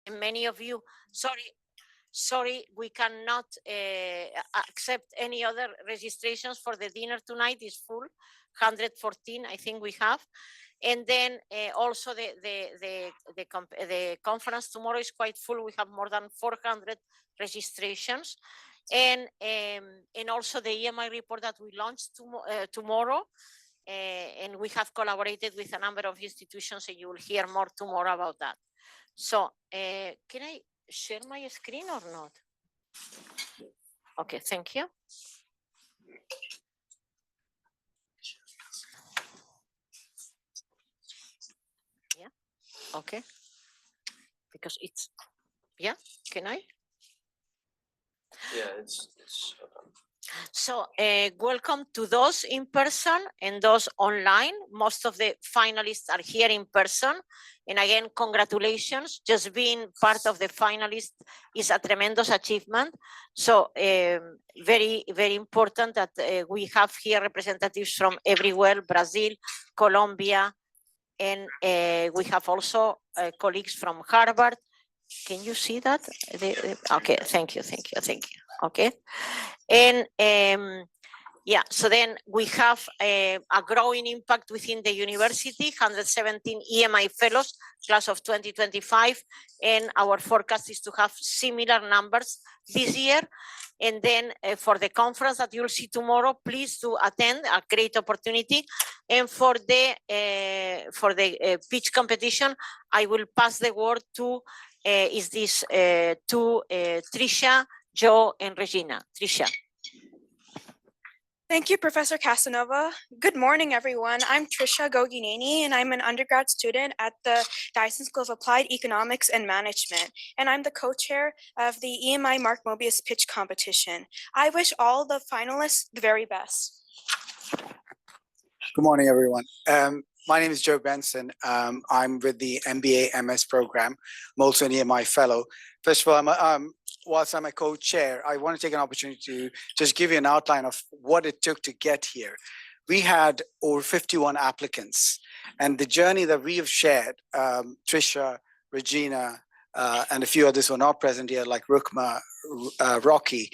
many of you, sorry, we cannot accept any other registrations for the dinner tonight. Is full, 114 I think we have. And then also the conference tomorrow is quite full. We have more than 400 registrations. And also the EMI report that we launched tomorrow. And we have collaborated with a number of institutions, and you will hear more tomorrow about that. So can I share my screen or not? Okay, thank you. Yeah, okay. Because it's, yeah, can I? Yeah, it's So welcome to those in person and those online. Most of the finalists are here in person. And again, congratulations. Just being part of the finalists is a tremendous achievement. So very, very important that we have here representatives from everywhere, Brazil, Colombia, and we have also colleagues from Harvard. Can you see that? Okay, thank you. Okay. And yeah, so then we have a growing impact within the university, 117 EMI fellows, class of 2025, and our forecast is to have similar numbers this year. And then for the conference that you'll see tomorrow, please do attend, a great opportunity. And for the pitch competition, I will pass the word to Trisha, Joe, and Regina. Trisha. Thank you, Professor Casanova. Good morning, everyone. I'm Trisha Gogineni, and I'm an undergrad student at the Dyson School of Applied Economics and Management, and I'm the co-chair of the EMI Mark Mobius pitch competition. I wish all the finalists the very best. Good morning, everyone. My name is Joe Benson. I'm with the MBA MS program. I'm also an EMI fellow. First of all, whilst I'm a co-chair, I want to take an opportunity to just give you an outline of what it took to get here. We had over 51 applicants, and the journey that we have shared, Trisha, Regina, and a few others who are not present here, like Rukma, Rocky,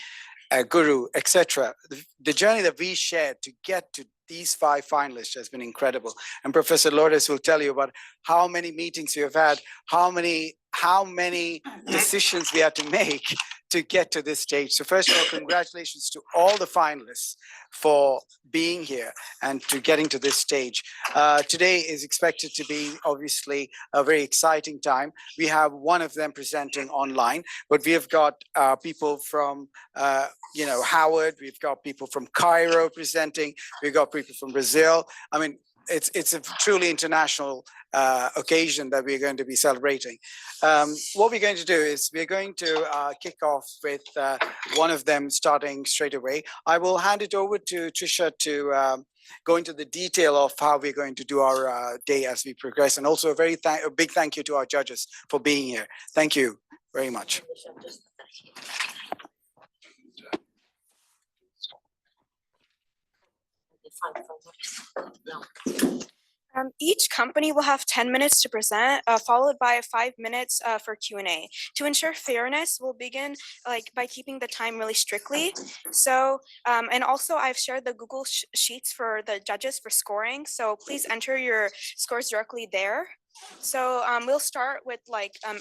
Guru, etc. The journey that we shared to get to these 5 finalists has been incredible. And Professor Lourdes will tell you about how many meetings we have had, how many decisions we had to make to get to this stage. So first of all, congratulations to all the finalists for being here and to getting to this stage. Today is expected to be obviously a very exciting time. We have one of them presenting online, but we have got people from Howard, we've got people from Cairo presenting, we've got people from Brazil. I mean, it's a truly international occasion that we're going to be celebrating. What we're going to do is we're going to kick off with one of them starting straight away. I will hand it over to Trisha to go into the detail of how we're going to do our day as we progress, and also a big thank you to our judges for being here. Thank you very much. Each company will have 10 minutes to present, followed by 5 minutes for Q&A. To ensure fairness, we'll begin by keeping the time really strictly. So, and also I've shared the Google Sheets for the judges for scoring. So please enter your scores directly there. So we'll start with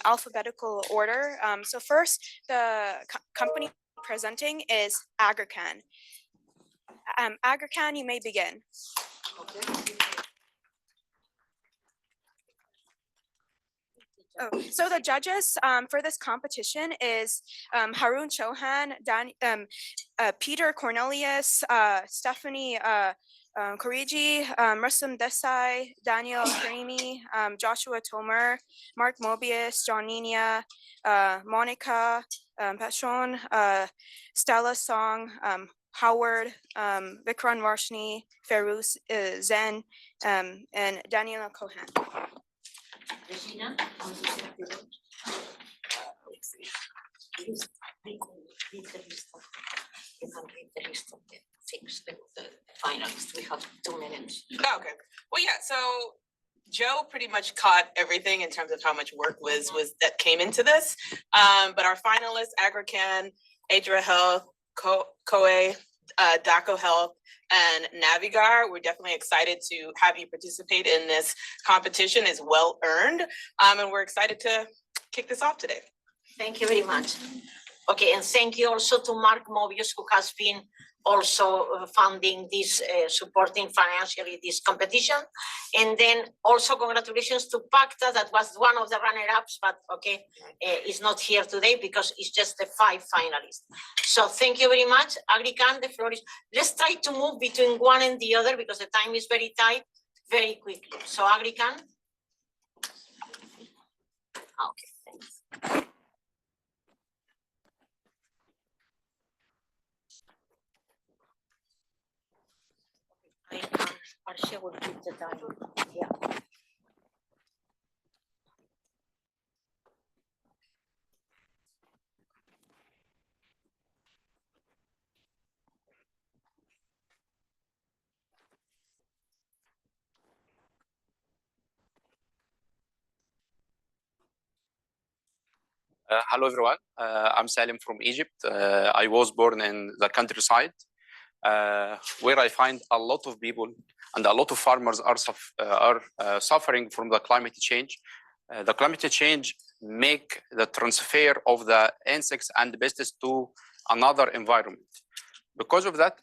alphabetical order. So first, the company presenting is AGRICAN. AGRICAN, you may begin. Okay. Oh, so the judges for this competition is Harun Chauhan, Peter Cornelius, Stephanie Koriji, Rustam Desai, Daniel Karimi, Joshua Tomer, Mark Mobius, John Nina, Monica Pachon, Stella Song, Howard, Vikram Varshney, Feroz Zen, and Daniela Cohen. Regina, the finalists. We have 2 minutes. Okay. Well, yeah. So Joe pretty much caught everything in terms of how much work was that came into this. But our finalists, AGRICAN, AIDRA Health, COEH, DOCO Health, and NAVIGARE, we're definitely excited to have you participate in this competition. It's well earned. And we're excited to kick this off today. Thank you very much. Okay, and thank you also to Mark Mobius, who has been also funding this, supporting financially this competition. And then also congratulations to Pacta, that was one of the runner-ups, but okay, is not here today because it's just the 5 finalists. So thank you very much. AGRICAN, the floor is, let's try to move between one and the other because the time is very tight, very quickly. So AGRICAN. Okay, thanks. Arshia will keep the time. Yeah. Hello, everyone. I'm Salim from Egypt. I was born in the countryside, where I find a lot of people and a lot of farmers are suffering from the climate change. The climate change make the transfer of the insects and pests to another environment. Because of that,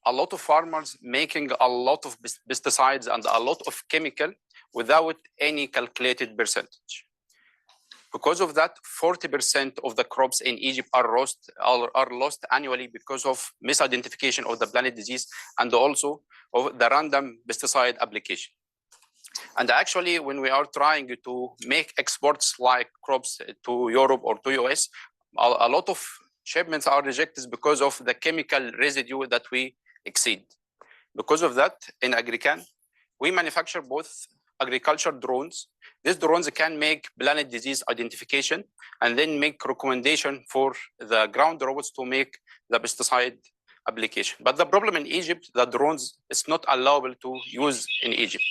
a lot of farmers making a lot of pesticides and a lot of chemical without any calculated percentage. Because of that, 40% of the crops in Egypt are lost annually because of misidentification of the plant disease and also of the random pesticide application. And actually, when we are trying to make exports like crops to Europe or to US, a lot of shipments are rejected because of the chemical residue that we exceed. Because of that, in AGRICAN, we manufacture both agriculture drones. These drones can make plant disease identification and then make recommendation for the ground robots to make the pesticide application. But the problem in Egypt, the drones is not allowable to use in Egypt.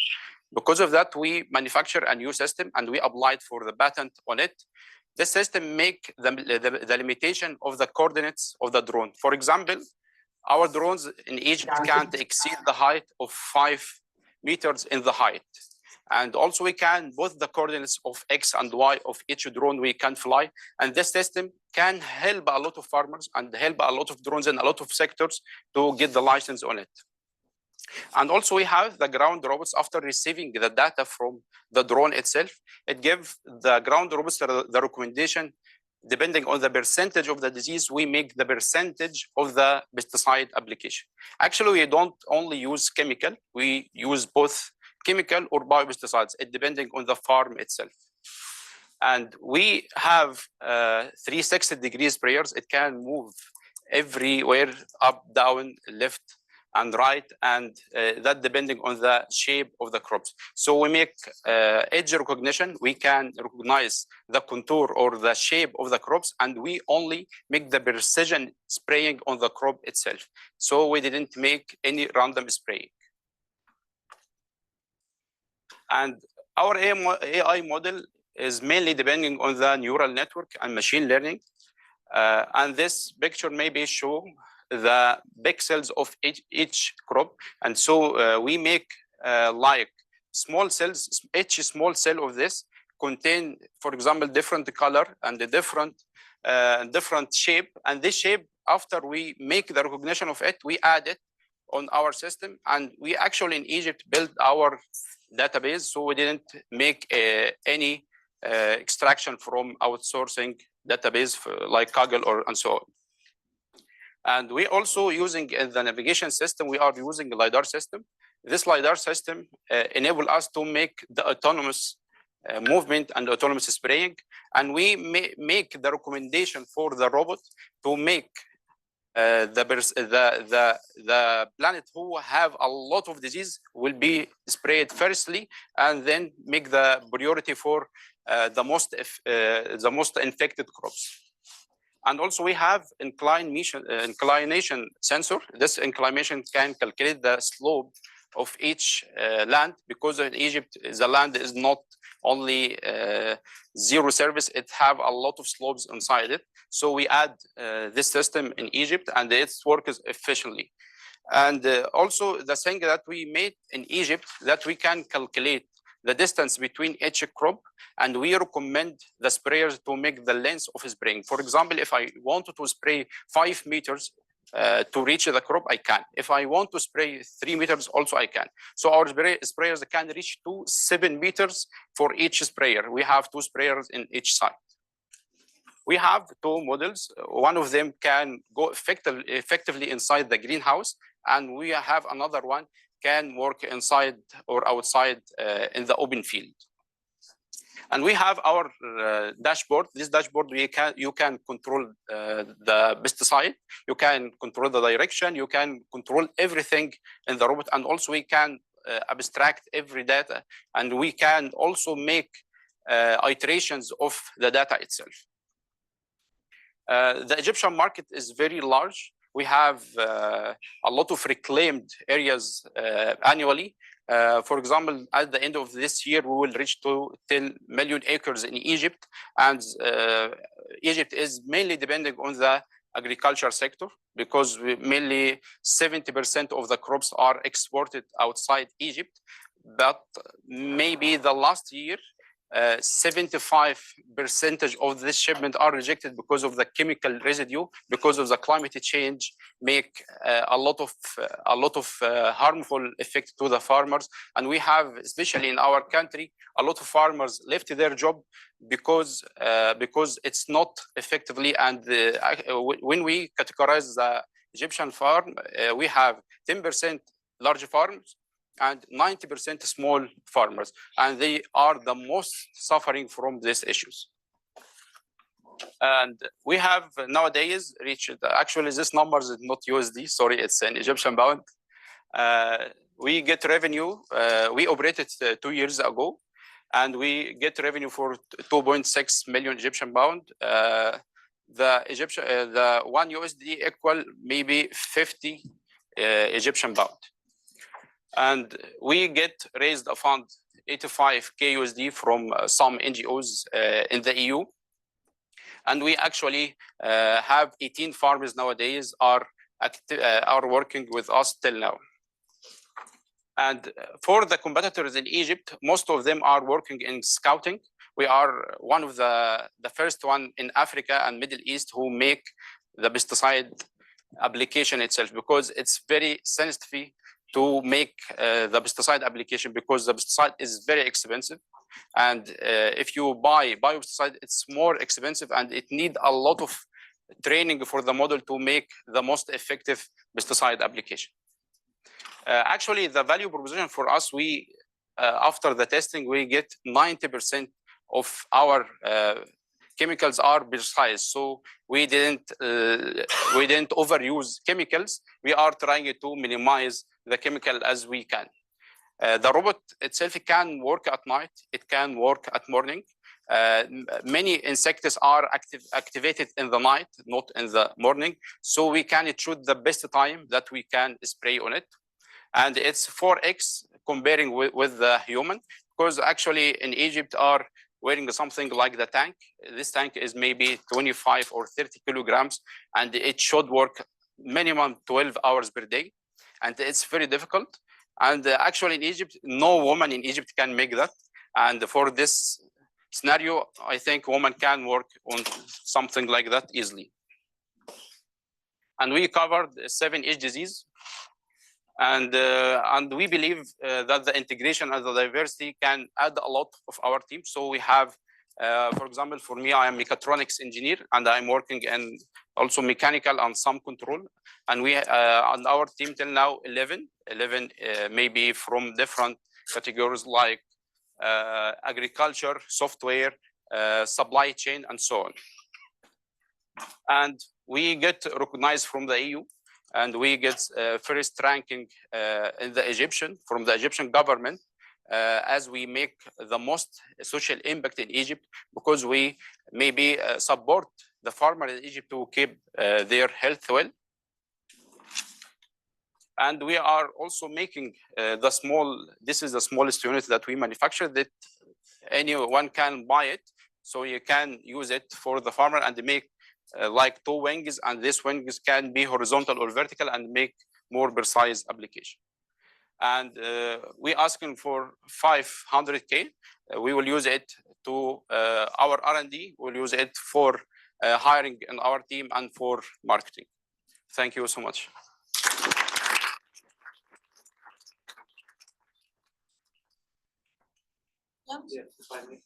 Because of that, we manufacture a new system and we applied for the patent on it. This system make the limitation of the coordinates of the drone. For example, our drones in Egypt can't exceed the height of 5 meters in the height. And also we can, both the coordinates of X and Y of each drone we can fly. And this system can help a lot of farmers and help a lot of drones in a lot of sectors to get the license on it. And also we have the ground robots. After receiving the data from the drone itself, it gives the ground robots the recommendation. Depending on the percentage of the disease, we make the percentage of the pesticide application. Actually, we don't only use chemical, we use both chemical or biopesticides, depending on the farm itself. And we have 360-degree sprayers. It can move everywhere, up, down, left, and right, and that depending on the shape of the crops. So we make edge recognition. We can recognize the contour or the shape of the crops, and we only make the precision spraying on the crop itself. So we didn't make any random spraying. And our AI model is mainly depending on the neural network and machine learning. And this picture maybe show the pixels of each crop. And so we make like small cells. Each small cell of this contain, for example, different color and a different shape. And this shape, after we make the recognition of it, we add it on our system. And we actually in Egypt built our database, so we didn't make any extraction from outsourcing database like Kaggle or and so on. And we also using in the navigation system, we are using a LiDAR system. This LiDAR system enable us to make the autonomous movement and autonomous spraying. And we make the recommendation for the robot to make the planet who have a lot of disease will be sprayed firstly, and then make the priority for the most infected crops. And also we have inclination sensor. This inclination can calculate the slope of each land, because in Egypt, the land is not only zero service, it have a lot of slopes inside it. So we add this system in Egypt, and it works efficiently. And also the thing that we made in Egypt, that we can calculate the distance between each crop, and we recommend the sprayers to make the length of spraying. For example, if I wanted to spray 5 meters to reach the crop, I can. If I want to spray 3 meters, also I can. So our sprayers can reach to 7 meters for each sprayer. We have 2 sprayers in each side. We have 2 models. One of them can go effectively inside the greenhouse, and we have another one can work inside or outside in the open field. And we have our dashboard. This dashboard, you can control the pesticide, you can control the direction, you can control everything in the robot, and also we can abstract every data, and we can also make iterations of the data itself. The Egyptian market is very large. We have a lot of reclaimed areas annually. For example, at the end of this year, we will reach to 10 million acres in Egypt. And Egypt is mainly depending on the agriculture sector, because mainly 70% of the crops are exported outside Egypt. But maybe the last year, 75% of this shipment are rejected because of the chemical residue, because of the climate change, make a lot of harmful effect to the farmers. And we have, especially in our country, a lot of farmers left their job because it's not effectively. And when we categorize the Egyptian farm, we have 10% large farms and 90% small farmers, and they are the most suffering from these issues. And we have nowadays reached, actually this number is not USD, sorry, it's an Egyptian pound. We get revenue, we operated 2 years ago, and we get revenue for 2.6 million Egyptian pound. The 1 USD equal maybe 50 Egyptian pound. And we raised a fund, 85K USD from some NGOs in the EU. And we actually have 18 farmers nowadays are working with us till now. And for the competitors in Egypt, most of them are working in scouting. We are one of the first one in Africa and Middle East who make the pesticide application itself, because it's very sensitive to make the pesticide application, because the pesticide is very expensive. And if you buy biopesticide, it's more expensive, and it needs a lot of training for the model to make the most effective pesticide application. Actually, the value proposition for us, after the testing, we get 90% of our chemicals are precise. So we didn't overuse chemicals. We are trying to minimize the chemical as we can. The robot itself can work at night. It can work at morning. Many insects are activated in the night, not in the morning. So we can choose the best time that we can spray on it. And it's 4x comparing with the human, because actually in Egypt are wearing something like the tank. This tank is maybe 25 or 30 kilograms, and it should work minimum 12 hours per day. And it's very difficult. And actually in Egypt, no woman in Egypt can make that. And for this scenario, I think woman can work on something like that easily. And we covered 7 diseases. And we believe that the integration and the diversity can add a lot of our team. So we have, for example, for me, I am mechatronics engineer, and I'm working in also mechanical and some control. And we on our team till now 11 maybe from different categories like agriculture, software, supply chain, and so on. And we get recognized from the EU, and we get first ranking in the from the Egyptian government as we make the most social impact in Egypt, because we maybe support the farmer in Egypt to keep their health well. And we are also making this is the smallest unit that we manufacture that anyone can buy it. So you can use it for the farmer and make like 2 wings, and these wings can be horizontal or vertical and make more precise application. And we asking for 500K. We will use it to our R&D. We'll use it for hiring in our team and for marketing. Thank you so much. Yeah, finally.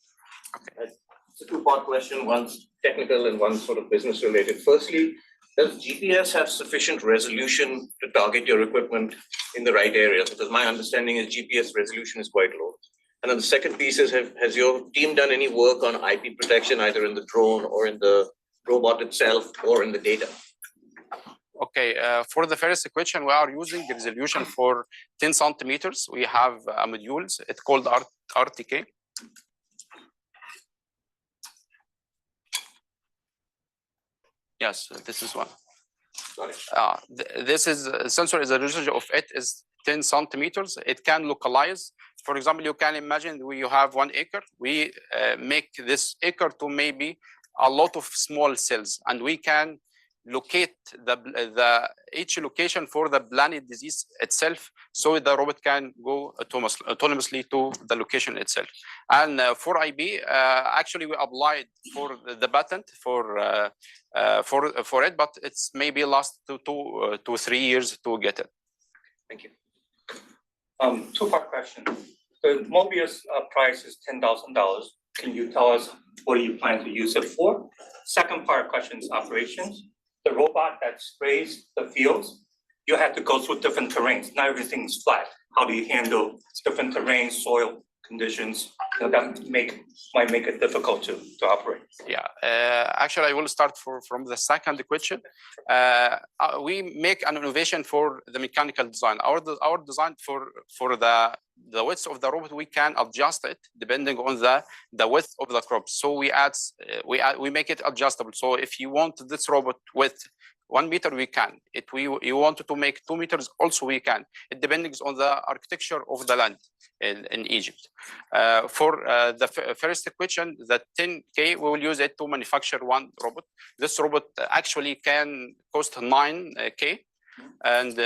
It's a two-part question, one's technical and one's sort of business related. Firstly, does GPS have sufficient resolution to target your equipment in the right areas? Because my understanding is GPS resolution is quite low. And then the second piece is, has your team done any work on IP protection, either in the drone or in the robot itself or in the data? Okay, for the first question, we are using the resolution for 10 centimeters. We have modules, it's called RTK. Yes, this is one. This is sensor is a resolution of it is 10 centimeters. It can localize. For example, you can imagine you have 1 acre. We make this acre to maybe a lot of small cells, and we can locate each location for the blinded disease itself, so the robot can go autonomously to the location itself. And for IP, actually we applied for the patent for it, but it's maybe last 2 to 3 years to get it. Thank you. Two-part question. The Mobius price is $10,000. Can you tell us what do you plan to use it for? Second part question is operations. The robot that sprays the fields, you have to go through different terrains. Not everything is flat. How do you handle different terrains, soil conditions? That might make it difficult to operate. Yeah, actually, I will start from the second question. We make an innovation for the mechanical design. Our design for the width of the robot, we can adjust it depending on the width of the crop. So we make it adjustable. So if you want this robot with 1 meter, we can. If you wanted to make 2 meters, also we can. It depends on the architecture of the land in Egypt. For the first question, the 10K, we will use it to manufacture 1 robot. This robot actually can cost 9K, and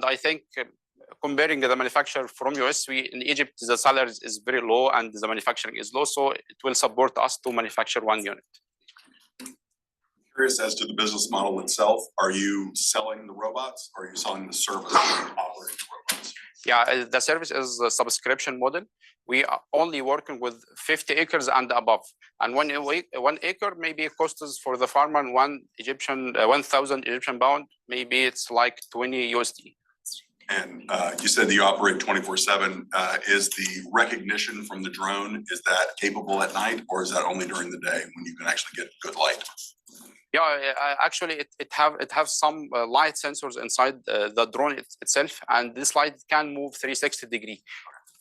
I think comparing the manufacturer from US, in Egypt the salary is very low and the manufacturing is low, so it will support us to manufacture 1 unit. Curious as to the business model itself. Are you selling the robots or are you selling the service of operating robots? Yeah, the service is a subscription model. We are only working with 50 acres and above. And 1 acre maybe costs us for the farmer 1,000 Egyptian pound, maybe it's like 20 USD. And you said that you operate 24/7. Is the recognition from the drone, is that capable at night or is that only during the day when you can actually get good light? Yeah, actually, it have some light sensors inside the drone itself, and this light can move 360 degrees.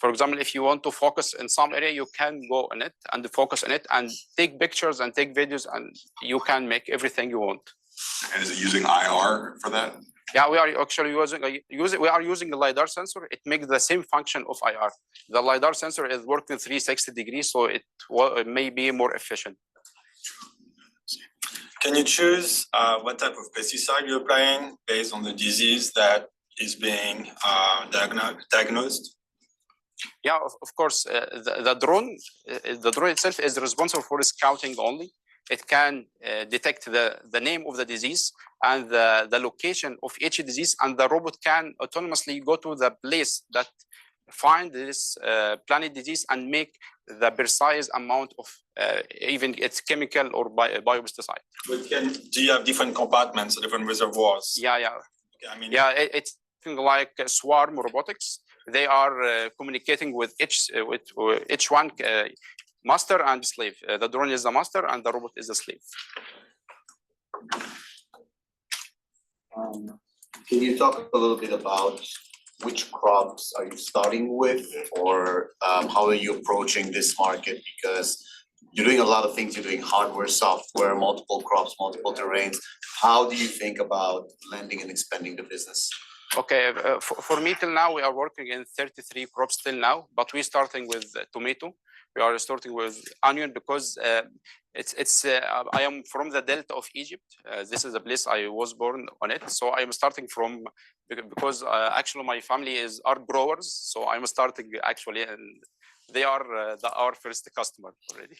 For example, if you want to focus in some area, you can go on it and focus on it and take pictures and take videos, and you can make everything you want. And is it using IR for that? Yeah, we are actually using the LiDAR sensor. It makes the same function of IR. The LiDAR sensor is working 360 degrees, so it may be more efficient. Can you choose what type of pesticide you're applying based on the disease that is being diagnosed? Yeah, of course. The drone itself is responsible for scouting only. It can detect the name of the disease and the location of each disease, and the robot can autonomously go to the place that find this planet disease and make the precise amount of even its chemical or biopesticide. But do you have different compartments, different reservoirs? Yeah. Okay, I mean, yeah, it's like swarm robotics. They are communicating with each one, master and slave. The drone is the master and the robot is the slave. Can you talk a little bit about which crops are you starting with, or how are you approaching this market? Because you're doing a lot of things. You're doing hardware, software, multiple crops, multiple terrains. How do you think about lending and expanding the business? Okay, for me till now, we are working in 33 crops till now, but we're starting with tomato. We are starting with onion because I am from the Delta of Egypt. This is a place I was born on it. So I am starting from, because actually my family are growers. So I'm starting actually, and they are our first customer already.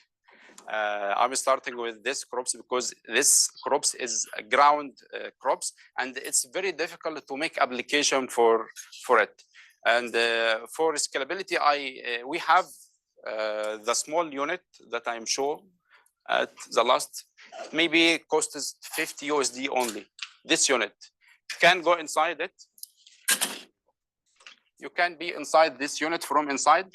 I'm starting with this crops because this crops is ground crops, and it's very difficult to make application for it. And for scalability, we have the small unit that I'm sure at the last, maybe costs 50 USD only. This unit can go inside it. You can be inside this unit from inside.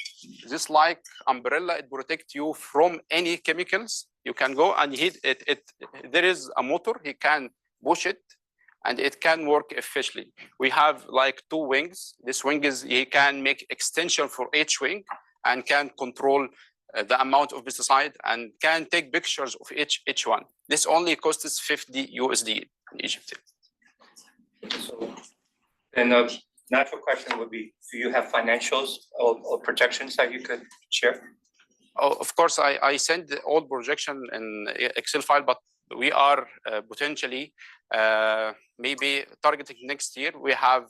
This like umbrella, it protects you from any chemicals. You can go and hit it. There is a motor, he can push it and it can work efficiently. We have like 2 wings. This wing he can make extension for each wing and can control the amount of pesticide and can take pictures of each one. This only costs 50 USD in Egypt. So, and the natural question would be, do you have financials or projections that you could share? Oh, of course, I send all projection in Excel file, but we are potentially maybe targeting next year. We have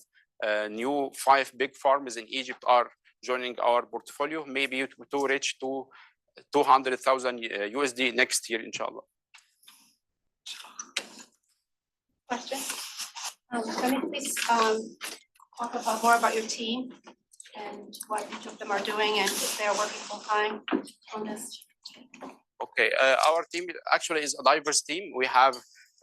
new 5 big farmers in Egypt are joining our portfolio, maybe to reach to 200,000 USD next year, inshallah. Question. Can you please talk more about your team and what each of them are doing and if they are working full time on this? Okay, our team actually is a diverse team. We have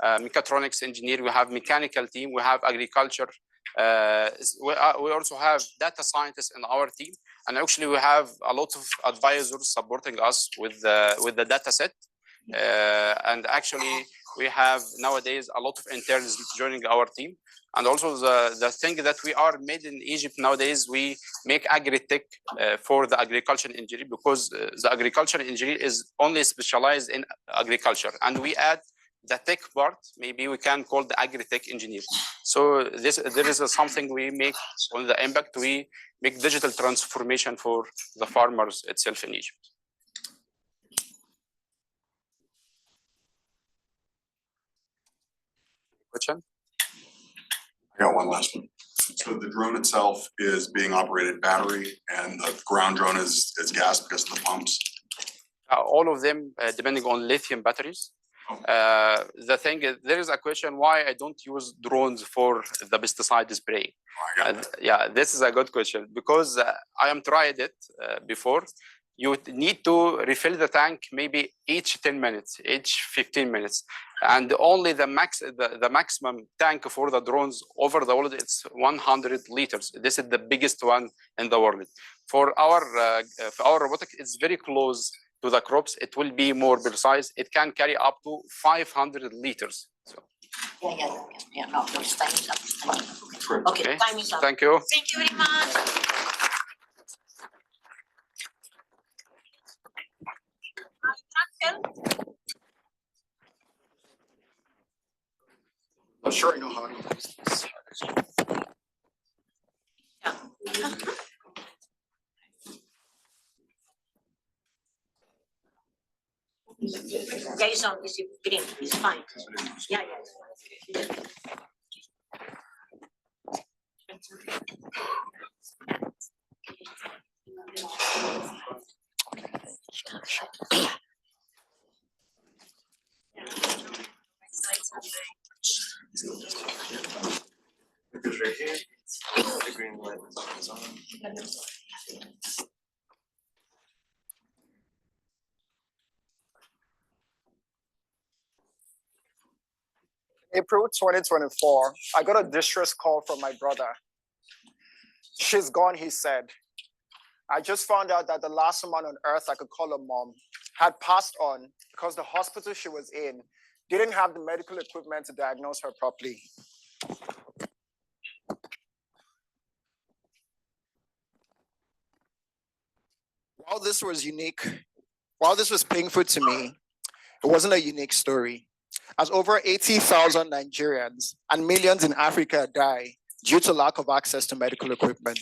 mechatronics engineer, we have mechanical team, we have agriculture. We also have data scientists in our team, and actually we have a lot of advisors supporting us with the data set. And actually we have nowadays a lot of interns joining our team. And also the thing that we are made in Egypt nowadays, we make agri-tech for the agriculture engineer, because the agriculture engineer is only specialized in agriculture, and we add the tech part, maybe we can call the agri-tech engineer. So there is something we make on the impact. We make digital transformation for the farmers itself in Egypt. Question? I got one last one. So the drone itself is being operated battery, and the ground drone is gas because of the pumps? All of them depending on lithium batteries. The thing is, there is a question why I don't use drones for the pesticide spray. Yeah, this is a good question, because I am tried it before. You need to refill the tank maybe each 10 minutes, each 15 minutes. And only the maximum tank for the drones over the world, it's 100 liters. This is the biggest one in the world. For our robotic, it's very close to the crops. It will be more precise. It can carry up to 500 liters. So. Yeah, no, there's time is up. Okay, time is up. Thank you. Thank you very much. I'm sure I know how to use this. Yeah, it's on, it's green, it's fine. Yeah, yeah. Because right here, the green light is on. April 2024, I got a distress call from my brother. She's gone, he said. I just found out that the last woman on earth I could call her mom had passed on because the hospital she was in didn't have the medical equipment to diagnose her properly. While this was painful to me, it wasn't a unique story. As over 80,000 Nigerians and millions in Africa die due to lack of access to medical equipment.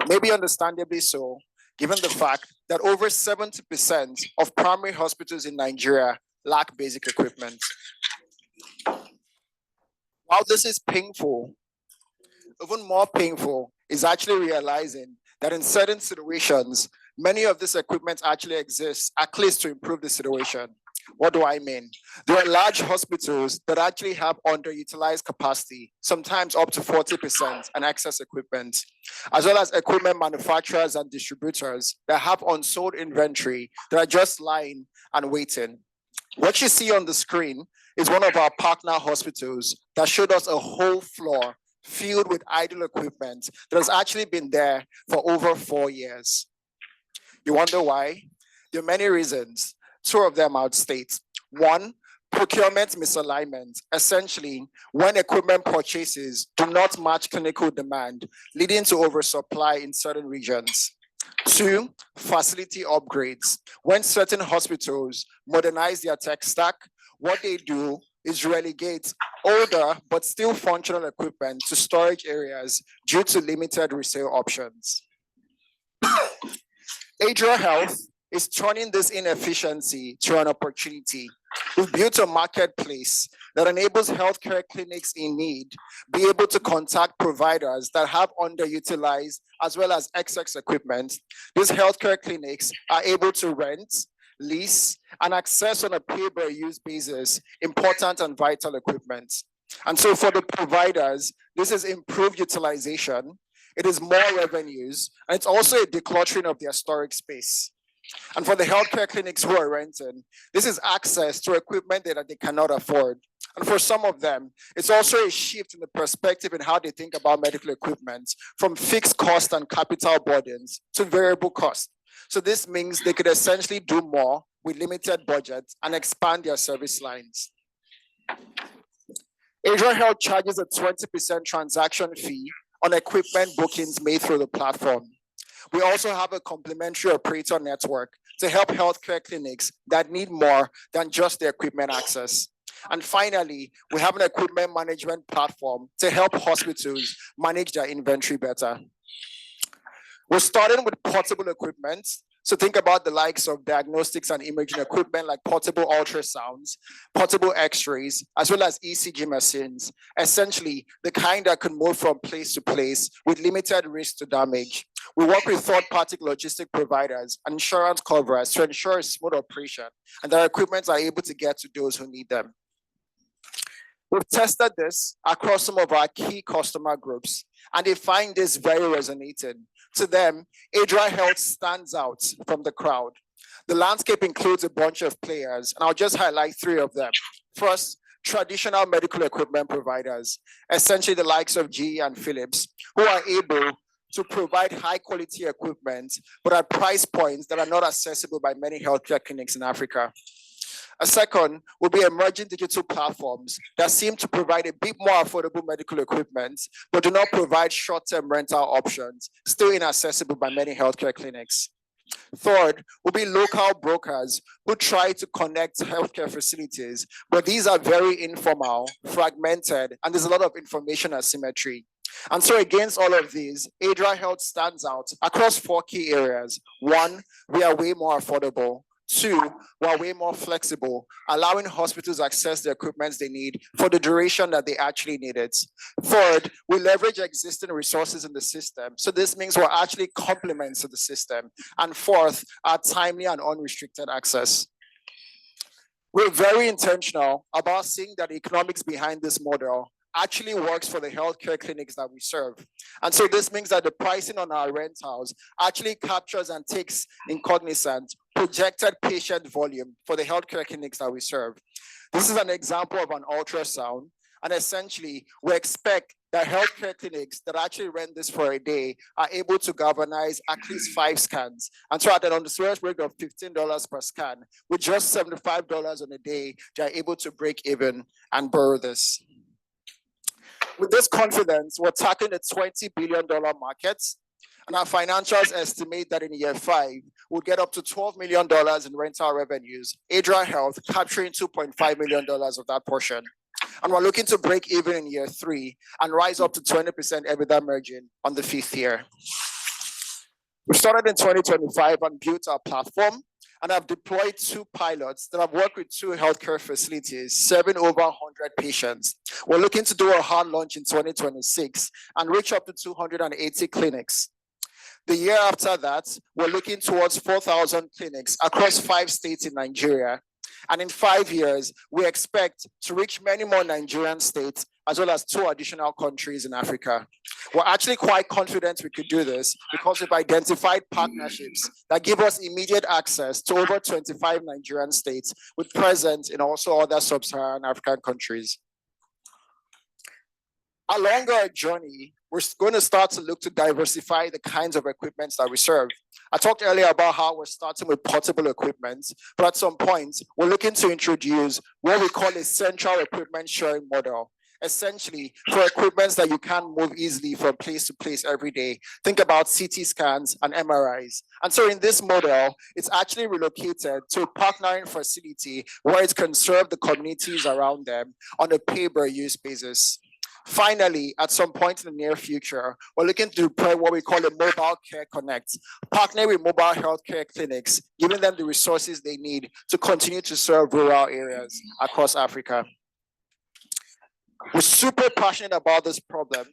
Maybe understandably so, given the fact that over 70% of primary hospitals in Nigeria lack basic equipment. While this is painful, even more painful is actually realizing that in certain situations, many of this equipment actually exists, at least to improve the situation. What do I mean? There are large hospitals that actually have underutilized capacity, sometimes up to 40% and excess equipment, as well as equipment manufacturers and distributors that have unsold inventory that are just lying and waiting. What you see on the screen is one of our partner hospitals that showed us a whole floor filled with idle equipment that has actually been there for over 4 years. You wonder why? There are many reasons. 2 of them I would state. 1, procurement misalignment. Essentially, when equipment purchases do not match clinical demand, leading to oversupply in certain regions. 2, facility upgrades. When certain hospitals modernize their tech stack, what they do is relegate older but still functional equipment to storage areas due to limited resale options. AIDRA Health is turning this inefficiency to an opportunity. We've built a marketplace that enables healthcare clinics in need be able to contact providers that have underutilized as well as excess equipment. These healthcare clinics are able to rent, lease, and access on a pay-per-use basis important and vital equipment. And so for the providers, this is improved utilization, it is more revenues, and it's also a decluttering of their storage space. And for the healthcare clinics who are renting, this is access to equipment that they cannot afford. And for some of them, it's also a shift in the perspective in how they think about medical equipment from fixed cost and capital burdens to variable cost. So this means they could essentially do more with limited budgets and expand their service lines. AIDRA Health charges a 20% transaction fee on equipment bookings made through the platform. We also have a complementary operator network to help healthcare clinics that need more than just the equipment access. And finally, we have an equipment management platform to help hospitals manage their inventory better. We're starting with portable equipment. So think about the likes of diagnostics and imaging equipment like portable ultrasounds, portable x-rays, as well as ECG machines, essentially the kind that can move from place to place with limited risk to damage. We work with third-party logistic providers and insurance coverers to ensure a smooth operation and that equipment are able to get to those who need them. We've tested this across some of our key customer groups, and they find this very resonating. To them, AIDRA Health stands out from the crowd. The landscape includes a bunch of players, and I'll just highlight 3 of them. First, traditional medical equipment providers, essentially the likes of GE and Philips, who are able to provide high quality equipment, but at price points that are not accessible by many healthcare clinics in Africa. A second will be emerging digital platforms that seem to provide a bit more affordable medical equipment, but do not provide short-term rental options, still inaccessible by many healthcare clinics. Third will be local brokers who try to connect healthcare facilities, but these are very informal, fragmented, and there's a lot of information asymmetry. And so against all of these, AIDRA Health stands out across 4 key areas. 1, we are way more affordable. 2, we're way more flexible, allowing hospitals access the equipment they need for the duration that they actually need it. 3rd, we leverage existing resources in the system. So this means we're actually complements to the system. And 4th, our timely and unrestricted access. We're very intentional about seeing that the economics behind this model actually works for the healthcare clinics that we serve. And so this means that the pricing on our rentals actually captures and takes in cognizance projected patient volume for the healthcare clinics that we serve. This is an example of an ultrasound. And essentially, we expect that healthcare clinics that actually rent this for a day are able to galvanize at least 5 scans. And so at an on-the-surface rate of $15 per scan, with just $75 on a day, they're able to break even and borrow this. With this confidence, we're tackling a $20 billion market, and our financials estimate that in year 5, we'll get up to $12 million in rental revenues, AIDRA Health capturing $2.5 million of that portion. And we're looking to break even in year 3 and rise up to 20% EBITDA margin on the 5th year. We started in 2025 and built our platform, and I've deployed 2 pilots that have worked with 2 healthcare facilities, serving over 100 patients. We're looking to do a hard launch in 2026 and reach up to 280 clinics. The year after that, we're looking towards 4,000 clinics across 5 states in Nigeria. And in 5 years, we expect to reach many more Nigerian states, as well as 2 additional countries in Africa. We're actually quite confident we could do this because we've identified partnerships that give us immediate access to over 25 Nigerian states with presence in also other sub-Saharan African countries. Along our journey, we're going to start to look to diversify the kinds of equipment that we serve. I talked earlier about how we're starting with portable equipment, but at some point, we're looking to introduce what we call a central equipment sharing model. Essentially, for equipment that you can move easily from place to place every day. Think about CT scans and MRIs. And so in this model, it's actually relocated to a partnering facility where it can serve the communities around them on a pay-per-use basis. Finally, at some point in the near future, we're looking to deploy what we call a mobile care connect, partner with mobile healthcare clinics, giving them the resources they need to continue to serve rural areas across Africa. We're super passionate about this problem.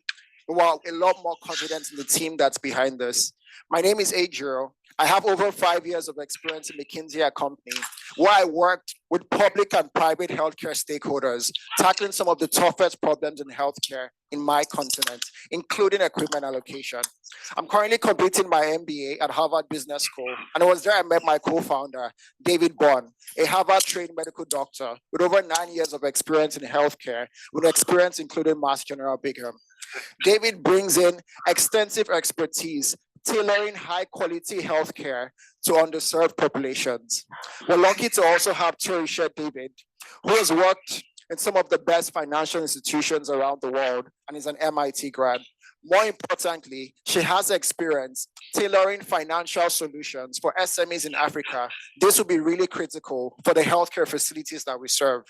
We're a lot more confident in the team that's behind this. My name is AGRICAN. I have over 5 years of experience in McKinsey & Company, where I worked with public and private healthcare stakeholders, tackling some of the toughest problems in healthcare in my continent, including equipment allocation. I'm currently completing my MBA at Harvard Business School, and it was there I met my co-founder, David Bond, a Harvard-trained medical doctor with over 9 years of experience in healthcare, with experience including Mass General Brigham. David brings in extensive expertise tailoring high-quality healthcare to underserved populations. We're lucky to also have Torisha David, who has worked in some of the best financial institutions around the world and is an MIT grad. More importantly, she has experience tailoring financial solutions for SMEs in Africa. This will be really critical for the healthcare facilities that we serve.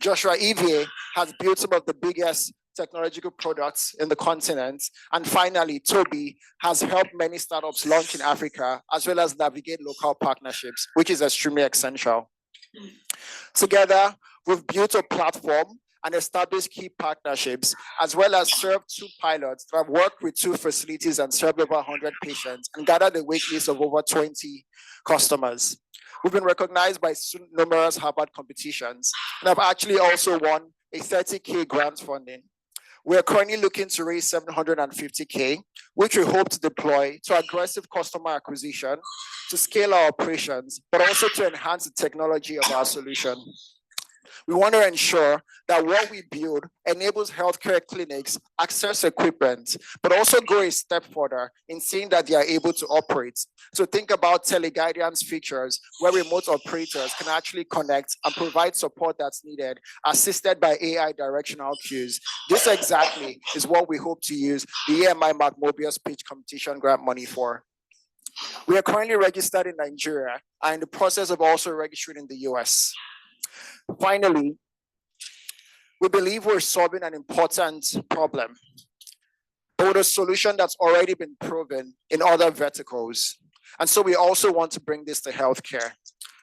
Joshua Evie has built some of the biggest technological products in the continent. And finally, Toby has helped many startups launch in Africa, as well as navigate local partnerships, which is extremely essential. Together, we've built a platform and established key partnerships, as well as served 2 pilots that have worked with 2 facilities and served over 100 patients and gathered a wait list of over 20 customers. We've been recognized by numerous Harvard competitions, and have actually also won a 30K grant funding. We are currently looking to raise 750K, which we hope to deploy to aggressive customer acquisition, to scale our operations, but also to enhance the technology of our solution. We want to ensure that what we build enables healthcare clinics access equipment, but also go a step further in seeing that they are able to operate. So think about teleguidance features where remote operators can actually connect and provide support that's needed, assisted by AI directional cues. This exactly is what we hope to use the EMI Mobius pitch competition grant money for. We are currently registered in Nigeria and in the process of also registering in the US. Finally, we believe we're solving an important problem, but with a solution that's already been proven in other verticals. And so we also want to bring this to healthcare.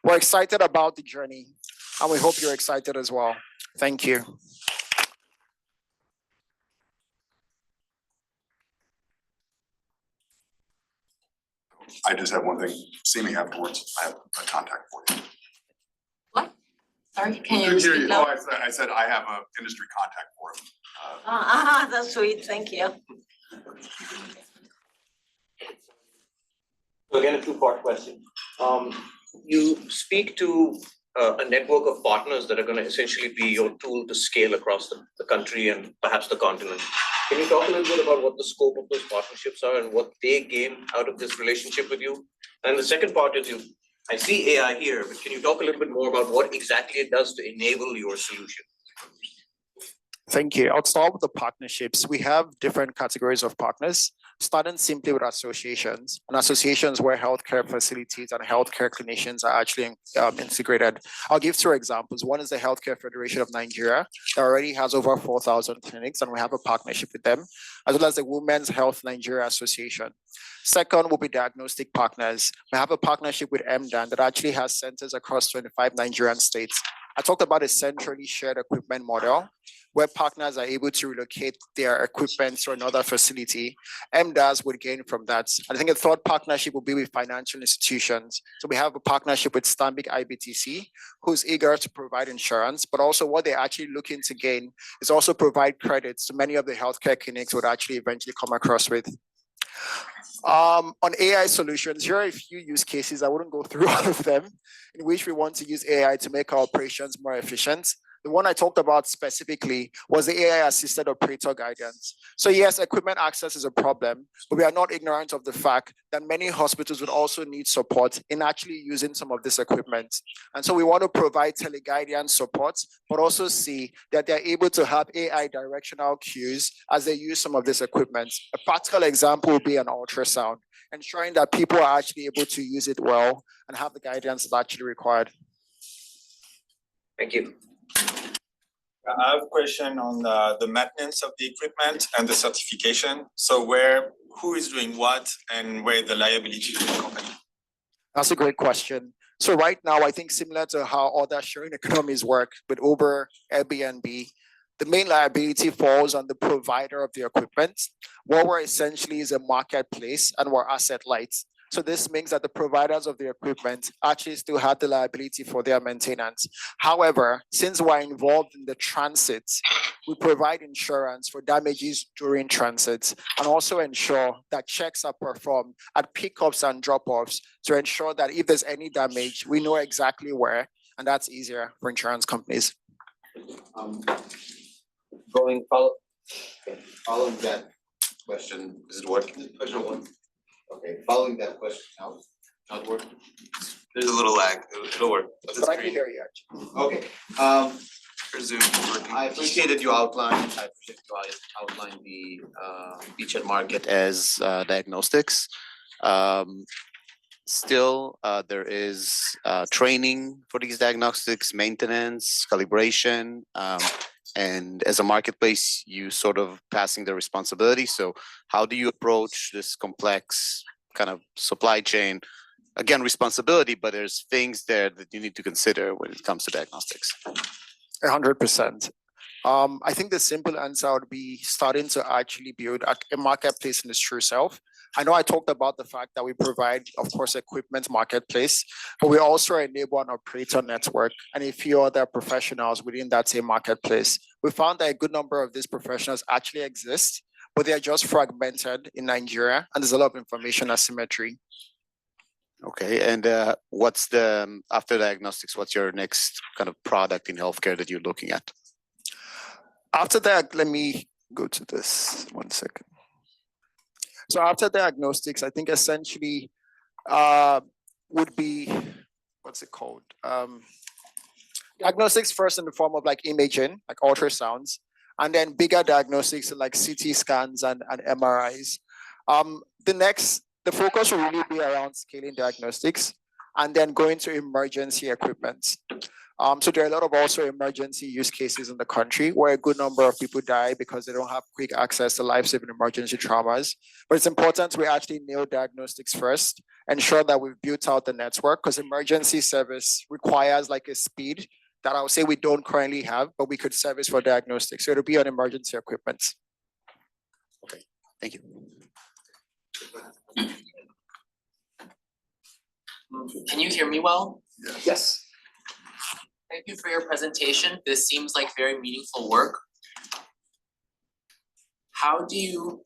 We're excited about the journey, and we hope you're excited as well. Thank you. I just have one thing. See me afterwards. I have a contact for you. What? Sorry, can you Couldn't hear speak you. loud? Oh, I said I have an industry contact for him. That's sweet. Thank you. So again, a 2-part question. You speak to a network of partners that are going to essentially be your tool to scale across the country and perhaps the continent. Can you talk a little bit about what the scope of those partnerships are and what they gain out of this relationship with you? And the second part is I see AI here, but can you talk a little bit more about what exactly it does to enable your solution? Thank you. I'll start with the partnerships. We have different categories of partners. starting simply with associations, and associations where healthcare facilities and healthcare clinicians are actually integrated. I'll give two examples. One is the Healthcare Federation of Nigeria that already has over 4,000 clinics, and we have a partnership with them, as well as the Women's Health Nigeria Association. Second will be diagnostic partners. We have a partnership with MDAN that actually has centers across 25 Nigerian states. I talked about a centrally shared equipment model where partners are able to relocate their equipment to another facility. MDAS would gain from that. I think a third partnership will be with financial institutions. So we have a partnership with Stanbic IBTC, who's eager to provide insurance, but also what they're actually looking to gain is also provide credits to many of the healthcare clinics would actually eventually come across with. On AI solutions, here are a few use cases. I wouldn't go through all of them, in which we want to use AI to make our operations more efficient. The one I talked about specifically was the AI-assisted operator guidance. So yes, equipment access is a problem, but we are not ignorant of the fact that many hospitals would also need support in actually using some of this equipment. And so we want to provide teleguidance support, but also see that they're able to have AI directional cues as they use some of this equipment. A practical example would be an ultrasound, ensuring that people are actually able to use it well and have the guidance that's actually required. Thank you. I have a question on the maintenance of the equipment and the certification. So who is doing what and where the liability to the company? That's a great question. So right now, I think similar to how other sharing economies work with Uber, Airbnb, the main liability falls on the provider of the equipment. What we're essentially is a marketplace and we're asset light. So this means that the providers of the equipment actually still have the liability for their maintenance. However, since we're involved in the transit, we provide insurance for damages during transit and also ensure that checks are performed at pickups and drop-offs to ensure that if there's any damage, we know exactly where, and that's easier for insurance companies. Following that question, is it working? Question one. Okay, following that question, now, not working. There's a little lag. It'll work. But I can hear you actually. Okay. Zoom working. I appreciate that you outlined the beachhead market as diagnostics. Still, there is training for these diagnostics, maintenance, calibration, and as a marketplace, you sort of passing the responsibility. So how do you approach this complex kind of supply chain? Again, responsibility, but there's things there that you need to consider when it comes to diagnostics. 100%. I think the simple answer would be starting to actually build a marketplace in its true self. I know I talked about the fact that we provide, of course, equipment marketplace, but we also enable an operator network and a few other professionals within that same marketplace. We found that a good number of these professionals actually exist, but they're just fragmented in Nigeria, and there's a lot of information asymmetry. Okay, and what's the, after diagnostics, what's your next kind of product in healthcare that you're looking at? After that, let me go to this 1 second. So after diagnostics, I think essentially would be, what's it called? Diagnostics first in the form of like imaging, like ultrasounds, and then bigger diagnostics like CT scans and MRIs. The focus will really be around scaling diagnostics and then going to emergency equipment. So there are a lot of also emergency use cases in the country where a good number of people die because they don't have quick access to life-saving emergency traumas. But it's important we actually nail diagnostics first, ensure that we've built out the network, because emergency service requires like a speed that I would say we don't currently have, but we could service for diagnostics. So it'll be on emergency equipment. Okay, thank you. Can you hear me well? Yes. Thank you for your presentation. This seems like very meaningful work. How do you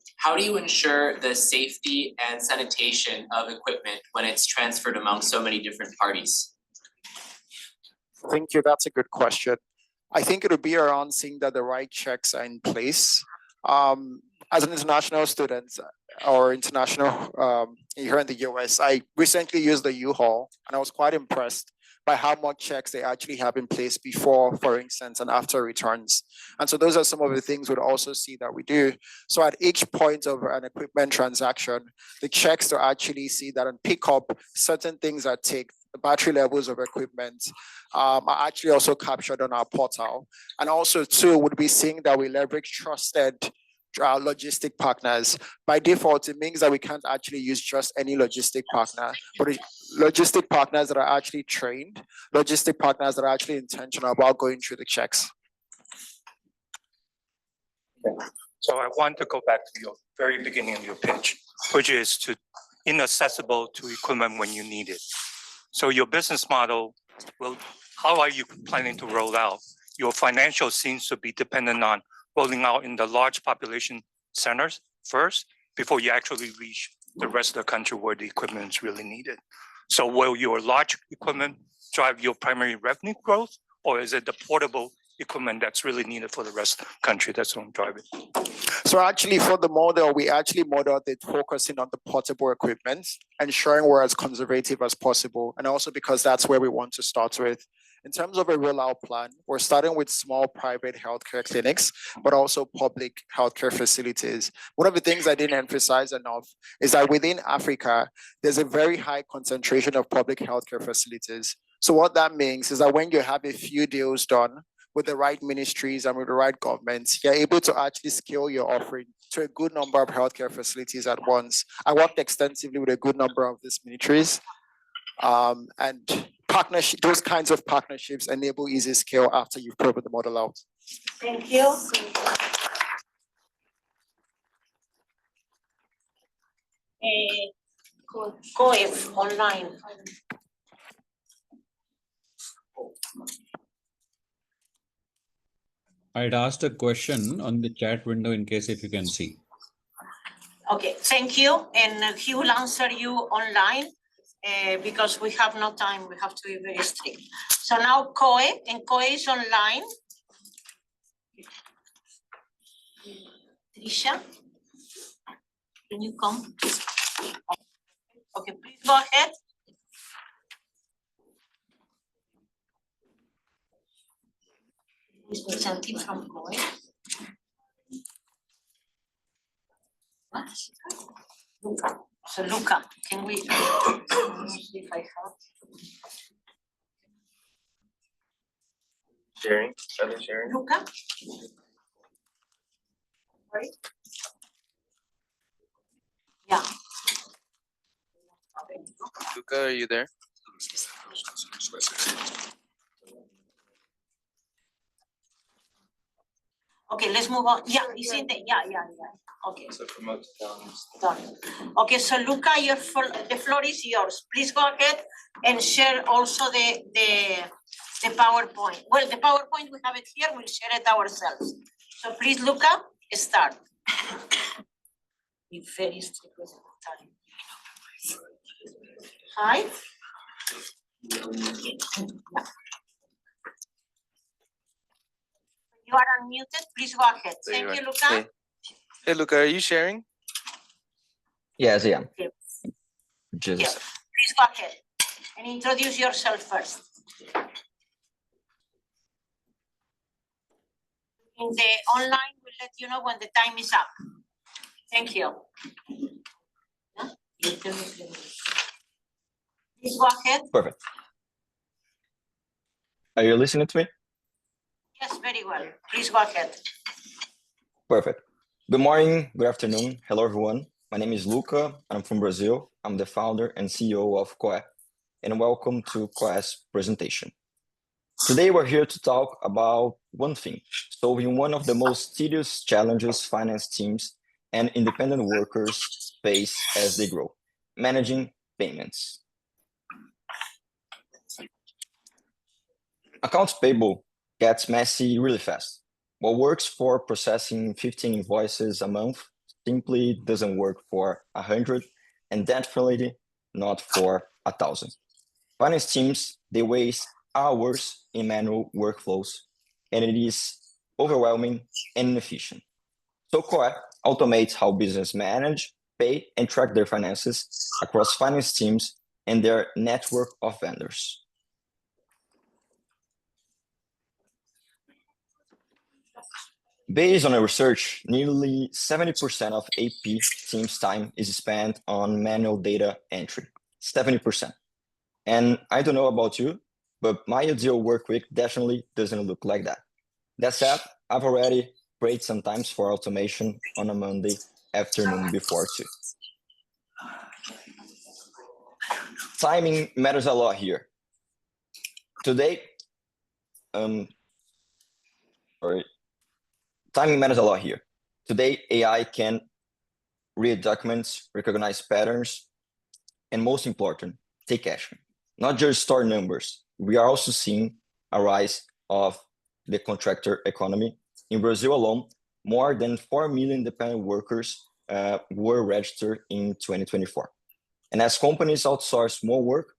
ensure the safety and sanitation of equipment when it's transferred among so many different parties? Thank you. That's a good question. I think it'll be around seeing that the right checks are in place. As an international student or international here in the US, I recently used the U-Haul and I was quite impressed by how much checks they actually have in place before, for instance, and after returns. And so those are some of the things we'd also see that we do. So at each point of an equipment transaction, the checks to actually see that and pick up certain things that take the battery levels of equipment are actually also captured on our portal. And also too, would be seeing that we leverage trusted logistic partners. By default, it means that we can't actually use just any logistic partner, but logistic partners that are actually trained, logistic partners that are actually intentional about going through the checks. So I want to go back to your very beginning of your pitch, which is to inaccessible to equipment when you need it. So your business model will, how are you planning to roll out? Your financial seems to be dependent on rolling out in the large population centers first, before you actually reach the rest of the country where the equipment is really needed. So will your large equipment drive your primary revenue growth, or is it the portable equipment that's really needed for the rest of the country that's going to drive it? So actually for the model, we actually modeled it focusing on the portable equipment, ensuring we're as conservative as possible. And also because that's where we want to start with. In terms of a rollout plan, we're starting with small private healthcare clinics, but also public healthcare facilities. One of the things I didn't emphasize enough is that within Africa, there's a very high concentration of public healthcare facilities. So what that means is that when you have a few deals done with the right ministries and with the right governments, you're able to actually scale your offering to a good number of healthcare facilities at once. I worked extensively with a good number of these ministries, and partnership, those kinds of partnerships enable easy scale after you've proven the model out. Thank you. COEH online. I'd asked a question on the chat window in case if you can see. Okay, thank you. And he will answer you online because we have no time. We have to be very strict. So now COEH, and COEH is online. Trisha, can you come? Okay, please go ahead. Is there something from COEH? What? Luca. So Luca, can we see if I have? Sharing, sharing. Luca? Right? Yeah. Luca, are you there? Okay, let's move on. Yeah, is it? Yeah. Okay. So promote down. Done. Okay, so Luca, the floor is yours. Please go ahead and share also the PowerPoint. Well, the PowerPoint, we have it here, we'll share it ourselves. So please, Luca, start. Be very strict with time. Hi. You are unmuted, please go ahead. There Thank you you, are. Luca. Hey, Luca, are you sharing? Yes, I am. Okay. Just Yeah. Please go ahead and introduce yourself first. In the online, we'll let you know when the time is up. Thank you. Yeah? Please go ahead. perfect. Are you listening to me? Yes, very well. Please go ahead. Perfect. Good morning, good afternoon. Hello, everyone. My name is Luca, and I'm from Brazil. I'm the founder and CEO of COEH, and welcome to COEH's presentation. Today, we're here to talk about one thing, solving one of the most tedious challenges finance teams and independent workers face as they grow, managing payments. Accounts payable gets messy really fast. What works for processing 15 invoices a month simply doesn't work for 100, and definitely not for 1,000. Finance teams, they waste hours in manual workflows, and it is overwhelming and inefficient. So COEH automates how business manage, pay, and track their finances across finance teams and their network of vendors. Based on our research, nearly 70% of AP team's time is spent on manual data entry, 70%. And I don't know about you, but my ideal work week definitely doesn't look like that. That said, I've already prayed sometimes for automation on a Monday afternoon before too. Timing matters a lot here. Today, timing matters a lot here. Today, AI can read documents, recognize patterns, and most important, take action. Not just store numbers. We are also seeing a rise of the contractor economy. In Brazil alone, more than 4 million independent workers were registered in 2024. And as companies outsource more work,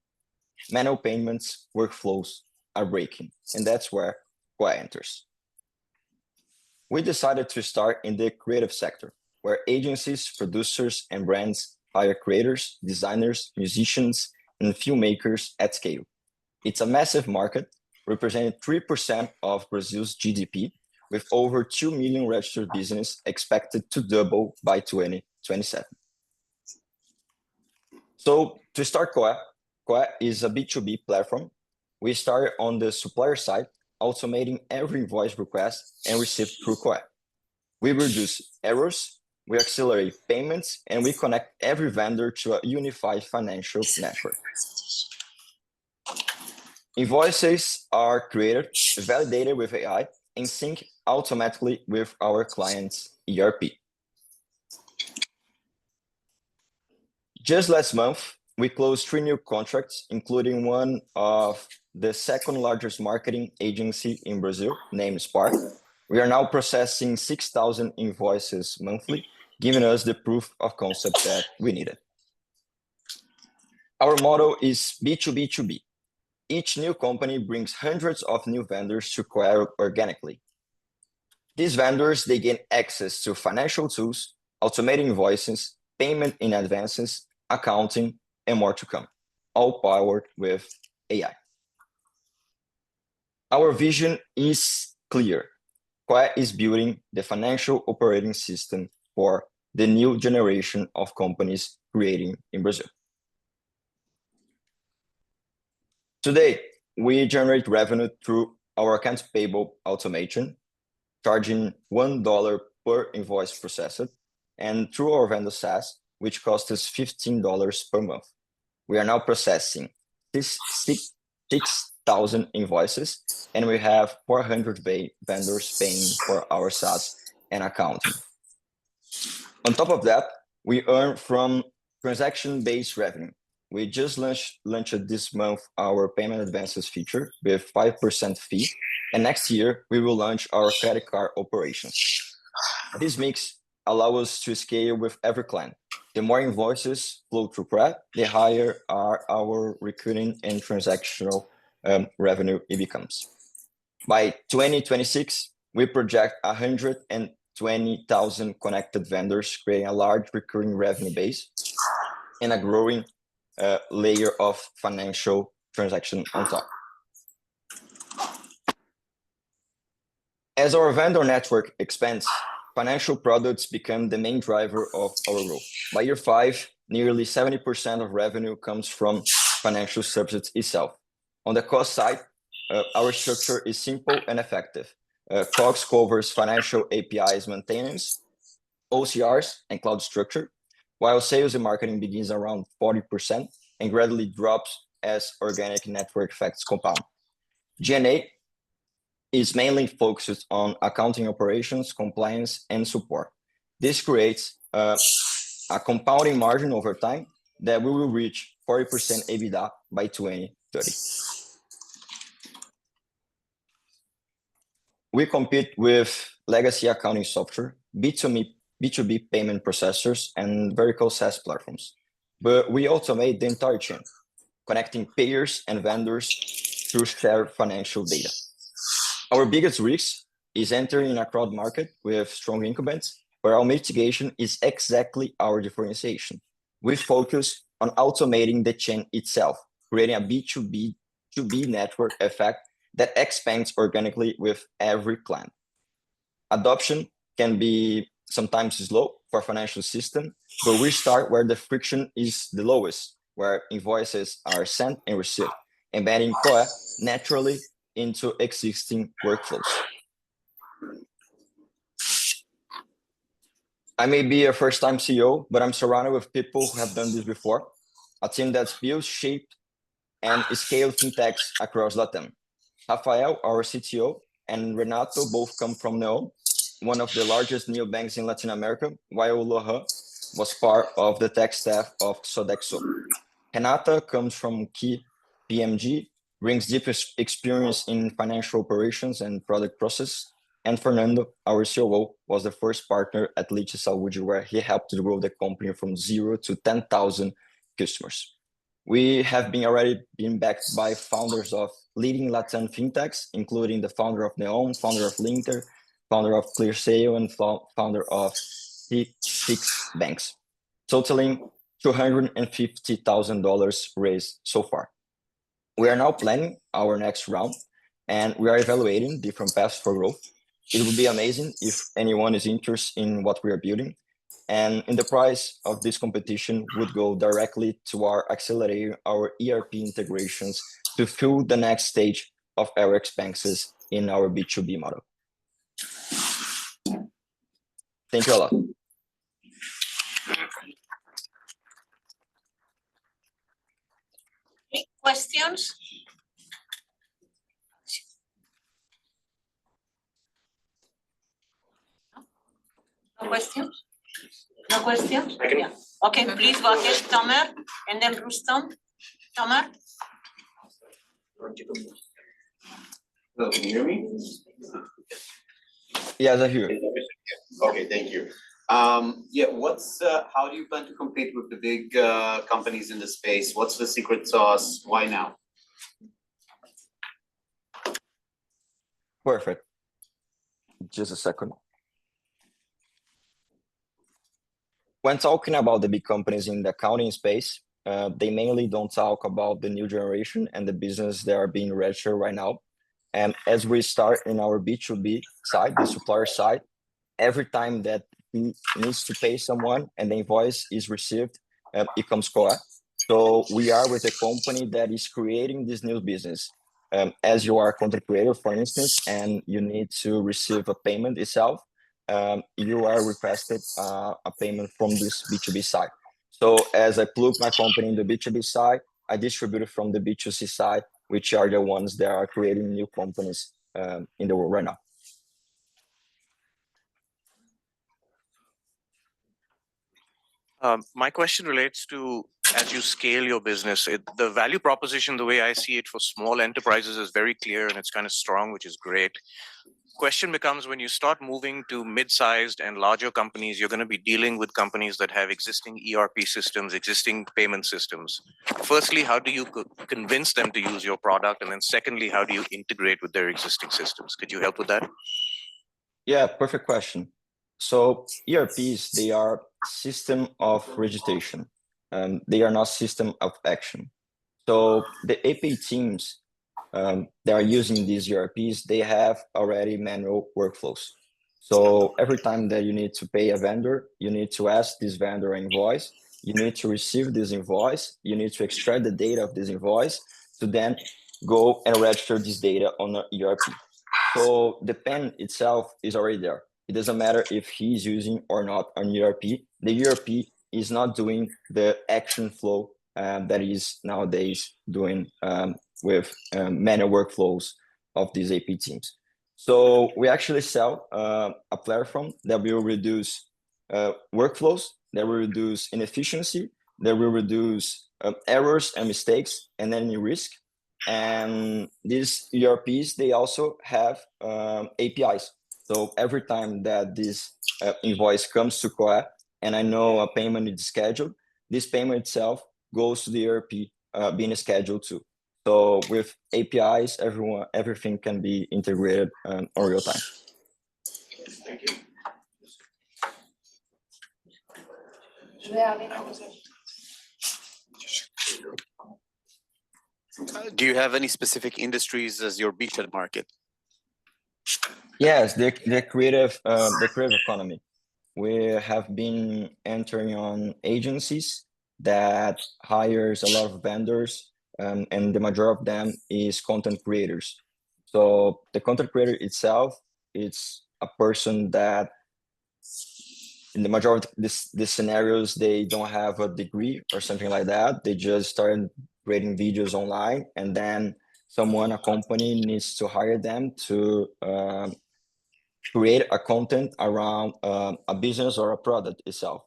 manual payments workflows are breaking, and that's where COEH enters. We decided to start in the creative sector, where agencies, producers, and brands hire creators, designers, musicians, and filmmakers at scale. It's a massive market, representing 3% of Brazil's GDP, with over 2 million registered businesses expected to double by 2027. So to start COEH is a B2B platform. We started on the supplier side, automating every invoice request and receipt through COEH. We reduce errors, we accelerate payments, and we connect every vendor to a unified financial network. Invoices are created, validated with AI, and sync automatically with our client's ERP. Just last month, we closed 3 new contracts, including one of the second largest marketing agency in Brazil, named Spark. We are now processing 6,000 invoices monthly, giving us the proof of concept that we needed. Our model is B2B2B. Each new company brings hundreds of new vendors to COEH organically. These vendors, they gain access to financial tools, automated invoices, payment in advances, accounting, and more to come, all powered with AI. Our vision is clear. COEH is building the financial operating system for the new generation of companies creating in Brazil. Today, we generate revenue through our accounts payable automation, charging $1 per invoice processed, and through our vendor SaaS, which costs us $15 per month. We are now processing 6,000 invoices, and we have 400 vendors paying for our SaaS and accounting. On top of that, we earn from transaction-based revenue. We just launched this month our payment advances feature with 5% fee, and next year we will launch our credit card operations. This mix allows us to scale with every client. The more invoices flow through COEH, the higher are our recurring and transactional revenue it becomes. By 2026, we project 120,000 connected vendors, creating a large recurring revenue base and a growing layer of financial transaction on top. As our vendor network expands, financial products become the main driver of our growth. By year 5, nearly 70% of revenue comes from financial services itself. On the cost side, our structure is simple and effective. COGS covers financial APIs maintenance, OCRs, and cloud structure, while sales and marketing begins around 40% and gradually drops as organic network effects compound. G&A is mainly focused on accounting operations, compliance, and support. This creates a compounding margin over time that we will reach 40% EBITDA by 2030. We compete with legacy accounting software, B2B payment processors, and vertical SaaS platforms. But we automate the entire chain, connecting payers and vendors through shared financial data. Our biggest risk is entering a crowd market with strong incumbents, where our mitigation is exactly our differentiation. We focus on automating the chain itself, creating a B2B network effect that expands organically with every client. Adoption can be sometimes slow for financial system, but we start where the friction is the lowest, where invoices are sent and received, embedding COEH naturally into existing workflows. I may be a first-time CEO, but I'm surrounded with people who have done this before, a team that's built, shaped, and scaled fintechs across Latin. Rafael, our CTO, and Renato both come from Neon, one of the largest neobanks in Latin America, while Lohan was part of the tech staff of Sodexo. Renata comes from Key PMG, brings deep experience in financial operations and product process. And Fernando, our COO, was the first partner at Leite Saúde, where he helped to grow the company from 0 to 10,000 customers. We have already been backed by founders of leading Latin fintechs, including the founder of Neon, founder of Linter, founder of ClearSale, and founder of six banks, totaling $250,000 raised so far. We are now planning our next round, and we are evaluating different paths for growth. It would be amazing if anyone is interested in what we are building, and in the price of this competition would go directly to our accelerating our ERP integrations to fuel the next stage of our expenses in our B2B model. Thank you a lot. Any questions? No questions? No questions? Yeah. Okay, please go ahead, Tamer, and then Rustam. Tamer? Hello, can you hear me? Yes, I hear. Okay, thank you. Yeah, how do you plan to compete with the big companies in the space? What's the secret sauce? Why now? Perfect. Just a second. When talking about the big companies in the accounting space, they mainly don't talk about the new generation and the business that are being registered right now. And as we start in our B2B side, the supplier side, every time that he needs to pay someone and the invoice is received, it comes COEH. So we are with a company that is creating this new business. As you are a content creator, for instance, and you need to receive a payment itself, you are requested a payment from this B2B side. So as I plug my company in the B2B side, I distribute it from the B2C side, which are the ones that are creating new companies in the world right now. My question relates to, as you scale your business, the value proposition, the way I see it for small enterprises is very clear and it's kind of strong, which is great. Question becomes, when you start moving to mid-sized and larger companies, you're going to be dealing with companies that have existing ERP systems, existing payment systems. Firstly, how do you convince them to use your product? And then secondly, how do you integrate with their existing systems? Could you help with that? Yeah, perfect question. So ERPs, they are system of registration. They are not system of action. So the AP teams that are using these ERPs, they have already manual workflows. So every time that you need to pay a vendor, you need to ask this vendor an invoice, you need to receive this invoice, you need to extract the data of this invoice to then go and register this data on an ERP. So the pen itself is already there. It doesn't matter if he's using or not an ERP. The ERP is not doing the action flow that is nowadays doing with manual workflows of these AP teams. So we actually sell a platform that will reduce workflows, that will reduce inefficiency, that will reduce errors and mistakes and any risk. And these ERPs, they also have APIs. So every time that this invoice comes to COEH and I know a payment is scheduled, this payment itself goes to the ERP being scheduled too. So with APIs, everything can be integrated on real time. Thank you. Do you have any specific industries as your beachhead market? Yes, the creative economy. We have been entering on agencies that hires a lot of vendors, and the majority of them is content creators. So the content creator itself, it's a person that in the majority of these scenarios, they don't have a degree or something like that. They just started creating videos online, and then a company needs to hire them to create a content around a business or a product itself.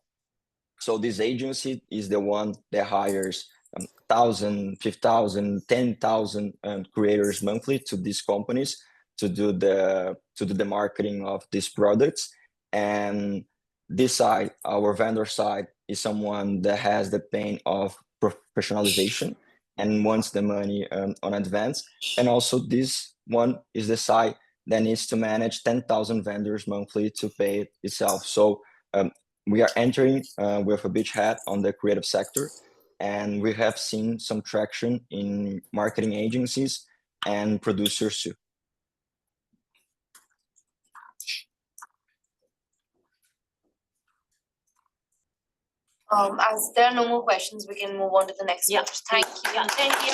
So this agency is the one that hires 1,000, 5,000, 10,000 creators monthly to these companies to do the marketing of these products. And this side, our vendor side, is someone that has the pain of professionalization and wants the money on advance. And also this one is the side that needs to manage 10,000 vendors monthly to pay it itself. So we are entering with a beach hat on the creative sector, and we have seen some traction in marketing agencies and producers too. As there are no more questions, we can move on to the next one. Thank you. Yeah, thank you.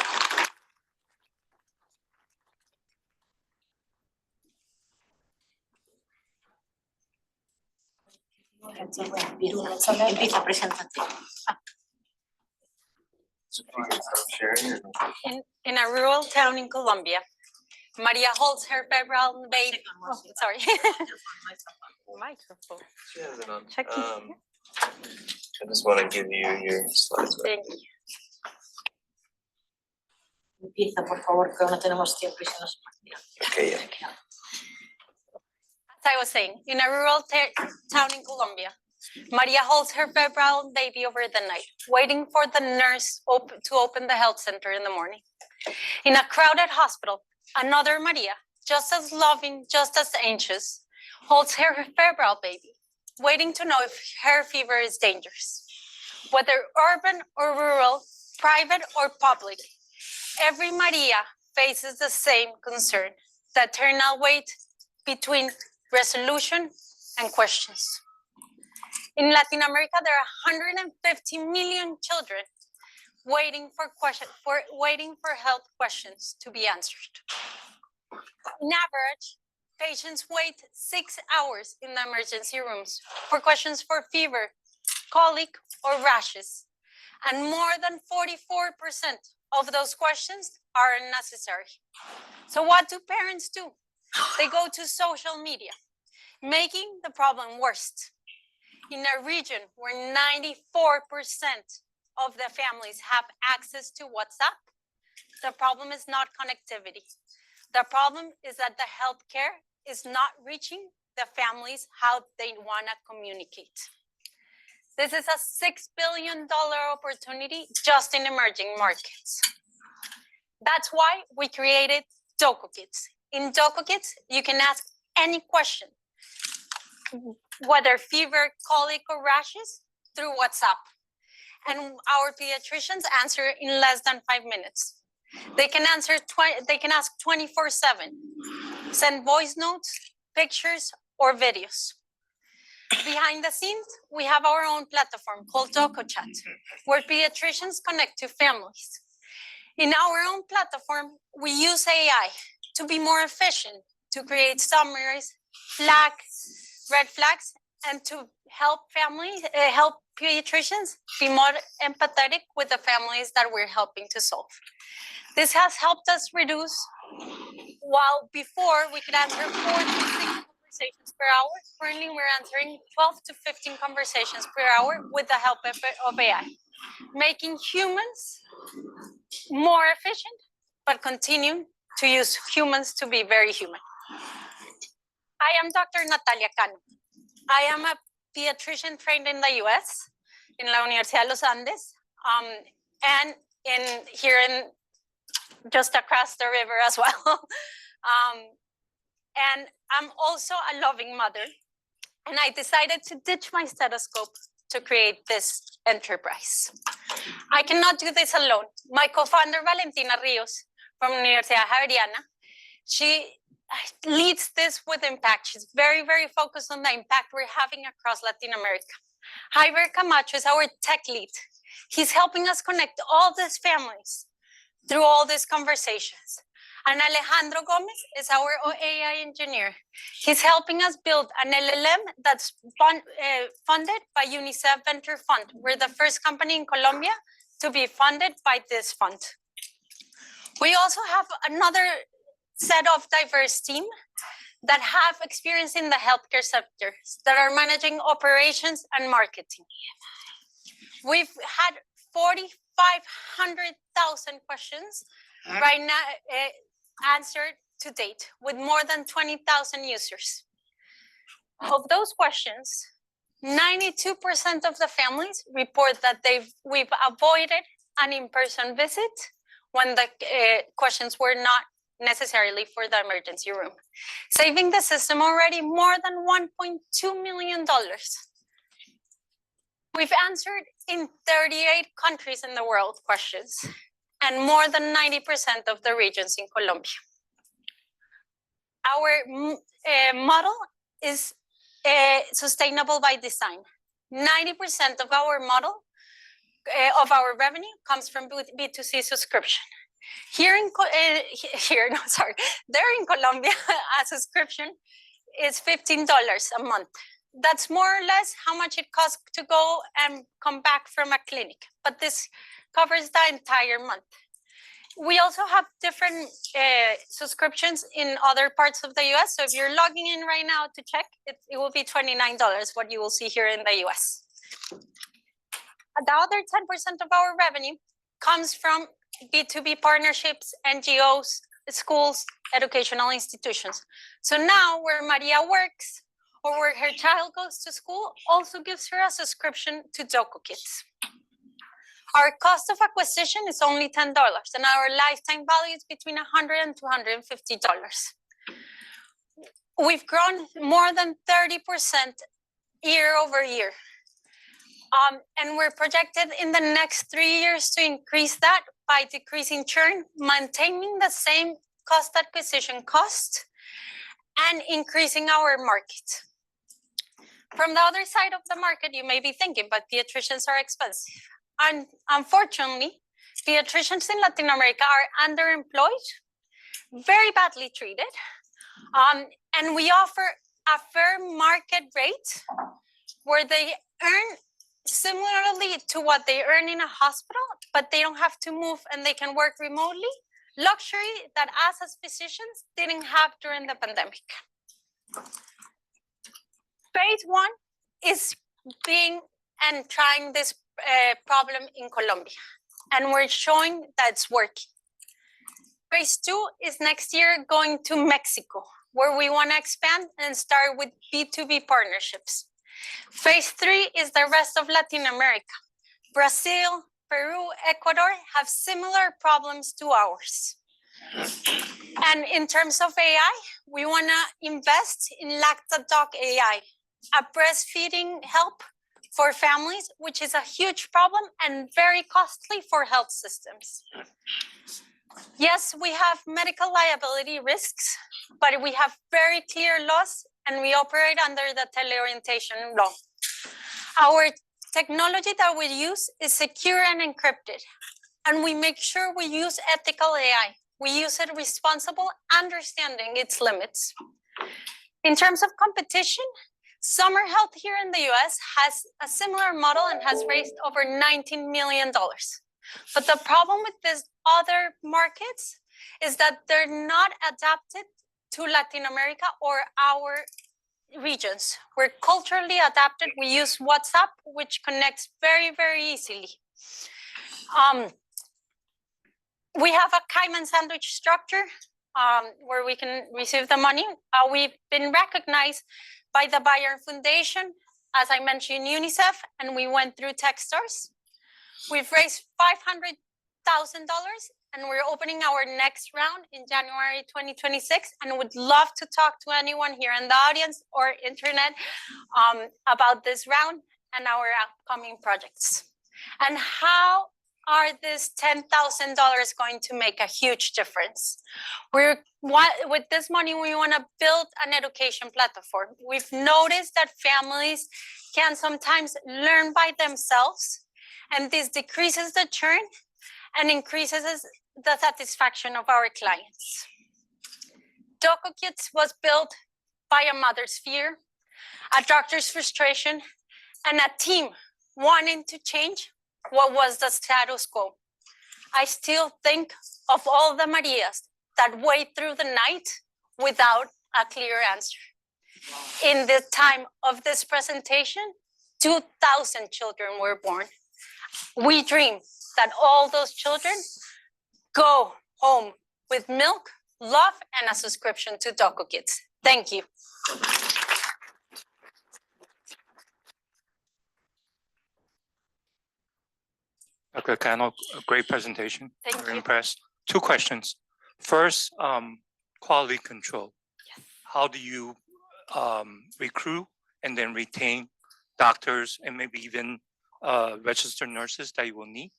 Empieza, preséntate. In a rural town in Colombia, Maria holds her febrile baby. Oh, sorry. Microphone. She has it on. Check it. I just want to give you your slides back. Thank you. Empieza, por favor, que no tenemos tiempo y se nos Okay, yeah. As I was saying, in a rural town in Colombia, Maria holds her febrile baby over the night, waiting for the nurse to open the health center in the morning. In a crowded hospital, another Maria, just as loving, just as anxious, holds her febrile baby, waiting to know if her fever is dangerous. Whether urban or rural, private or public, every Maria faces the same concern, the eternal wait between resolution and questions. In Latin America, there are 150 million children waiting for health questions to be answered. On average, patients wait 6 hours in the emergency rooms for questions for fever, colic, or rashes. And more than 44% of those questions are unnecessary. So what do parents do? They go to social media, making the problem worse. In a region where 94% of the families have access to WhatsApp, the problem is not connectivity. The problem is that the healthcare is not reaching the families how they want to communicate. This is a $6 billion opportunity just in emerging markets. That's why we created DOCOKIDS. In DOCOKIDS, you can ask any question, whether fever, colic, or rashes, through WhatsApp. And our pediatricians answer in less than 5 minutes. They can answer, they can ask 24/7, send voice notes, pictures, or videos. Behind the scenes, we have our own platform called DocoChat, where pediatricians connect to families. In our own platform, we use AI to be more efficient, to create summaries, red flags, and to help families, help pediatricians be more empathetic with the families that we're helping to solve. This has helped us reduce, while before we could answer 4 to 6 conversations per hour, currently we're answering 12 to 15 conversations per hour with the help of AI, making humans more efficient, but continue to use humans to be very human. I am Dr. Natalia Cano. I am a pediatrician trained in the US, in La Universidad de los Andes, and here in just across the river as well. And I'm also a loving mother, and I decided to ditch my stethoscope to create this enterprise. I cannot do this alone. My co-founder, Valentina Rios, from Universidad Javeriana, she leads this with impact. She's very, very focused on the impact we're having across Latin America. Javier Camacho is our tech lead. He's helping us connect all these families through all these conversations. And Alejandro Gomez is our AI engineer. He's helping us build an LLM that's funded by UNICEF Venture Fund. We're the first company in Colombia to be funded by this fund. We also have another set of diverse team that have experience in the healthcare sector that are managing operations and marketing. We've had 500,000 questions right now answered to date with more than 20,000 users. Of those questions, 92% of the families report that we've avoided an in-person visit when the questions were not necessarily for the emergency room, saving the system already more than $1.2 million. We've answered in 38 countries in the world questions and more than 90% of the regions in Colombia. Our model is sustainable by design. 90% of our model, of our revenue comes from B2C subscription. There in Colombia, a subscription is $15 a month. That's more or less how much it costs to go and come back from a clinic, but this covers the entire month. We also have different subscriptions in other parts of the US. So if you're logging in right now to check, it will be $29, what you will see here in the US. The other 10% of our revenue comes from B2B partnerships, NGOs, schools, educational institutions. So now where Maria works or where her child goes to school also gives her a subscription to DOCOKIDS. Our cost of acquisition is only $10 and our lifetime value is between $100 and $250. We've grown more than 30% year over year. And we're projected in the next 3 years to increase that by decreasing churn, maintaining the same cost acquisition cost, and increasing our market. From the other side of the market, you may be thinking, but pediatricians are expensive. And unfortunately, pediatricians in Latin America are underemployed, very badly treated, and we offer a fair market rate where they earn similarly to what they earn in a hospital, but they don't have to move and they can work remotely, luxury that us as physicians didn't have during the pandemic. Phase one is being and trying this problem in Colombia, and we're showing that it's working. Phase two is next year going to Mexico, where we want to expand and start with B2B partnerships. Phase three is the rest of Latin America. Brazil, Peru, Ecuador have similar problems to ours. And in terms of AI, we want to invest in LactaDoc AI, a breastfeeding help for families, which is a huge problem and very costly for health systems. Yes, we have medical liability risks, but we have very clear laws and we operate under the teleorientation law. Our technology that we use is secure and encrypted, and we make sure we use ethical AI. We use it responsible, understanding its limits. In terms of competition, Summer Health here in the US has a similar model and has raised over $19 million. But the problem with these other markets is that they're not adapted to Latin America or our regions. We're culturally adapted. We use WhatsApp, which connects very, very easily. We have a Cayman sandwich structure where we can receive the money. We've been recognized by the Bayern Foundation, as I mentioned, UNICEF, and we went through Techstars. We've raised $500,000 and we're opening our next round in January 2026, and would love to talk to anyone here in the audience or internet about this round and our upcoming projects and how are this $10,000 going to make a huge difference? With this money, we want to build an education platform. We've noticed that families can sometimes learn by themselves, and this decreases the churn and increases the satisfaction of our clients. DOCOKIDS was built by a mother's fear, a doctor's frustration, and a team wanting to change what was the status quo. I still think of all the Marias that wait through the night without a clear answer. In the time of this presentation, 2,000 children were born. We dream that all those children go home with milk, love, and a subscription to DOCOKIDS. Thank you. Dr. Cano, a great presentation. Thank Very you. impressed. Two questions. First, quality control. How do you recruit and then retain doctors and maybe even registered nurses that you will need?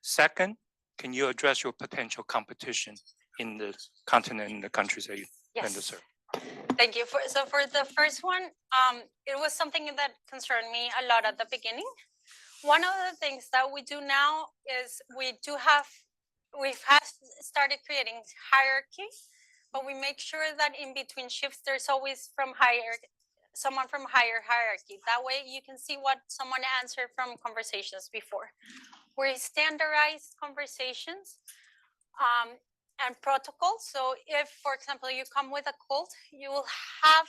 Second, can you address your potential competition in the continent and the countries that you plan to serve? Thank you. So for the first one, it was something that concerned me a lot at the beginning. One of the things that we do now is we've started creating hierarchy, but we make sure that in between shifts, there's always someone from higher hierarchy. That way you can see what someone answered from conversations before. We standardize conversations and protocols. So if, for example, you come with a cold, you will have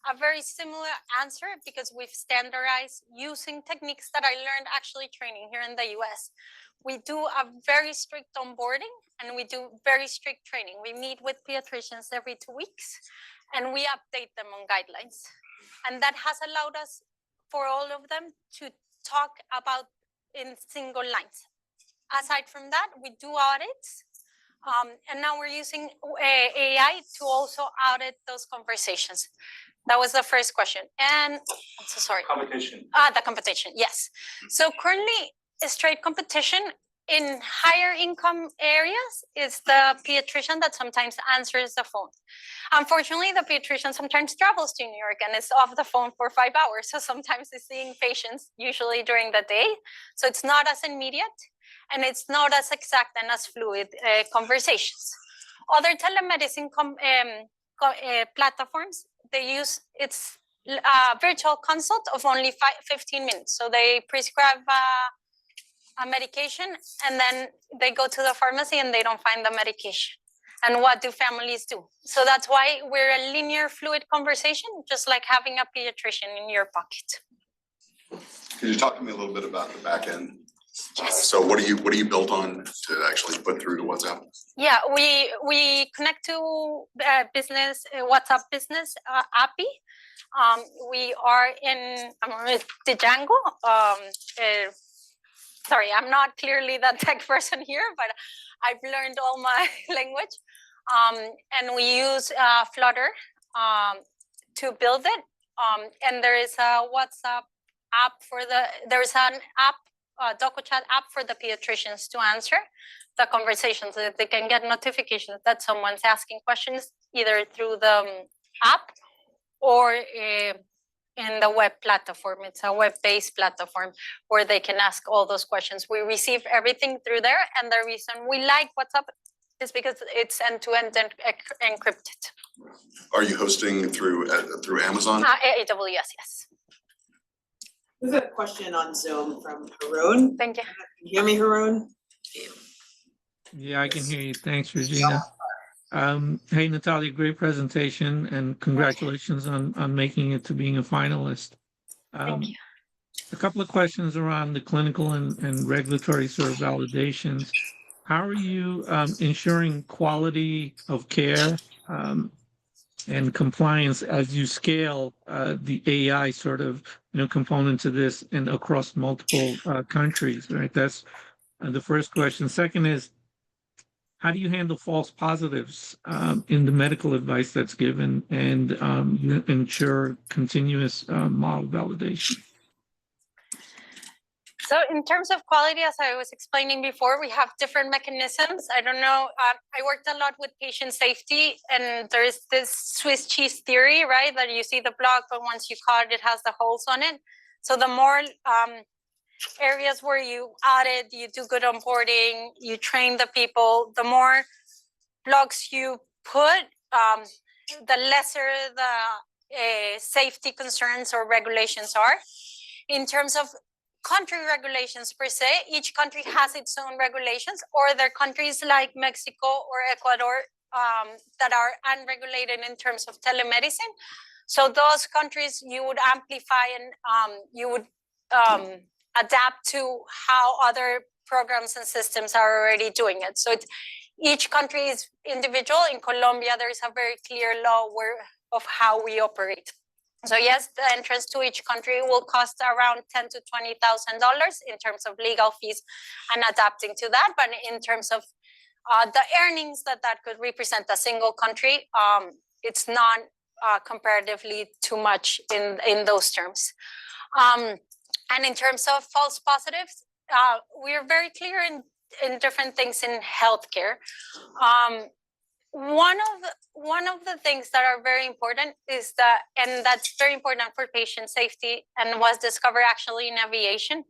a very similar answer because we've standardized using techniques that I learned actually training here in the US. We do a very strict onboarding and we do very strict training. We meet with pediatricians every 2 weeks and we update them on guidelines. And that has allowed us for all of them to talk about in single lines. Aside from that, we do audits. And now we're using AI to also audit those conversations. That was the first question. And I'm so sorry. Competition. The competition, yes. So currently, straight competition in higher income areas is the pediatrician that sometimes answers the phone. Unfortunately, the pediatrician sometimes travels to New York and is off the phone for 5 hours. So sometimes he's seeing patients usually during the day. So it's not as immediate and it's not as exact and as fluid conversations. Other telemedicine platforms, they use it's a virtual consult of only 15 minutes. So they prescribe a medication and then they go to the pharmacy and they don't find the medication. And what do families do? So that's why we're a linear fluid conversation, just like having a pediatrician in your pocket. Could you talk to me a little bit about the back end? So what are you built on to actually put through to WhatsApp? Yeah, we connect to business WhatsApp business API. We are in the Django. Sorry, I'm not clearly the tech person here, but I've learned all my language. And we use Flutter to build it. And there is a WhatsApp app there's an app, DocoChat app for the pediatricians to answer the conversations so that they can get notifications that someone's asking questions either through the app or in the web platform. It's a web-based platform where they can ask all those questions. We receive everything through there, and the reason we like WhatsApp is because it's end-to-end encrypted. Are you hosting through Amazon? AWS, yes. We have a question on Zoom from Haroon. Thank you. Can you hear me, Haroon? Yeah, I can hear you. Thanks, Regina. Hey, Natalia, great presentation and congratulations on making it to being a finalist. Thank you. A couple of questions around the clinical and regulatory sort of validations. How are you ensuring quality of care and compliance as you scale the AI sort of component to this and across multiple countries, right? That's the first question. Second is, how do you handle false positives in the medical advice that's given and ensure continuous model validation? So in terms of quality, as I was explaining before, we have different mechanisms. I don't know, I worked a lot with patient safety, and there's this Swiss cheese theory, right? That you see the block, but once you cut it, it has the holes on it. So the more areas where you audit, you do good onboarding, you train the people, the more blocks you put, the lesser the safety concerns or regulations are. In terms of country regulations per se, each country has its own regulations, or there are countries like Mexico or Ecuador that are unregulated in terms of telemedicine. So those countries you would amplify and you would adapt to how other programs and systems are already doing it. So each country is individual. In Colombia, there is a very clear law of how we operate. So yes, the entrance to each country will cost around $10,000 to $20,000 in terms of legal fees and adapting to that. But in terms of the earnings that could represent a single country, it's not comparatively too much in those terms. And in terms of false positives, we are very clear in different things in healthcare. One of the things that are very important is that, and that's very important for patient safety and was discovered actually in aviation,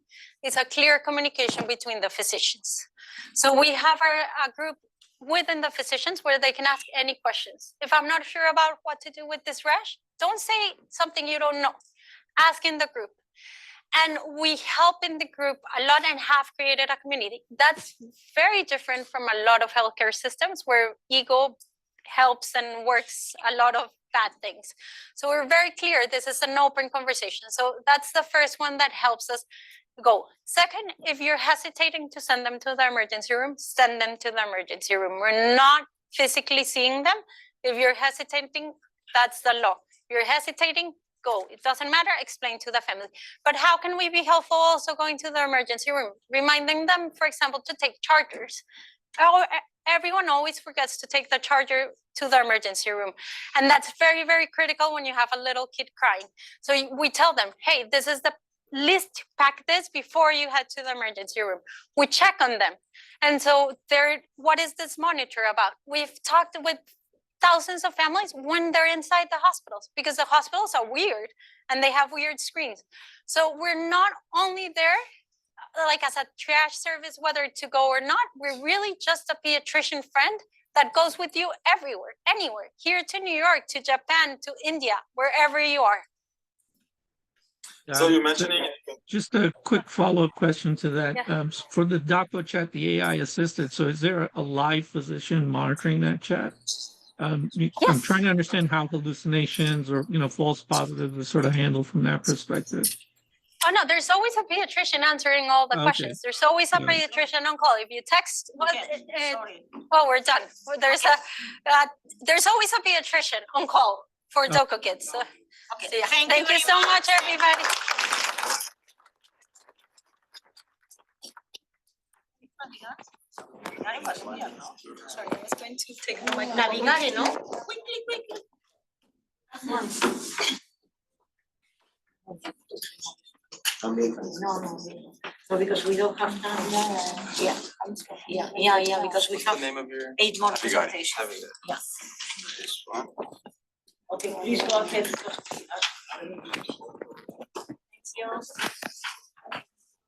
is a clear communication between the physicians. So we have a group within the physicians where they can ask any questions. If I'm not sure about what to do with this rash, don't say something you don't know. Ask in the group. And we help in the group a lot and have created a community. That's very different from a lot of healthcare systems where ego helps and works a lot of bad things. So we're very clear, this is an open conversation. So that's the first one that helps us go. Second, if you're hesitating to send them to the emergency room, send them to the emergency room. We're not physically seeing them. If you're hesitating, that's the law. You're hesitating, go. It doesn't matter, explain to the family. But how can we be helpful also going to the emergency room? Reminding them, for example, to take chargers. Everyone always forgets to take the charger to the emergency room. And that's very, very critical when you have a little kid crying. So we tell them, hey, this is the list, pack this before you head to the emergency room. We check on them. And so what is this monitor about? We've talked with thousands of families when they're inside the hospitals, because the hospitals are weird and they have weird screens. So we're not only there like as a triage service, whether to go or not, we're really just a pediatrician friend that goes with you everywhere, anywhere, here to New York, to Japan, to India, wherever you are. So you're mentioning just a quick follow-up question to that. Yeah. For the Doco chat, the AI assisted, so is there a live physician monitoring that chat? I'm trying to understand how hallucinations or false positives are sort of handled from that perspective. Oh no, there's always a pediatrician answering all the questions. There's always a pediatrician on call. If you text, well, we're done. There's always a pediatrician on call for DOCOKIDS. So, thank you so much, everybody. Sorry, I was going to take the mic. NAVIGARE, no? Quickly. No, because we don't have time. Yeah, because we have the name of your 8 more NAVIGARE. presentations. Yeah. This one. Okay, please go ahead.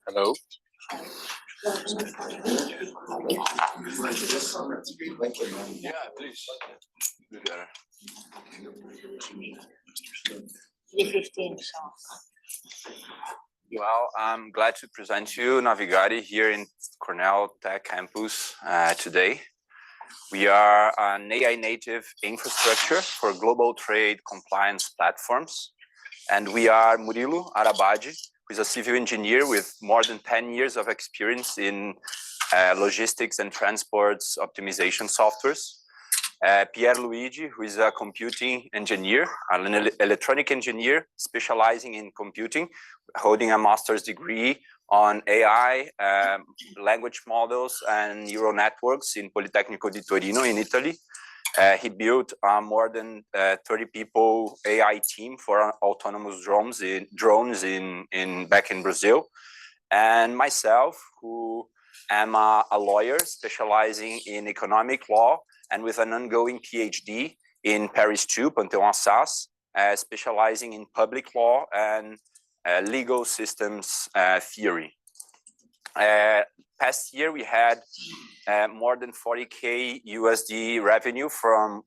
Hello. Yeah, please. Do that. 3:15, so. Well, I'm glad to present you NAVIGARE here in Cornell Tech Campus today. We are an AI native infrastructure for global trade compliance platforms. And we are Murilo Arabadi, who is a civil engineer with more than 10 years of experience in logistics and transports optimization softwares. Pierre Luigi, who is a computing engineer, an electronic engineer specializing in computing, holding a master's degree on AI, language models, and neural networks in Politecnico di Torino in Italy. He built more than 30 people AI team for autonomous drones back in Brazil. and myself, who am a lawyer specializing in economic law and with an ongoing PhD in Paris 2, Panthéon-Assas, specializing in public law and legal systems theory. Past year, we had more than 40K USD revenue from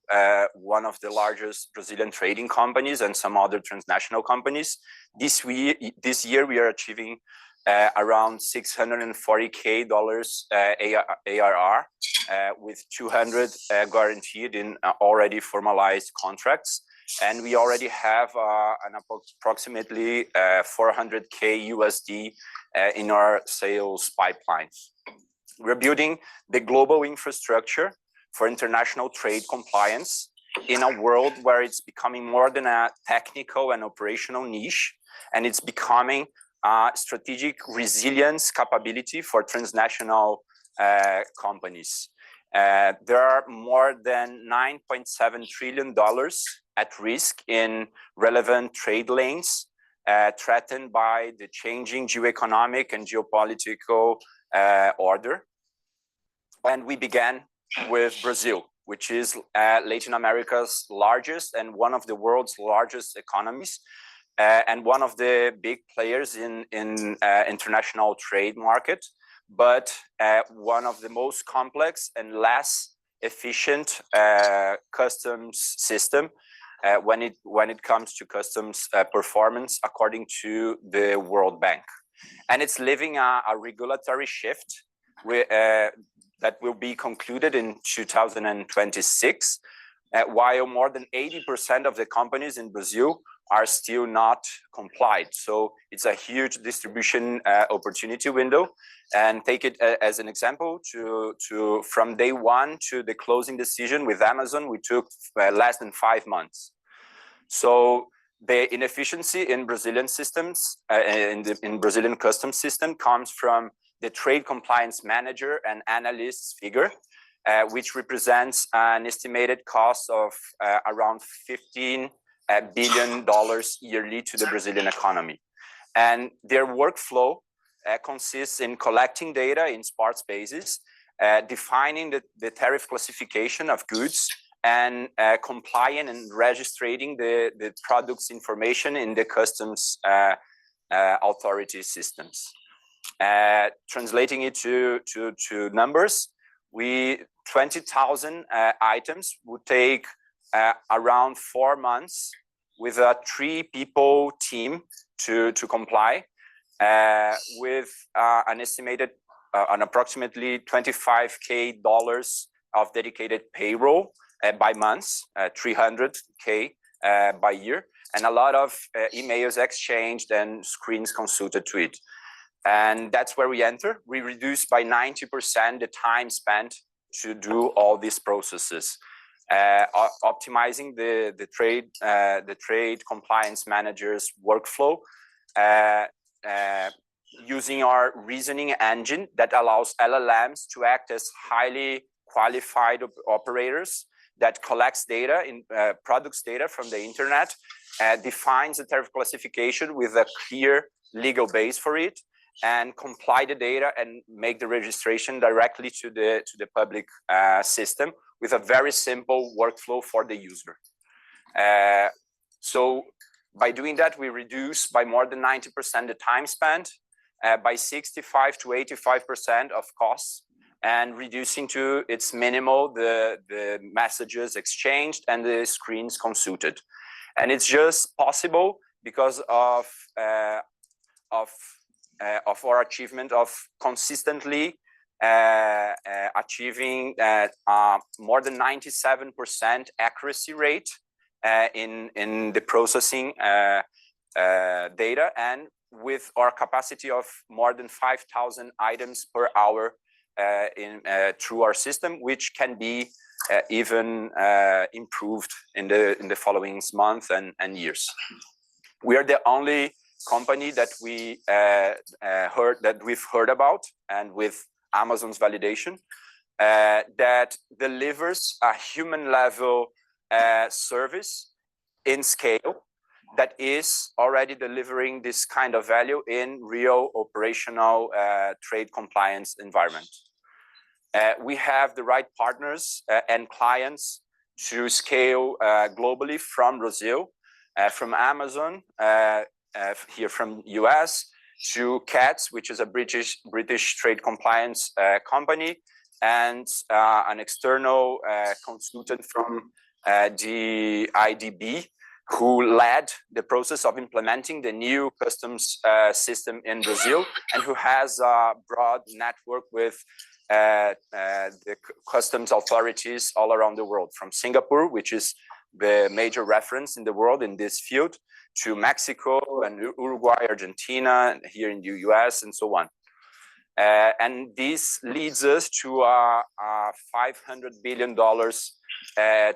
one of the largest Brazilian trading companies and some other transnational companies. This year, we are achieving around $640K ARR with 200 guaranteed in already formalized contracts. And we already have an approximately 400K USD in our sales pipelines. We're building the global infrastructure for international trade compliance in a world where it's becoming more than a technical and operational niche, and it's becoming a strategic resilience capability for transnational companies. There are more than $9.7 trillion at risk in relevant trade lanes, threatened by the changing geoeconomic and geopolitical order. And we began with Brazil, which is Latin America's largest and one of the world's largest economies, and one of the big players in international trade market, but one of the most complex and less efficient customs system when it comes to customs performance, according to the World Bank. And it's living a regulatory shift that will be concluded in 2026, while more than 80% of the companies in Brazil are still not complied. So it's a huge distribution opportunity window. And take it as an example, from day one to the closing decision with Amazon, we took less than 5 months. So the inefficiency in Brazilian systems, in Brazilian customs system, comes from the trade compliance manager and analysts figure, which represents an estimated cost of around $15 billion yearly to the Brazilian economy. And their workflow consists in collecting data in sparse basis, defining the tariff classification of goods, and complying and registering the product's information in the customs authority systems. Translating it to numbers, 20,000 items would take around 4 months with a 3-people team to comply, with an estimated an approximately $25K of dedicated payroll by months, 300K by year, and a lot of emails exchanged and screens consulted to it. And that's where we enter. We reduce by 90% the time spent to do all these processes, optimizing the trade compliance manager's workflow, using our reasoning engine that allows LLMs to act as highly qualified operators that collects data in products data from the internet, defines the tariff classification with a clear legal base for it, and comply the data and make the registration directly to the public system with a very simple workflow for the user. So by doing that, we reduce by more than 90% the time spent, by 65 to 85% of costs, and reducing to its minimal the messages exchanged and the screens consulted. And it's just possible because of our achievement of consistently achieving more than 97% accuracy rate in the processing data, and with our capacity of more than 5,000 items per hour through our system, which can be even improved in the following months and years. We are the only company that we've heard about, and with Amazon's validation, that delivers a human level service in scale that is already delivering this kind of value in real operational trade compliance environment. We have the right partners and clients to scale globally from Brazil, from Amazon, here from US, to CATS, which is a British trade compliance company, and an external consultant from the IDB, who led the process of implementing the new customs system in Brazil, and who has a broad network with the customs authorities all around the world, from Singapore, which is the major reference in the world in this field, to Mexico and Uruguay, Argentina, and here in the US, and so on. And this leads us to a $500 billion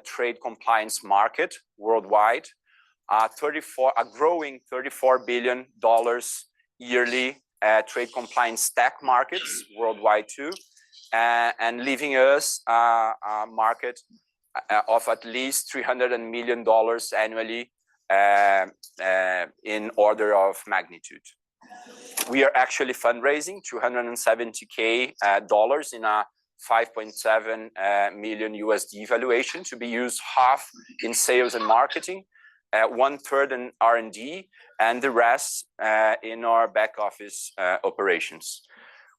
trade compliance market worldwide, a growing $34 billion yearly trade compliance tech markets worldwide too, and leaving us a market of at least $300 million annually in order of magnitude. We are actually fundraising $270K in a 5.7 million USD valuation, to be used half in sales and marketing, 1/3 in R&D, and the rest in our back office operations.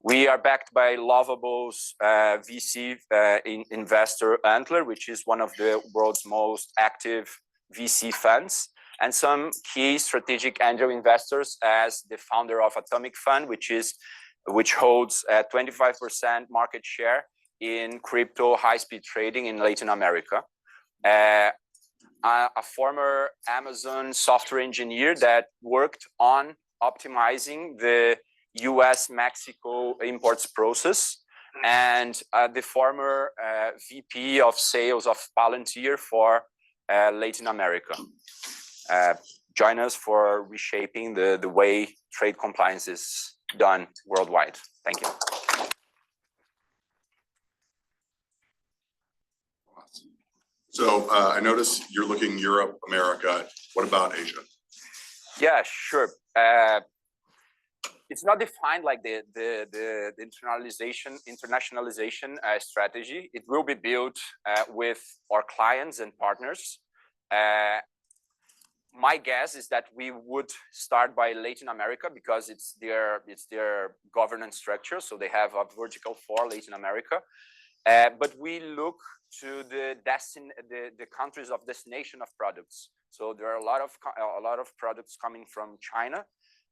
We are backed by Lovable's VC investor Antler, which is one of the world's most active VC funds, and some key strategic angel investors, as the founder of Atomic Fund, which holds 25% market share in crypto high-speed trading in Latin America. A former Amazon software engineer that worked on optimizing the US-Mexico imports process, and the former VP of sales of Palantir for Latin America. Join us for reshaping the way trade compliance is done worldwide. Thank you. So I notice you're looking Europe, America. What about Asia? Yeah, sure. It's not defined like the internationalization strategy. It will be built with our clients and partners. My guess is that we would start by Latin America, because it's their governance structure. So they have a vertical for Latin America. But we look to the countries of destination of products. So there are a lot of products coming from China,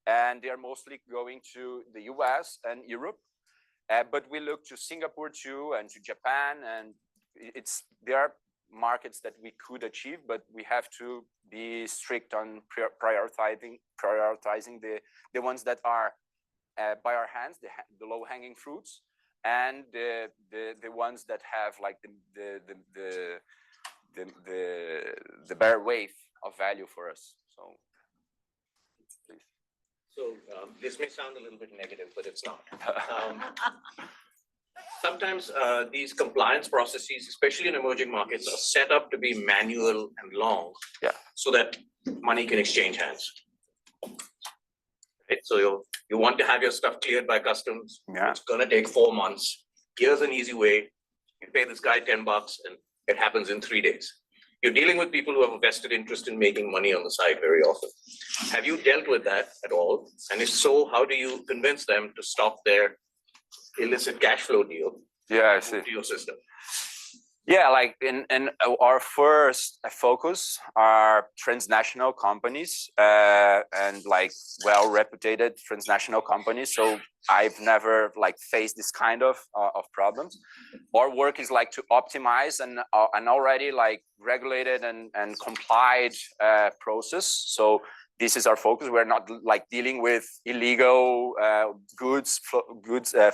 and they are mostly going to the US and Europe. But we look to Singapore too, and to Japan, and there are markets that we could achieve, but we have to be strict on prioritizing the ones that are by our hands, the low-hanging fruits, and the ones that have like the bare weight of value for us. So please. So this may sound a little bit negative, but it's not. Sometimes these compliance processes, especially in emerging markets, are set up to be manual and long, so that money can exchange hands. Right? So you want to have your stuff cleared by customs. It's gonna take 4 months. Here's an easy way. You pay this guy $10 and it happens in 3 days. You're dealing with people who have a vested interest in making money on the side very often. Have you dealt with that at all? And if so, how do you convince them to stop their illicit cash flow deal? Yeah, I see. To your system? Yeah, like in our first focus are transnational companies and like well-reputed transnational companies. So I've never like faced this kind of problems. Our work is like to optimize an already like regulated and complied process. So this is our focus. We're not like dealing with illegal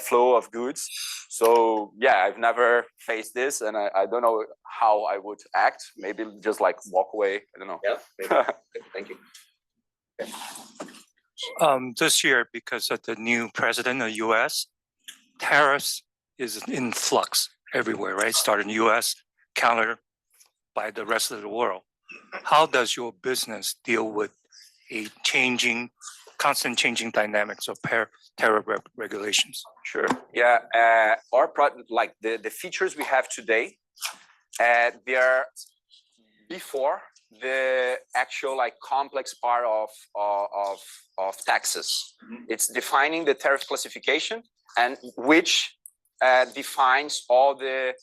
flow of goods. So yeah, I've never faced this, and I don't know how I would act. Maybe just like walk away. I don't know. Yeah. Maybe. Thank you. This year, because of the new president of the US, tariffs is in flux everywhere, right? Started in the US, countered by the rest of the world. How does your business deal with a constant changing dynamics of tariff regulations? Sure. Yeah. Our product, like the features we have today, they are before the actual like complex part of taxes. It's defining the tariff classification, and which defines all the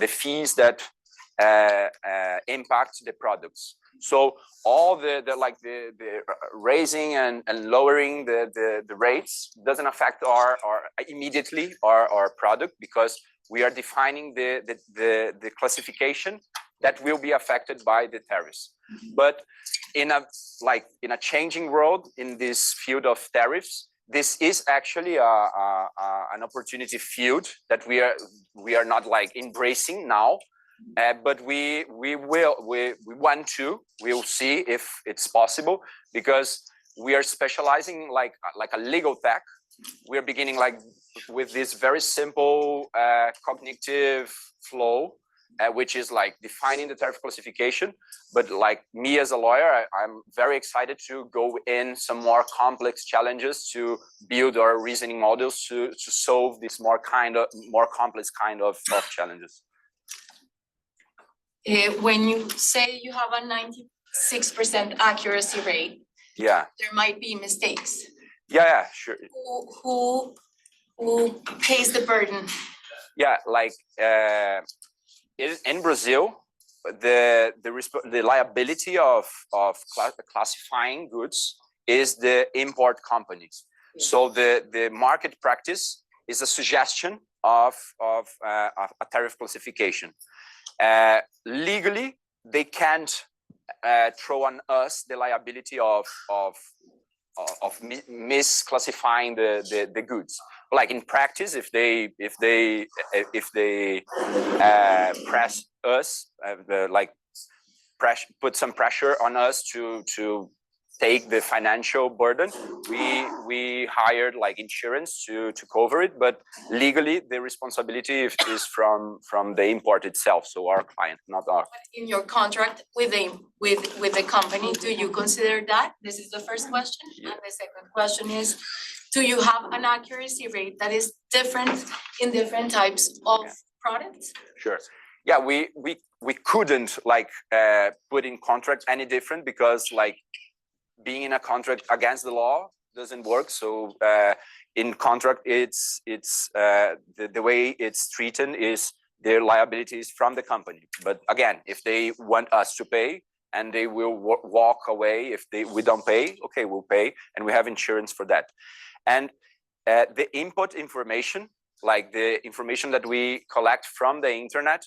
fees that impact the products. So all the raising and lowering the rates doesn't affect our immediately our product, because we are defining the classification that will be affected by the tariffs. But in a changing world, in this field of tariffs, this is actually an opportunity field that we are not like embracing now, but we will see if it's possible, because we are specializing like a legal tech. We're beginning like with this very simple cognitive flow, which is like defining the tariff classification. But like me as a lawyer, I'm very excited to go in some more complex challenges to build our reasoning models to solve this more complex kind of challenges. When you say you have a 96% accuracy rate, yeah, there might be mistakes. Yeah, sure. Who pays the burden? Yeah, like in Brazil, the liability of classifying goods is the import companies. So the market practice is a suggestion of a tariff classification. Legally, they can't throw on us the liability of misclassifying the goods. Like in practice, if they press us, put some pressure on us to take the financial burden, we hired like insurance to cover it, but legally the responsibility is from the import itself, so our client, not our. In your contract with the company, do you consider that? This is the first question. Yeah. And the second question is, do you have an accuracy rate that is different in different types of products? Sure. Yeah, we couldn't like put in contract any different, because like being in a contract against the law doesn't work. So in contract, it's the way it's treated is their liabilities from the company. But again, if they want us to pay, and they will walk away if we don't pay, okay, we'll pay, and we have insurance for that. And the input information, like the information that we collect from the internet,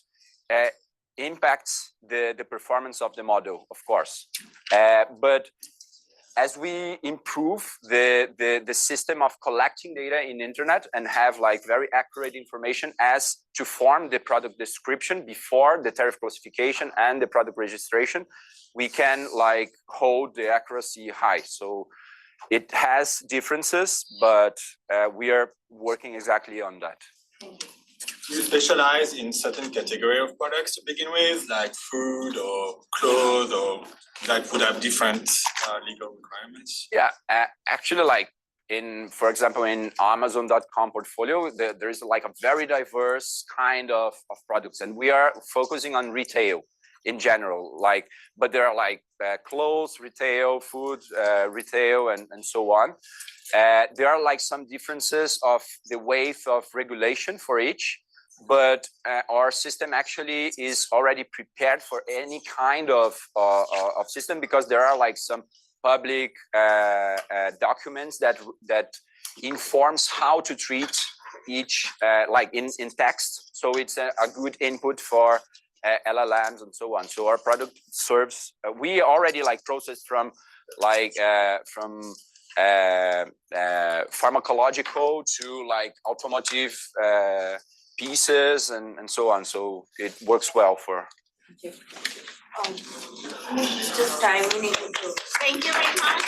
impacts the performance of the model, of course. But as we improve the system of collecting data in internet and have like very accurate information as to form the product description before the tariff classification and the product registration, we can like hold the accuracy high. So it has differences, but we are working exactly on that. Do you specialize in certain category of products to begin with, like food or clothes, or that would have different legal requirements? Yeah, actually, like for example, in Amazon.com portfolio, there is like a very diverse kind of products, and we are focusing on retail in general. Like, but there are like clothes, retail, food, retail, and so on. There are like some differences of the weight of regulation for each. But our system actually is already prepared for any kind of system, because there are like some public documents that informs how to treat each like in text. So it's a good input for LLMs and so on. So our product serves. We already like process from pharmacological to like automotive pieces and so on. So it works well for. Thank you. It's just time we need to go. Thank you very much.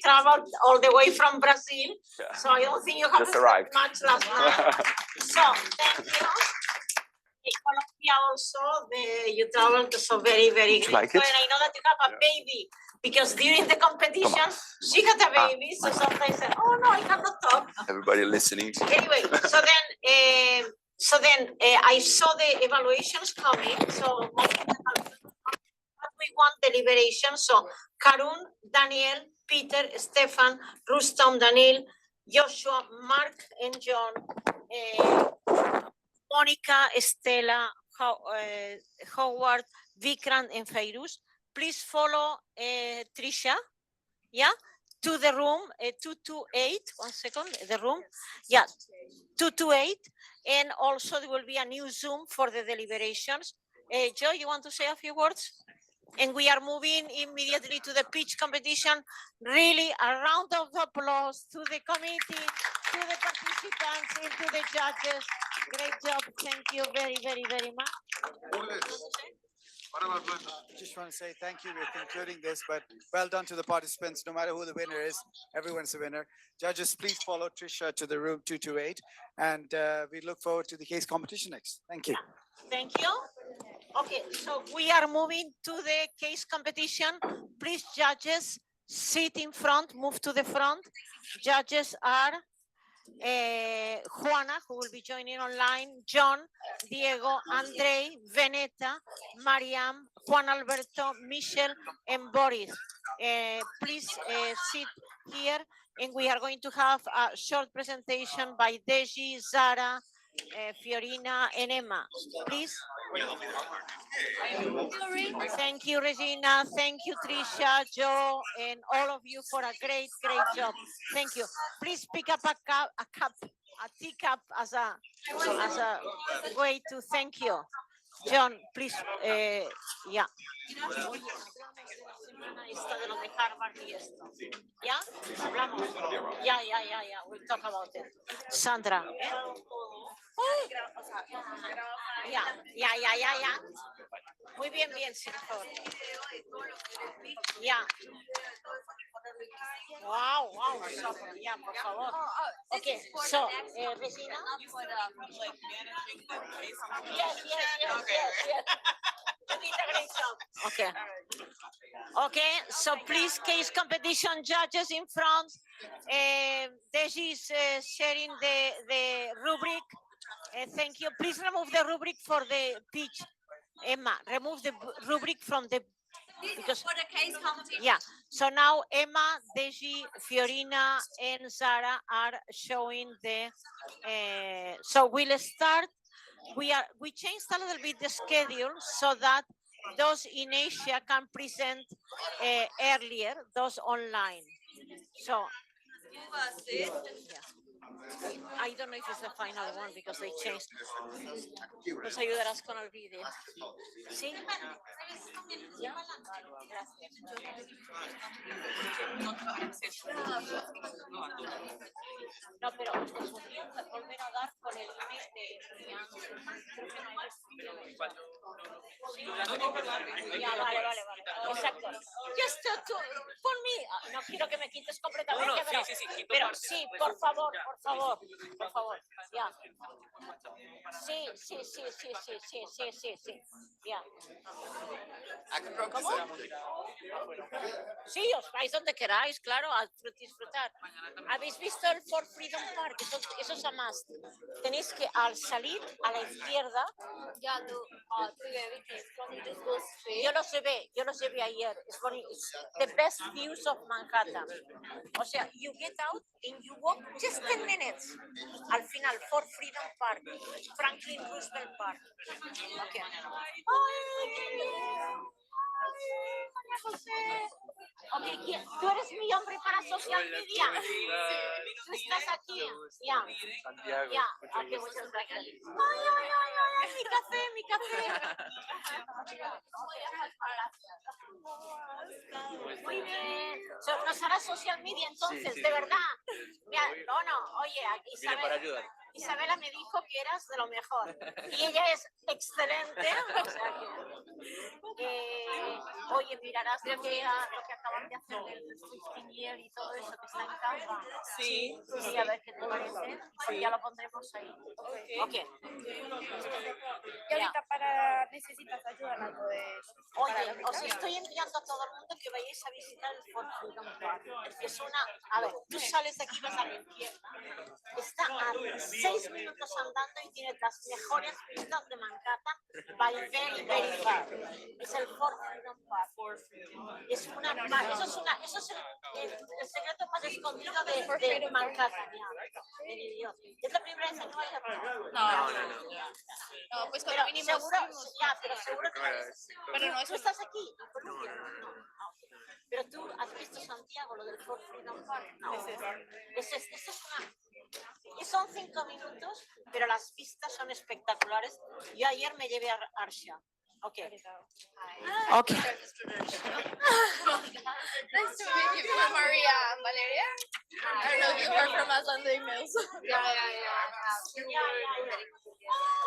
Traveled all the way from Brazil, so I don't think you have just arrived much last night. So thank you. Colombia also, you traveled so very, very Would you good. like it? And I know that you have a baby, because during the competition, she had a baby, so sometimes I said, oh no, I cannot talk. Everybody listening. Anyway, so then I saw the evaluations coming, so we want deliberation, so Karun, Daniel, Peter, Stefan, Rustam, Daniel, Joshua, Mark, and John, Monica, Estela, Howard, Vikrant, and Fairuz. Please follow Trisha, yeah, to the room 228. 1 second, the room, yeah, 228, and also there will be a new Zoom for the deliberations. Joe, you want to say a few words? And we are moving immediately to the pitch competition. Really, a round of applause to the committee, to the participants, and to the judges. Great job. Thank you very, very, very much. I just want to say thank you. We're concluding this, but well done to the participants. No matter who the winner is, everyone's a winner. Judges, please follow Trisha to the room 228, and we look forward to the case competition next. Thank you. Thank you. Okay, so we are moving to the case competition. Please, judges, sit in front, move to the front. Judges are Juana, who will be joining online, John, Diego, Andre, Veneta, Mariam, Juan Alberto, Michelle, and Boris. Please sit here, and we are going to have a short presentation by Deji, Zara, Fiorina, and Emma. Please. Thank you, Regina. Thank you, Trisha, Joe, and all of you for a great, great job. Thank you. Please pick up a teacup as a way to thank you. John, please, yeah. Yeah, hablamos. Yeah. We'll talk about it. Sandra. Yeah. Muy bien, por favor. Yeah. Wow. Yeah, por favor. Okay, so, Regina. Yes. Okay, so please, case competition judges in front. Deji is sharing the rubric. Thank you. Please remove the rubric for the pitch. Emma, remove the rubric from the, because for the case competition. yeah. So now Emma, Deji, Fiorina, and Zara are showing the. So we'll start. We changed a little bit the schedule so that those in Asia can present earlier, those online. So yeah. I don't know if it's the final one because they changed. Nos ayudarás con el vídeo. ¿Sí? ¿Ya? No, pero volver a dar con el email de... Ya, vale. Exacto. Just to, por mí, no quiero que me quites completamente, pero sí, por favor. Ya. Sí. Ya. ¿Cómo? Sí, os vais donde queráis, claro, a disfrutar. ¿Habéis visto el For Freedom Park? Eso es a más. Tenéis que al salir a la izquierda. Yo los llevé ayer. It's the best views of Manhattan. O sea, you get out and you walk just 10 minutes. Al final, For Freedom Park, Franklin Roosevelt Park. Okay. Okay, tú eres mi hombre para social media. Tú estás aquí. Ya. Ya. Okay, muchas gracias. Ay, mi café. Muy bien. Nos hará social media entonces, de verdad. Mira, no, oye, Isabela me dijo que eras de lo mejor. Y ella es excelente. O sea que, oye, mirarás lo que acabo acaban de hacer el 15 year y todo eso que está en Canva. Sí. Sí, a ver qué te parece. Pues ya lo pondremos ahí. Ok. Y ahorita para necesitas ayuda en algo de Oye, os estoy enviando a todo el mundo que vayáis a visitar el Fort Freedom Park. Es una, a ver, tú sales de aquí, vas a la izquierda. Está a 6 minutos andando y tiene las mejores vistas de Manhattan by very, very far. Es el Fort Freedom Park. Es una, eso es el secreto más escondido de Manhattan. Ya. Dios. Es la primera vez en Nueva York. No, pues con Pero lo mínimo seguro, estuvimos. ya, pero seguro que Pero no es tú estás aquí en Colombia. No. Ah, ok. Pero tú has visto Santiago, lo del Fort Freedom Park. No. Ese es una. Y son 5 minutos, pero las vistas son espectaculares. Yo ayer me llevé a Arsha. Okay. Okay. Nice to meet you, Maria. Valeria? I don't know if you are from Atlantic Mills. Yeah.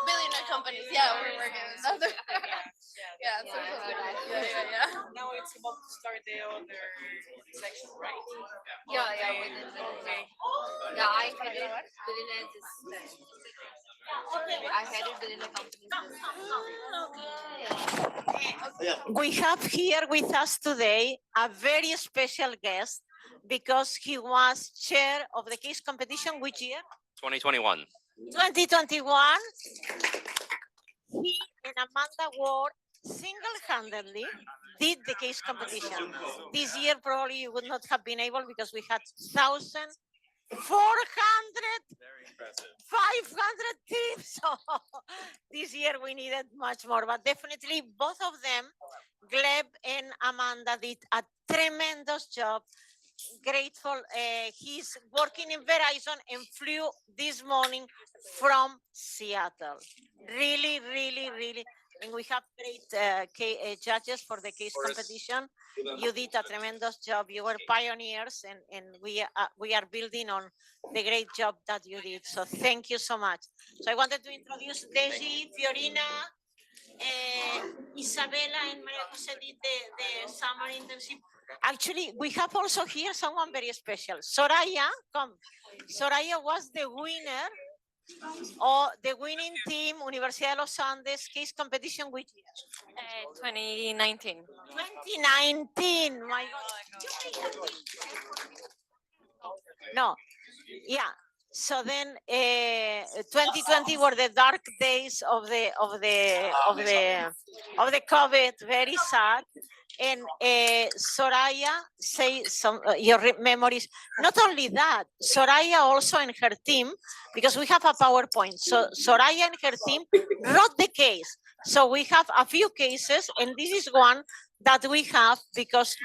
Billionaire companies, yeah, we're working with other. Yeah, so yeah. Now it's about to start the other section, right? Yeah, we did. Okay. Yeah, I headed billionaire I headed billionaire companies. We have here with us today a very special guest because he was chair of the case competition which year? 2021. 2021. He and Amanda Ward single-handedly did the case competition. This year probably you would not have been able because we had 1,400, 500 teams. So this year we needed much more, but definitely both of them, Gleb and Amanda, did a tremendous job. Grateful. He's working in Verizon and flew this morning from Seattle. Really. And we have great judges for the case competition. You did a tremendous job. You were pioneers, and we are building on the great job that you did. So thank you so much. So I wanted to introduce Deji, Fiorina, Isabella, and Maria Jose did the summer internship. Actually, we have also here someone very special. Soraya, come. Soraya was the winner or the winning team Universidad de los Andes case competition which year? 2019. 2019, my God. No, yeah. So then 2020 were the dark days of the COVID, very sad. And Soraya, say some your memories. Not only that, Soraya also and her team, because we have a PowerPoint. So Soraya and her team wrote the case. So we have a few cases, and this is one that we have because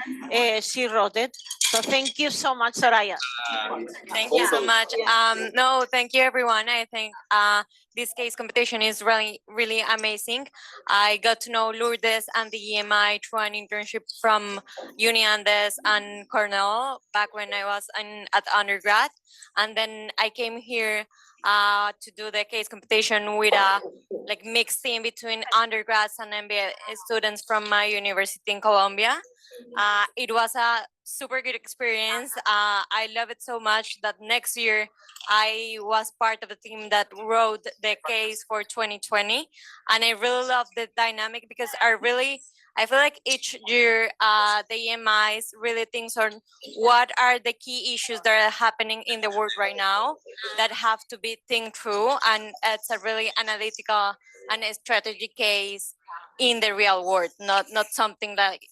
she wrote it. So thank you so much, Soraya. Thank you so much. No, thank you, everyone. I think this case competition is really amazing. I got to know Lourdes and the EMI through an internship from Uni Andes and Cornell back when I was at undergrad. And then I came here to do the case competition with a mixed team between undergrads and MBA students from my university in Colombia. It was a super good experience. I love it so much that next year I was part of the team that wrote the case for 2020. And I really love the dynamic because I feel like each year the EMIs really thinks on what are the key issues that are happening in the world right now that have to be think through, and it's a really analytical and a strategic case in the real world, not something like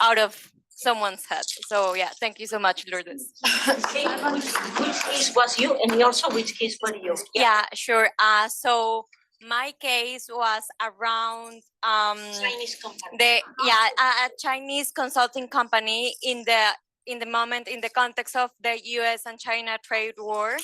out of someone's head. So yeah, thank you so much, Lourdes. Which case was you, and also which case were you? Yeah, sure. So my case was around Chinese company. A Chinese consulting company in the context of the US and China trade war.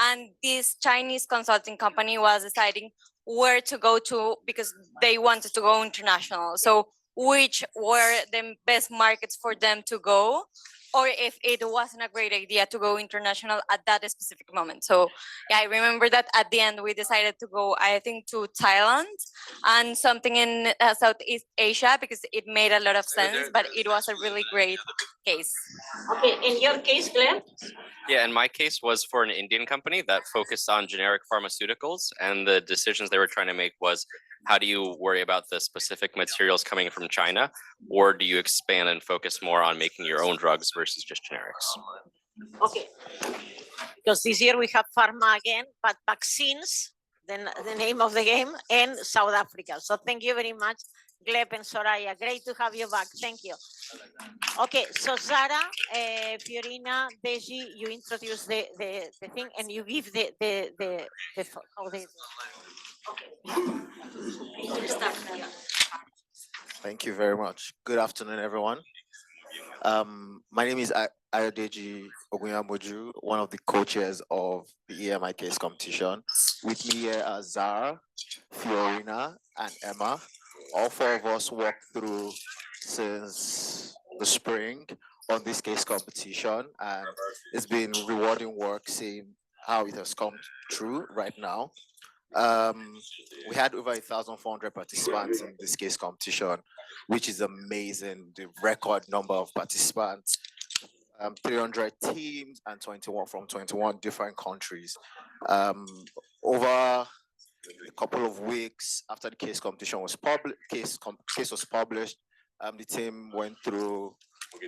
And this Chinese consulting company was deciding where to go to because they wanted to go international. So which were the best markets for them to go. or if it wasn't a great idea to go international at that specific moment. So yeah, I remember that at the end we decided to go, I think, to Thailand and something in Southeast Asia because it made a lot of sense, but it was a really great case. Okay, in your case, Glenn? Yeah, in my case was for an Indian company that focused on generic pharmaceuticals, and the decisions they were trying to make was, how do you worry about the specific materials coming from China, or do you expand and focus more on making your own drugs versus just generics? Okay. Because this year we have pharma again, but vaccines, then the name of the game, and South Africa. So thank you very much, Gleb and Soraya. Great to have you back. Thank you. Okay, so Zara, Fiorina, Deji, you introduce the thing and you give the how they. Thank you very much. Good afternoon, everyone. My name is Ayodeji Ogunyamoju, one of the co-chairs of the EMI case competition. With me here are Zara, Fiorina, and Emma. All four of us worked through since the spring on this case competition, and it's been rewarding work seeing how it has come true right now. We had over 1,400 participants in this case competition, which is amazing. The record number of participants, 300 teams and 21 from 21 different countries. Over a couple of weeks after the case competition was case was published, the team went through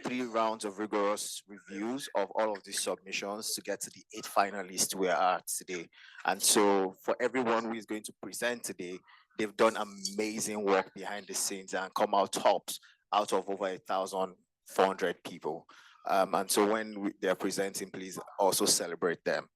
3 rounds of rigorous reviews of all of these submissions to get to the 8 finalists we are at today. And so for everyone who is going to present today, they've done amazing work behind the scenes and come out tops out of over 1,400 people. And so when they're presenting, please also celebrate them.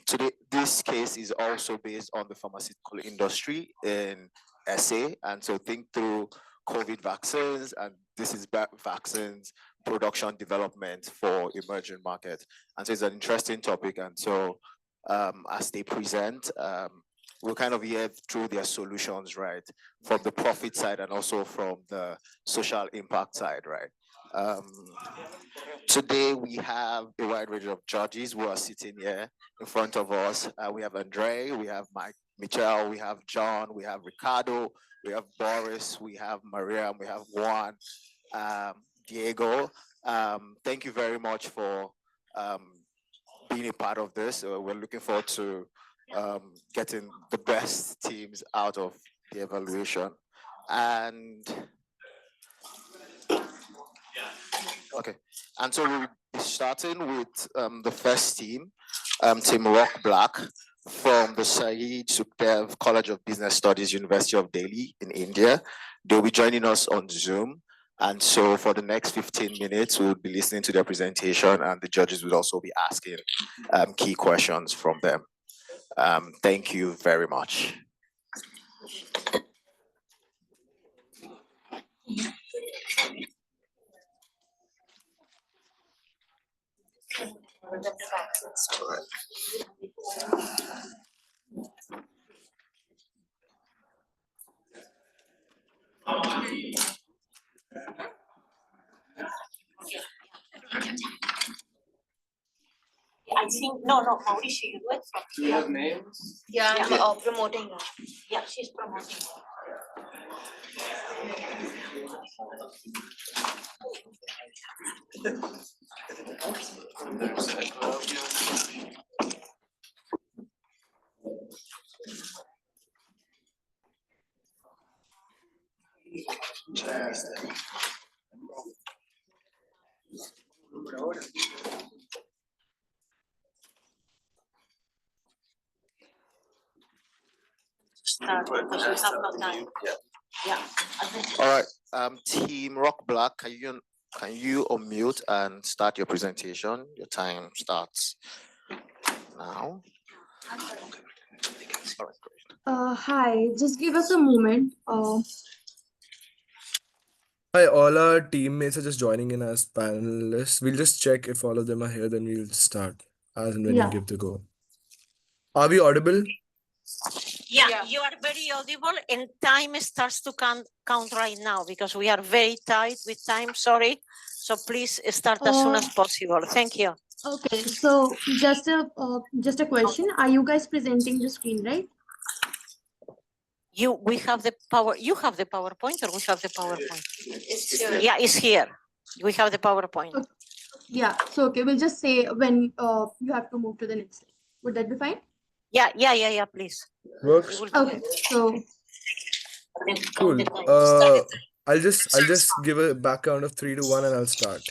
Today, this case is also based on the pharmaceutical industry in SA. And so think through COVID vaccines, and this is vaccines production development for emerging markets. And so it's an interesting topic. And so as they present, we'll kind of hear through their solutions, right? From the profit side and also from the social impact side, right? Today we have a wide range of judges who are sitting here in front of us. We have Andre, we have Mike, Michelle, we have John, we have Ricardo, we have Boris, we have Maria, and we have Juan, Diego. Thank you very much for being a part of this. We're looking forward to getting the best teams out of the evaluation. And okay, and so we'll be starting with the first team, Team Rock Black from the Shaheed Sukhdev College of Business Studies, University of Delhi in India. They'll be joining us on Zoom. And so for the next 15 minutes, we'll be listening to their presentation and the judges will also be asking key questions from them. Thank you very much. I think, no, Mauricio, you do it from Do you have names? Yeah, I'm promoting her. Yeah, she's promoting. Yeah. All right, Team Rock Black, can you unmute and start your presentation? Your time starts now. All right, great. Hi, just give us a moment. Hi, all our teammates are just joining in as panelists. We'll just check if all of them are here, then we'll start as and when you Yeah. give the go. Are we audible? Yeah, you are very audible and time starts to count right now because we are very tight with time, sorry. So please start as soon as possible. Thank you. Okay, so just a question. Are you guys presenting the screen, right? We have the power, you have the PowerPoint or we have the PowerPoint? Yeah, it's here. We have the PowerPoint. Okay. Yeah, so okay, we'll just say when you have to move to the next slide. Would that be fine? Yeah, please. Works. Okay, so Cool. I'll just give a back count of 3 to 1 and I'll start.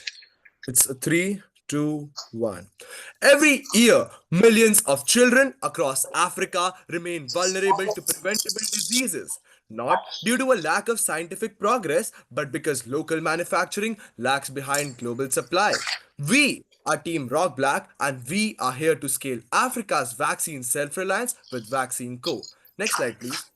It's a 3, 2, 1. Every year, millions of children across Africa remain vulnerable to preventable diseases, not due to a lack of scientific progress, but because local manufacturing lags behind global supply. We are Team Rock Black, and we are here to scale Africa's vaccine self-reliance with Vaccine Co. Next slide, please.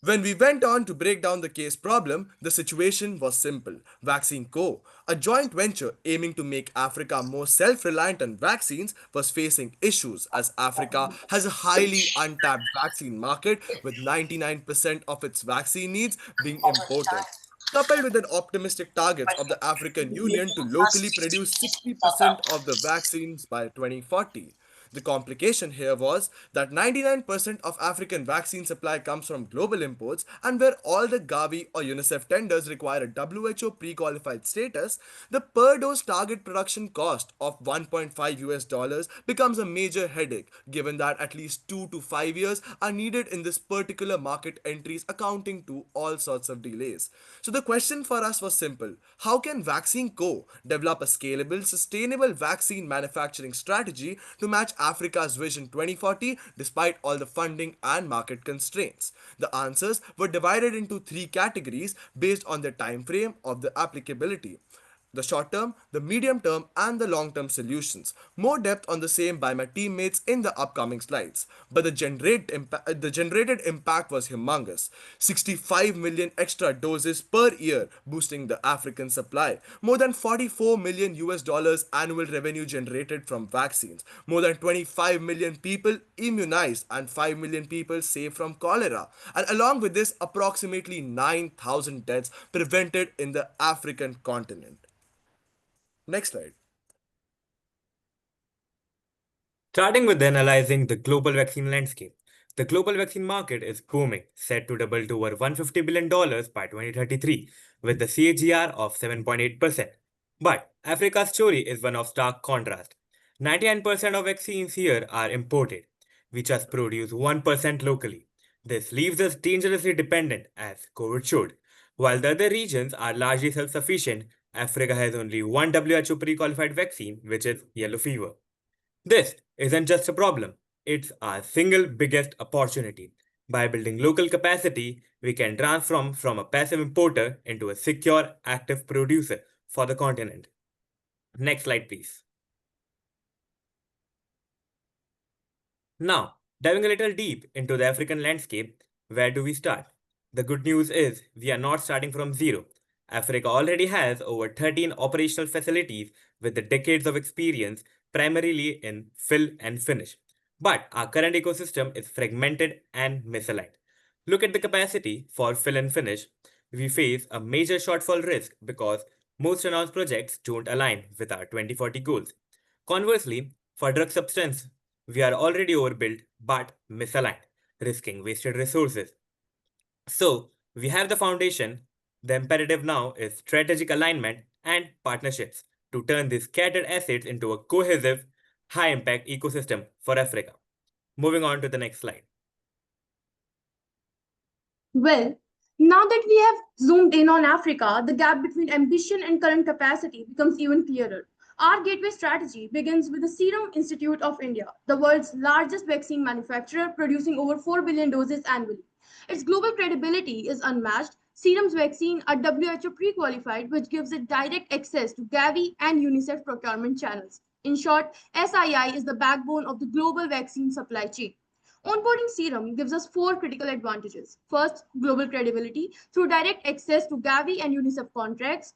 When we went on to break down the case problem, the situation was simple. Vaccine Co., a joint venture aiming to make Africa more self-reliant on vaccines, was facing issues as Africa has a highly untapped vaccine market with 99% of its vaccine needs being imported. Coupled with an optimistic targets of the African Union to locally produce 60% of the vaccines by 2040. The complication here was that 99% of African vaccine supply comes from global imports, and where all the Gavi or UNICEF tenders require a WHO pre-qualified status, the per dose target production cost of $1.5 becomes a major headache, given that at least 2 to 5 years are needed in this particular market entries, accounting to all sorts of delays. So the question for us was simple. How can Vaccine Co. develop a scalable, sustainable vaccine manufacturing strategy to match Africa's Vision 2040 despite all the funding and market constraints? The answers were divided into 3 categories based on the time frame of the applicability: the short term, the medium term, and the long term solutions. More depth on the same by my teammates in the upcoming slides. But the generated impact was humongous. 65 million extra doses per year, boosting the African supply. More than 44 million US dollars annual revenue generated from vaccines. More than 25 million people immunized and 5 million people saved from cholera. And along with this, approximately 9,000 deaths prevented in the African continent. Next slide. Starting with analyzing the global vaccine landscape. The global vaccine market is booming, set to double to over $150 billion by 2033, with a CAGR of 7.8%. But Africa's story is one of stark contrast. 99% of vaccines here are imported. We just produce 1% locally. This leaves us dangerously dependent, as COVID showed. While the other regions are largely self-sufficient, Africa has only one WHO pre-qualified vaccine, which is yellow fever. This isn't just a problem, it's our single biggest opportunity. By building local capacity, we can transform from a passive importer into a secure, active producer for the continent. Next slide, please. Now, diving a little deep into the African landscape, where do we start? The good news is we are not starting from zero. Africa already has over 13 operational facilities with the decades of experience, primarily in fill and finish. But our current ecosystem is fragmented and misaligned. Look at the capacity for fill and finish. We face a major shortfall risk because most announced projects don't align with our 2040 goals. Conversely, for drug substance, we are already overbuilt but misaligned, risking wasted resources. So, we have the foundation. The imperative now is strategic alignment and partnerships to turn these scattered assets into a cohesive, high-impact ecosystem for Africa. Moving on to the next slide. well, now that we have zoomed in on Africa, the gap between ambition and current capacity becomes even clearer. Our gateway strategy begins with the Serum Institute of India, the world's largest vaccine manufacturer, producing over 4 billion doses annually. Its global credibility is unmatched. Serum's vaccine are WHO pre-qualified, which gives it direct access to Gavi and UNICEF procurement channels. In short, SII is the backbone of the global vaccine supply chain. Onboarding Serum gives us 4 critical advantages. First, global credibility through direct access to Gavi and UNICEF contracts.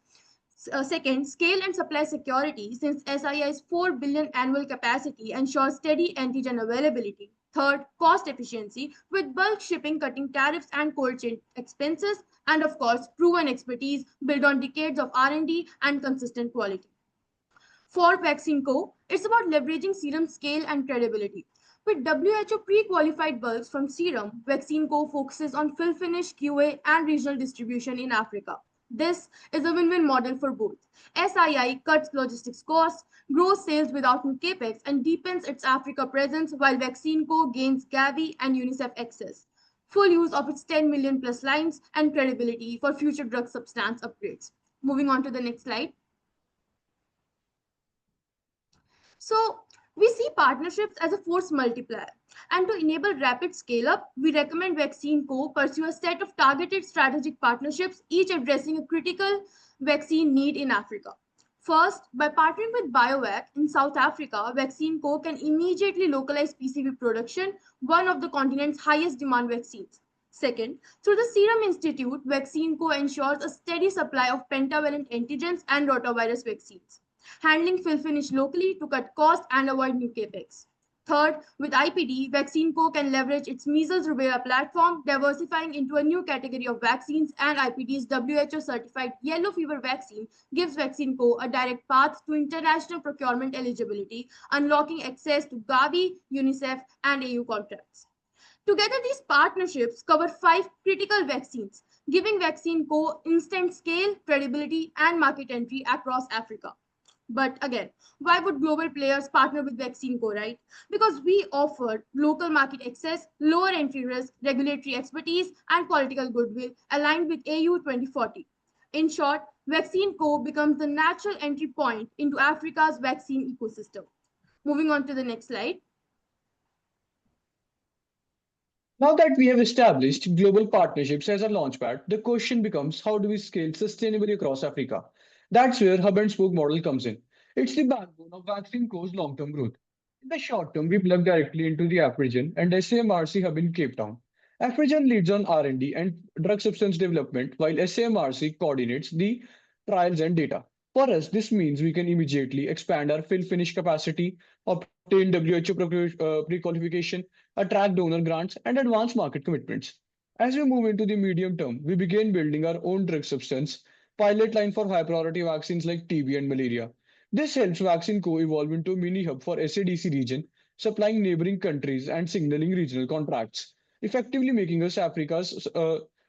Second, scale and supply security, since SII's 4 billion annual capacity ensures steady antigen availability. Third, cost efficiency, with bulk shipping cutting tariffs and cold chain expenses. And of course, proven expertise built on decades of R&D and consistent quality. For Vaccine Co, it's about leveraging serum scale and credibility. With WHO pre-qualified bulks from serum, Vaccine Co focuses on fill finish, QA, and regional distribution in Africa. This is a win-win model for both. SII cuts logistics costs, grows sales without new capex, and deepens its Africa presence, while Vaccine Co gains Gavi and UNICEF access, full use of its 10 million plus lines, and credibility for future drug substance upgrades. Moving on to the next slide. So we see partnerships as a force multiplier. And to enable rapid scale up, we recommend Vaccine Co pursue a set of targeted strategic partnerships, each addressing a critical vaccine need in Africa. First, by partnering with BioVac in South Africa, Vaccine Co can immediately localize PCV production, one of the continent's highest demand vaccines. Second, through the Serum Institute, Vaccine Co ensures a steady supply of pentavalent antigens and rotavirus vaccines, handling fill finish locally to cut costs and avoid new capex. Third, with IPD, Vaccine Co can leverage its measles rubella platform, diversifying into a new category of vaccines, and IPD's WHO-certified yellow fever vaccine gives Vaccine Co a direct path to international procurement eligibility, unlocking access to Gavi, UNICEF, and AU contracts. Together, these partnerships cover 5 critical vaccines, giving Vaccine Co instant scale, credibility, and market entry across Africa. But again, why would global players partner with Vaccine Co, right? Because we offer local market access, lower entry risk, regulatory expertise, and political goodwill aligned with AU 2040. In short, Vaccine Co becomes the natural entry point into Africa's vaccine ecosystem. Moving on to the next slide. Now that we have established global partnerships as a launchpad, the question becomes, how do we scale sustainably across Africa? That's where hub and spoke model comes in. It's the backbone of Vaccine Co's long-term growth. In the short term, we plug directly into the African and SAMRC hub in Cape Town. African leads on R&D and drug substance development, while SAMRC coordinates the trials and data. For us, this means we can immediately expand our fill finish capacity, obtain WHO pre-qualification, attract donor grants, and advance market commitments. As we move into the medium term, we begin building our own drug substance pilot line for high priority vaccines like TB and malaria. This helps Vaccine Co evolve into a mini hub for SADC region, supplying neighboring countries and signaling regional contracts, effectively making us Africa's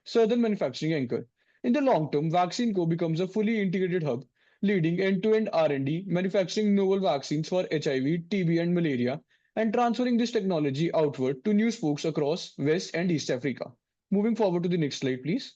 southern manufacturing anchor. In the long term, Vaccine Co becomes a fully integrated hub, leading end-to-end R&D, manufacturing novel vaccines for HIV, TB, and malaria, and transferring this technology outward to new spokes across West and East Africa. Moving forward to the next slide, please.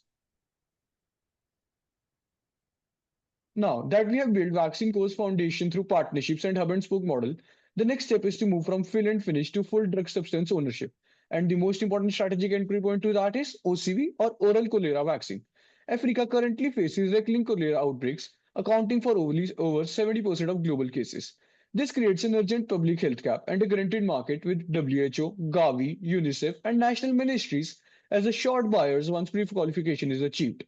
Now that we have built Vaccine Co's foundation through partnerships and hub and spoke model, the next step is to move from fill and finish to full drug substance ownership. And the most important strategic entry point to that is OCV, or oral cholera vaccine. Africa currently faces recurring cholera outbreaks, accounting for over 70% of global cases. This creates an urgent public health gap and a guaranteed market with WHO, Gavi, UNICEF, and national ministries as assured buyers once pre-qualification is achieved.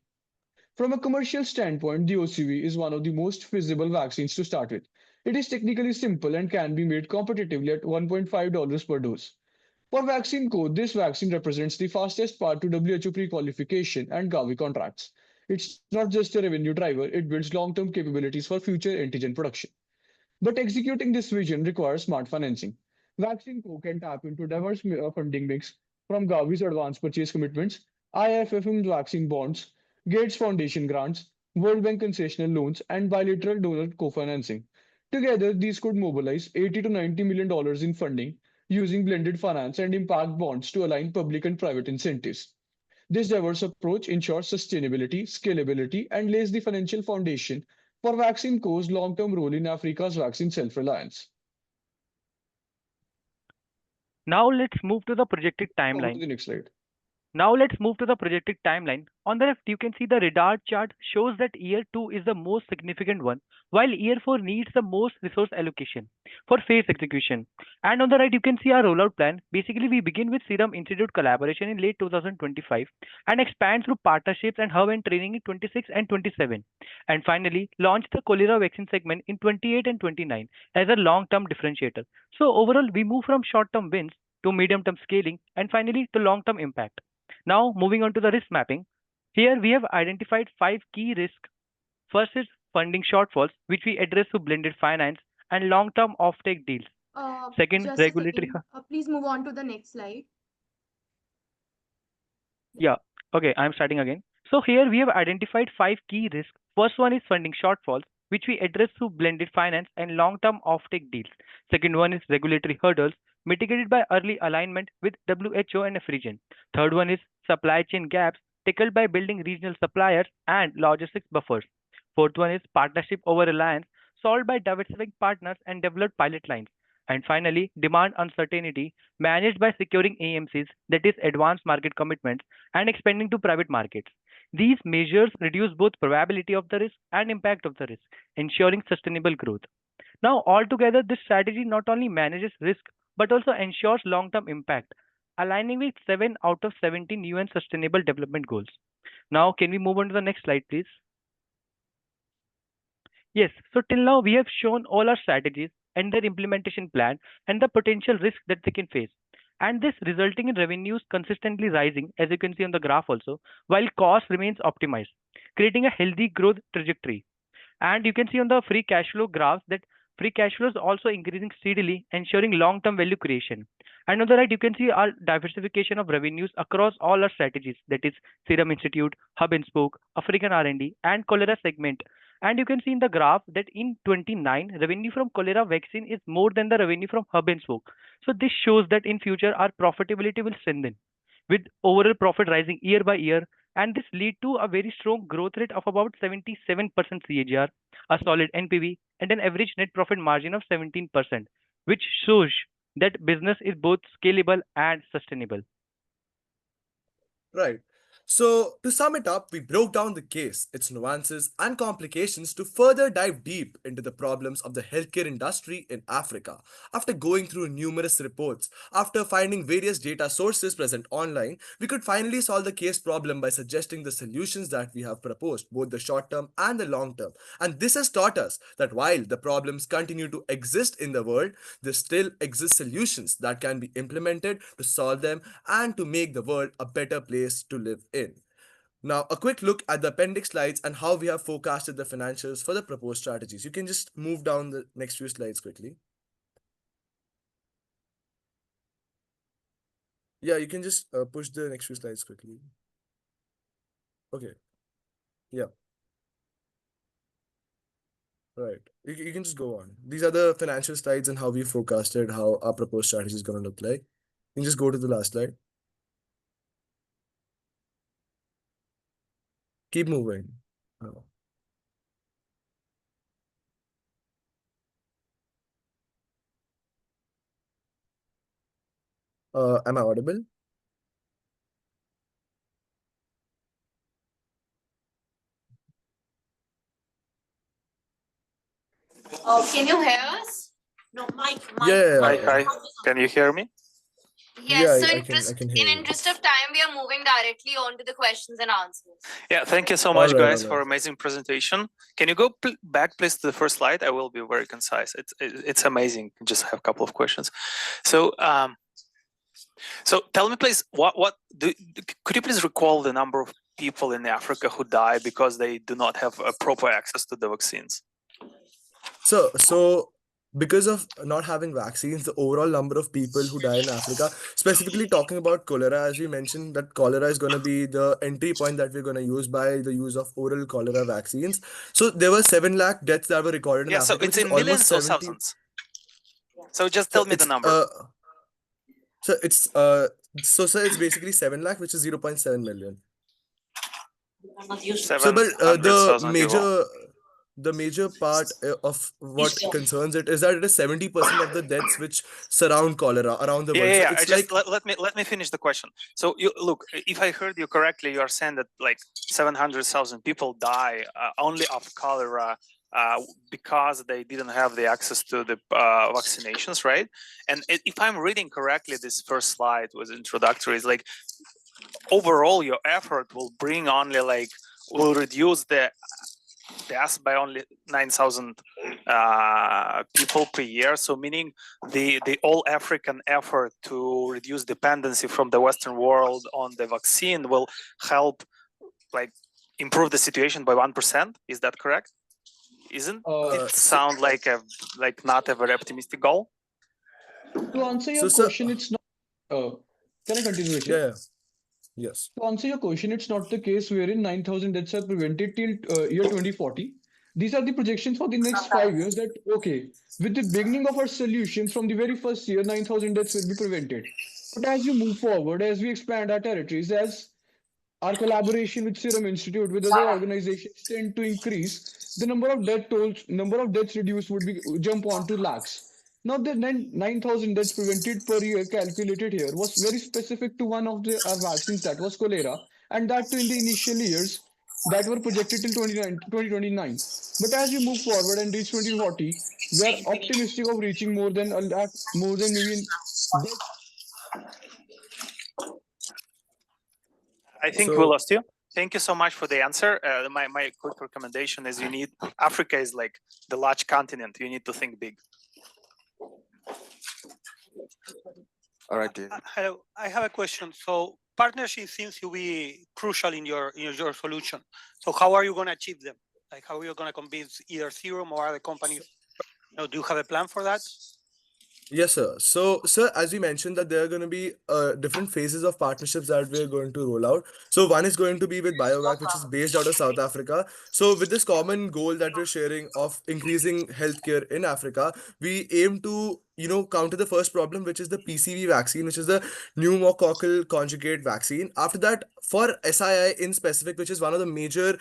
From a commercial standpoint, the OCV is one of the most feasible vaccines to start with. It is technically simple and can be made competitively at $1.5 per dose. For Vaccine Co, this vaccine represents the fastest path to WHO pre-qualification and Gavi contracts. It's not just a revenue driver, it builds long-term capabilities for future antigen production. But executing this vision requires smart financing. Vaccine Co can tap into diverse funding mix from Gavi's advanced purchase commitments, IFF's vaccine bonds, Gates Foundation grants, World Bank concessional loans, and bilateral donor co-financing. Together, these could mobilize $80 to $90 million in funding using blended finance and impact bonds to align public and private incentives. This diverse approach ensures sustainability, scalability, and lays the financial foundation for Vaccine Co's long-term role in Africa's vaccine self-reliance. Now let's move to the projected timeline. The next slide. Now let's move to the projected timeline. On the left, you can see the radar chart shows that year 2 is the most significant one, while year 4 needs the most resource allocation for phase execution. And on the right, you can see our rollout plan. Basically, we begin with Serum Institute collaboration in late 2025 and expand through partnerships and hub and training in 26 and 27. And finally, launch the cholera vaccine segment in 28 and 29 as a long-term differentiator. So overall, we move from short-term wins to medium-term scaling, and finally to long-term impact. Now, moving on to the risk mapping. Here we have identified 5 key risks. First is funding shortfalls, which we address through blended finance and long-term offtake deals. Second, Just regulatory. a second. Please move on to the next slide. Yeah, okay, I'm starting again. So here we have identified 5 key risks. First one is funding shortfalls, which we address through blended finance and long-term offtake deals. Second one is regulatory hurdles, mitigated by early alignment with WHO and African. Third one is supply chain gaps, tackled by building regional suppliers and logistics buffers. Fourth one is partnership over reliance, solved by diversifying partners and developed pilot lines. And finally, demand uncertainty, managed by securing AMCs, that is advanced market commitments, and expanding to private markets. These measures reduce both probability of the risk and impact of the risk, ensuring sustainable growth. Now, altogether, this strategy not only manages risk, but also ensures long-term impact, aligning with 7 out of 17 UN Sustainable Development Goals. Now, can we move on to the next slide, please? Yes, so till now we have shown all our strategies and their implementation plan and the potential risks that they can face. And this resulting in revenues consistently rising, as you can see on the graph also, while cost remains optimized, creating a healthy growth trajectory. And you can see on the free cash flow graphs that free cash flow is also increasing steadily, ensuring long-term value creation. And on the right, you can see our diversification of revenues across all our strategies, that is Serum Institute, Hub and Spoke, African R&D, and cholera segment. And you can see in the graph that in 29, revenue from cholera vaccine is more than the revenue from Hub and Spoke. So this shows that in future, our profitability will strengthen, with overall profit rising year by year. And this lead to a very strong growth rate of about 77% CAGR, a solid NPV, and an average net profit margin of 17%, which shows that business is both scalable and sustainable. Right. So, to sum it up, we broke down the case, its nuances and complications to further dive deep into the problems of the healthcare industry in Africa. After going through numerous reports, after finding various data sources present online, we could finally solve the case problem by suggesting the solutions that we have proposed, both the short term and the long term. And this has taught us that while the problems continue to exist in the world, there still exist solutions that can be implemented to solve them and to make the world a better place to live in. Now, a quick look at the appendix slides and how we have forecasted the financials for the proposed strategies. You can just move down the next few slides quickly. Yeah, you can just push the next few slides quickly. Okay. Yeah. Right. You can just go on. These are the financial slides and how we forecasted how our proposed strategy is going to look like. You can just go to the last slide. Keep moving. Oh. Am I audible? Oh, can you hear us? No, Mike. Yeah. Hi. Can you hear me? Yes, so I in can hear you. interest of time, we are moving directly on to the questions and answers. Yeah, thank you so much, All right, guys, all for right. amazing presentation. Can you go back, please, to the first slide? I will be very concise. It's amazing. Just have a couple of questions. So, tell me, please, could you please recall the number of people in Africa who die because they do not have a proper access to the vaccines? So because of not having vaccines, the overall number of people who die in Africa, specifically talking about cholera, as we mentioned, that cholera is going to be the entry point that we're going to use by the use of oral cholera vaccines. So there were 7 lakh deaths that were recorded in Yeah, so Africa, it's which is in almost millions or 70. thousands? So just tell me the number. So it's sir, it's basically 7 lakh, which is 0.7 million. So, but 700,000 people. the major part of what concerns it is that it is 70% of the deaths which surround cholera around the world. Yeah. So I it's just like let me finish the question. So you look, if I heard you correctly, you are saying that like 700,000 people die only of cholera because they didn't have the access to the vaccinations, right? And if I'm reading correctly, this first slide was introductory. Is like overall, your effort will bring only like will reduce the deaths by only 9,000 people per year. So meaning the all African effort to reduce dependency from the Western world on the vaccine will help like improve the situation by 1%. Is that correct? Isn't it sound like not a very optimistic goal? To answer your sir, question, it's not. Can I continue, Rishit? yeah, yes. To answer your question, it's not the case wherein 9,000 deaths are prevented till year 2040. These are the projections for the next 5 years that, okay, with the beginning of our solutions from the very first year, 9,000 deaths will be prevented. But as we move forward, as we expand our territories, as our collaboration with Serum Institute, with other organizations tend to increase, the number of deaths reduced would be jump on to lakhs. Now the 9,000 deaths prevented per year calculated here was very specific to one of our vaccines, that was cholera, and that too in the initial years that were projected till 2029. But as we move forward and reach 2040, we are optimistic of reaching more than a lakh, more than million deaths. I think we lost you. Thank you so much for the answer. My quick recommendation is Africa is like the large continent. You need to think big. All right, Dean. Hello, I have a question. So partnership seems to be crucial in your solution. So how are you going to achieve them? Like how are you going to convince either Serum or other companies? Do you have a plan for that? Yes, sir. So, sir, as we mentioned that there are going to be different phases of partnerships that we're going to roll out. So one is going to be with BioVac, which is based out of South Africa. So with this common goal that we're sharing of increasing healthcare in Africa, we aim to counter the first problem, which is the PCV vaccine, which is the pneumococcal conjugate vaccine. After that, for SII in specific, which is one of the major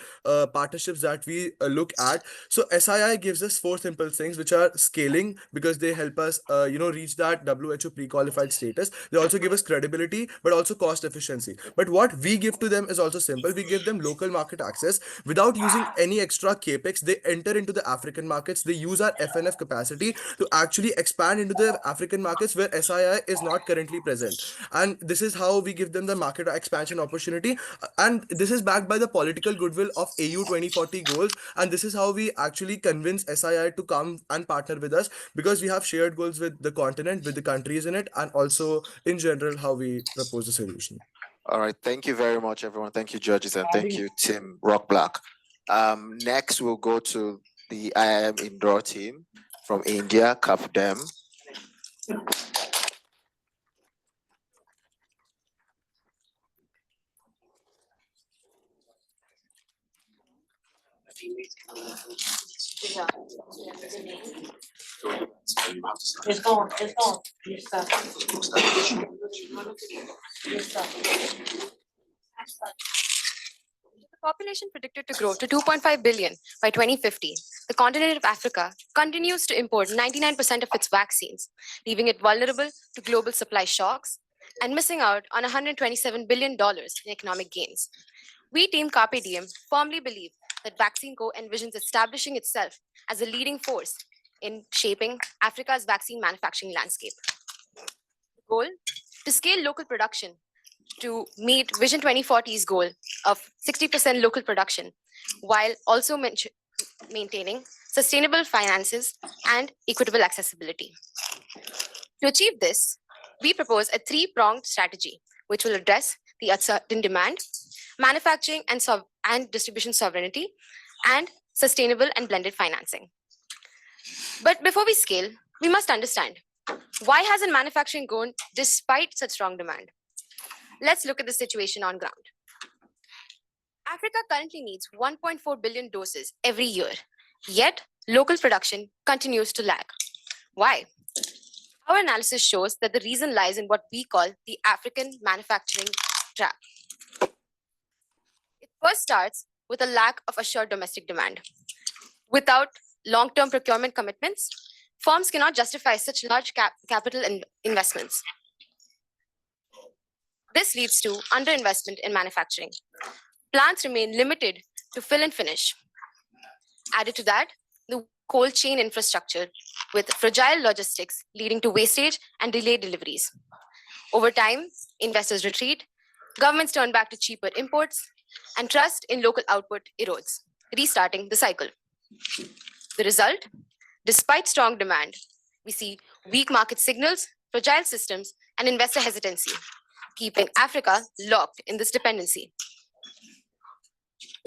partnerships that we look at. So SII gives us 4 simple things, which are scaling, because they help us, reach that WHO pre-qualified status. They also give us credibility, but also cost efficiency. But what we give to them is also simple. We give them local market access without using any extra capex. They enter into the African markets. They use our FNF capacity to actually expand into the African markets where SII is not currently present. And this is how we give them the market expansion opportunity. And this is backed by the political goodwill of AU 2040 goals. And this is how we actually convince SII to come and partner with us, because we have shared goals with the continent, with the countries in it, and also in general how we propose a solution. All right. Thank you very much, everyone. Thank you, judges, and thank you, Tim Rockblack. Next, we'll go to the IIM Indore team from India, Kapdem. Population predicted to grow to 2.5 billion by 2050, the continent of Africa continues to import 99% of its vaccines, leaving it vulnerable to global supply shocks and missing out on $127 billion in economic gains. We, Team Carpe Diem, firmly believe that VaccineCo envisions establishing itself as a leading force in shaping Africa's vaccine manufacturing landscape. The goal? To scale local production to meet Vision 2040's goal of 60% local production, while also maintaining sustainable finances and equitable accessibility. To achieve this, we propose a 3-pronged strategy, which will address the uncertain demand, manufacturing and distribution sovereignty, and sustainable and blended financing. But before we scale, we must understand, why hasn't manufacturing grown despite such strong demand? Let's look at the situation on ground. Africa currently needs 1.4 billion doses every year, yet local production continues to lag. Why? Our analysis shows that the reason lies in what we call the African manufacturing trap. It first starts with a lack of assured domestic demand. Without long-term procurement commitments, firms cannot justify such large capital investments. This leads to underinvestment in manufacturing. Plants remain limited to fill and finish. Added to that, the cold chain infrastructure with fragile logistics leading to wastage and delayed deliveries. Over time, investors retreat, governments turn back to cheaper imports, and trust in local output erodes. restarting the cycle. The result? Despite strong demand, we see weak market signals, fragile systems, and investor hesitancy, keeping Africa locked in this dependency.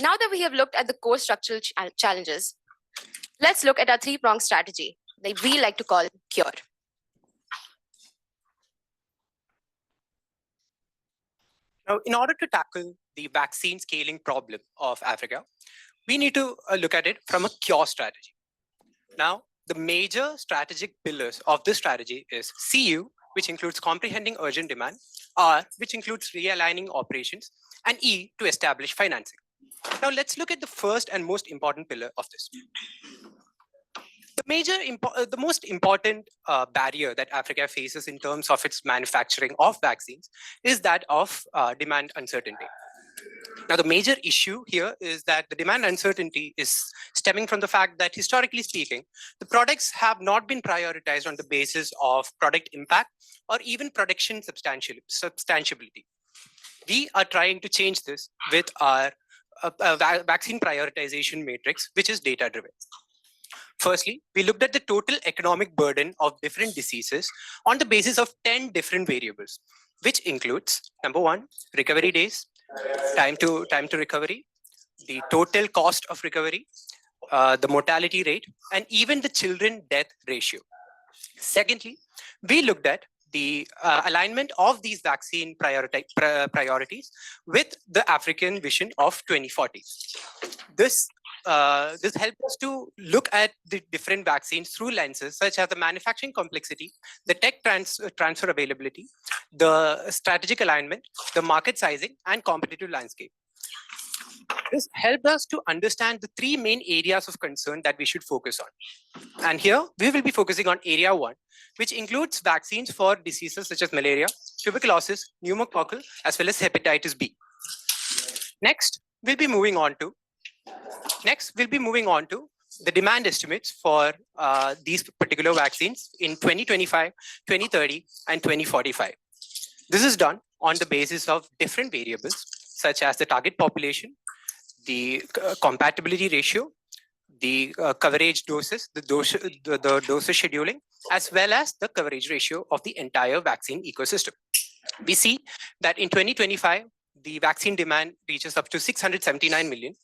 Now that we have looked at the core structural challenges, let's look at our three-pronged strategy that we like to call CURE. Now, in order to tackle the vaccine scaling problem of Africa, we need to look at it from a CURE strategy. Now, the major strategic pillars of this strategy is CU, which includes comprehending urgent demand, R, which includes realigning operations, and E, to establish financing. Now, let's look at the first and most important pillar of this. The most important barrier that Africa faces in terms of its manufacturing of vaccines is that of demand uncertainty. Now, the major issue here is that the demand uncertainty is stemming from the fact that, historically speaking, the products have not been prioritized on the basis of product impact or even production substantiability. We are trying to change this with our vaccine prioritization matrix, which is data-driven. Firstly, we looked at the total economic burden of different diseases on the basis of 10 different variables, which includes, number one, recovery days, time to recovery, the total cost of recovery, the mortality rate, and even the children death ratio. Secondly, we looked at the alignment of these vaccine priorities with the African vision of 2040. This helps us to look at the different vaccines through lenses such as the manufacturing complexity, the tech transfer availability, the strategic alignment, the market sizing, and competitive landscape. This helped us to understand the three main areas of concern that we should focus on. And here we will be focusing on area 1, which includes vaccines for diseases such as malaria, tuberculosis, pneumococcal, as well as hepatitis B. Next, we'll be moving on to the demand estimates for these particular vaccines in 2025, 2030, and 2045. This is done on the basis of different variables, such as the target population, the compatibility ratio, the coverage doses, the dosage scheduling, as well as the coverage ratio of the entire vaccine ecosystem. We see that in 2025, the vaccine demand reaches up to 679 million.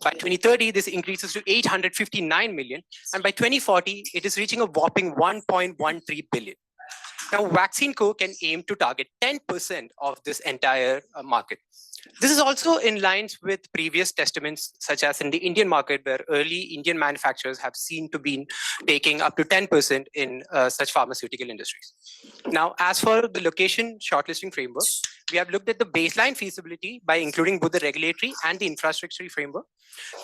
By 2030, this increases to 859 million. And by 2040, it is reaching a whopping 1.13 billion. Now, Vaccine Co. can aim to target 10% of this entire market. This is also in lines with previous testaments, such as in the Indian market, where early Indian manufacturers have seen to be taking up to 10% in such pharmaceutical industries. Now, as for the location shortlisting framework, we have looked at the baseline feasibility by including both the regulatory and the infrastructure framework.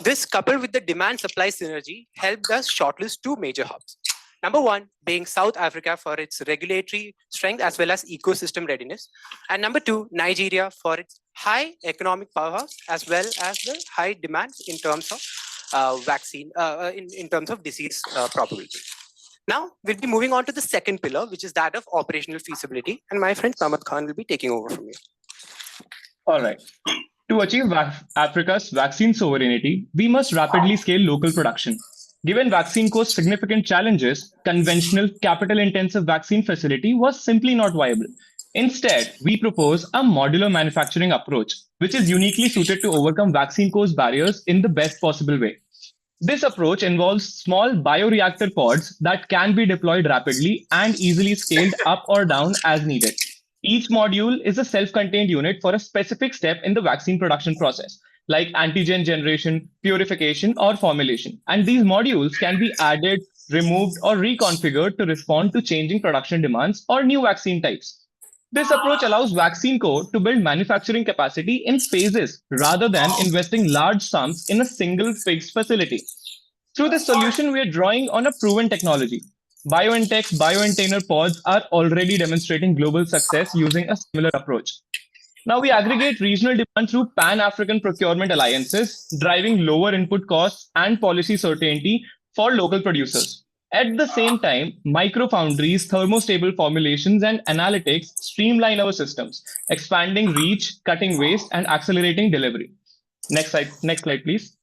This, coupled with the demand-supply synergy, helped us shortlist 2 major hubs. Number 1 being South Africa for its regulatory strength as well as ecosystem readiness. And number 2, Nigeria for its high economic powerhouse as well as the high demands in terms of vaccine, in terms of disease probability. Now, we'll be moving on to the second pillar, which is that of operational feasibility. And my friend Samad Khan will be taking over from me. All right. To achieve Africa's vaccine sovereignty, we must rapidly scale local production. Given Vaccine Co's significant challenges, conventional capital-intensive vaccine facility was simply not viable. Instead, we propose a modular manufacturing approach, which is uniquely suited to overcome Vaccine Co's barriers in the best possible way. This approach involves small bioreactor pods that can be deployed rapidly and easily scaled up or down as needed. Each module is a self-contained unit for a specific step in the vaccine production process, like antigen generation, purification, or formulation. And these modules can be added, removed, or reconfigured to respond to changing production demands or new vaccine types. This approach allows Vaccine Co. to build manufacturing capacity in phases rather than investing large sums in a single fixed facility. Through this solution, we are drawing on a proven technology. BioNTech's BioNTainer pods are already demonstrating global success using a similar approach. Now we aggregate regional demand through Pan-African procurement alliances, driving lower input costs and policy certainty for local producers. At the same time, microfoundries, thermostable formulations, and analytics streamline our systems, expanding reach, cutting waste, and accelerating delivery. Next slide, please.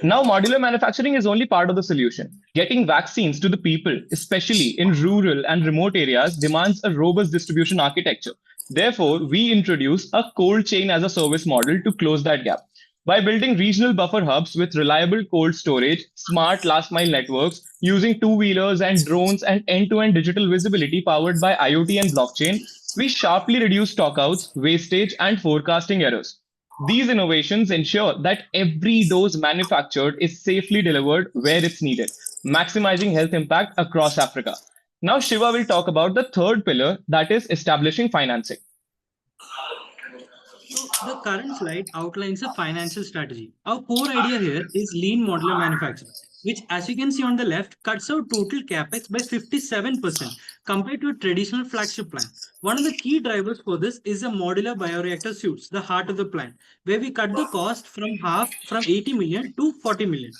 Now, modular manufacturing is only part of the solution. Getting vaccines to the people, especially in rural and remote areas, demands a robust distribution architecture. Therefore, we introduce a cold chain as a service model to close that gap. By building regional buffer hubs with reliable cold storage, smart last mile networks, using two-wheelers and drones and end-to-end digital visibility powered by IoT and blockchain, we sharply reduce stockouts, wastage, and forecasting errors. These innovations ensure that every dose manufactured is safely delivered where it's needed, maximizing health impact across Africa. Now, Shiva will talk about the third pillar, that is establishing financing. So the current slide outlines a financial strategy. Our core idea here is lean modular manufacturing, which, as you can see on the left, cuts out total capex by 57% compared to a traditional flagship plant. One of the key drivers for this is a modular bioreactor suites, the heart of the plant, where we cut the cost from 80 million to 40 million.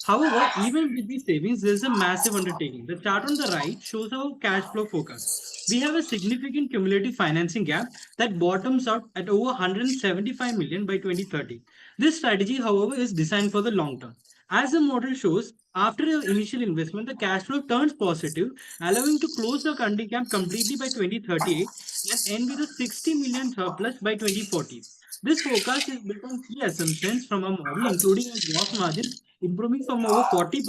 However, even with these savings, there is a massive undertaking. The chart on the right shows our cash flow forecast. We have a significant cumulative financing gap that bottoms out at over 175 million by 2030. This strategy, however, is designed for the long term. As the model shows, after your initial investment, the cash flow turns positive, allowing to close the funding gap completely by 2038 and end with a 60 million surplus by 2040. This forecast is built on key assumptions from our model, including a gross margin improving from over 40%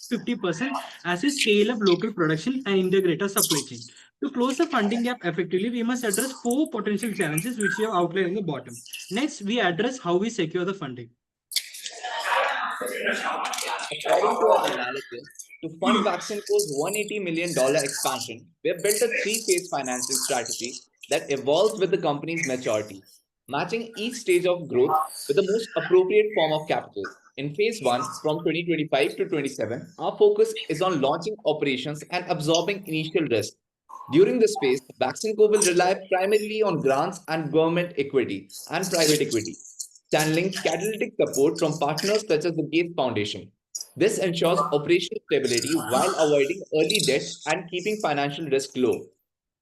to 50% as we scale up local production and integrate our supply chain. To close the funding gap effectively, we must address 4 potential challenges which we have outlined in the bottom. Next, we address how we secure the funding. According to our analysis, to fund VaccineCo's $180 million expansion, we have built a 3-phase financing strategy that evolves with the company's maturity, matching each stage of growth with the most appropriate form of capital. In phase 1, from 2025 to 27, our focus is on launching operations and absorbing initial risk. During this phase, VaccineCo will rely primarily on grants and government equity and private equity, channeling catalytic support from partners such as the Gates Foundation. This ensures operational stability while avoiding early debt and keeping financial risk low.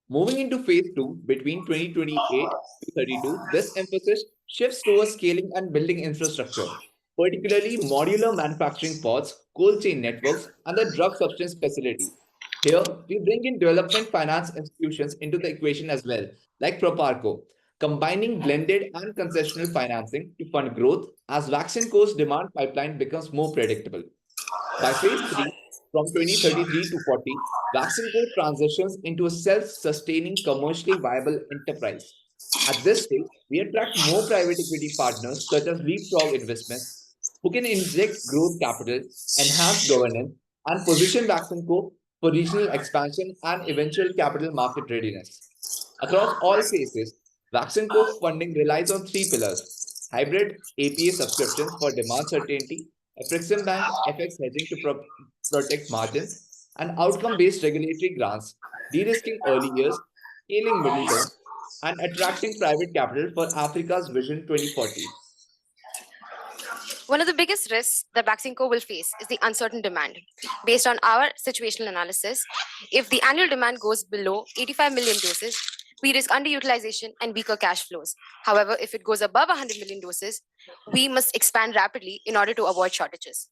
Moving into phase 2, between 2028 to 32, this emphasis shifts towards scaling and building infrastructure, particularly modular manufacturing pods, cold chain networks, and the drug substance facility. Here, we bring in development finance institutions into the equation as well, like Proparco, combining blended and concessional financing to fund growth as VaccineCo's demand pipeline becomes more predictable. By phase 3, from 2033 to 40, VaccineCo transitions into a self-sustaining, commercially viable enterprise. At this stage, we attract more private equity partners such as Leapfrog Investments, who can inject growth capital, enhance governance, and position VaccineCo for regional expansion and eventual capital market readiness. Across all phases, VaccineCo's funding relies on 3 pillars: hybrid APA subscriptions for demand certainty, a Exim Bank FX hedging to protect margins, and outcome-based regulatory grants, de-risking early years, scaling middle term, and attracting private capital for Africa's Vision 2040. One of the biggest risks that VaccineCo will face is the uncertain demand. Based on our situational analysis, if the annual demand goes below 85 million doses, we risk underutilization and weaker cash flows. However, if it goes above 100 million doses, we must expand rapidly in order to avoid shortages.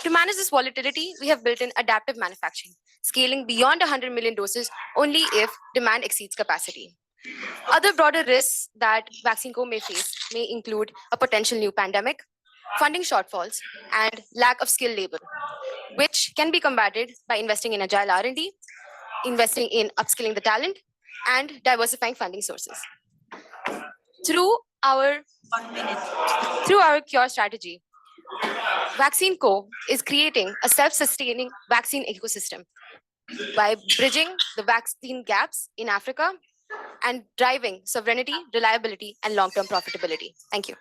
To manage this volatility, we have built in adaptive manufacturing, scaling beyond 100 million doses only if demand exceeds capacity. Other broader risks that VaccineCo may face may include a potential new pandemic, funding shortfalls, and lack of skilled labor, which can be combated by investing in agile R&D, investing in upskilling the talent, and diversifying funding sources. Through our Cure strategy, VaccineCo is creating a self-sustaining vaccine ecosystem by bridging the vaccine gaps in Africa and driving sovereignty, reliability, and long-term profitability. Thank you.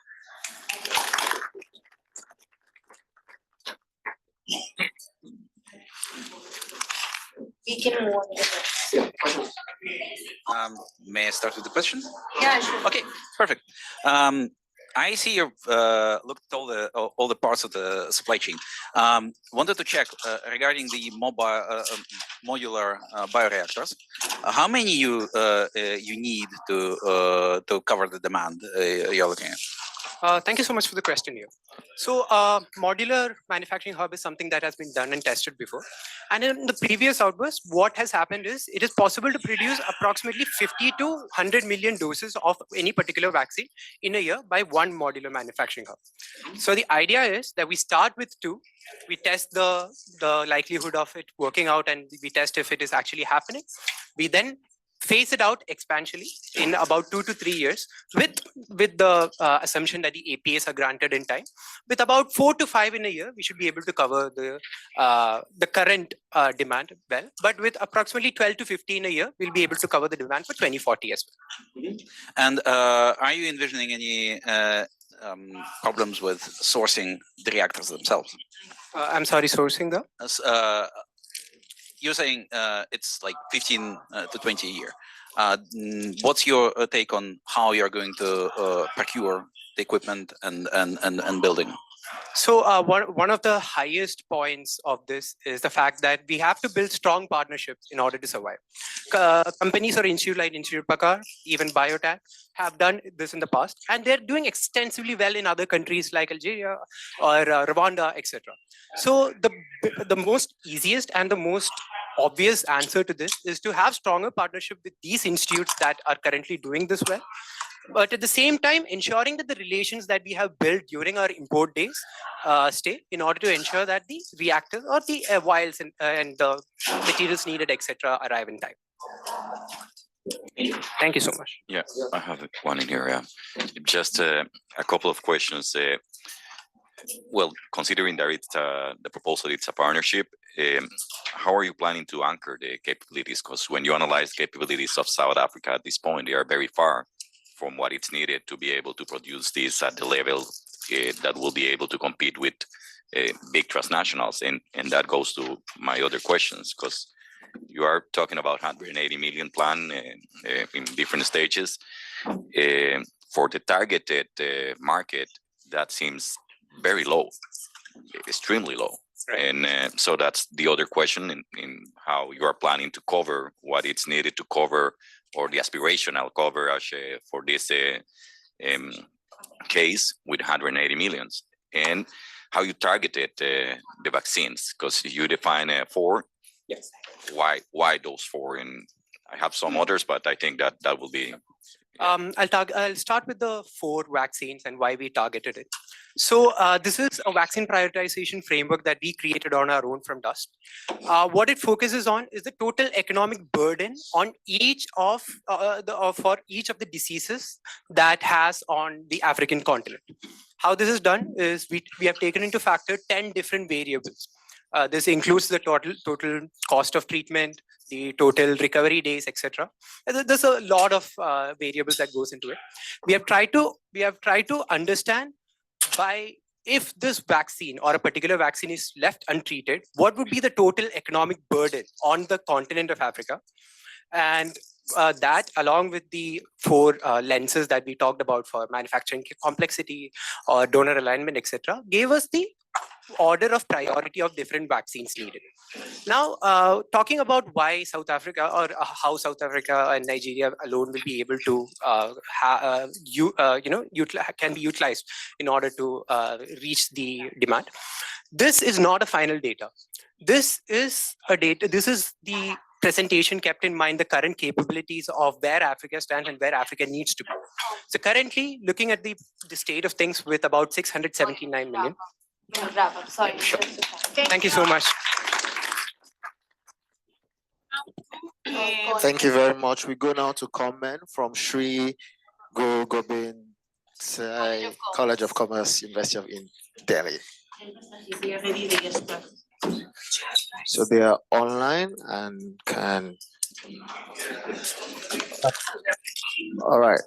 We can move on. May I start with the question? Yeah, sure. Okay, perfect. I see you've looked at all the parts of the supply chain. Wanted to check regarding the modular bioreactors. How many you need to cover the demand you're looking at? Thank you so much for the question here. So modular manufacturing hub is something that has been done and tested before. And in the previous outburst, what has happened is it is possible to produce approximately 50 to 100 million doses of any particular vaccine in a year by one modular manufacturing hub. So the idea is that we start with 2, we test the likelihood of it working out, and we test if it is actually happening. We then phase it out expansionally in about 2 to 3 years with the assumption that the APAs are granted in time. With about 4 to 5 in a year, we should be able to cover the current demand well. But with approximately 12 to 15 a year, we'll be able to cover the demand for 2040 as well. And are you envisioning any problems with sourcing the reactors themselves? I'm sorry, sourcing the? You're saying it's like 15 to 20 a year. What's your take on how you're going to procure the equipment and building? So one of the highest points of this is the fact that we have to build strong partnerships in order to survive. Companies or institutes like Institute Pakar, even Biotech, have done this in the past, and they're doing extensively well in other countries like Algeria or Rwanda, etc. So the most easiest and the most obvious answer to this is to have stronger partnership with these institutes that are currently doing this well. But at the same time, ensuring that the relations that we have built during our import days stay in order to ensure that the reactors or the vials and the materials needed, etc., arrive in time. Thank you so much. Yeah, I have one in here. Just a couple of questions. Well, considering that it's the proposal, it's a partnership, how are you planning to anchor the capabilities? Because when you analyze the capabilities of South Africa at this point, they are very far from what it's needed to be able to produce this at the level that will be able to compete with big transnationals. And that goes to my other questions, because you are talking about 180 million plan in different stages. For the targeted market, that seems very low, extremely low. And so that's the other question in how you are planning to cover what it's needed to cover, or the aspirational coverage for this case with 180 millions, and how you targeted the vaccines, because you define 4. Yes. Why those 4? And I have some others, but I think that will be. I'll start with the 4 vaccines and why we targeted it. So this is a vaccine prioritization framework that we created on our own from dust. What it focuses on is the total economic burden on each of for each of the diseases that has on the African continent. How this is done is we have taken into factor 10 different variables. This includes the total cost of treatment, the total recovery days, etc. There's a lot of variables that goes into it. We have tried to understand if this vaccine or a particular vaccine is left untreated, what would be the total economic burden on the continent of Africa? And that, along with the 4 lenses that we talked about for manufacturing complexity or donor alignment, etc., gave us the order of priority of different vaccines needed. Now, talking about why South Africa, or how South Africa and Nigeria alone will be able to can be utilized in order to reach the demand. This is not a final data. This is the presentation kept in mind the current capabilities of where Africa stands and where Africa needs to be. So currently, looking at the state of things with about 679 million. Wrap up. Sorry. Sure. Thank you so much. Thank you very much. We go now to comment from Sri Gobind, College of Commerce, University of Delhi. So they are online and can. All right.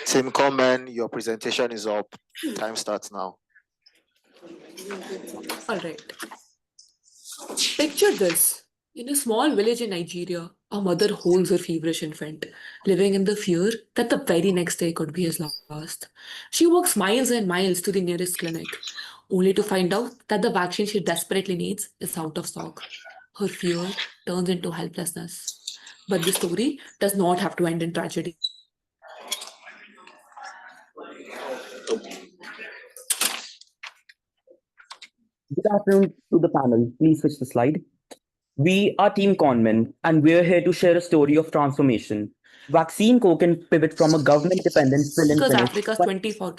Team comment, your presentation is up. Time starts now. All right. Picture this. In a small village in Nigeria, a mother holds her feverish infant, living in the fear that the very next day could be his last. She walks miles and miles to the nearest clinic, only to find out that the vaccine she desperately needs is out of stock. Her fear turns into helplessness. But the story does not have to end in tragedy. Good afternoon to the panel. Please switch the slide. We are Team Conman, and we're here to share a story of transformation. Vaccine Co can pivot from a government-dependent fill and Because finish. Africa's 24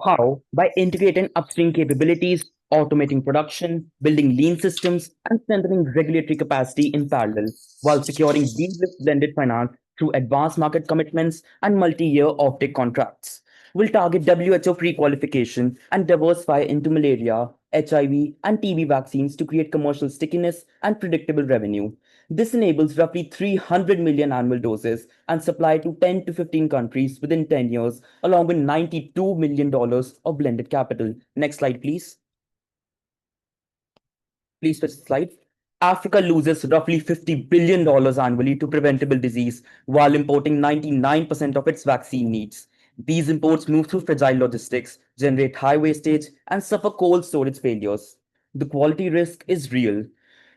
How? By integrating upstream capabilities, automating production, building lean systems, and strengthening regulatory capacity in parallel, while securing de-risk blended finance through advanced market commitments and multi-year offtake contracts. We'll target WHO pre-qualification and diversify into malaria, HIV, and TB vaccines to create commercial stickiness and predictable revenue. This enables roughly 300 million annual doses and supply to 10 to 15 countries within 10 years, along with $92 million of blended capital. Next slide, please. Please switch the slide. Africa loses roughly $50 billion annually to preventable disease while importing 99% of its vaccine needs. These imports move through fragile logistics, generate high wastage, and suffer cold storage failures. The quality risk is real,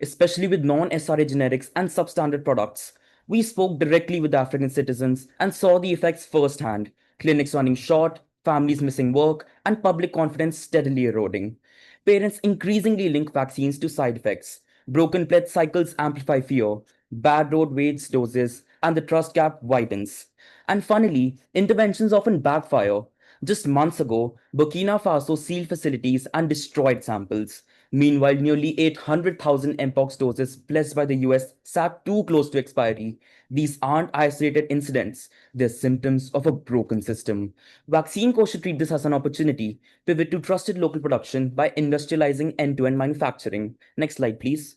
especially with non-SRA generics and substandard products. We spoke directly with African citizens and saw the effects firsthand: clinics running short, families missing work, and public confidence steadily eroding. Parents increasingly link vaccines to side effects. Broken pledge cycles amplify fear, bad road weights doses, and the trust gap widens. And finally, interventions often backfire. Just months ago, Burkina Faso sealed facilities and destroyed samples. Meanwhile, nearly 800,000 Mpox doses pledged by the US sat too close to expiry. These aren't isolated incidents, they're symptoms of a broken system. Vaccine Co should treat this as an opportunity, pivot to trusted local production by industrializing end-to-end manufacturing. Next slide, please.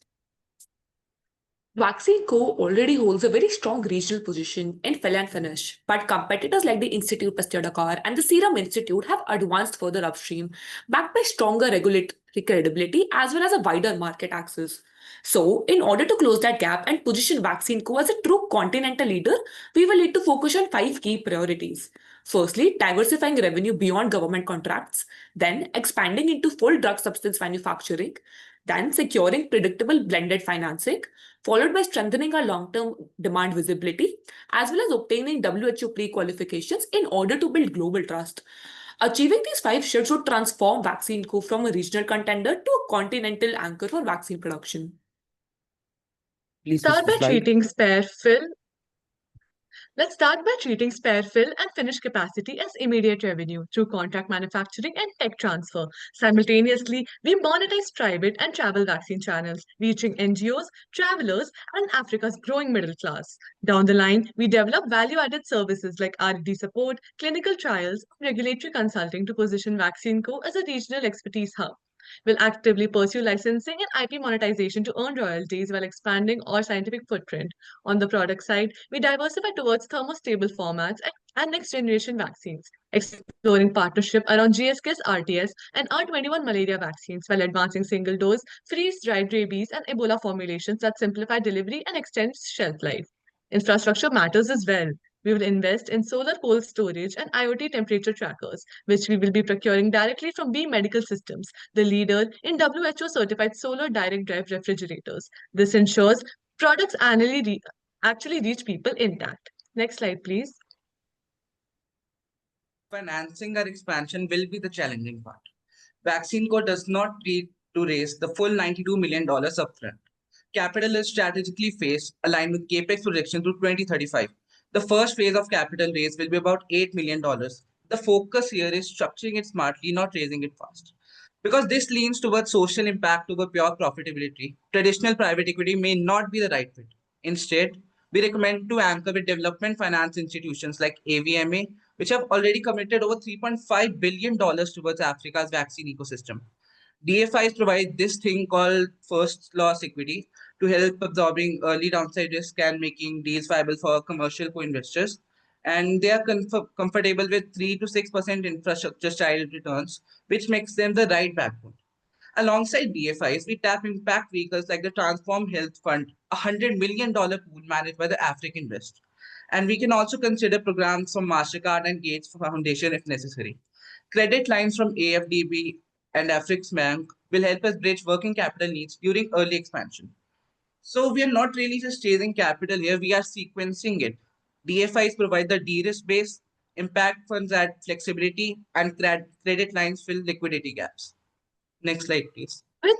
Vaccine Co already holds a very strong regional position in fill and finish, but competitors like the Institute Pasteur Dakar and the Serum Institute have advanced further upstream, backed by stronger regulatory credibility as well as a wider market access. So, in order to close that gap and position Vaccine Co as a true continental leader, we will need to focus on 5 key priorities. Firstly, diversifying revenue beyond government contracts, then expanding into full drug substance manufacturing, then securing predictable blended financing, followed by strengthening our long-term demand visibility, as well as obtaining WHO pre-qualifications in order to build global trust. Achieving these 5 shifts would transform Vaccine Co from a regional contender to a continental anchor for vaccine production. Please Start by treating spare fill. Let's start by treating spare fill and finish capacity as immediate revenue through contract manufacturing and tech transfer. Simultaneously, we monetize private and travel vaccine channels, reaching NGOs, travelers, and Africa's growing middle class. Down the line, we develop value-added services like R&D support, clinical trials, regulatory consulting to position Vaccine Co as a regional expertise hub. We'll actively pursue licensing and IP monetization to earn royalties while expanding our scientific footprint. On the product side, we diversify towards thermostable formats and next-generation vaccines, exploring partnership around GSK's RTS and R21 malaria vaccines while advancing single-dose, freeze-dried rabies and Ebola formulations that simplify delivery and extend shelf life. Infrastructure matters as well. We will invest in solar cold storage and IoT temperature trackers, which we will be procuring directly from B Medical Systems, the leader in WHO-certified solar direct drive refrigerators. This ensures products actually reach people intact. Next slide, please. Financing our expansion will be the challenging part. Vaccine Co does not need to raise the full $92 million upfront. Capital is strategically phased, aligned with CAPEX projection through 2035. The first phase of capital raise will be about $8 million. The focus here is structuring it smartly, not raising it fast. Because this leans towards social impact over pure profitability, traditional private equity may not be the right fit. Instead, we recommend to anchor with development finance institutions like AVMA, which have already committed over $3.5 billion towards Africa's vaccine ecosystem. DFIs provide this thing called first loss equity to help absorbing early downside risk and making deals viable for commercial co-investors. And they are comfortable with 3 to 6% infrastructure style returns, which makes them the right backbone. Alongside DFIs, we tap impact vehicles like the Transform Health Fund, a $100 million pool managed by the African West. And we can also consider programs from MasterCard and Gates Foundation if necessary. Credit lines from AFDB and Afrixbank will help us bridge working capital needs during early expansion. So we are not really just chasing capital here, we are sequencing it. DFIs provide the de-risk base, Impact funds add flexibility, and credit lines fill liquidity gaps. Next slide, please. Right.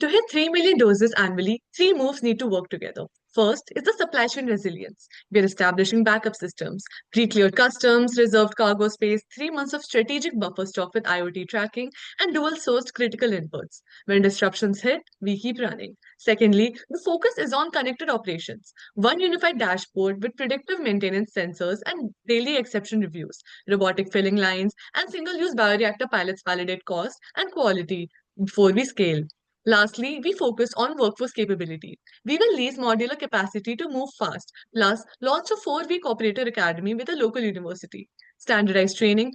To hit 3 million doses annually, 3 moves need to work together. First is the supply chain resilience. We are establishing backup systems, pre-cleared customs, reserved cargo space, 3 months of strategic buffer stock with IoT tracking, and dual-sourced critical inputs. When disruptions hit, we keep running. Secondly, the focus is on connected operations. One unified dashboard with predictive maintenance sensors and daily exception reviews, robotic filling lines, and single-use bioreactor pilots validate cost and quality before we scale. Lastly, we focus on workforce capability. We will lease modular capacity to move fast, plus launch a 4-week operator academy with a local university. Standardized training,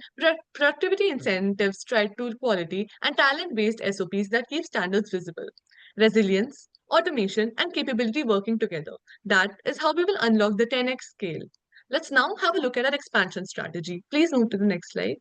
productivity incentives tied to quality, and talent-based SOPs that keep standards visible. Resilience, automation, and capability working together. That is how we will unlock the 10x scale. Let's now have a look at our expansion strategy. Please move to the next slide.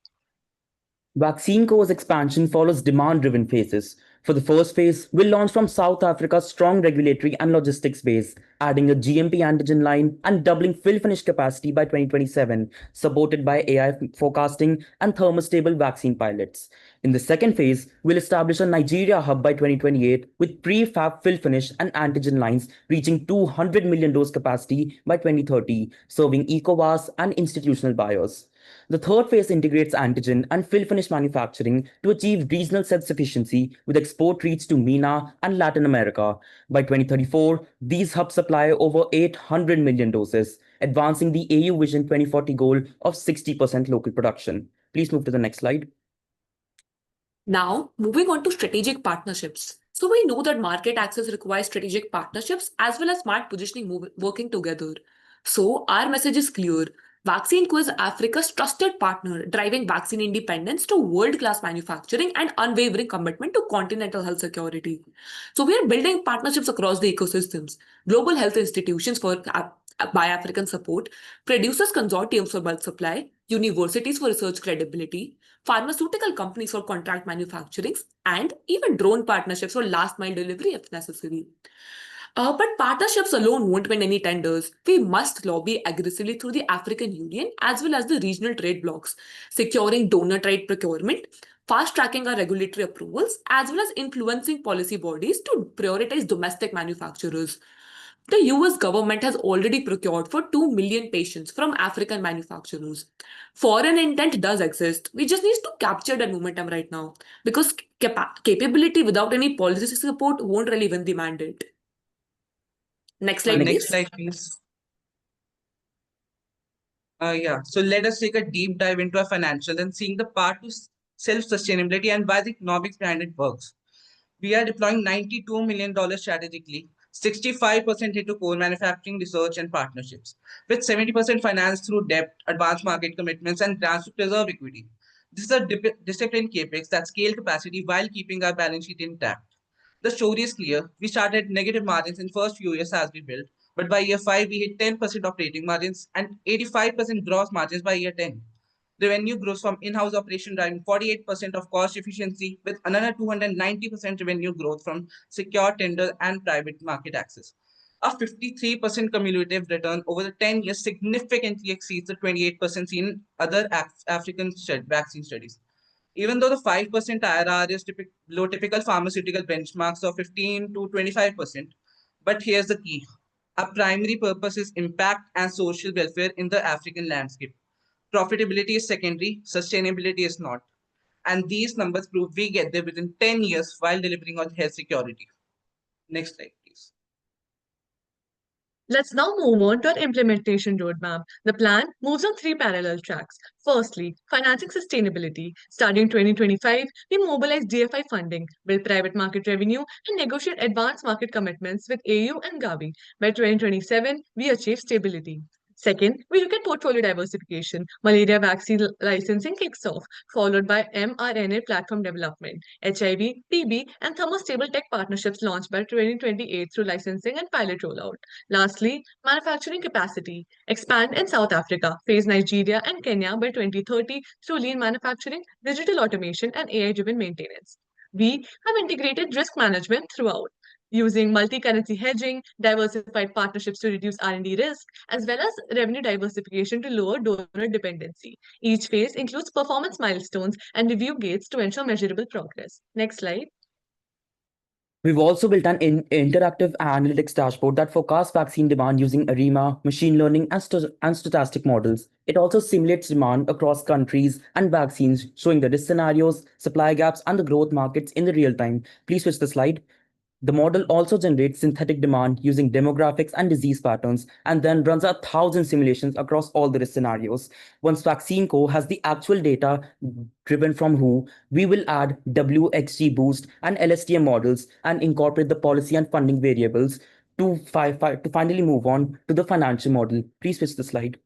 Vaccine course expansion follows demand-driven phases. For the first phase, we'll launch from South Africa's strong regulatory and logistics base, adding a GMP antigen line and doubling fill-finish capacity by 2027, supported by AI forecasting and thermostable vaccine pilots. In the second phase, we'll establish a Nigeria hub by 2028 with prefab fill-finish and antigen lines reaching 200 million dose capacity by 2030, serving ECOWAS and institutional buyers. The third phase integrates antigen and fill-finish manufacturing to achieve regional self-sufficiency with export reach to MENA and Latin America. By 2034, these hubs supply over 800 million doses, advancing the AU Vision 2040 goal of 60% local production. Please move to the next slide. Now, moving on to strategic partnerships. So we know that market access requires strategic partnerships as well as smart positioning working together. So our message is clear. VaccCine is Africa's trusted partner, driving vaccine independence to world-class manufacturing and unwavering commitment to continental health security. So we are building partnerships across the ecosystems, global health institutions for bi-African support, producers consortiums for bulk supply, universities for research credibility, pharmaceutical companies for contract manufacturing, and even drone partnerships for last-mile delivery if necessary. But partnerships alone won't win any tenders. We must lobby aggressively through the African Union as well as the regional trade blocs, securing donor trade procurement, fast-tracking our regulatory approvals, as well as influencing policy bodies to prioritize domestic manufacturers. The US government has already procured for 2 million patients from African manufacturers. Foreign intent does exist. We just need to capture that momentum right now because capability without any policy support won't really win the mandate. Next slide, Next slide, please. So let us take a deep dive into our financials and seeing the path to self-sustainability and why the economics behind it works. We are deploying $92 million strategically, 65% into core manufacturing, research, and partnerships, with 70% financed through debt, advanced market commitments, and grants to preserve equity. This is a disciplined capex that scale capacity while keeping our balance sheet intact. The story is clear. We started negative margins in first few years as we built, but by year 5, we hit 10% operating margins and 85% gross margins by year 10. Revenue grows from in-house operation driving 48% of cost efficiency with another 290% revenue growth from secure tender and private market access. A 53% cumulative return over the 10 years significantly exceeds the 28% seen in other African vaccine studies. Even though the 5% IRR is below typical pharmaceutical benchmarks of 15 to 25%, but here's the key. Our primary purpose is impact and social welfare in the African landscape. Profitability is secondary, sustainability is not. And these numbers prove we get there within 10 years while delivering on health security. Next slide, please. Let's now move on to our implementation roadmap. The plan moves on 3 parallel tracks. Firstly, financing sustainability. Starting 2025, we mobilize DFI funding, build private market revenue, and negotiate advanced market commitments with AU and Gavi. By 2027, we achieve stability. Second, we look at portfolio diversification. Malaria vaccine licensing kicks off, followed by mRNA platform development. HIV, TB, and thermostable tech partnerships launched by 2028 through licensing and pilot rollout. Lastly, manufacturing capacity. Expand in South Africa, phase Nigeria and Kenya by 2030 through lean manufacturing, digital automation, and AI-driven maintenance. We have integrated risk management throughout. using multi-currency hedging, diversified partnerships to reduce R&D risk, as well as revenue diversification to lower donor dependency. Each phase includes performance milestones and review gates to ensure measurable progress. Next slide. We've also built an interactive analytics dashboard that forecasts vaccine demand using ARIMA, machine learning, and stochastic models. It also simulates demand across countries and vaccines, showing the risk scenarios, supply gaps, and the growth markets in the real time. Please switch the slide. The model also generates synthetic demand using demographics and disease patterns, and then runs 1,000 simulations across all the risk scenarios. Once Vaccine Co has the actual data driven from WHO, we will add WXG boost and LSTM models and incorporate the policy and funding variables to finally move on to the financial model. Please switch the slide.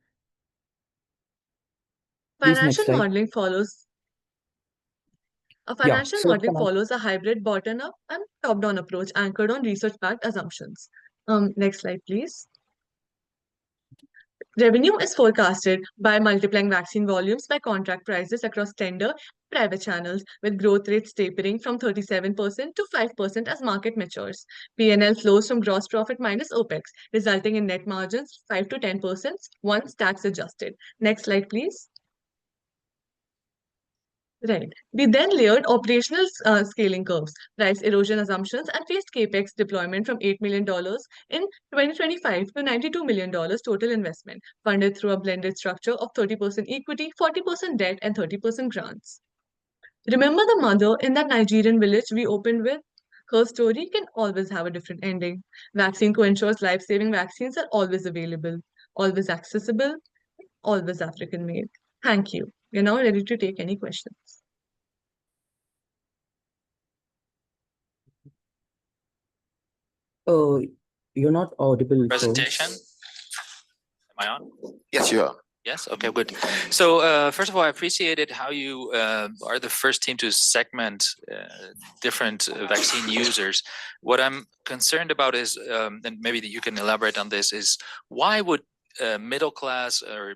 Please, next Financial slide. modeling follows a hybrid bottom-up and top-down approach anchored on research-backed assumptions. Next slide, please. Revenue is forecasted by multiplying vaccine volumes by contract prices across tender private channels, with growth rates tapering from 37% to 5% as market matures. P&L flows from gross profit minus OPEX, resulting in net margins 5 to 10% once tax adjusted. Next slide, please. Right. We then layered operational scaling curves, price erosion assumptions, and phased CAPEX deployment from $8 million in 2025 to $92 million total investment, funded through a blended structure of 30% equity, 40% debt, and 30% grants. Remember the mother in that Nigerian village we opened with? Her story can always have a different ending. Vaccine Co ensures life-saving vaccines are always available, always accessible, always African-made. Thank you. We're now ready to take any questions. You're not audible. Presentation. Am I on? Yes, you are. Yes. Okay. Good. So first of all, I appreciated how you are the first team to segment different vaccine users. What I'm concerned about is, and maybe you can elaborate on this, is why would middle class or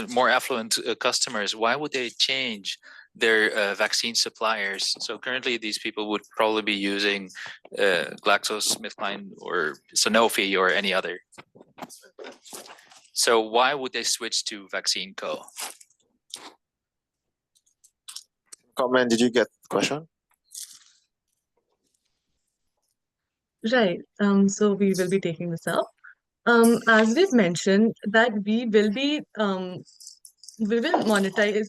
more affluent customers, why would they change their vaccine suppliers? So currently these people would probably be using GlaxoSmithKline or Sanofi or any other. So why would they switch to Vaccine Co? Comment, did you get the question? Right. So we will be taking this up. As we've mentioned, that we will monetize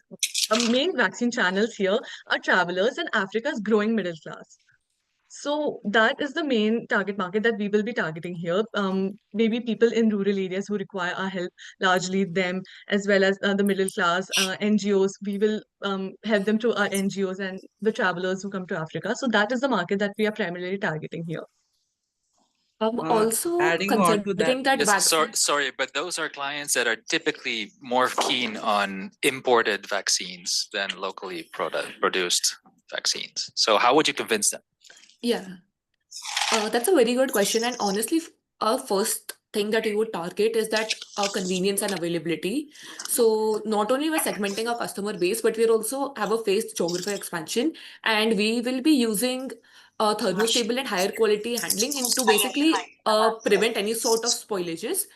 main vaccine channels here are travelers and Africa's growing middle class. So that is the main target market that we will be targeting here. Maybe people in rural areas who require our help, largely them, as well as the middle class, NGOs. We will help them through our NGOs and the travelers who come to Africa. So that is the market that we are primarily targeting here. Also adding on to considering that Yes, sorry, but those are clients that are typically more keen on imported vaccines than locally produced vaccines. So how would you convince them? Yeah, that's a very good question. And honestly, our first thing that we would target is that convenience and availability. So not only we're segmenting our customer base, but we also have a phased geographic expansion, and we will be using thermostable and higher quality handling to basically prevent any sort of spoilages.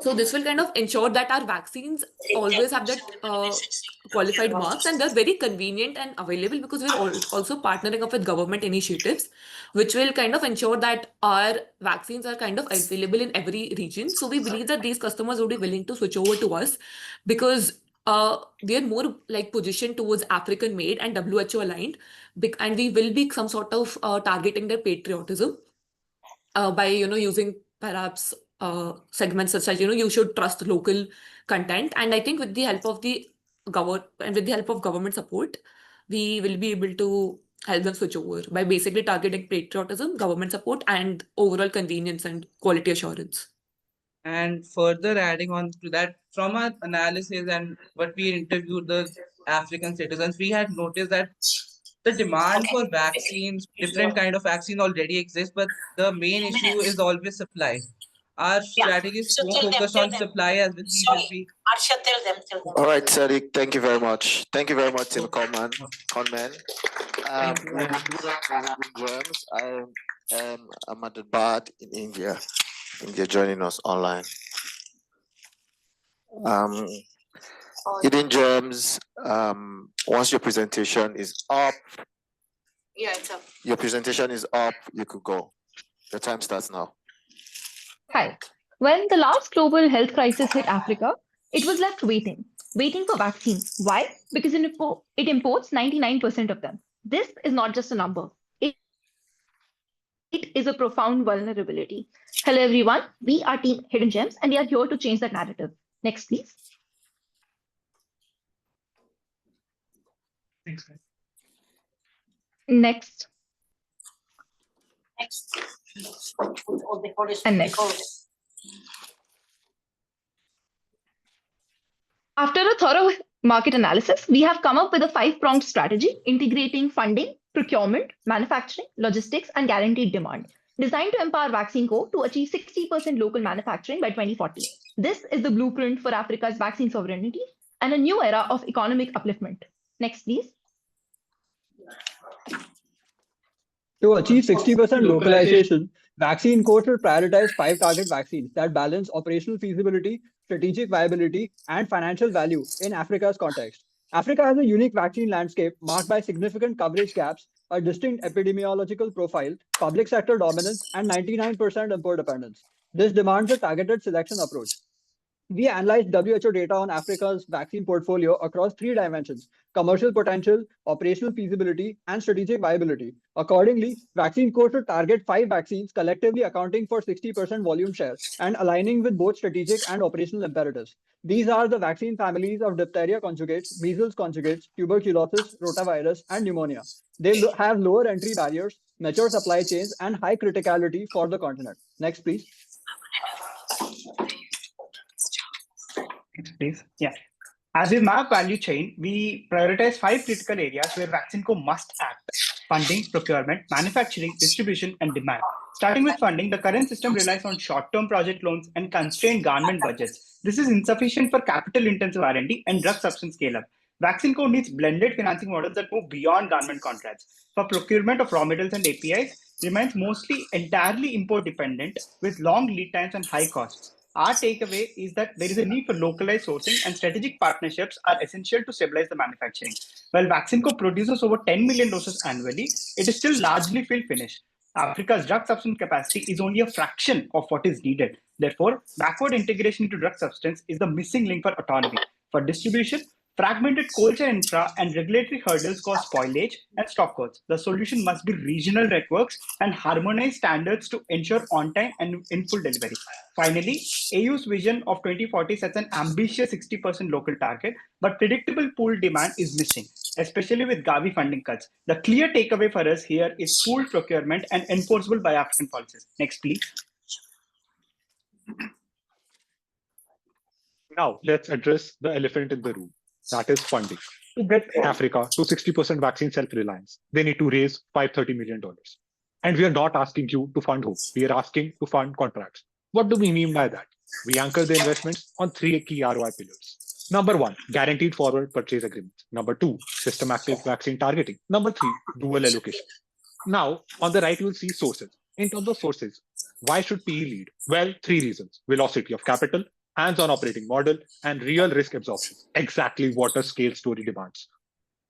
So this will kind of ensure that our vaccines always have that qualified marks, and they're very convenient and available because we're also partnering up with government initiatives, which will kind of ensure that our vaccines are kind of available in every region. So we believe that these customers will be willing to switch over to us because we are more like positioned towards African made and WHO aligned, and we will be some sort of targeting their patriotism by using perhaps segments such as you should trust local content. And I think with the help of the government support, we will be able to help them switch over by basically targeting patriotism, government support, and overall convenience and quality assurance. And further adding on to that, from our analysis and what we interviewed the African citizens, we had noticed that the demand for vaccines, different kind of vaccine already exists, but the main issue is always supply. Our strategy is more focused on supply as well. We will be. Arsha, tell them. All right, Sadiq, thank you very much. Thank you very much, Tim Conman. James, I am Ahmedabad in India. India joining us online. Hidden Gems, once your presentation is up, Yeah, it's up. your presentation is up, you could go. The time starts now. Hi. When the last global health crisis hit Africa, it was left waiting for vaccines. Why? Because it imports 99% of them. This is not just a number. It is a profound vulnerability. Hello, everyone. We are Team Hidden Gems, and we are here to change that narrative. Next, please. Thanks. Next. And next. After a thorough market analysis, we have come up with a 5-pronged strategy integrating funding, procurement, manufacturing, logistics, and guaranteed demand, designed to empower Vaccine Co. to achieve 60% local manufacturing by 2040. This is the blueprint for Africa's vaccine sovereignty and a new era of economic upliftment. Next, please. To achieve 60% localization, Vaccine Co. should prioritize 5 target vaccines that balance operational feasibility, strategic viability, and financial value in Africa's context. Africa has a unique vaccine landscape marked by significant coverage gaps, a distinct epidemiological profile, public sector dominance, and 99% import dependence. This demands a targeted selection approach. We analyzed WHO data on Africa's vaccine portfolio across 3 dimensions: commercial potential, operational feasibility, and strategic viability. Accordingly, Vaccine Co. should target 5 vaccines, collectively accounting for 60% volume share and aligning with both strategic and operational imperatives. These are the vaccine families of diphtheria conjugates, measles conjugates, tuberculosis, rotavirus, and pneumonia. They have lower entry barriers, mature supply chains, and high criticality for the continent. Next, please. Please. Yeah. As we map value chain, we prioritize 5 critical areas where Vaccine Co. must act: funding, procurement, manufacturing, distribution, and demand. Starting with funding, the current system relies on short-term project loans and constrained government budgets. This is insufficient for capital-intensive R&D and drug substance scale-up. Vaccine Co. needs blended financing models that move beyond government contracts. For procurement of raw materials and APIs, remains mostly entirely import-dependent with long lead times and high costs. Our takeaway is that there is a need for localized sourcing, and strategic partnerships are essential to stabilize the manufacturing. While Vaccine Co. produces over 10 million doses annually, it is still largely fill-finish. Africa's drug substance capacity is only a fraction of what is needed. Therefore, backward integration into drug substance is the missing link for autonomy. For distribution, fragmented cold chain infra and regulatory hurdles cause spoilage and stock costs. The solution must be regional networks and harmonized standards to ensure on-time and in full delivery. Finally, AU's vision of 2040 sets an ambitious 60% local target, but predictable pooled demand is missing, especially with Gavi funding cuts. The clear takeaway for us here is pooled procurement and enforceable by African policies. Next, please. Now, let's address the elephant in the room. That is funding. To get Africa to 60% vaccine self-reliance, they need to raise $530 million. And we are not asking you to fund hope. We are asking to fund contracts. What do we mean by that? We anchor the investments on 3 key ROI pillars. Number 1, guaranteed forward purchase agreements. Number 2, systematic vaccine targeting. Number 3, dual allocation. Now, on the right, you will see sources. In terms of sources, why should PE lead? Well, 3 reasons: velocity of capital, hands-on operating model, and real risk absorption. Exactly what a scale story demands.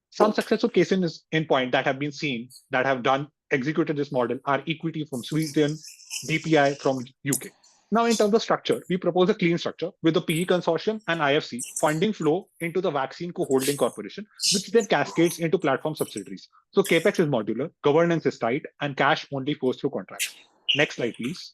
Some successful cases in point that have been seen that have executed this model are equity from Sweden, DPI from UK. Now, in terms of structure, we propose a clean structure with the PE consortium and IFC funding flow into the Vaccine Co. holding corporation, which then cascades into platform subsidiaries. So capex is modular, governance is tight, and cash only goes through contracts. Next slide, please.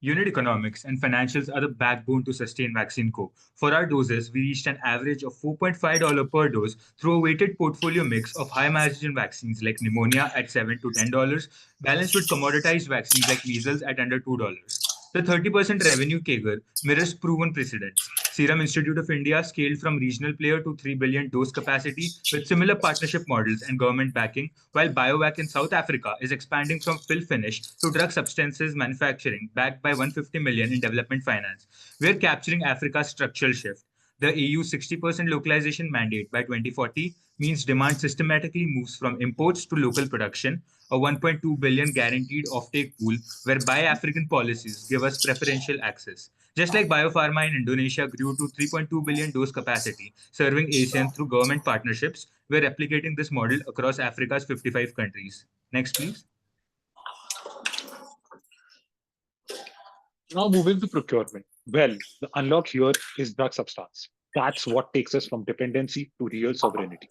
Unit economics and financials are the backbone to sustain Vaccine Co. For our doses, we reached an average of $4.5 per dose through a weighted portfolio mix of high-margin vaccines like pneumonia at $7 to $10, balanced with commoditized vaccines like measles at under $2. The 30% revenue CAGR mirrors proven precedents. Serum Institute of India scaled from regional player to 3 billion dose capacity with similar partnership models and government backing, while BioVac in South Africa is expanding from fill finish to drug substances manufacturing, backed by 150 million in development finance. We're capturing Africa's structural shift. The EU 60% localization mandate by 2040 means demand systematically moves from imports to local production, a 1.2 billion guaranteed offtake pool whereby African policies give us preferential access. Just like biopharma in Indonesia grew to 3.2 billion dose capacity, serving ASEAN through government partnerships, we're replicating this model across Africa's 55 countries. Next, please. Now moving to procurement. Well, the unlock here is drug substance. That's what takes us from dependency to real sovereignty.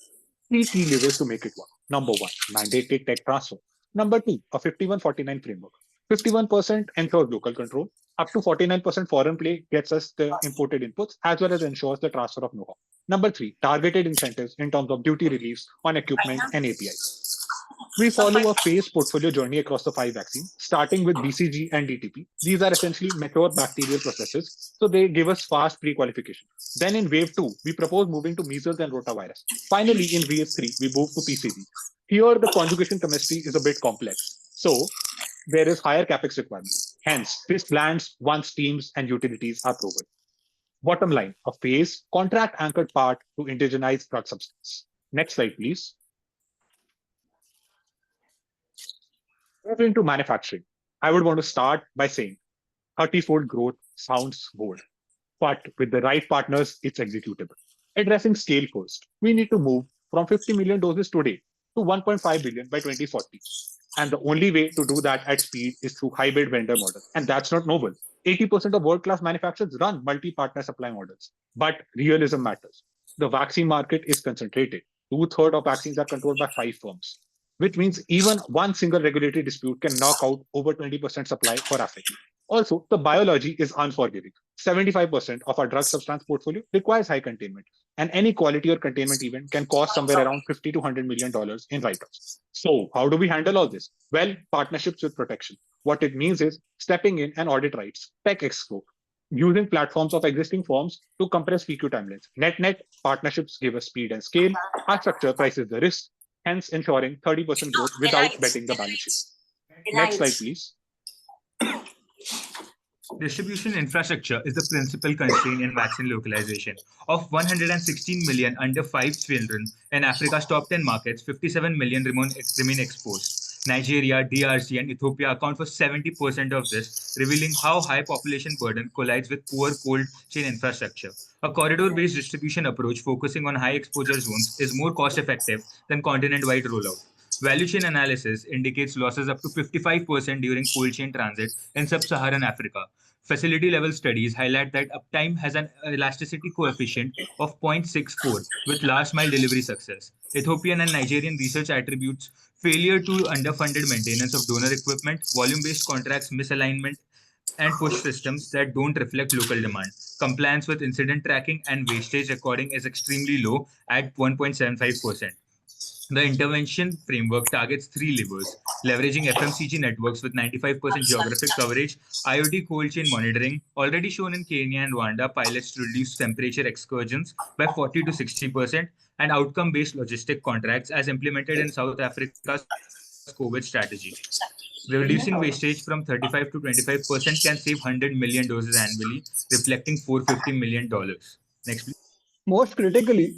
3 key levers to make it work. Number 1, mandated tech transfer. Number 2, a 51-49 framework. 51% ensures local control. Up to 49% foreign play gets us the imported inputs as well as ensures the transfer of know-how. Number 3, targeted incentives in terms of duty reliefs on equipment and APIs. We follow a phased portfolio journey across the 5 vaccines, starting with BCG and DTP. These are essentially mature bacterial processes, so they give us fast pre-qualification. Then in wave 2, we propose moving to measles and rotavirus. Finally, in wave 3, we move to PCV. Here, the conjugation chemistry is a bit complex, so there is higher capex requirement. Hence, this lands once teams and utilities are proven. Bottom line, a phase contract-anchored part to indigenize drug substance. Next slide, please. Moving to manufacturing, I would want to start by saying 30-fold growth sounds bold, but with the right partners, it's executable. Addressing scale first, we need to move from 50 million doses today to 1.5 billion by 2040. And the only way to do that at speed is through hybrid vendor model. And that's not novel. 80% of world-class manufacturers run multi-partner supply models, but realism matters. The vaccine market is concentrated. 2/3 of vaccines are controlled by 5 firms, which means even one single regulatory dispute can knock out over 20% supply for Africa. Also, the biology is unforgiving. 75% of our drug substance portfolio requires high containment, and any quality or containment event can cost somewhere around $50 to $100 million in write-offs. So how do we handle all this? Well, partnerships with protection. What it means is stepping in and audit rights, tech expo, using platforms of existing firms to compress PQ timelines. Net-net, partnerships give us speed and scale. Our structure prices the risk, hence ensuring 30% growth without betting the balance sheet. Next slide, please. Distribution infrastructure is the principal constraint in vaccine localization. Of 116 million under 5 children in Africa's top 10 markets, 57 million remain exposed. Nigeria, DRC, and Ethiopia account for 70% of this, revealing how high population burden collides with poor cold chain infrastructure. A corridor-based distribution approach focusing on high exposure zones is more cost-effective than continent-wide rollout. Value chain analysis indicates losses up to 55% during cold chain transit in sub-Saharan Africa. Facility-level studies highlight that uptime has an elasticity coefficient of 0.64 with last-mile delivery success. Ethiopian and Nigerian research attributes failure to underfunded maintenance of donor equipment, volume-based contracts misalignment, and push systems that don't reflect local demand. Compliance with incident tracking and wastage recording is extremely low at 1.75%. The intervention framework targets 3 levers: leveraging FMCG networks with 95% geographic coverage, IoT cold chain monitoring, already shown in Kenya and Rwanda pilots to reduce temperature excursions by 40 to 60%, and outcome-based logistic contracts as implemented in South Africa's COEH strategy. Reducing wastage from 35 to 25% can save 100 million doses annually, reflecting $450 million. Next, please. Most critically,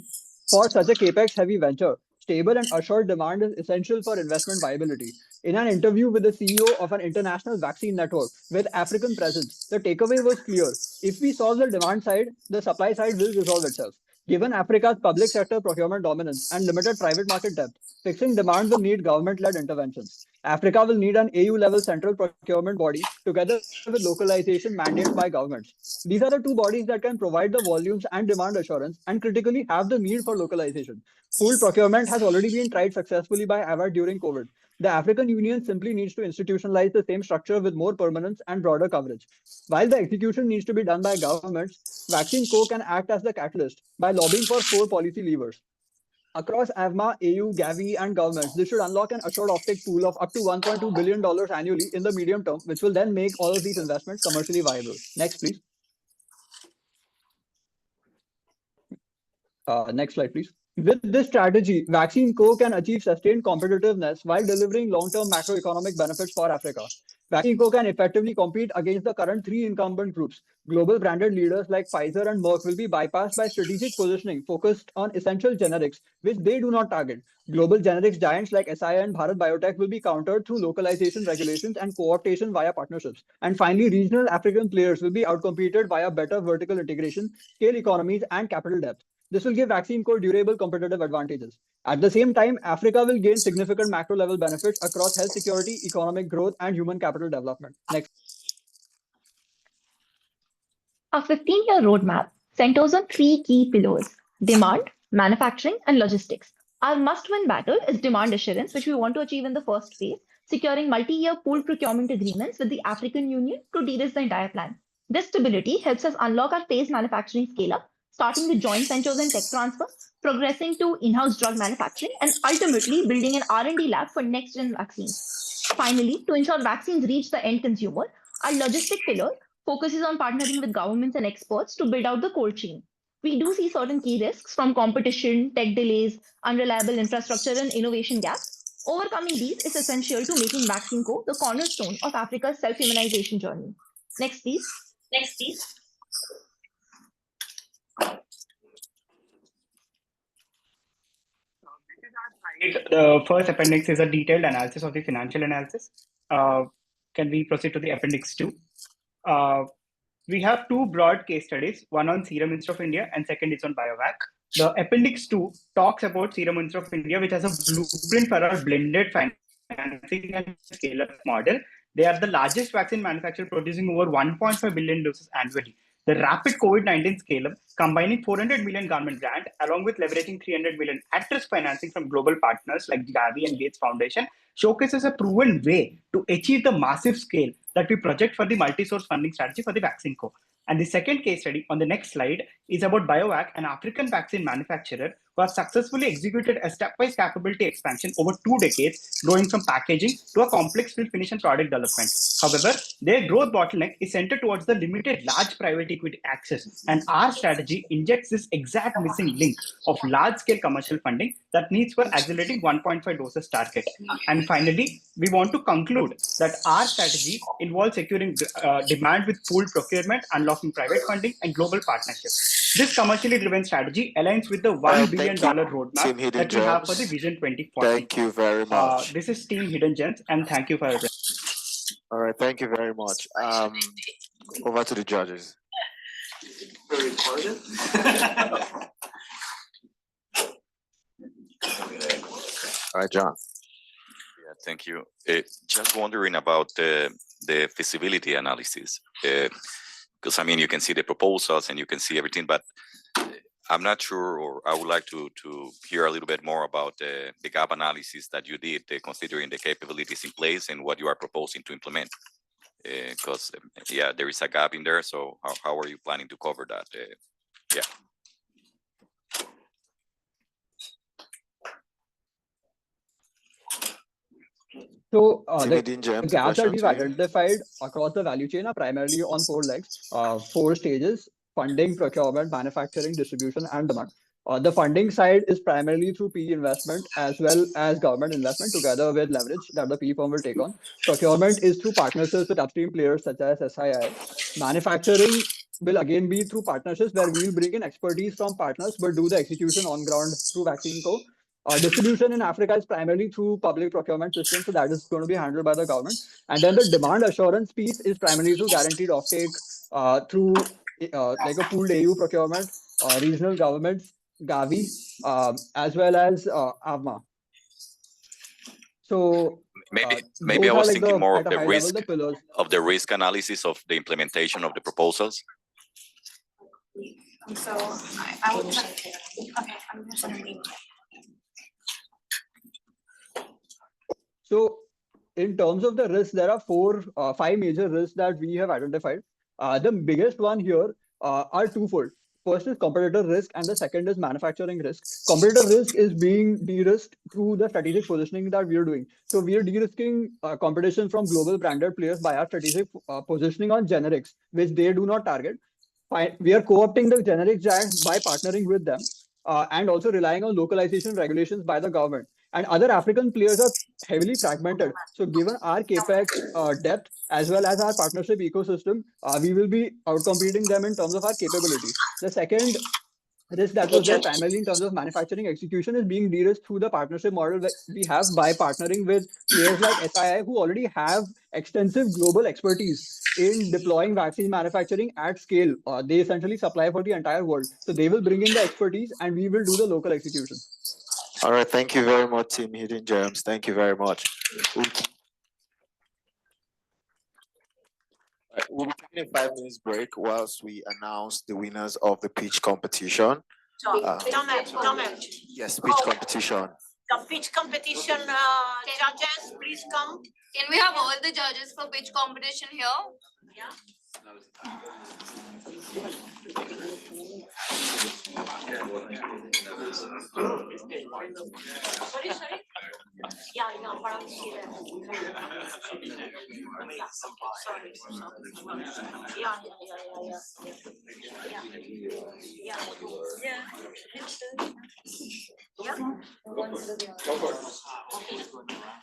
for such a capex-heavy venture, stable and assured demand is essential for investment viability. In an interview with the CEO of an international vaccine network with African presence, the takeaway was clear. If we solve the demand side, the supply side will resolve itself. Given Africa's public sector procurement dominance and limited private market depth, fixing demand will need government-led interventions. Africa will need an AU-level central procurement body together with localization mandates by governments. These are the 2 bodies that can provide the volumes and demand assurance and critically have the need for localization. Pooled procurement has already been tried successfully by AVAD during COVID. The African Union simply needs to institutionalize the same structure with more permanence and broader coverage. While the execution needs to be done by governments, Vaccine Co can act as the catalyst by lobbying for 4 policy levers. Across AVMA, AU, Gavi, and governments, this should unlock an assured offtake pool of up to $1.2 billion annually in the medium term, which will then make all of these investments commercially viable. Next, please. Next slide, please. With this strategy, Vaccine Co can achieve sustained competitiveness while delivering long-term macroeconomic benefits for Africa. Vaccine Co can effectively compete against the current three incumbent groups. Global branded leaders like Pfizer and Merck will be bypassed by strategic positioning focused on essential generics, which they do not target. Global generics giants like SI and Bharat Biotech will be countered through localization regulations and co-optation via partnerships. And finally, regional African players will be outcompeted via better vertical integration, scale economies, and capital depth. This will give Vaccine Co durable competitive advantages. At the same time, Africa will gain significant macro level benefits across health security, economic growth, and human capital development. Next. Our 15-year roadmap centers on three key pillars: demand, manufacturing, and logistics. Our must-win battle is demand assurance, which we want to achieve in the first phase, securing multi-year pooled procurement agreements with the African Union to de-risk the entire plan. This stability helps us unlock our phased manufacturing scale-up, starting with joint ventures and tech transfer, progressing to in-house drug manufacturing, and ultimately building an R&D lab for next-gen vaccines. Finally, to ensure vaccines reach the end consumer, our logistic pillar focuses on partnering with governments and experts to build out the cold chain. We do see certain key risks from competition, tech delays, unreliable infrastructure, and innovation gaps. Overcoming these is essential to making Vaccine Co the cornerstone of Africa's self-immunization journey. Next, please. Next, please. The first appendix is a detailed analysis of the financial analysis. Can we proceed to the appendix 2? We have two broad case studies, one on Serum Institute of India and second is on BioVac. The appendix 2 talks about Serum Institute of India, which has a blueprint for our blended financing and scale-up model. They are the largest vaccine manufacturer, producing over 1.5 billion doses annually. The rapid COVID-19 scale-up, combining 400 million government grant along with leveraging 300 million at-risk financing from global partners like Gavi and Gates Foundation, showcases a proven way to achieve the massive scale that we project for the multi-source funding strategy for the Vaccine Co. And the second case study on the next slide is about BioVac, an African vaccine manufacturer who has successfully executed a stepwise capability expansion over 2 decades, growing from packaging to a complex fill finish and product development. However, their growth bottleneck is centered towards the limited large private equity access, and our strategy injects this exact missing link of large-scale commercial funding that needs for accelerating 1.5 doses target. And finally, we want to conclude that our strategy involves securing demand with pooled procurement, unlocking private funding, and global partnerships. This commercially driven strategy aligns with the $1 billion roadmap that we have for the Vision 2040. Thank you very much. This is Team Hidden Gems, and thank you for your. All right, thank you very much. Over to the judges. All right, John. Yeah, thank you. Just wondering about the feasibility analysis. Because I mean, you can see the proposals and you can see everything, but I'm not sure, or I would like to hear a little bit more about the gap analysis that you did, considering the capabilities in place and what you are proposing to implement. Because yeah, there is a gap in there. So how are you planning to cover that? Yeah. So the gaps that we've identified across the value chain are primarily on 4 legs, 4 stages: funding, procurement, manufacturing, distribution, and demand. The funding side is primarily through PE investment as well as government investment together with leverage that the PE firm will take on. Procurement is through partnerships with upstream players such as SII. Manufacturing will again be through partnerships where we'll bring in expertise from partners but do the execution on ground through Vaccine Co. Distribution in Africa is primarily through public procurement systems, so that is going to be handled by the government. And then the demand assurance piece is primarily through guaranteed offtake through like a pooled AU procurement, regional governments, Gavi, as well as AVMA. So maybe I was thinking more of the risk of the risk analysis of the implementation of the proposals. So I will check. Okay, I'm just understanding. So in terms of the risks, there are 5 major risks that we have identified. The biggest one here are twofold. First is competitor risk, and the second is manufacturing risk. Competitor risk is being de-risked through the strategic positioning that we are doing. So we are de-risking competition from global branded players by our strategic positioning on generics, which they do not target. We are co-opting the generic giants by partnering with them. and also relying on localization regulations by the government. And other African players are heavily fragmented. So given our capex depth as well as our partnership ecosystem, we will be outcompeting them in terms of our capabilities. The second risk that was there primarily in terms of manufacturing execution is being de-risked through the partnership model that we have by partnering with players like SII who already have extensive global expertise in deploying vaccine manufacturing at scale. They essentially supply for the entire world. So they will bring in the expertise and we will do the local execution. All right, thank you very much, Team Hidden Gems. Thank you very much. We'll be taking a 5 minutes break whilst we announce the winners of the pitch competition. Yes, pitch competition. The pitch competition judges, please come. Can we have all the judges for pitch competition here? Yeah. Sorry. Yeah, but I'm here. Sorry. Yeah.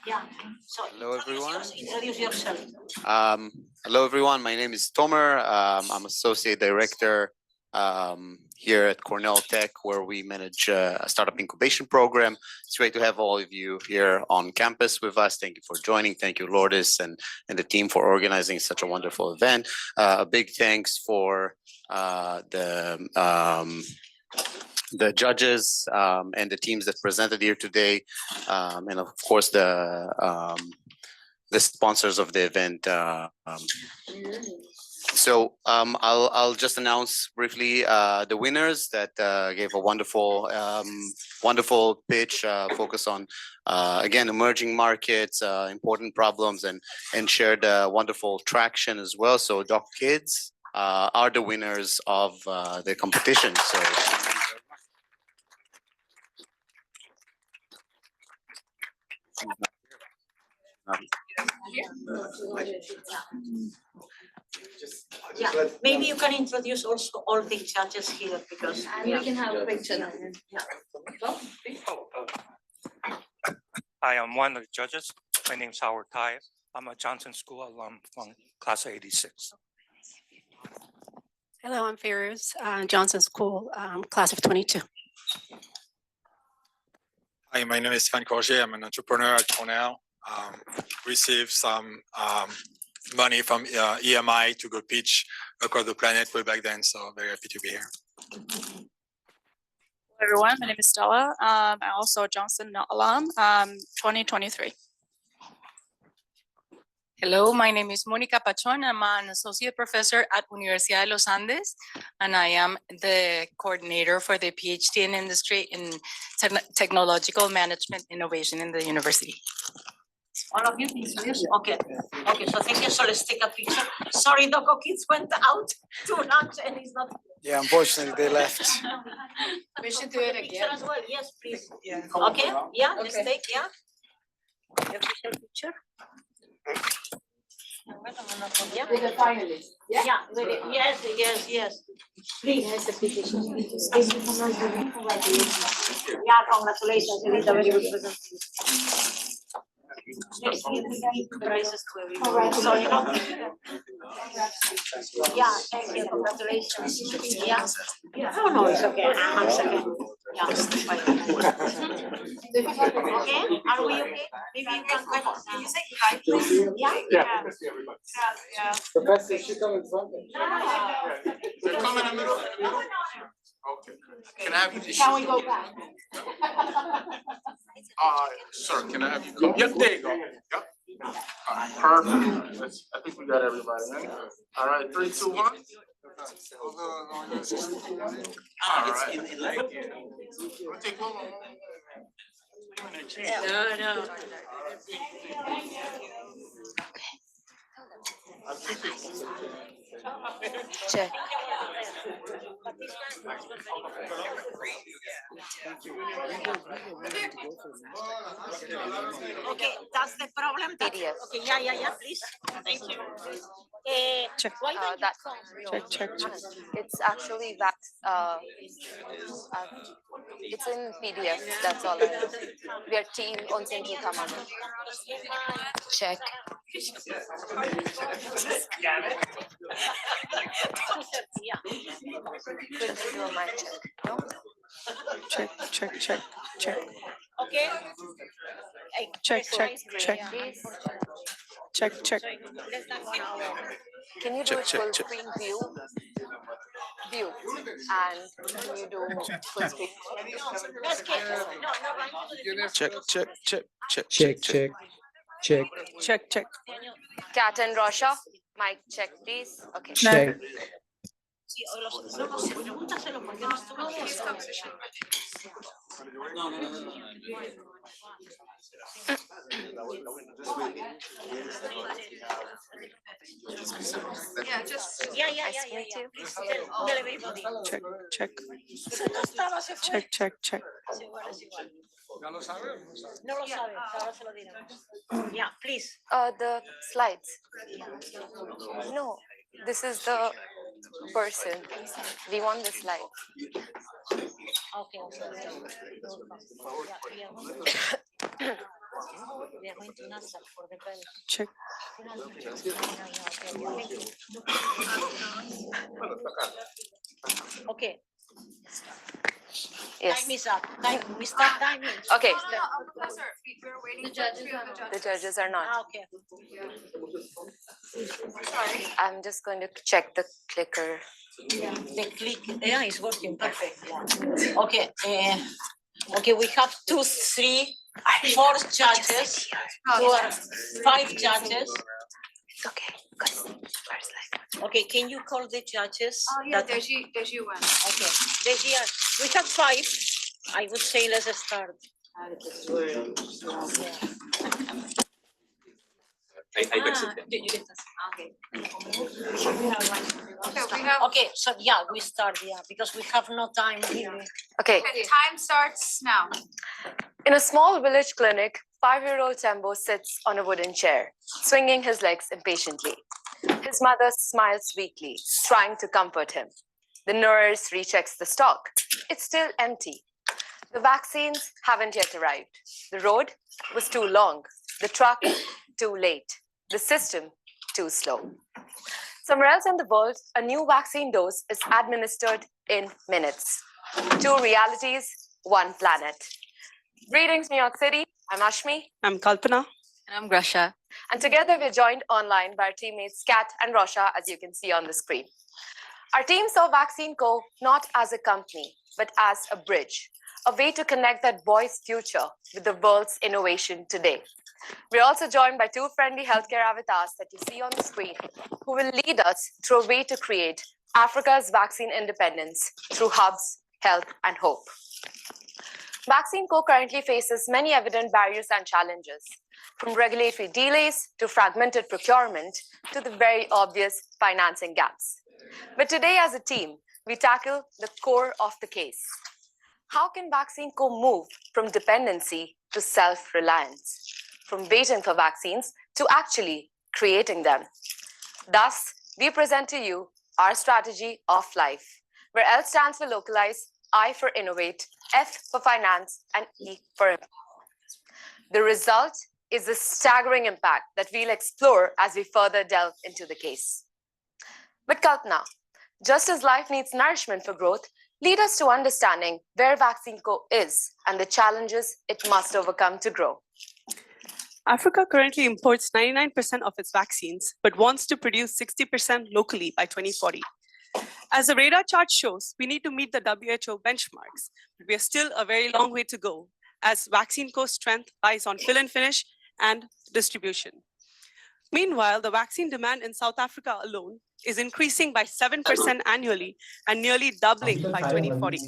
Yeah. So, hello everyone. Introduce yourself. Hello everyone. My name is Tomer. I'm associate director here at Cornell Tech, where we manage a startup incubation program. It's great to have all of you here on campus with us. Thank you for joining. Thank you, Lourdes, and the team for organizing such a wonderful event. A big thanks for the judges and the teams that presented here today, and of course the sponsors of the event. So I'll just announce briefly the winners that gave a wonderful wonderful pitch, focus on again emerging markets, important problems, and shared wonderful traction as well. So DOCOKIDS are the winners of the competition. So. Yeah, maybe you can introduce also all the judges here because we can have a picture now. Hi, I'm one of the judges. My name's Howard Tai. I'm a Johnson School alum from class of 86. Hello, I'm Feroz, Johnson School, class of 22. Hi, my name is Fan Corget. I'm an entrepreneur at Cornell. Received some money from EMI to go pitch across the planet way back then. So very happy to be here. Hello everyone, my name is Stella. I'm also a Johnson alum, 2023. Hello, my name is Monica Pachon. I'm an associate professor at Universidad de los Andes, and I am the coordinator for the PhD in industry in technological management innovation in the university. All of you, please. Okay. So thank you. So let's take a picture. Sorry, DOCOKIDS went out to lunch and he's not. Yeah, unfortunately they left. We should do it again as well. Yes, please. Yeah. Okay. Yeah. Let's take. Yeah. The official picture. Yeah. With the finalists. Yeah. Yes. Please. Yeah. Congratulations. You did a very good presentation. Next year we give prizes to everyone. So you know. Yeah, thank you. Congratulations. Yeah. Oh no, it's okay. I'm second. Yeah, fine. Okay, are we okay? Maybe you can you say hi, please? Yeah. Yeah. Professor, she come in front. You come in the middle. Okay. Can I have you? Can we go back? Sir, can I have you come? Yep, there you go. Yep. Perfect. I think we got everybody, right? All right, 3, 2, 1. All right. Take one more. No. Check. Okay, that's the problem. PDF. Okay, yeah, please. Thank you. Check. Why don't That you check. It's actually that. It's in PDF. That's all. We are team on Central Command. Check. Couldn't do a mic check. No. Check. Okay. Check. Less than 1 hour. Can you do full screen view? And can you do full screen? Check. Cat and Rosha, mic check, please. Okay. Check. Yeah. Check. No lo sabe, ahora se lo diremos. Yeah, please. The slides. No, this is the person. We want the slide. Okay. We are going to NASA for the bell. Check. Okay. Yes. Time is up. We start timing. Okay. Professor, we're waiting for The judges are not. Okay. Sorry. I'm just going to check the clicker. The click, yeah, is working perfect. Yeah. Okay. Okay, we have 2, 3, 4 judges. 5 judges. Okay. Okay, can you call the judges? Oh, yeah, there's you one. Okay, we have 5. I would say let's start. Okay, so yeah, we start, because we have no time here. Okay. Time starts now. In a small village clinic, 5-year-old Tembo sits on a wooden chair, swinging his legs impatiently. His mother smiles weakly, trying to comfort him. The nurse rechecks the stock. It's still empty. The vaccines haven't yet arrived. The road was too long. The truck too late. The system too slow. Somewhere else in the world, a new vaccine dose is administered in minutes. 2 realities, 1 planet. Greetings, New York City. I'm Ashmi. I'm Kalpana. And I'm Grasha. And together we're joined online by our teammates Kat and Rosha, as you can see on the screen. Our team saw Vaccine Co. not as a company, but as a bridge, a way to connect that boy's future with the world's innovation today. We're also joined by 2 friendly healthcare avatars that you see on the screen, who will lead us through a way to create Africa's vaccine independence through hubs, health, and hope. Vaccine Co. currently faces many evident barriers and challenges, from regulatory delays to fragmented procurement to the very obvious financing gaps. But today, as a team, we tackle the core of the case. How can Vaccine Co. move from dependency to self-reliance, from waiting for vaccines to actually creating them? Thus, we present to you our strategy of life, where L stands for localize, I for innovate, F for finance, and E for empower. The result is a staggering impact that we'll explore as we further delve into the case. But Kalpana, just as life needs nourishment for growth, lead us to understanding where Vaccine Co. is and the challenges it must overcome to grow. Africa currently imports 99% of its vaccines, but wants to produce 60% locally by 2040. As the radar chart shows, we need to meet the WHO benchmarks, but we are still a very long way to go, as Vaccine Co.'s strength lies on fill and finish and distribution. Meanwhile, the vaccine demand in South Africa alone is increasing by 7% annually and nearly doubling by 2040.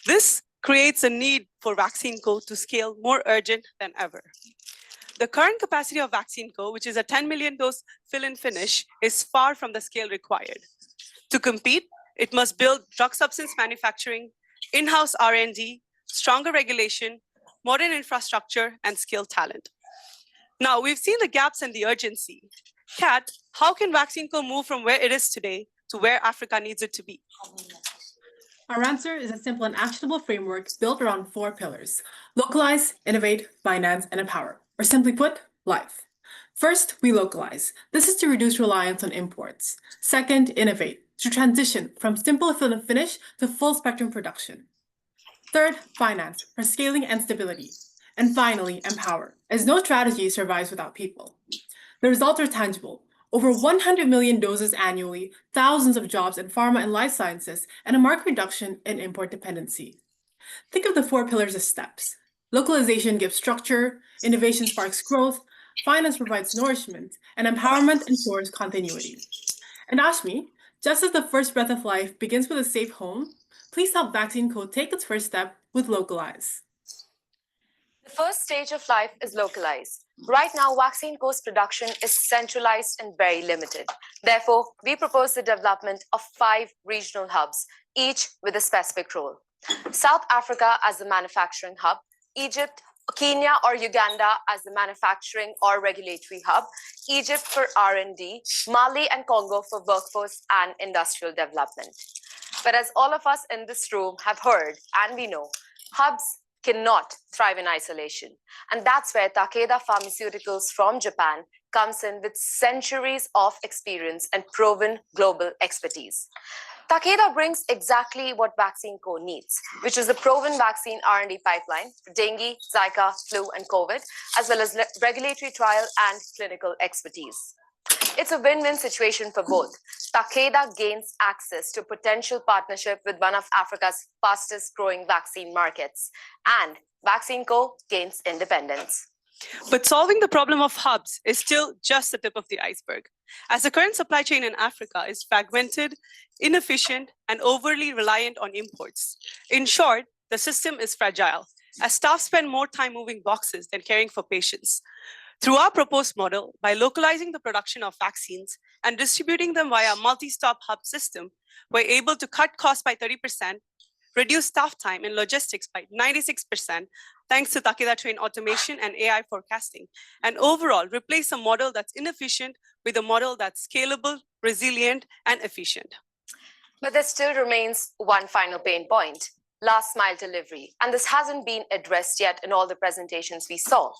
This creates a need for Vaccine Co. to scale more urgent than ever. The current capacity of Vaccine Co., which is a 10 million dose fill and finish, is far from the scale required. To compete, it must build drug substance manufacturing in-house R&D, stronger regulation, modern infrastructure, and skilled talent. Now, we've seen the gaps and the urgency. Kat, how can VaccineCo move from where it is today to where Africa needs it to be? Our answer is a simple and actionable framework built around 4 pillars: localize, innovate, finance, and empower, or simply put, life. First, we localize. This is to reduce reliance on imports. Second, innovate, to transition from simple fill and finish to full spectrum production. Third, finance, for scaling and stability. And finally, empower, as no strategy survives without people. The results are tangible. Over 100 million doses annually, thousands of jobs in pharma and life sciences, and a marked reduction in import dependency. Think of the 4 pillars as steps. Localization gives structure, innovation sparks growth, finance provides nourishment, and empowerment ensures continuity. And Ashmi, just as the first breath of life begins with a safe home, please help VaccineCo take its first step with localize. The first stage of life is localized. Right now, VaccineCo's production is centralized and very limited. Therefore, we propose the development of 5 regional hubs, each with a specific role. South Africa as the manufacturing hub, Egypt, Kenya or Uganda as the manufacturing or regulatory hub, Egypt for R&D, Mali and Congo for workforce and industrial development. But as all of us in this room have heard and we know, hubs cannot thrive in isolation. And that's where Takeda Pharmaceuticals from Japan comes in with centuries of experience and proven global expertise. Takeda brings exactly what VaccineCo needs, which is a proven vaccine R&D pipeline for dengue, Zika, flu, and COVID, as well as regulatory trial and clinical expertise. It's a win-win situation for both. Takeda gains access to potential partnership with one of Africa's fastest growing vaccine markets, and VaccineCo gains independence. But solving the problem of hubs is still just the tip of the iceberg, as the current supply chain in Africa is fragmented, inefficient, and overly reliant on imports. In short, the system is fragile, as staff spend more time moving boxes than caring for patients. Through our proposed model, by localizing the production of vaccines and distributing them via a multi-stop hub system, we're able to cut costs by 30%, reduce staff time in logistics by 96%, thanks to Takeda train automation and AI forecasting, and overall replace a model that's inefficient with a model that's scalable, resilient, and efficient. But there still remains one final pain point: last mile delivery. And this hasn't been addressed yet in all the presentations we saw.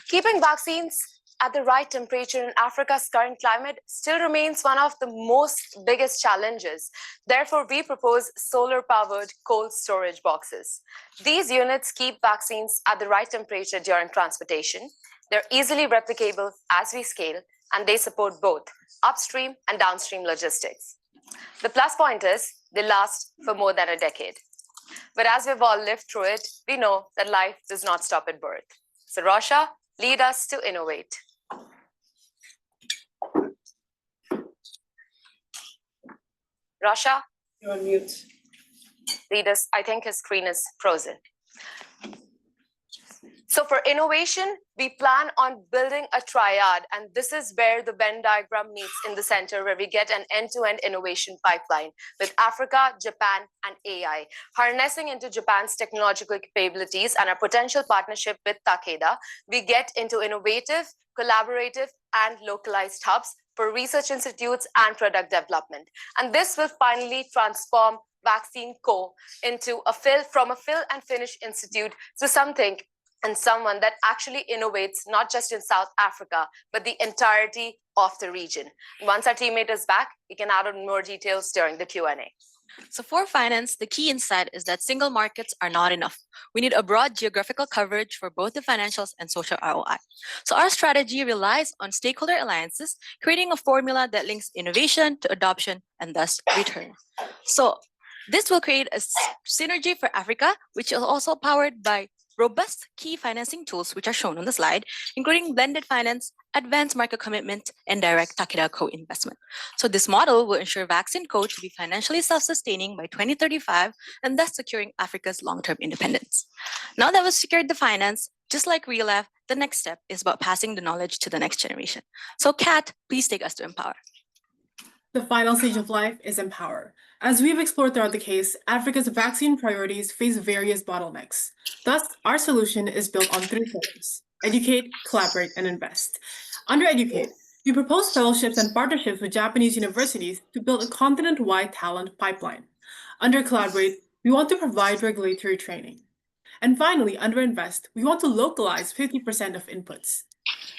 Keeping vaccines at the right temperature in Africa's current climate still remains one of the biggest challenges. Therefore, we propose solar-powered cold storage boxes. These units keep vaccines at the right temperature during transportation. They're easily replicable as we scale, and they support both upstream and downstream logistics. The plus point is they last for more than a decade. But as we've all lived through it, we know that life does not stop at birth. So Rosha, lead us to innovate. Rosha? You're on mute. Lead us. I think his screen is frozen. So for innovation, we plan on building a triad, and this is where the Venn diagram meets in the center, where we get an end-to-end innovation pipeline with Africa, Japan, and AI. Harnessing into Japan's technological capabilities and our potential partnership with Takeda, we get into innovative, collaborative, and localized hubs for research institutes and product development. And this will finally transform VaccineCo into from a fill and finish institute to something and someone that actually innovates not just in South Africa, but the entirety of the region. Once our teammate is back, we can add on more details during the Q&A. So for finance, the key insight is that single markets are not enough. We need a broad geographical coverage for both the financials and social ROI. So our strategy relies on stakeholder alliances, creating a formula that links innovation to adoption and thus return. So this will create a synergy for Africa, which is also powered by robust key financing tools, which are shown on the slide, including blended finance, advanced market commitment, and direct Takeda co-investment. So this model will ensure VaccineCo to be financially self-sustaining by 2035, and thus securing Africa's long-term independence. Now that we've secured the finance, just like real life, the next step is about passing the knowledge to the next generation. So Kat, please take us to Empower. The final stage of life is empower. As we've explored throughout the case, Africa's vaccine priorities face various bottlenecks. Thus, our solution is built on 3 pillars: educate, collaborate, and invest. Under educate, we propose fellowships and partnerships with Japanese universities to build a continent-wide talent pipeline. Under collaborate, we want to provide regulatory training. And finally, under invest, we want to localize 50% of inputs.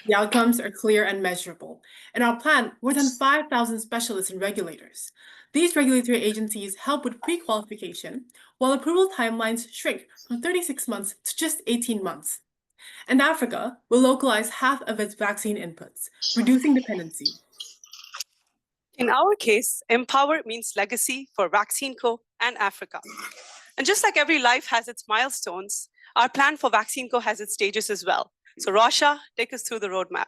The outcomes are clear and measurable. In our plan, more than 5,000 specialists and regulators. These regulatory agencies help with pre-qualification, while approval timelines shrink from 36 months to just 18 months. And Africa will localize half of its vaccine inputs, reducing dependency. In our case, empower means legacy for Vaccine Co. and Africa. And just like every life has its milestones, our plan for Vaccine Co. has its stages as well. So Rasha, take us through the roadmap.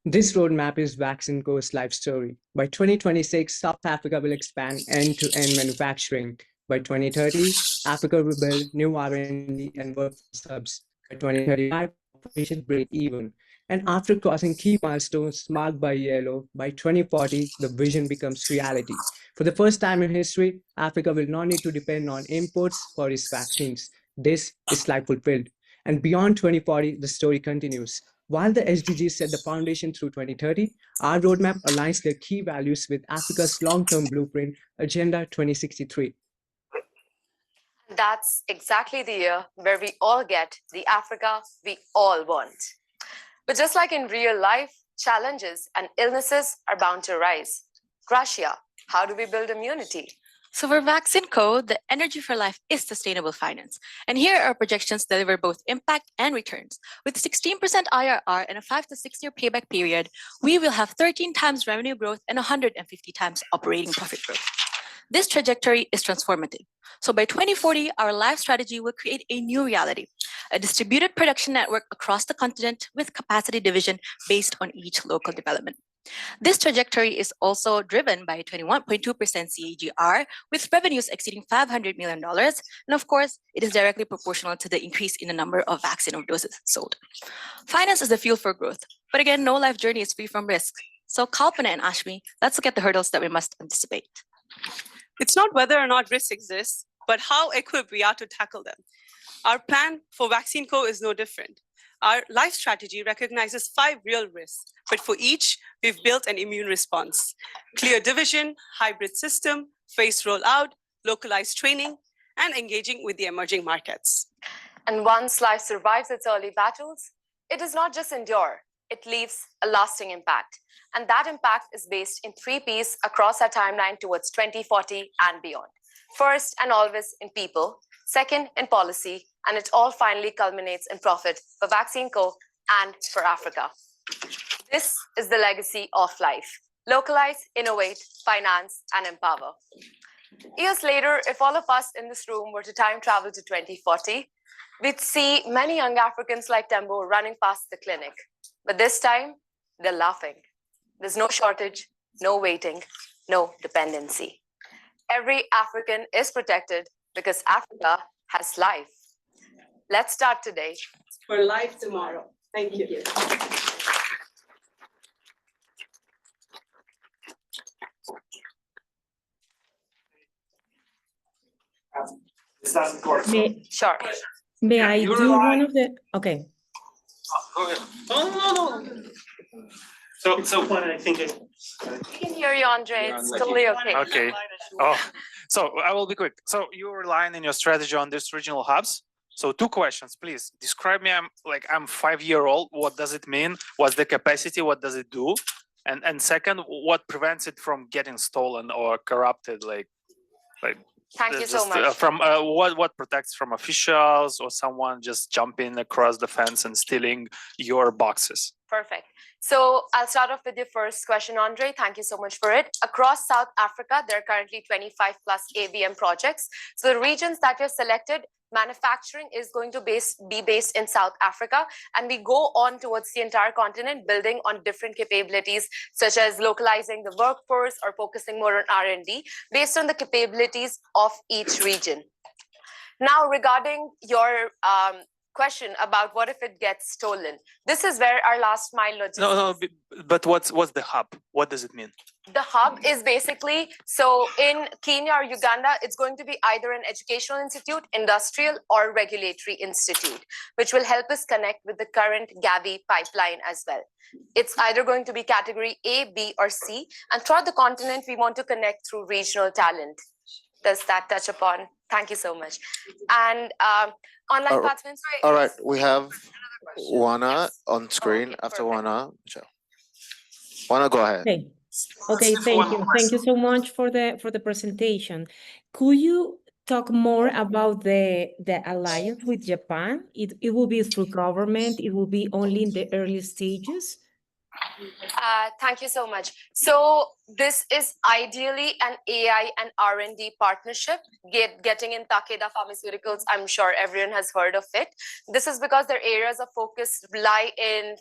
This roadmap is Vaccine Co.'s life story. By 2026, South Africa will expand end-to-end manufacturing. By 2030, Africa will build new R&D and workforce hubs. By 2035, operation break even. And after crossing key milestones marked by yellow, by 2040, the vision becomes reality. For the first time in history, Africa will not need to depend on imports for its vaccines. This is life fulfilled. And beyond 2040, the story continues. While the SDGs set the foundation through 2030, our roadmap aligns their key values with Africa's long-term blueprint, Agenda 2063. That's exactly the year where we all get the Africa we all want. But just like in real life, challenges and illnesses are bound to rise. Gracia, how do we build immunity? So for Vaccine Co., the energy for life is sustainable finance. And here our projections deliver both impact and returns. With 16% IRR and a 5 to 6 year payback period, we will have 13 times revenue growth and 150 times operating profit growth. This trajectory is transformative. So by 2040, our life strategy will create a new reality, a distributed production network across the continent with capacity division based on each local development. This trajectory is also driven by 21.2% CAGR, with revenues exceeding $500 million. And of course, it is directly proportional to the increase in the number of vaccine doses sold. Finance is the fuel for growth. But again, no life journey is free from risk. So Kalpana and Ashmi, let's look at the hurdles that we must anticipate. It's not whether or not risks exist, but how equipped we are to tackle them. Our plan for Vaccine Co. is no different. Our life strategy recognizes 5 real risks, but for each, we've built an immune response. Clear division, hybrid system, phased rollout, localized training, and engaging with the emerging markets. And once life survives its early battles, it does not just endure, it leaves a lasting impact. And that impact is based in 3 Ps across our timeline towards 2040 and beyond. First and always in people, second in policy, and it all finally culminates in profit for Vaccine Co. and for Africa. This is the legacy of life. Localize, innovate, finance, and empower. Years later, if all of us in this room were to time travel to 2040, we'd see many young Africans like Tembo running past the clinic. But this time, they're laughing. There's no shortage, no waiting, no dependency. Every African is protected because Africa has life. Let's start today. For life tomorrow. Thank you. Sure. May I you're do live. one of the, okay. Go ahead. So I think it. We can hear you, Andre. It's totally okay. Okay. Oh, so I will be quick. So you relying in your strategy on these regional hubs. So 2 questions, please. Describe me. I'm 5-year-old. What does it mean? What's the capacity? What does it do? And second, what prevents it from getting stolen or corrupted? Thank you so much. From what protects from officials or someone just jumping across the fence and stealing your boxes? Perfect. So I'll start off with your first question, Andre. Thank you so much for it. Across South Africa, there are currently 25 plus ABM projects. So the regions that you've selected, manufacturing is going to be based in South Africa, and we go on towards the entire continent, building on different capabilities, such as localizing the workforce or focusing more on R&D based on the capabilities of each region. Now, regarding your question about what if it gets stolen. This is where our last mile logistics. No, but what's the hub? What does it mean? The hub is basically, so in Kenya or Uganda, it's going to be either an educational institute, industrial, or regulatory institute, which will help us connect with the current Gavi pipeline as well. It's either going to be category A, B, or C. And throughout the continent, we want to connect through regional talent. Does that touch upon? Thank you so much. And online participants. All right, we have Wana on screen. After Wana, Michelle. Wana, go ahead. Okay. Okay, thank you. Thank you so much for the presentation. Could you talk more about the alliance with Japan? It will be through government. It will be only in the early stages. Thank you so much. So this is ideally an AI and R&D partnership. Getting in Takeda Pharmaceuticals, I'm sure everyone has heard of it. This is because their areas of focus lie in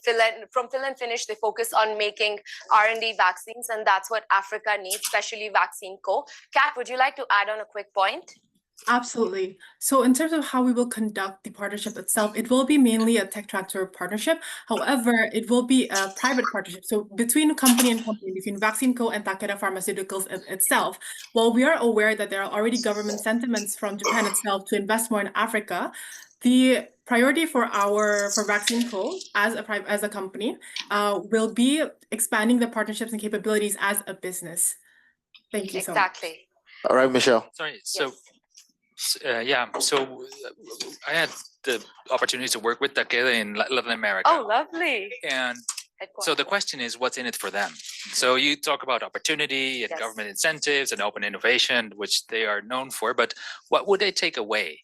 from fill and finish. They focus on making R&D vaccines, and that's what Africa needs, especially Vaccine Co. Kat, would you like to add on a quick point? Absolutely. So in terms of how we will conduct the partnership itself, it will be mainly a tech transfer partnership. However, it will be a private partnership. So between company and company, between Vaccine Co. and Takeda Pharmaceuticals itself, while we are aware that there are already government sentiments from Japan itself to invest more in Africa, the priority for Vaccine Co. as a company will be expanding the partnerships and capabilities as a business. Thank you so much. Exactly. All right, Michelle. Sorry. So. So I had the opportunity to work with Takeda in Latin America. Oh, lovely. And so the question is, what's in it for them? So you talk about opportunity and government incentives and open innovation, which they are known for, but what would they take away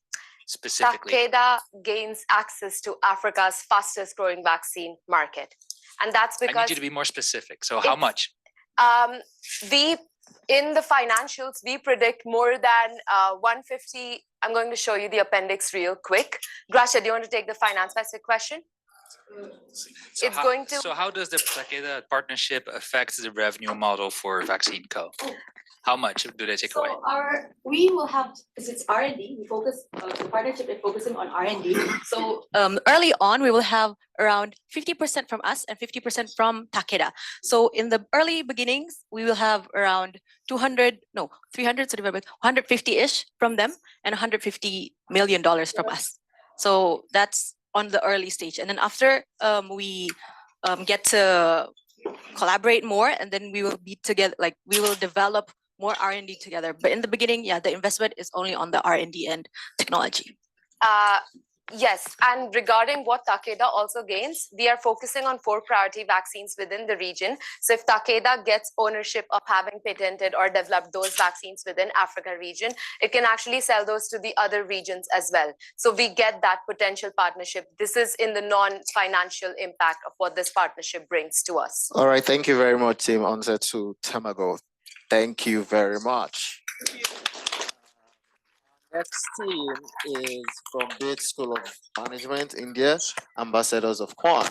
specifically? Takeda gains access to Africa's fastest growing vaccine market. And that's because— I need you to be more specific. So how much? In the financials, we predict more than 150. I'm going to show you the appendix real quick. Gracia, do you want to take the finance specific question? So how does the Takeda partnership affect the revenue model for Vaccine Co? How much do they take away? We will have, because it's R&D, we focus, the partnership is focusing on R&D. So early on, we will have around 50% from us and 50% from Takeda. So in the early beginnings, we will have around 300, so divided by 150-ish from them and $150 million from us. So that's on the early stage. And then after we get to collaborate more, and then we will be together, like we will develop more R&D together. But in the beginning, yeah, the investment is only on the R&D and technology. Yes, and regarding what Takeda also gains, we are focusing on 4 priority vaccines within the region. So if Takeda gets ownership of having patented or developed those vaccines within Africa region, it can actually sell those to the other regions as well. So we get that potential partnership. This is in the non-financial impact of what this partnership brings to us. All right, thank you very much, Team Onsetsu Tamago. Thank you very much. Next team is from Bates School of Management, India, Ambassadors of Quan.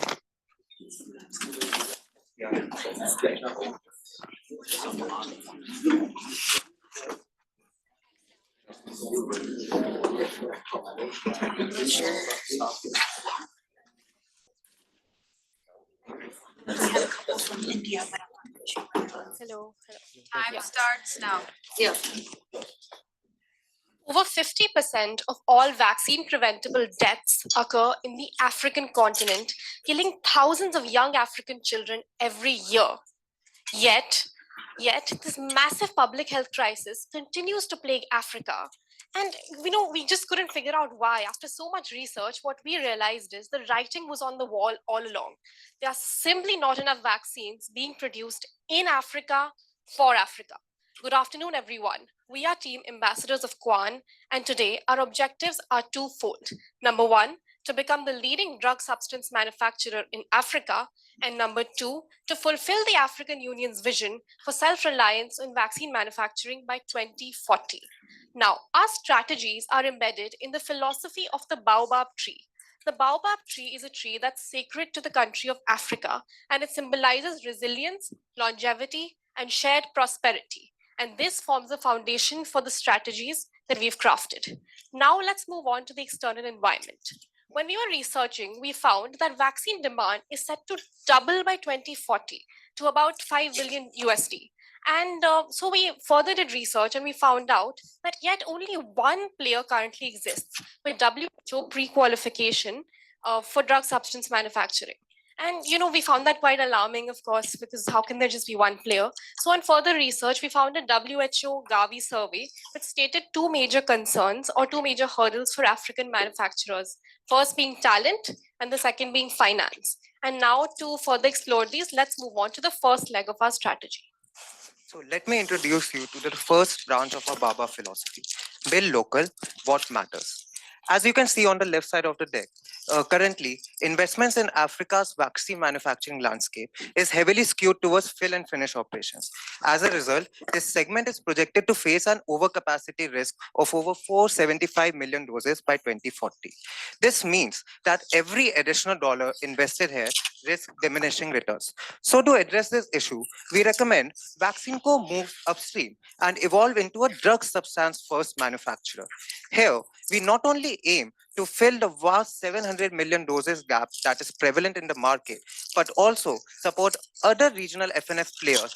Hello. Time starts now. Yeah. Over 50% of all vaccine-preventable deaths occur in the African continent, killing thousands of young African children every year. Yet this massive public health crisis continues to plague Africa. And we just couldn't figure out why. After so much research, what we realized is the writing was on the wall all along. There are simply not enough vaccines being produced in Africa for Africa. Good afternoon, everyone. We are Team Ambassadors of Quan, and today our objectives are twofold. Number 1, to become the leading drug substance manufacturer in Africa, and number 2, to fulfill the African Union's vision for self-reliance in vaccine manufacturing by 2040. Now, our strategies are embedded in the philosophy of the baobab tree. The baobab tree is a tree that's sacred to the country of Africa, and it symbolizes resilience, longevity, and shared prosperity. And this forms the foundation for the strategies that we've crafted. Now let's move on to the external environment. When we were researching, we found that vaccine demand is set to double by 2040 to about 5 billion USD. And so we further did research and we found out that yet only one player currently exists with WHO pre-qualification for drug substance manufacturing. And we found that quite alarming, of course, because how can there just be one player? So on further research, we found a WHO Gavi survey that stated two major concerns or two major hurdles for African manufacturers. First being talent and the second being finance. And now to further explore these, let's move on to the first leg of our strategy. So let me introduce you to the first branch of our Baba philosophy. Build local, what matters. As you can see on the left side of the deck, currently, investments in Africa's vaccine manufacturing landscape is heavily skewed towards fill and finish operations. As a result, this segment is projected to face an overcapacity risk of over 475 million doses by 2040. This means that every additional dollar invested here risks diminishing returns. So to address this issue, we recommend VaccineCo move upstream and evolve into a drug substance first manufacturer. Here, we not only aim to fill the vast 700 million doses gap that is prevalent in the market, but also support other regional FNF players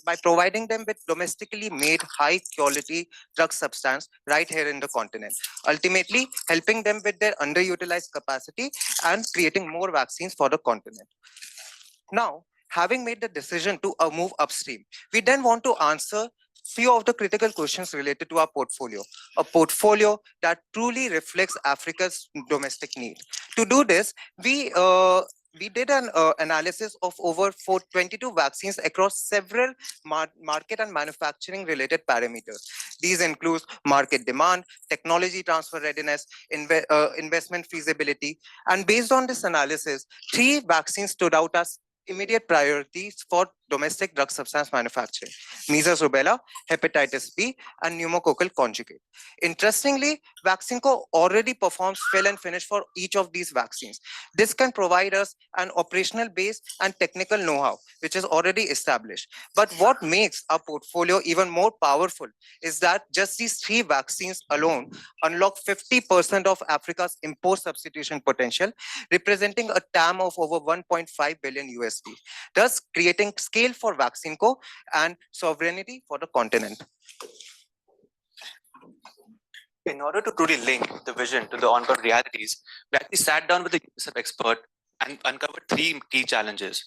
by providing them with domestically made high quality drug substance right here in the continent, ultimately helping them with their underutilized capacity and creating more vaccines for the continent. Now, having made the decision to move upstream, we then want to answer few of the critical questions related to our portfolio, a portfolio that truly reflects Africa's domestic need. To do this, we did an analysis of over 422 vaccines across several market and manufacturing related parameters. These include market demand, technology transfer readiness, investment feasibility. And based on this analysis, 3 vaccines stood out as immediate priorities for domestic drug substance manufacturing: measles rubella, hepatitis B, and pneumococcal conjugate. Interestingly, VaccineCo already performs fill and finish for each of these vaccines. This can provide us an operational base and technical know-how, which is already established. But what makes our portfolio even more powerful is that just these 3 vaccines alone unlock 50% of Africa's import substitution potential, representing a TAM of over 1.5 billion USD, thus creating scale for VaccineCo and sovereignty for the continent. In order to truly link the vision to the on-ground realities, we actually sat down with a UNICEF expert and uncovered 3 key challenges: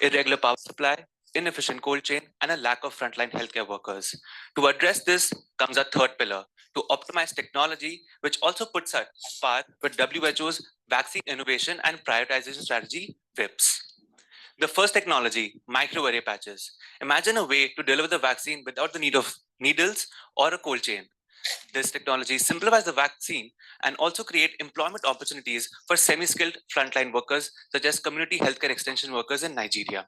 irregular power supply, inefficient cold chain, and a lack of frontline healthcare workers. To address this comes our third pillar, to optimize technology, which also puts us at par with WHO's vaccine innovation and prioritization strategy, VIPS. The first technology, microarray patches. Imagine a way to deliver the vaccine without the need of needles or a cold chain. This technology simplifies the vaccine and also create employment opportunities for semi-skilled frontline workers, such as community healthcare extension workers in Nigeria.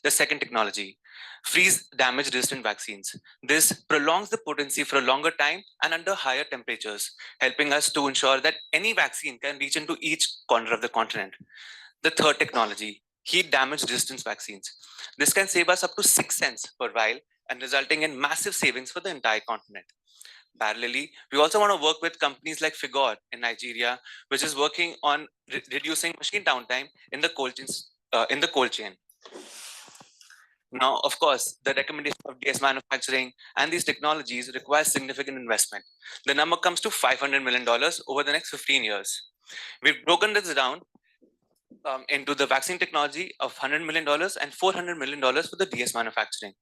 The second technology, freeze damage resistant vaccines. This prolongs the potency for a longer time and under higher temperatures, helping us to ensure that any vaccine can reach into each corner of the continent. The third technology, heat damage resistance vaccines. This can save us up to 6 cents per vial and resulting in massive savings for the entire continent. Parallelly, we also want to work with companies like Figure in Nigeria, which is working on reducing machine downtime in the cold chain. Now, of course, the recommendation of DS manufacturing and these technologies require significant investment. The number comes to $500 million over the next 15 years. We've broken this down into the vaccine technology of $100 million and $400 million for the DS manufacturing.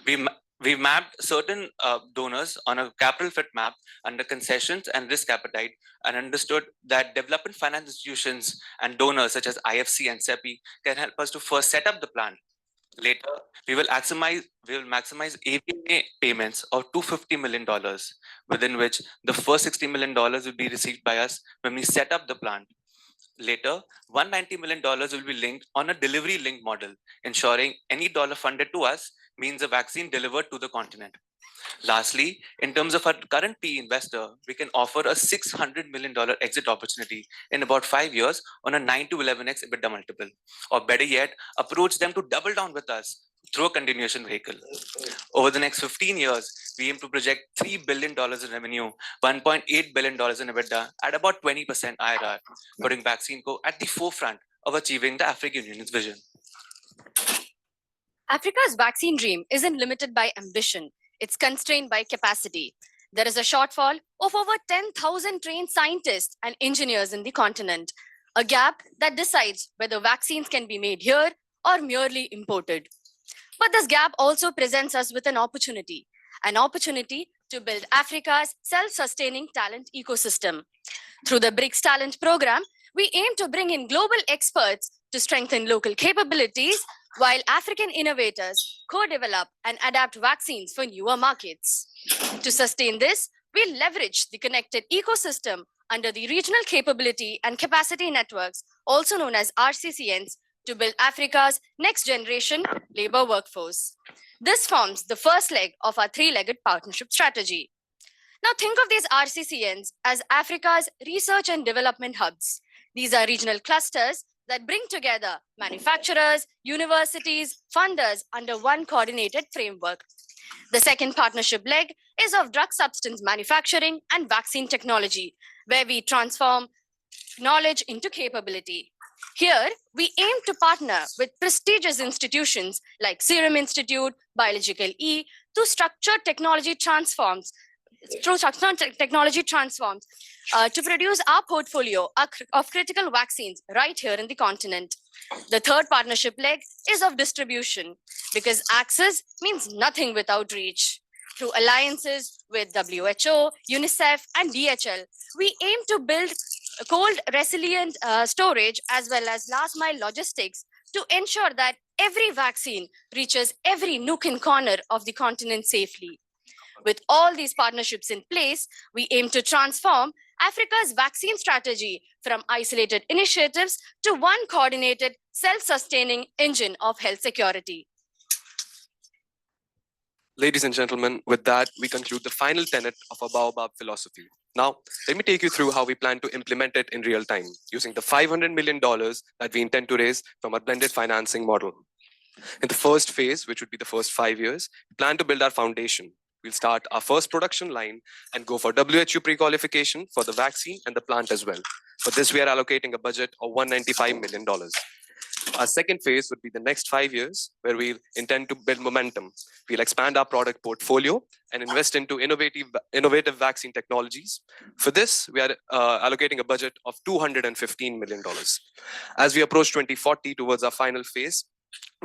We mapped certain donors on a capital fit map under concessions and risk appetite, and understood that development finance institutions and donors such as IFC and CEPI can help us to first set up the plant. Later, we will maximize APA payments of $250 million, within which the first $60 million will be received by us when we set up the plant. Later, $190 million will be linked on a delivery link model, ensuring any dollar funded to us means a vaccine delivered to the continent. Lastly, in terms of our current PE investor, we can offer a $600 million exit opportunity in about 5 years on a 9 to 11x EBITDA multiple. Or better yet, approach them to double down with us through a continuation vehicle. Over the next 15 years, we aim to project $3 billion in revenue, $1.8 billion in EBITDA at about 20% IRR, putting Vaccine Co at the forefront of achieving the African Union's vision. Africa's vaccine dream isn't limited by ambition, it's constrained by capacity. There is a shortfall of over 10,000 trained scientists and engineers in the continent, a gap that decides whether vaccines can be made here or merely imported. But this gap also presents us with an opportunity to build Africa's self-sustaining talent ecosystem. Through the BRICS Talent Program, we aim to bring in global experts to strengthen local capabilities, while African innovators co-develop and adapt vaccines for newer markets. To sustain this, we leverage the connected ecosystem under the Regional Capability and Capacity Networks, also known as RCCNs, to build Africa's next-generation labor workforce. This forms the first leg of our three-legged partnership strategy. Now think of these RCCNs as Africa's research and development hubs. These are regional clusters that bring together manufacturers, universities, funders under one coordinated framework. The second partnership leg is of drug substance manufacturing and vaccine technology, where we transform knowledge into capability. Here, we aim to partner with prestigious institutions like Serum Institute, Biological E, to structure technology transforms to produce our portfolio of critical vaccines right here in the continent. The third partnership leg is of distribution, because access means nothing without reach. Through alliances with WHO, UNICEF, and DHL, we aim to build cold resilient storage as well as last mile logistics to ensure that every vaccine reaches every nook and corner of the continent safely. With all these partnerships in place, we aim to transform Africa's vaccine strategy from isolated initiatives to one coordinated, self-sustaining engine of health security. Ladies and gentlemen, with that, we conclude the final tenet of our Baobab philosophy. Now, let me take you through how we plan to implement it in real time, using the $500 million that we intend to raise from our blended financing model. In the first phase, which would be the first 5 years, we plan to build our foundation. We'll start our first production line and go for WHO pre-qualification for the vaccine and the plant as well. For this, we are allocating a budget of $195 million. Our second phase would be the next 5 years, where we'll intend to build momentum. We'll expand our product portfolio and invest into innovative vaccine technologies. For this, we are allocating a budget of $215 million. As we approach 2040 towards our final phase,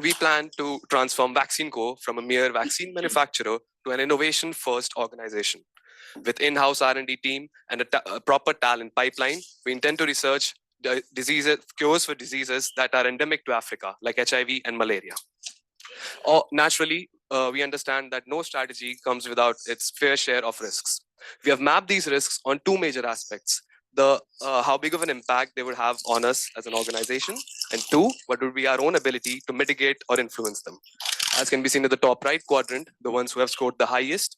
we plan to transform Vaccine Co from a mere vaccine manufacturer to an innovation-first organization. With in-house R&D team and a proper talent pipeline, we intend to research cures for diseases that are endemic to Africa, like HIV and malaria. Naturally, we understand that no strategy comes without its fair share of risks. We have mapped these risks on two major aspects: how big of an impact they would have on us as an organization, and two, what would be our own ability to mitigate or influence them. As can be seen in the top right quadrant, the ones who have scored the highest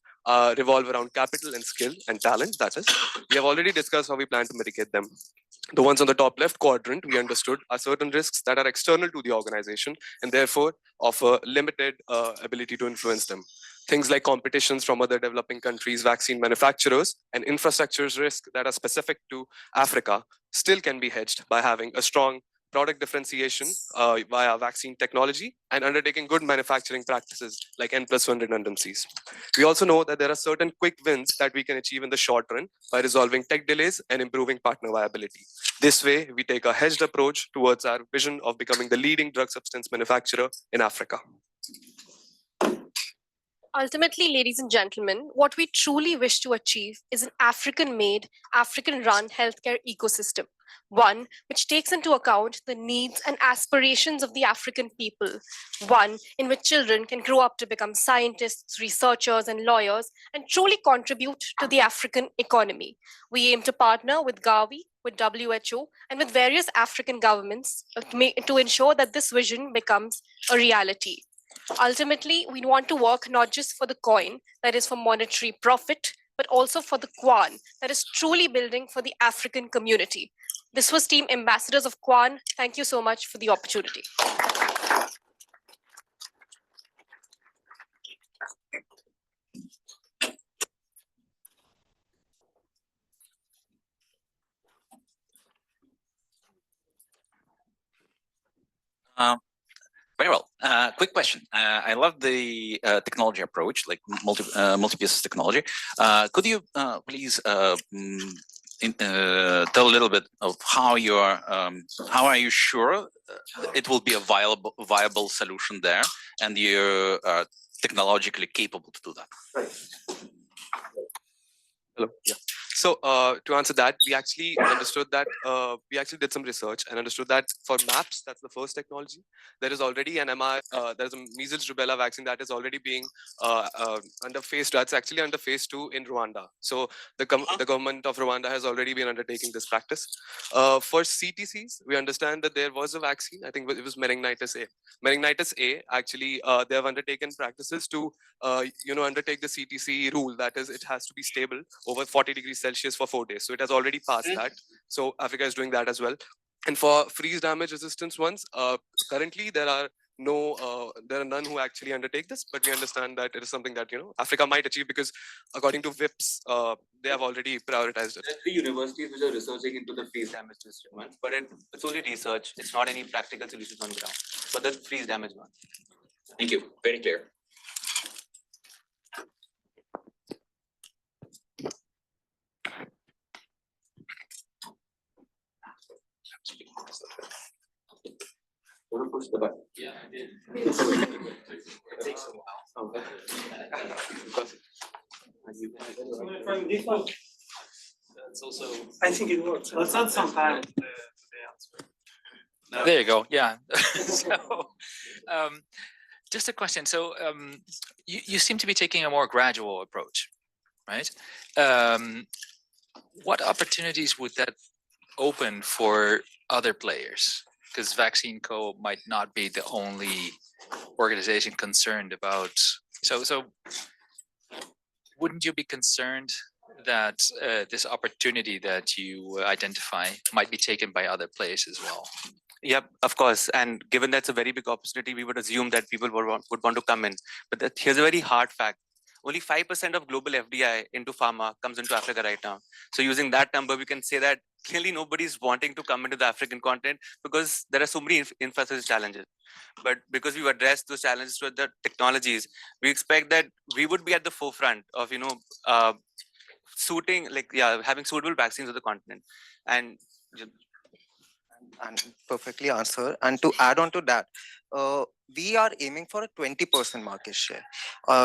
revolve around capital and skill and talent, that is. We have already discussed how we plan to mitigate them. The ones on the top left quadrant, we understood, are certain risks that are external to the organization and therefore offer limited ability to influence them. Things like competitions from other developing countries, vaccine manufacturers, and infrastructures risk that are specific to Africa still can be hedged by having a strong product differentiation via vaccine technology and undertaking good manufacturing practices like N+1 redundancies. We also know that there are certain quick wins that we can achieve in the short run by resolving tech delays and improving partner viability. This way, we take a hedged approach towards our vision of becoming the leading drug substance manufacturer in Africa. Ultimately, ladies and gentlemen, what we truly wish to achieve is an African-made, African-run healthcare ecosystem, one which takes into account the needs and aspirations of the African people, one in which children can grow up to become scientists, researchers, and lawyers, and truly contribute to the African economy. We aim to partner with Gavi, with WHO, and with various African governments to ensure that this vision becomes a reality. Ultimately, we want to work not just for the coin, that is for monetary profit, but also for the Kwan, that is truly building for the African community. This was Team Ambassadors of Kwan. Thank you so much for the opportunity. Quick question. I love the technology approach, like multi-pieces technology. Could you please tell a little bit of how are you sure it will be a viable solution there, and you're technologically capable to do that? Hello. Yeah. So to answer that, we actually understood that we actually did some research and understood that for maps, that's the first technology. There is already an MR, there's a measles rubella vaccine that is already being under phase 2. That's actually under phase 2 in Rwanda. So the government of Rwanda has already been undertaking this practice. For CTCs, we understand that there was a vaccine. I think it was meningitis A. Meningitis A, actually, they have undertaken practices to undertake the CTC rule. That is, it has to be stable over 40 degrees Celsius for 4 days. So it has already passed that. So Africa is doing that as well. And for freeze damage resistance ones, currently there are none who actually undertake this, but we understand that it is something that Africa might achieve, because according to VIPs, they have already prioritized it. There are 3 universities which are researching into the freeze damage resistant ones, but it's only research. It's not any practical solutions on ground. But the freeze damage one. Thank you. Very clear. Push the button. Yeah, I did. It takes a while. This one. That's also. I think it works. Let's add some time to the answer. There you go. Yeah. So, just a question. So, you seem to be taking a more gradual approach, right? What opportunities would that open for other players? Because Vaccine Co might not be the only organization concerned about. So wouldn't you be concerned that this opportunity that you identify might be taken by other players as well? Yep, of course. And given that's a very big opportunity, we would assume that people would want to come in. But here's a very hard fact. Only 5% of global FDI into pharma comes into Africa right now. So using that number, we can say that clearly nobody's wanting to come into the African continent, because there are so many infrastructure challenges. But because we've addressed those challenges with the technologies, we expect that we would be at the forefront of, having suitable vaccines for the continent. And perfectly answered. And to add on to that, we are aiming for a 20% market share.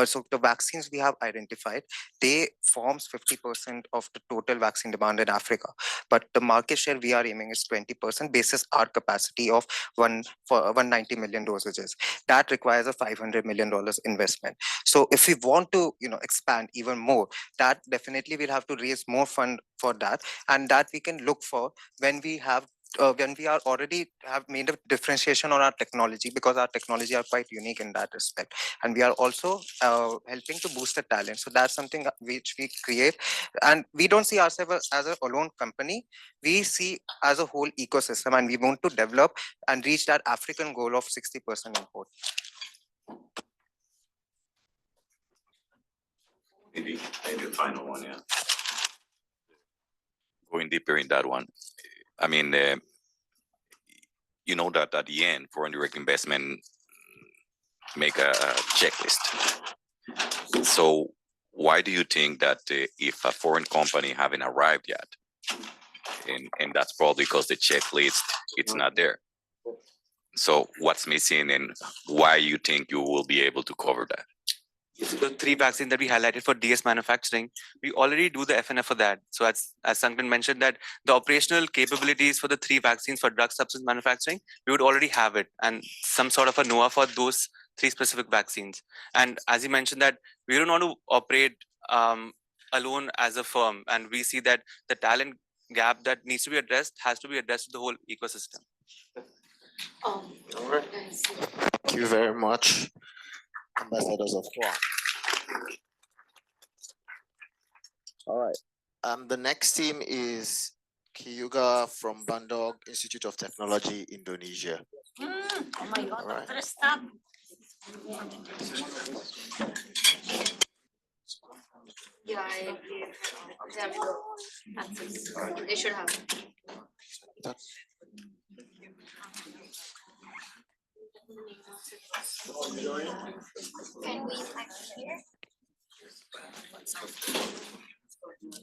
So the vaccines we have identified, they forms 50% of the total vaccine demand in Africa. But the market share we are aiming is 20% basis our capacity of 190 million dosages. That requires a $500 million investment. So if we want to expand even more, that definitely we'll have to raise more fund for that. And that we can look for when we have when we are already have made a differentiation on our technology, because our technology are quite unique in that respect. And we are also helping to boost the talent. So that's something which we create. And we don't see ourselves as a alone company. We see as a whole ecosystem, and we want to develop and reach that African goal of 60% import. Maybe the final one, yeah. Going deeper in that one. I mean, you know that at the end, foreign direct investment make a checklist. So why do you think that if a foreign company haven't arrived yet, and that's probably because the checklist, it's not there. So what's missing, and why you think you will be able to cover that? The 3 vaccines that we highlighted for DS manufacturing, we already do the FNF for that. So as Sankan mentioned, that the operational capabilities for the 3 vaccines for drug substance manufacturing, we would already have it, and some sort of a NOAA for those 3 specific vaccines. And as you mentioned, that we don't want to operate alone as a firm, and we see that the talent gap that needs to be addressed has to be addressed to the whole ecosystem. All right. Thank you very much, ambassadors of Quad. All right. The next team is Kyuga from Bandung Institute of Technology, Indonesia. Oh my God, All right. first stop. Yeah, I gave them the access. They should have it.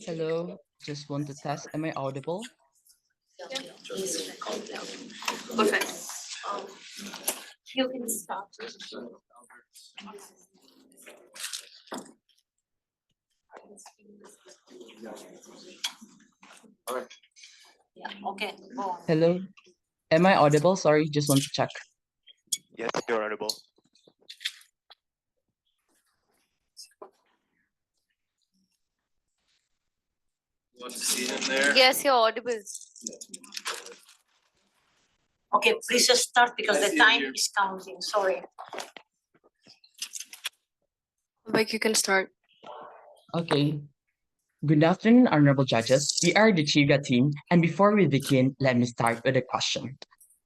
Hello, just want to test. Am I audible? Perfect. You can stop. Yeah, okay, go on. Hello, am I audible? Sorry, just want to check. Yes, you're audible. Want to see him there? Yes, you're audible. Okay, please just start because the time is counting, sorry. Like you can start. Okay. Good afternoon, honorable judges. We are the Chiga team, and before we begin, let me start with a question.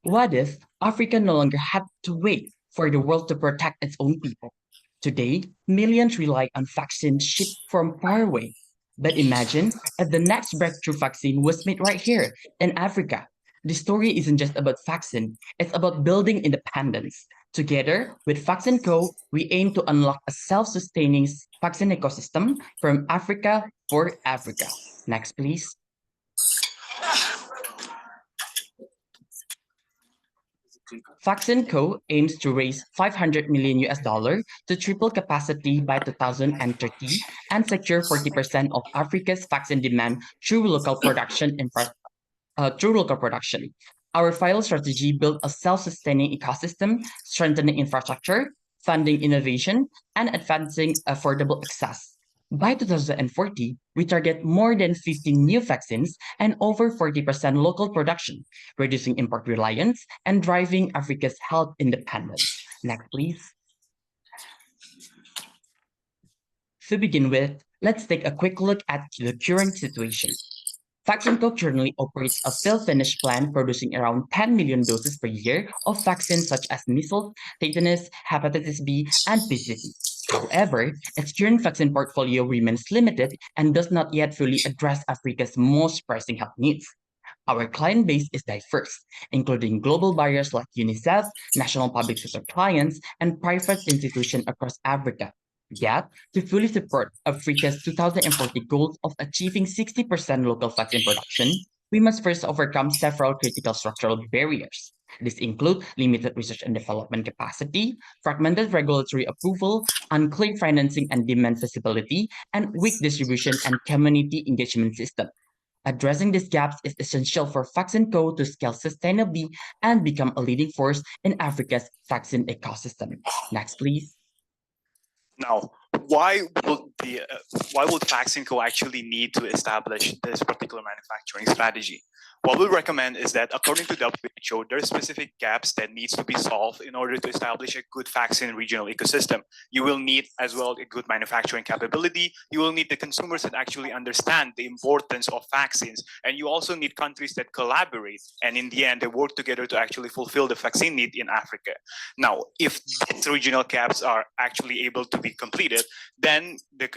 What if Africa no longer had to wait for the world to protect its own people? Today, millions rely on vaccines shipped from far away. But imagine if the next breakthrough vaccine was made right here in Africa. The story isn't just about vaccine, it's about building independence. Together with Vaccine Co., we aim to unlock a self-sustaining vaccine ecosystem from Africa for Africa. Next, please. Vaccine Co. aims to raise 500 million US dollar to triple capacity by 2030 and secure 40% of Africa's vaccine demand through local production. Our final strategy built a self-sustaining ecosystem, strengthening infrastructure, funding innovation, and advancing affordable access. By 2040, we target more than 15 new vaccines and over 40% local production, reducing import reliance and driving Africa's health independence. Next, please. To begin with, let's take a quick look at the current situation. Vaccine Co. currently operates a fill-finish plant producing around 10 million doses per year of vaccines such as measles, tetanus, hepatitis B, and PCV. However, its current vaccine portfolio remains limited and does not yet fully address Africa's most pressing health needs. Our client base is diverse, including global buyers like UNICEF, national public sector clients, and private institutions across Africa. Yet, to fully support Africa's 2040 goals of achieving 60% local vaccine production, we must first overcome several critical structural barriers. These include limited research and development capacity, fragmented regulatory approval, unclear financing and demand visibility, and weak distribution and community engagement system. Addressing these gaps is essential for Vaccine Co. to scale sustainably and become a leading force in Africa's vaccine ecosystem. Next, please. Now, why would Vaccine Co. actually need to establish this particular manufacturing strategy? What we recommend is that according to WHO, there are specific gaps that needs to be solved in order to establish a good vaccine regional ecosystem. You will need as well a good manufacturing capability. You will need the consumers that actually understand the importance of vaccines. And you also need countries that collaborate and in the end, they work together to actually fulfill the vaccine need in Africa. Now, if these regional gaps are actually able to be completed, then the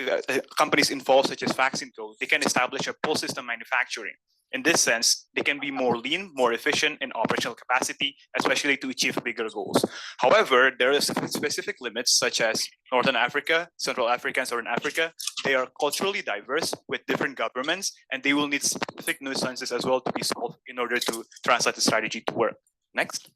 companies involved such as Vaccine Co., they can establish a full system manufacturing. In this sense, they can be more lean, more efficient in operational capacity, especially to achieve bigger goals. However, there are specific limits such as Northern Africa, Central Africa, and Southern Africa. They are culturally diverse with different governments, and they will need specific nuances as well to be solved in order to translate the strategy to work. Next.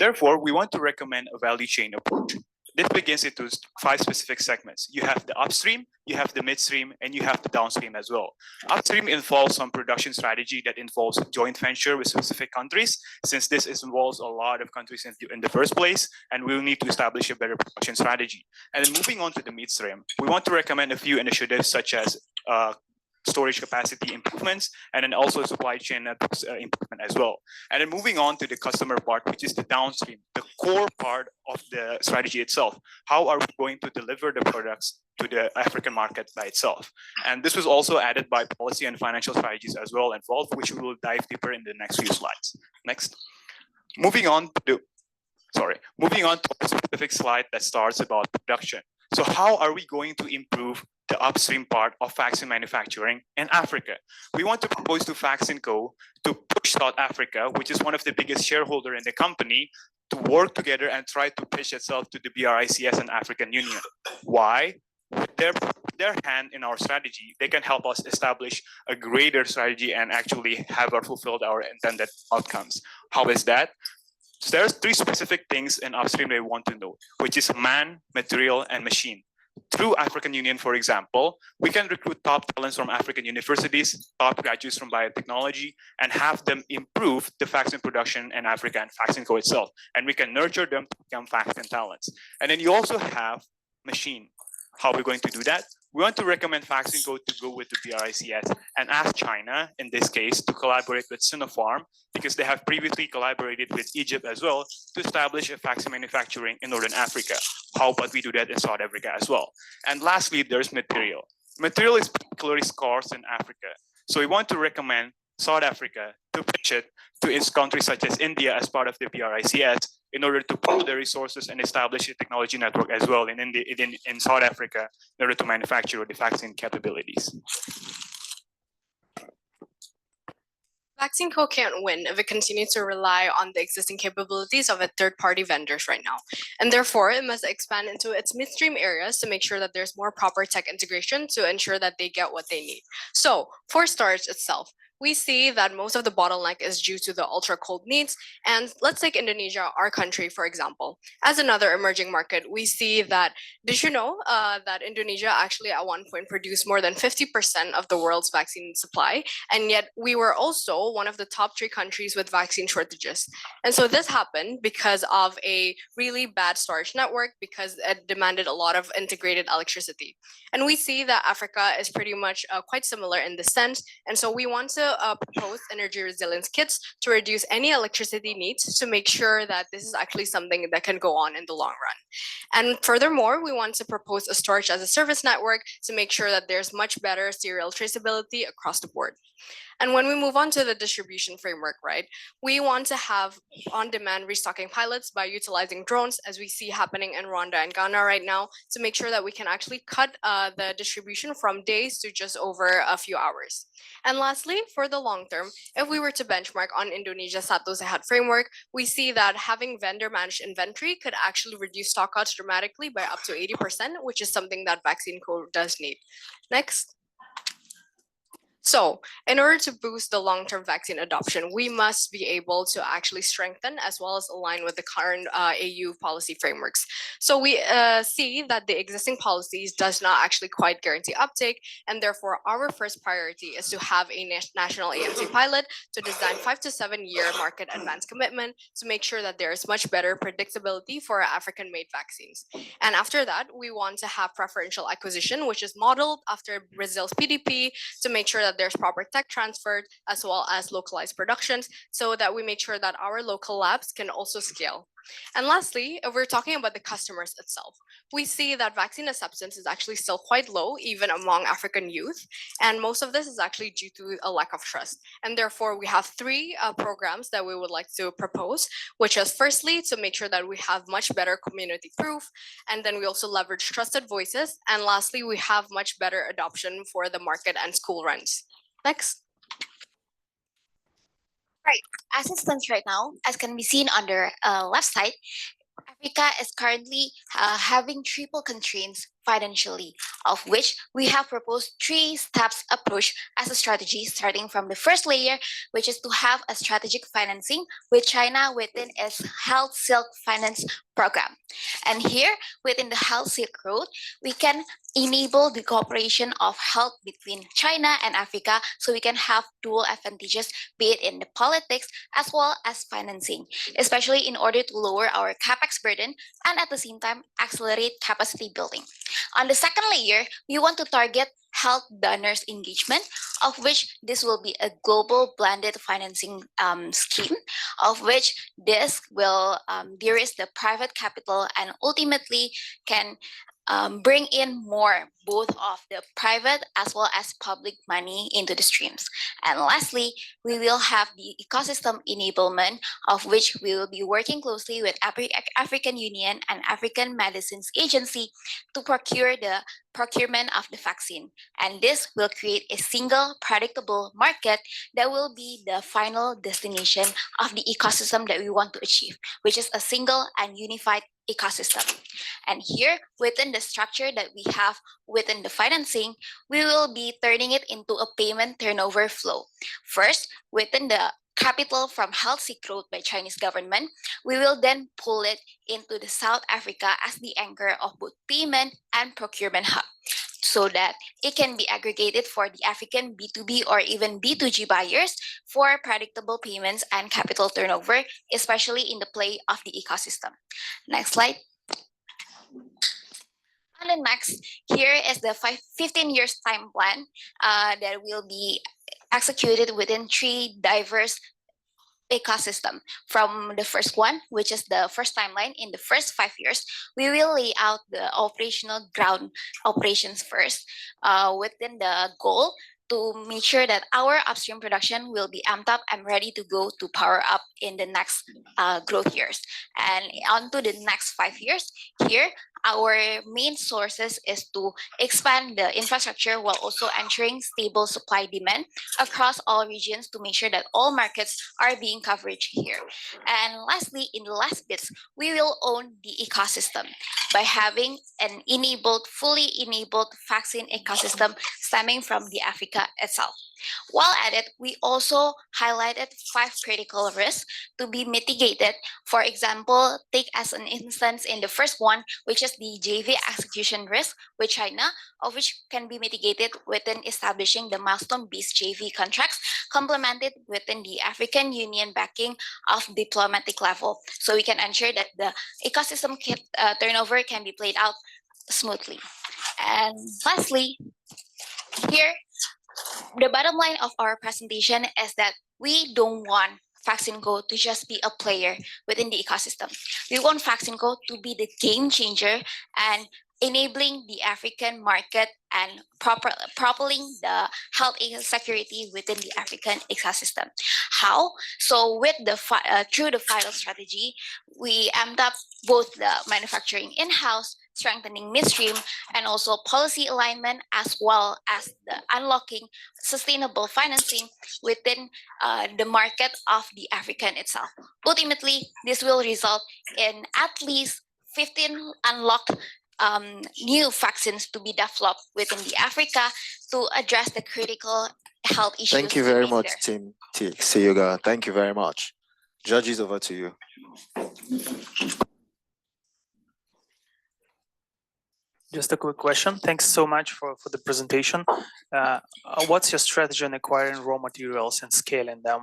Therefore, we want to recommend a value chain approach. This begins into 5 specific segments. You have the upstream, you have the midstream, and you have the downstream as well. Upstream involves some production strategy that involves joint venture with specific countries, since this involves a lot of countries in the first place, and we'll need to establish a better production strategy. And then moving on to the midstream, we want to recommend a few initiatives such as storage capacity improvements, and then also supply chain improvement as well. And then moving on to the customer part, which is the downstream, the core part of the strategy itself. How are we going to deliver the products to the African market by itself? And this was also added by policy and financial strategies as well involved, which we will dive deeper in the next few slides. Next. Moving on to a specific slide that starts about production. So how are we going to improve the upstream part of vaccine manufacturing in Africa? We want to propose to Vaccine Co. to push South Africa, which is one of the biggest shareholder in the company, to work together and try to pitch itself to the BRICS and African Union. Why? With their hand in our strategy, they can help us establish a greater strategy and actually have fulfilled our intended outcomes. How is that? So there's 3 specific things in upstream they want to know, which is man, material, and machine. Through African Union, for example, we can recruit top talents from African universities, top graduates from biotechnology, and have them improve the vaccine production in Africa and VaccineCo itself. And we can nurture them to become vaccine talents. And then you also have machine. How are we going to do that? We want to recommend VaccineCo to go with the BRICS and ask China, in this case, to collaborate with Sinopharm, because they have previously collaborated with Egypt as well to establish a vaccine manufacturing in Northern Africa. How about we do that in South Africa as well? And lastly, there's material. Material is particularly scarce in Africa. So we want to recommend South Africa to pitch it to its countries such as India as part of the BRICS in order to pool their resources and establish a technology network as well in South Africa in order to manufacture the vaccine capabilities. VaccineCo can't win if it continues to rely on the existing capabilities of its third-party vendors right now. And therefore, it must expand into its midstream areas to make sure that there's more proper tech integration to ensure that they get what they need. So, for storage itself, we see that most of the bottleneck is due to the ultra cold needs. And let's take Indonesia, our country, for example. As another emerging market, we see that, did you know that Indonesia actually at one point produced more than 50% of the world's vaccine supply? And yet we were also one of the top 3 countries with vaccine shortages. And so this happened because of a really bad storage network, because it demanded a lot of integrated electricity. And we see that Africa is pretty much quite similar in this sense. And so we want to propose energy resilience kits to reduce any electricity needs to make sure that this is actually something that can go on in the long run. And furthermore, we want to propose a storage as a service network to make sure that there's much better serial traceability across the board. And when we move on to the distribution framework, right, we want to have on-demand restocking pilots by utilizing drones, as we see happening in Rwanda and Ghana right now, to make sure that we can actually cut the distribution from days to just over a few hours. And lastly, for the long term, if we were to benchmark on Indonesia's Satu Sehat framework, we see that having vendor-managed inventory could actually reduce stockouts dramatically by up to 80%, which is something that VaccineCo does need. Next. So, in order to boost the long-term vaccine adoption, we must be able to actually strengthen as well as align with the current AU policy frameworks. So we see that the existing policies does not actually quite guarantee uptake, and therefore our first priority is to have a national AMC pilot to design 5 to 7 year market advance commitment to make sure that there is much better predictability for African-made vaccines. And after that, we want to have preferential acquisition, which is modeled after Brazil's PDP, to make sure that there's proper tech transfer as well as localized productions so that we make sure that our local labs can also scale. And lastly, if we're talking about the customers itself, we see that vaccine acceptance is actually still quite low, even among African youth. And most of this is actually due to a lack of trust. And therefore, we have 3 programs that we would like to propose, which is firstly, to make sure that we have much better community proof. And then we also leverage trusted voices. And lastly, we have much better adoption for the market and school runs. Next. Right, as it stands right now, as can be seen on the left side, Africa is currently having triple constraints financially, of which we have proposed 3 steps approach as a strategy, starting from the first layer, which is to have a strategic financing with China within its Health Silk Finance program. And here, within the Health Silk Road, we can enable the cooperation of health between China and Africa so we can have dual advantages, be it in the politics as well as financing, especially in order to lower our capex burden and at the same time accelerate capacity building. On the second layer, we want to target health donors engagement, of which this will be a global blended financing scheme, of which this will de-risk the private capital and ultimately can bring in more both of the private as well as public money into the streams. And lastly, we will have the ecosystem enablement, of which we will be working closely with African Union and African Medicines Agency to procure the procurement of the vaccine. And this will create a single predictable market that will be the final destination of the ecosystem that we want to achieve, which is a single and unified ecosystem. And here, within the structure that we have within the financing, we will be turning it into a payment turnover flow. First, within the capital from healthy growth by Chinese government, we will then pull it into the South Africa as the anchor of both payment and procurement hub, so that it can be aggregated for the African B2B or even B2G buyers for predictable payments and capital turnover, especially in the play of the ecosystem. Next slide. And then next, here is the 15 years time plan that will be executed within 3 diverse ecosystem. From the first one, which is the first timeline, in the first 5 years, we will lay out the operational ground operations first within the goal to make sure that our upstream production will be amped up and ready to go to power up in the next growth years. And on to the next 5 years, here, our main sources is to expand the infrastructure while also ensuring stable supply demand across all regions to make sure that all markets are being covered here. And lastly, in the last bits, we will own the ecosystem by having an fully enabled vaccine ecosystem stemming from the Africa itself. While at it, we also highlighted 5 critical risks to be mitigated. For example, take as an instance in the first one, which is the JV execution risk with China, of which can be mitigated within establishing the milestone-based JV contracts, complemented within the African Union backing of diplomatic level, so we can ensure that the ecosystem turnover can be played out smoothly. And lastly, here, the bottom line of our presentation is that we don't want VaccineCo to just be a player within the ecosystem. We want VaccineCo to be the game changer and enabling the African market and propelling the health security within the African ecosystem. How? So with the through the vital strategy, we amped up both the manufacturing in-house, strengthening midstream, and also policy alignment, as well as the unlocking sustainable financing within the market of the African itself. Ultimately, this will result in at least 15 unlocked new vaccines to be developed within the Africa to address the critical health issues. Thank you very much, Team Seyuga. Thank you very much. Judges, over to you. Just a quick question. Thanks so much for the presentation. What's your strategy in acquiring raw materials and scaling them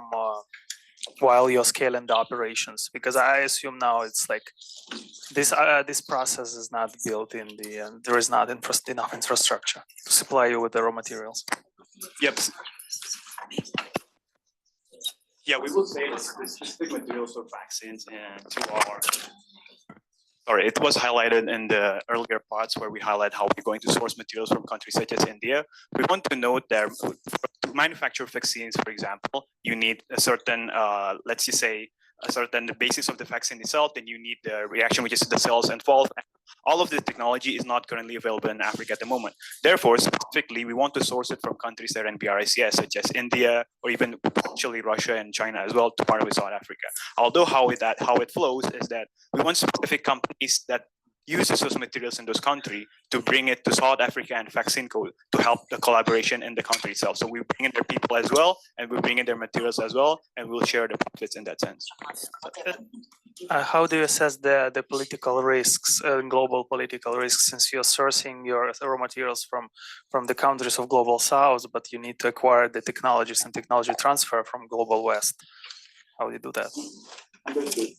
while you're scaling the operations? Because I assume now it's like this process is not built in the there is not enough infrastructure to supply you with the raw materials. Yep. Yeah, we will say the specific materials for vaccines and to our. Sorry, it was highlighted in the earlier parts where we highlight how we're going to source materials from countries such as India. We want to note that to manufacture vaccines, for example, you need a certain, let's just say, a certain the basis of the vaccine itself, then you need the reaction, which is the cells involved. All of this technology is not currently available in Africa at the moment. Therefore, specifically, we want to source it from countries that are in BRICS, such as India, or even potentially Russia and China as well, to partner with South Africa. Although how it flows is that we want specific companies that use those materials in those countries to bring it to South Africa and VaccineCo to help the collaboration in the country itself. So we bring in their people as well, and we bring in their materials as well, and we'll share the profits in that sense. How do you assess the political risks, global political risks, since you're sourcing your raw materials from the countries of global South, but you need to acquire the technologies and technology transfer from global West? How do you do that? Okay.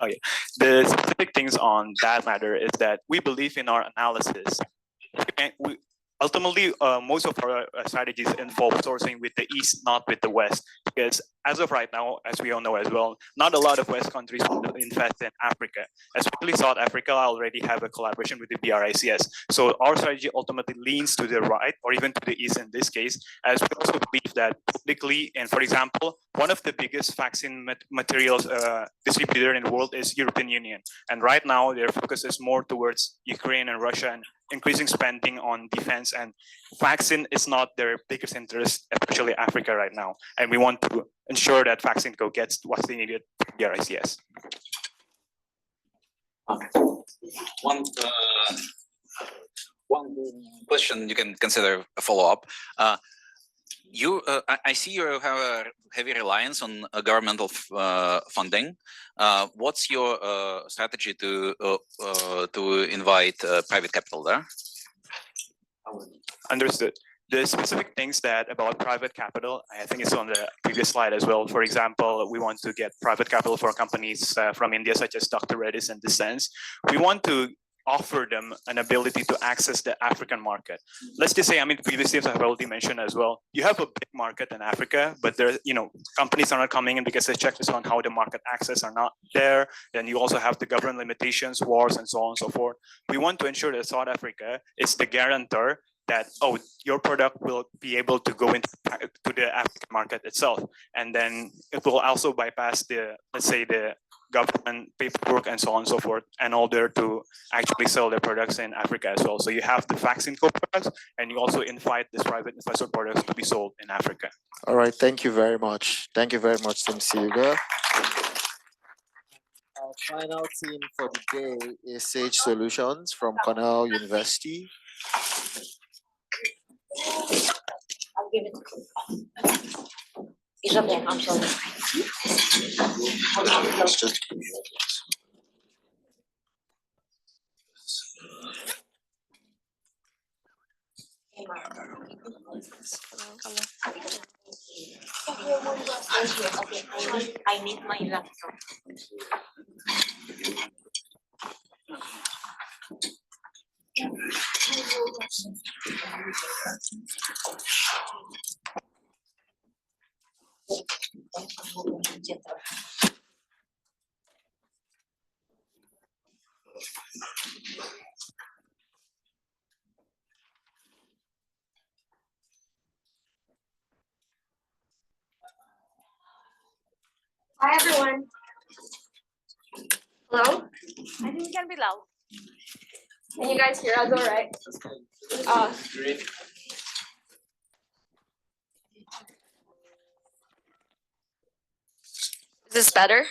Okay. The specific things on that matter is that we believe in our analysis. And ultimately, most of our strategies involve sourcing with the East, not with the West, because as of right now, as we all know as well, not a lot of West countries want to invest in Africa. Especially South Africa already have a collaboration with the BRICS. So our strategy ultimately leans to the right or even to the east in this case, as we also believe that politically, and for example, one of the biggest vaccine materials distributor in the world is European Union. And right now their focus is more towards Ukraine and Russia and increasing spending on defense, and vaccine is not their biggest interest, especially Africa right now. And we want to ensure that Vaccine Co gets what they needed from BRICS. One question you can consider a follow-up. I see you have a heavy reliance on governmental funding. What's your strategy to invite private capital there? Understood. The specific things that about private capital, I think it's on the previous slide as well. For example, we want to get private capital for companies from India, such as Dr. Reddy's in this sense. We want to offer them an ability to access the African market. Let's just say, I mean, previously, as I've already mentioned as well, you have a big market in Africa, but there, companies are not coming in because they check this on how the market access are not there. Then you also have the government limitations, wars, and so on and so forth. We want to ensure that South Africa is the guarantor that, oh, your product will be able to go into the African market itself. And then it will also bypass the, let's say, the government paperwork and so on and so forth, in order to actually sell their products in Africa as well. So you have the Vaccine Co products, and you also invite these private investor products to be sold in Africa. All right, thank you very much. Thank you very much, Simsiuga. Our final team for the day is Sage Solutions from Cornell University. I'll give it to it's okay, I'm sorry. I need my laptop. Hi, everyone. Hello? I think it can be loud. Can you guys hear us all right? Is this better?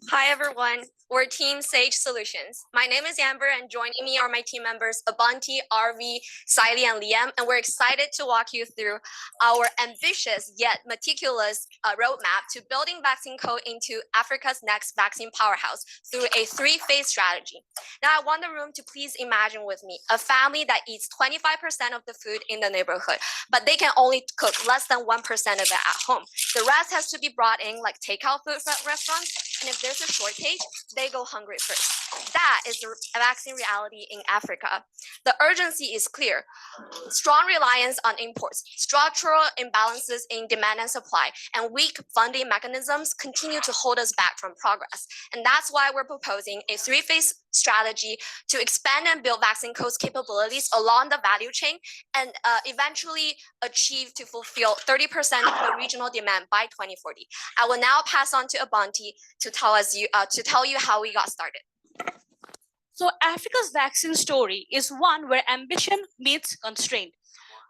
Hi, everyone. We're Team Sage Solutions. My name is Amber, and joining me are my team members Abanti, RV, Siley, and Liam, and we're excited to walk you through our ambitious yet meticulous roadmap to building Vaccine Co into Africa's next vaccine powerhouse through a three-phase strategy. Now, I want the room to please imagine with me a family that eats 25% of the food in the neighborhood, but they can only cook less than 1% of it at home. The rest has to be brought in like takeout food from restaurants, and if there's a shortage, they go hungry first. That is the vaccine reality in Africa. The urgency is clear. Strong reliance on imports, structural imbalances in demand and supply, and weak funding mechanisms continue to hold us back from progress. And that's why we're proposing a three-phase strategy to expand and build Vaccine Co's capabilities along the value chain and eventually achieve to fulfill 30% of the regional demand by 2040. I will now pass on to Abanti to tell you how we got started. So Africa's vaccine story is one where ambition meets constraint.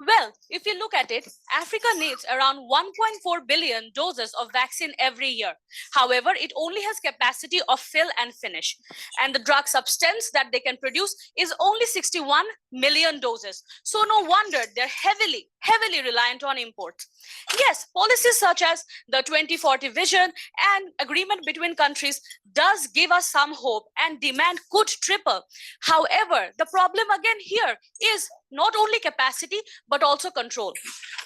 Well, if you look at it, Africa needs around 1.4 billion doses of vaccine every year. However, it only has capacity of fill and finish. And the drug substance that they can produce is only 61 million doses. So no wonder they're heavily reliant on imports. Yes, policies such as the 2040 vision and agreement between countries does give us some hope, and demand could triple. However, the problem again here is not only capacity, but also control.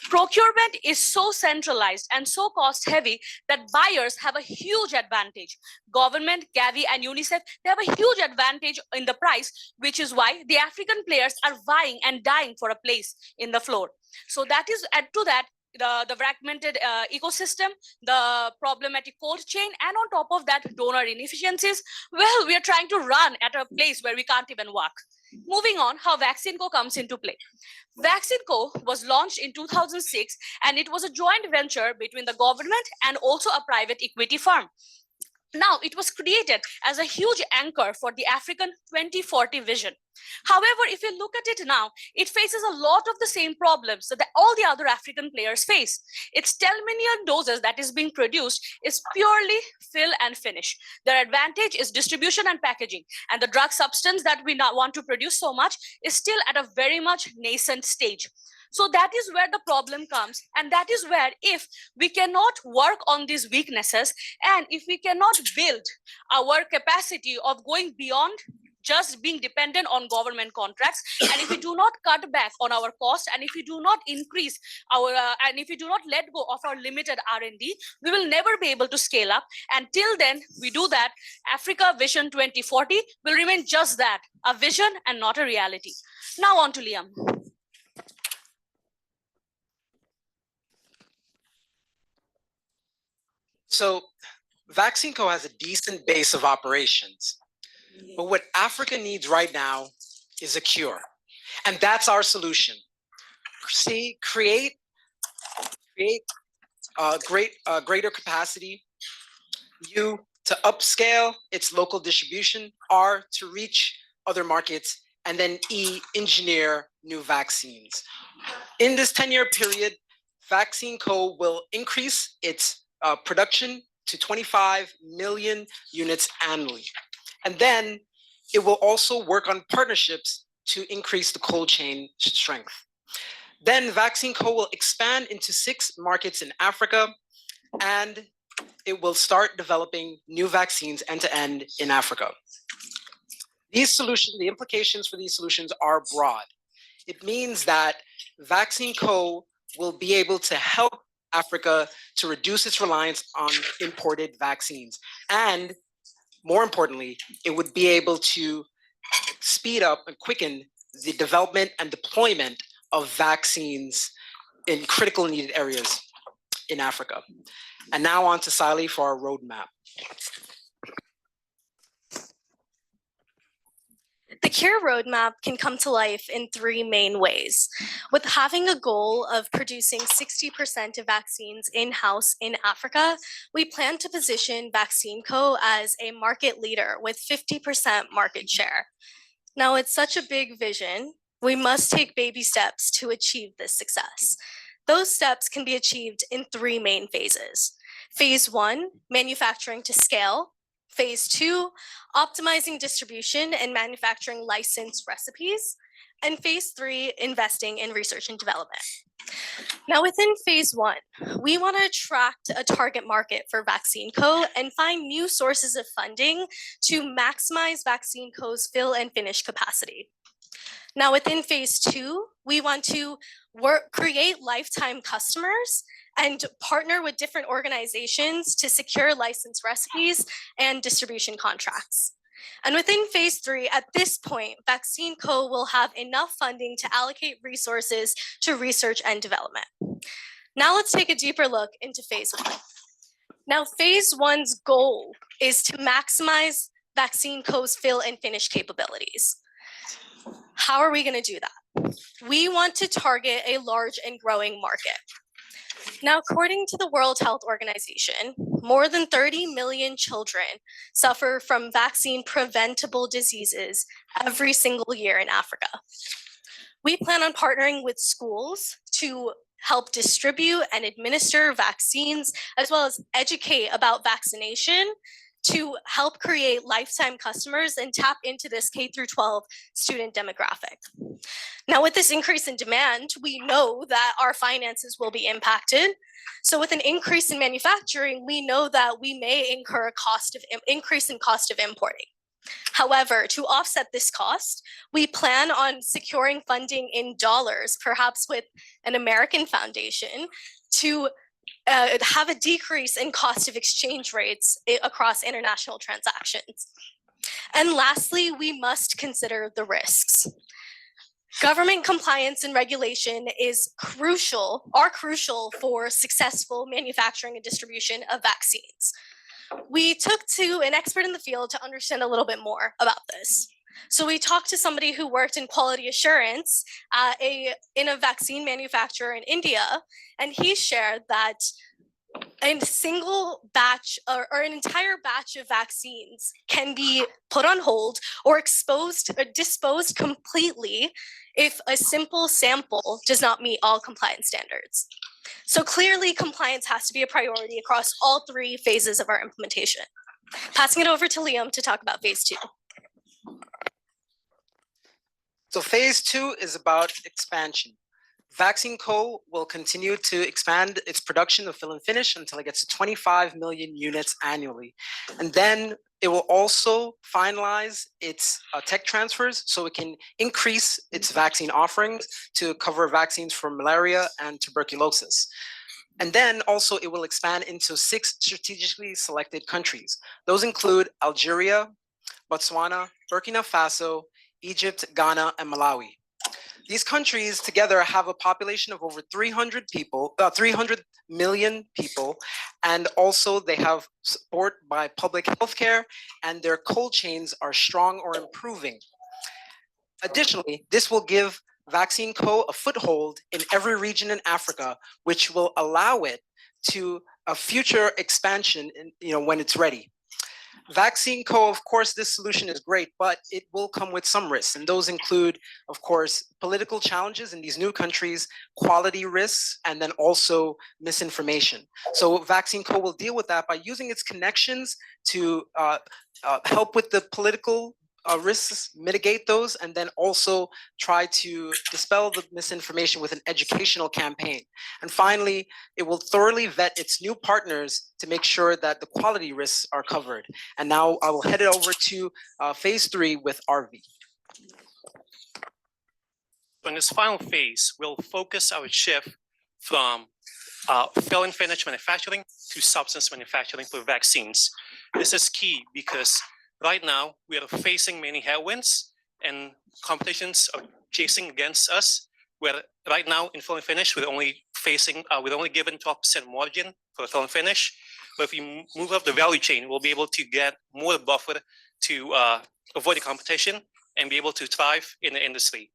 Procurement is so centralized and so cost heavy that buyers have a huge advantage. Government, Gavi, and UNICEF, they have a huge advantage in the price, which is why the African players are vying and dying for a place in the floor. So that is, add to that, the fragmented ecosystem, the problematic cold chain, and on top of that, donor inefficiencies. Well, we are trying to run at a place where we can't even walk. Moving on, how VaccineCo comes into play. VaccineCo was launched in 2006, and it was a joint venture between the government and also a private equity firm. Now, it was created as a huge anchor for the African 2040 vision. However, if you look at it now, it faces a lot of the same problems that all the other African players face. Its 10 million doses that is being produced is purely fill and finish. Their advantage is distribution and packaging, and the drug substance that we now want to produce so much is still at a very much nascent stage. So that is where the problem comes. And that is where, if we cannot work on these weaknesses, and if we cannot build our capacity of going beyond just being dependent on government contracts, and if we do not cut back on our cost, and if we do not increase our, and if we do not let go of our limited R&D, we will never be able to scale up. And till then, we do that, Africa Vision 2040 will remain just that, a vision and not a reality. Now on to Liam. So VaccineCo has a decent base of operations, but what Africa needs right now is a cure. And that's our solution. See, create greater capacity, U, to upscale its local distribution, R, to reach other markets, and then E, engineer new vaccines. In this 10-year period, VaccineCo will increase its production to 25 million units annually. And then it will also work on partnerships to increase the cold chain strength. Then VaccineCo will expand into 6 markets in Africa, and it will start developing new vaccines end-to-end in Africa. These solutions, the implications for these solutions are broad. It means that VaccineCo will be able to help Africa to reduce its reliance on imported vaccines. And more importantly, it would be able to speed up and quicken the development and deployment of vaccines in critical needed areas in Africa. And now on to Sally for our roadmap. The CURE roadmap can come to life in 3 main ways. With having a goal of producing 60% of vaccines in-house in Africa, we plan to position VaccineCo as a market leader with 50% market share. Now, it's such a big vision, we must take baby steps to achieve this success. Those steps can be achieved in 3 main phases. Phase 1, manufacturing to scale. Phase 2, optimizing distribution and manufacturing licensed recipes. And phase 3, investing in research and development. Now within phase 1, we want to attract a target market for VaccineCo and find new sources of funding to maximize VaccineCo's fill and finish capacity. Now within phase 2, we want to create lifetime customers and partner with different organizations to secure licensed recipes and distribution contracts. And within phase 3, at this point, VaccineCo will have enough funding to allocate resources to research and development. Now let's take a deeper look into phase 1. Now phase 1's goal is to maximize VaccineCo's fill and finish capabilities. How are we going to do that? We want to target a large and growing market. Now, according to the World Health Organization, more than 30 million children suffer from vaccine preventable diseases every single year in Africa. We plan on partnering with schools to help distribute and administer vaccines, as well as educate about vaccination to help create lifetime customers and tap into this K-12 student demographic. Now, with this increase in demand, we know that our finances will be impacted. So with an increase in manufacturing, we know that we may incur a increase in cost of importing. However, to offset this cost, we plan on securing funding in dollars, perhaps with an American foundation, to have a decrease in cost of exchange rates across international transactions. And lastly, we must consider the risks. Government compliance and regulation are crucial for successful manufacturing and distribution of vaccines. We took to an expert in the field to understand a little bit more about this. So we talked to somebody who worked in quality assurance in a vaccine manufacturer in India, and he shared that a single batch or an entire batch of vaccines can be put on hold or exposed or disposed completely if a simple sample does not meet all compliance standards. So clearly, compliance has to be a priority across all three phases of our implementation. Passing it over to Liam to talk about phase 2. So phase 2 is about expansion. Vaccine Co. will continue to expand its production of fill and finish until it gets to 25 million units annually. And then it will also finalize its tech transfers so it can increase its vaccine offerings to cover vaccines for malaria and tuberculosis. And then also it will expand into 6 strategically selected countries. Those include Algeria, Botswana, Burkina Faso, Egypt, Ghana, and Malawi. These countries together have a population of over 300 million people, and also they have support by public healthcare, and their cold chains are strong or improving. Additionally, this will give Vaccine Co. a foothold in every region in Africa, which will allow it to a future expansion when it's ready. Vaccine Co., of course, this solution is great, but it will come with some risks. And those include, of course, political challenges in these new countries, quality risks, and then also misinformation. So Vaccine Co. will deal with that by using its connections to help with the political risks, mitigate those, and then also try to dispel the misinformation with an educational campaign. And finally, it will thoroughly vet its new partners to make sure that the quality risks are covered. And now I will head it over to phase 3 with RV. In this final phase, we'll focus our shift from fill and finish manufacturing to substance manufacturing for vaccines. This is key because right now, we are facing many headwinds and competitions are chasing against us. Where right now in fill and finish, we're only given 12% margin for fill and finish. But if we move up the value chain, we'll be able to get more buffer to avoid the competition and be able to thrive in the industry.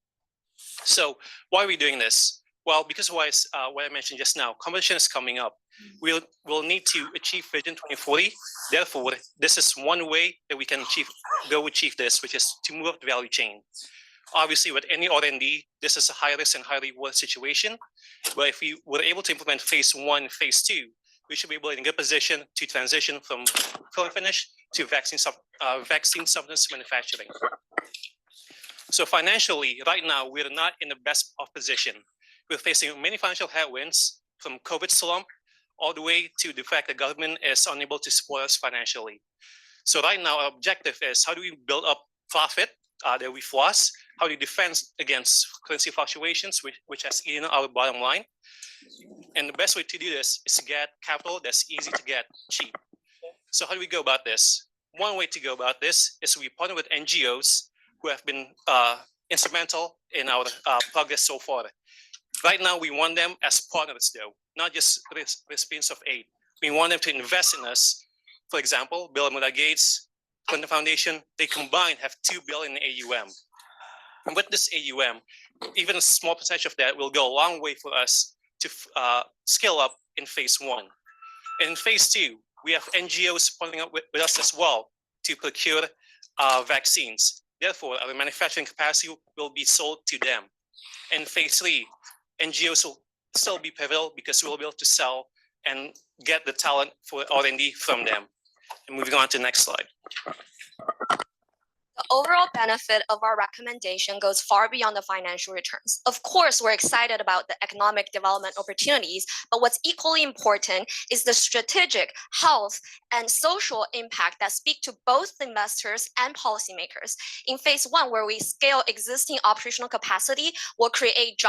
So why are we doing this? Well, because of what I mentioned just now, competition is coming up. We'll need to achieve Vision 2040. Therefore, this is one way that we can achieve this, which is to move up the value chain. Obviously, with any R&D, this is a high risk and high reward situation. But if we were able to implement phase 1, phase 2, we should be able in a good position to transition from fill and finish to vaccine substance manufacturing. So financially, right now, we're not in the best of position. We're facing many financial headwinds from COVID slump all the way to the fact that government is unable to support us financially. So right now, our objective is how do we build up profit that we've lost? How do we defend against currency fluctuations, which has eaten our bottom line? And the best way to do this is to get capital that's easy to get, cheap. So how do we go about this? One way to go about this is we partner with NGOs who have been instrumental in our progress so far. Right now, we want them as partners, though, not just recipients of aid. We want them to invest in us. For example, Bill and Melinda Gates, Clinton Foundation, they combined have $2 billion in AUM. And with this AUM, even a small percentage of that will go a long way for us to scale up in phase 1. And in phase 2, we have NGOs partnering up with us as well to procure vaccines. Therefore, our manufacturing capacity will be sold to them. In phase 3, NGOs will still be pivotal because we'll be able to sell and get the talent for R&D from them. And moving on to the next slide. The overall benefit of our recommendation goes far beyond the financial returns. Of course, we're excited about the economic development opportunities, but what's equally important is the strategic, health, and social impact that speak to both investors and policymakers. In phase one, where we scale existing operational capacity, we'll create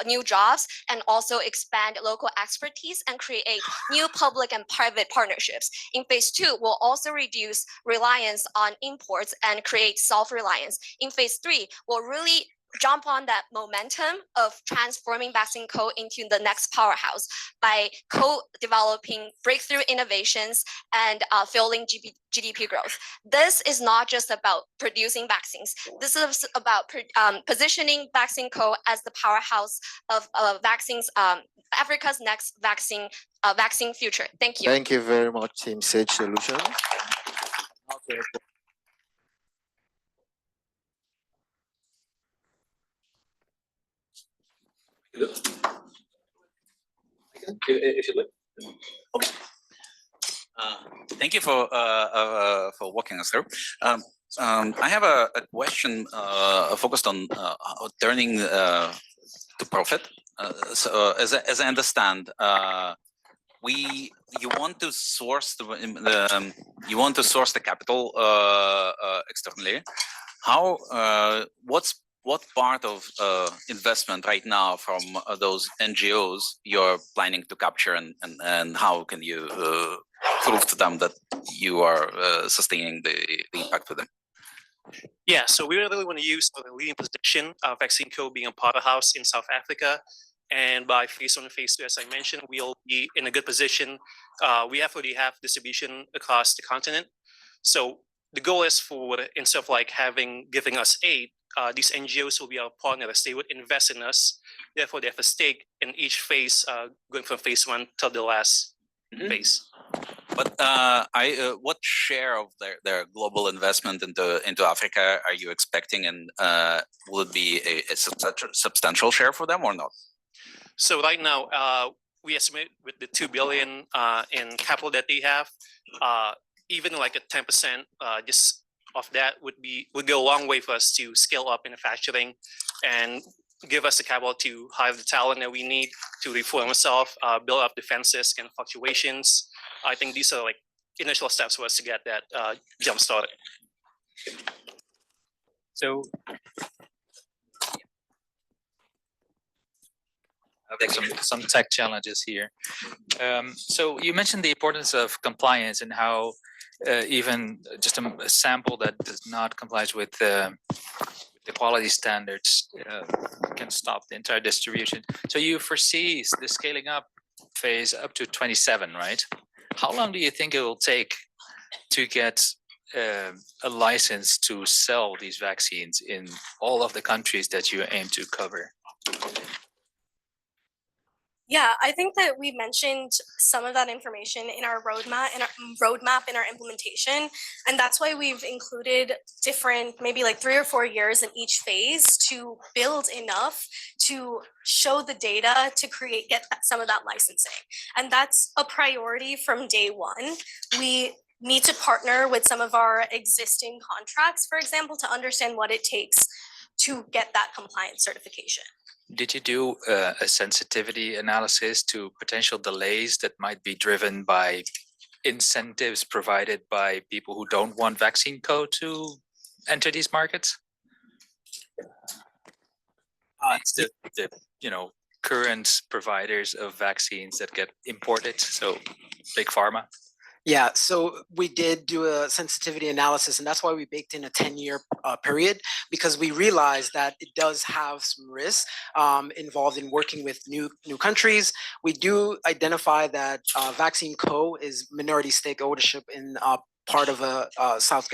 new jobs and also expand local expertise and create new public and private partnerships. In phase two, we'll also reduce reliance on imports and create self-reliance. In phase three, we'll really jump on that momentum of transforming Vaccine Co into the next powerhouse by co-developing breakthrough innovations and fueling GDP growth. This is not just about producing vaccines. This is about positioning Vaccine Co as the powerhouse of vaccines, Africa's next vaccine future. Thank you. Thank you very much, Team Sage Solutions. If you look. Okay. Thank you for walking us through. I have a question focused on turning to profit. So as I understand, you want to source the capital externally. What part of investment right now from those NGOs you're planning to capture, and how can you prove to them that you are sustaining the impact with them? Yeah, so we really want to use the leading position of Vaccine Co being a powerhouse in South Africa. And by phase one and phase two, as I mentioned, we'll be in a good position. We already have distribution across the continent. So the goal is for, instead of like giving us aid, these NGOs will be our partners. They would invest in us. Therefore, they have a stake in each phase, going from phase one till the last phase. But what share of their global investment into Africa are you expecting, and will it be a substantial share for them or not? So right now, we estimate with the 2 billion in capital that they have, even like a 10% just of that would go a long way for us to scale up manufacturing and give us the capital to hire the talent that we need to reform ourselves, build up defenses and fluctuations. I think these are like initial steps for us to get that jump started. So some tech challenges here. So you mentioned the importance of compliance and how even just a sample that does not comply with the quality standards can stop the entire distribution. So you foresee the scaling up phase up to 27, right? How long do you think it will take to get a license to sell these vaccines in all of the countries that you aim to cover? Yeah, I think that we mentioned some of that information in our roadmap, in our implementation, and that's why we've included different, maybe like 3 or 4 years in each phase to build enough to show the data to get some of that licensing, and that's a priority from day one. We need to partner with some of our existing contracts, for example, to understand what it takes to get that compliance certification. Did you do a sensitivity analysis to potential delays that might be driven by incentives provided by people who don't want Vaccine Co to enter these markets? It's the current providers of vaccines that get imported, so big pharma. Yeah, so we did do a sensitivity analysis, and that's why we baked in a 10-year period, because we realized that it does have some risks involved in working with new countries. We do identify that Vaccine Co is minority stake ownership in part of a South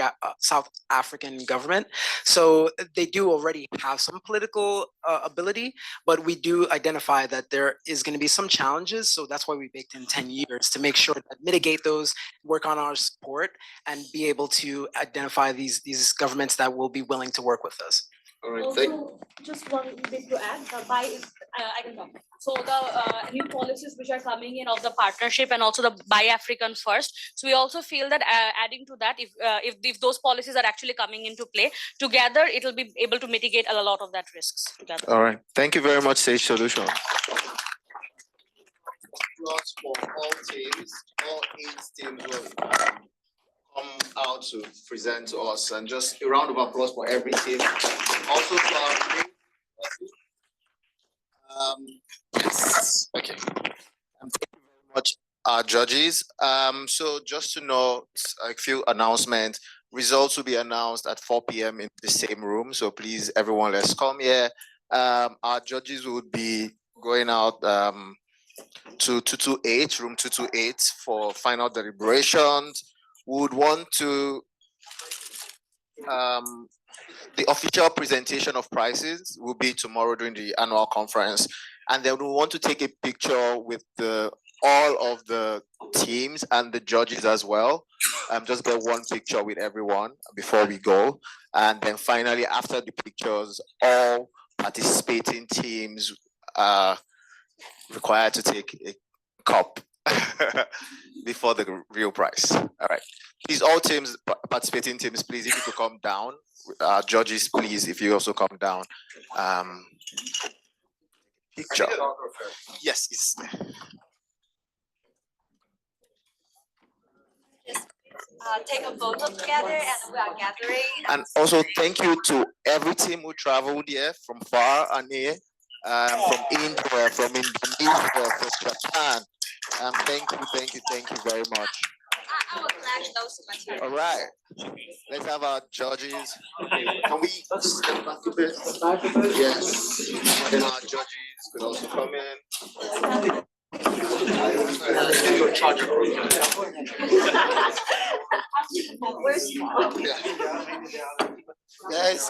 African government. So they do already have some political ability, but we do identify that there is going to be some challenges. So that's why we baked in 10 years to make sure that mitigate those, work on our support, and be able to identify these governments that will be willing to work with us. All right, thank Also, just one bit to add, I can talk. So the new policies which are coming in of the partnership and also the Buy African First. So we also feel that adding to that, if those policies are actually coming into play together, it will be able to mitigate a lot of that risks together. All right, thank you very much, Sage Solution. Applause for all teams, all 8 teams will come out to present to us, and just a round of applause for every team. Also to our yes, okay. Thank you very much, our judges. So just to note a few announcements. Results will be announced at 4 p.m. in the same room. So please, everyone, let's come here. Our judges will be going out to 228, room 228 for final deliberations. Would want to the official presentation of prices will be tomorrow during the annual conference, and then we want to take a picture with all of the teams and the judges as well. Just get one picture with everyone before we go, and then finally after the pictures, all participating teams are required to take a cup before the real price. All right, please, all teams, participating teams, please, if you could come down. Judges, please, if you also come down. Picture. Yes, it's Take a photo together, and we are gathering. and also thank you to every team who traveled here from far and near, from India, from Indonesia, from Japan. Thank you very much. I will flash those materials. All right, let's have our judges. Can we step back a bit? Yes, then our judges could also come in. Guys,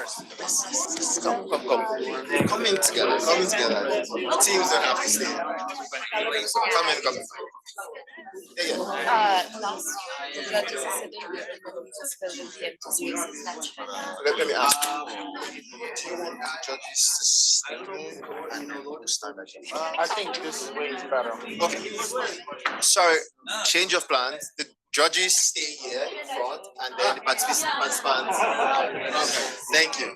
come in together, The teams don't have to stay. Come in. Last year, the judges are sitting here and the just filling the empty spaces. That's Let me ask you. Do you want the judges to stay here and stand at you? I think this way is better. Okay. Sorry, change of plans. The judges stay here in front, and then the participants. Thank you.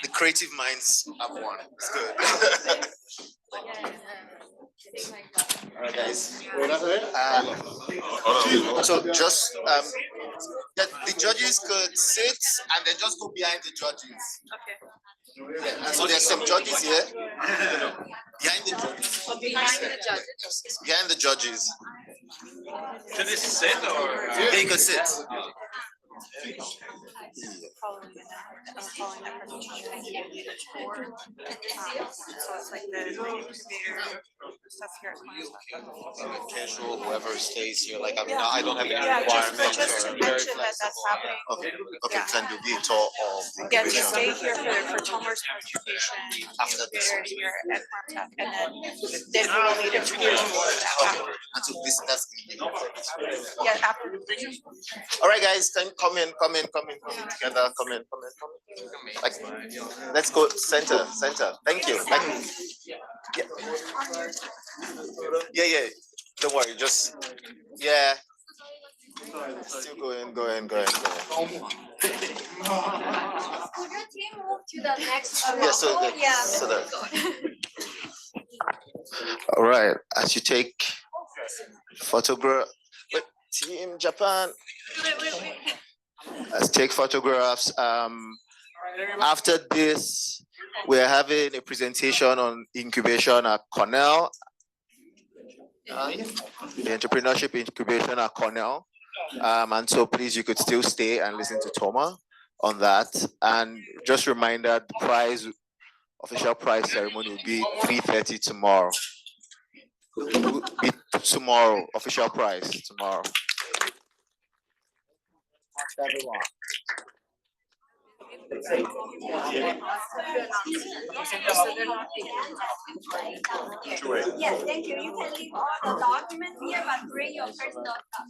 The creative minds have won. It's good. All right, guys. So just the judges could sit and then just go behind the judges. Okay. Yeah, so there's some judges here. Behind the judges. Behind the judges. Can they sit or? They could sit. Casual, whoever stays here, like I don't have any requirements. Just to mention that that's happening. Okay, can do the tour of the Yeah, to incubation. stay here for Tomer's participation, After this. here at Contact, and then we'll need a tour after. And so that's Yeah, after. all right, guys, come in together. Come in. Like, let's go center. Thank you. Yeah. Don't worry. Just still going. Could your team move to the next that. All right. As you take photograph. Wait, Team Japan. Let's take photographs. After this, we're having a presentation on incubation at Cornell. The entrepreneurship incubation at Cornell. And so please, you could still stay and listen to Toma on that. And just reminder, the official prize ceremony will be 3:30 tomorrow. Official prize tomorrow. Everyone. Yes, thank you. You can leave all the documents here, but bring your personal stuff.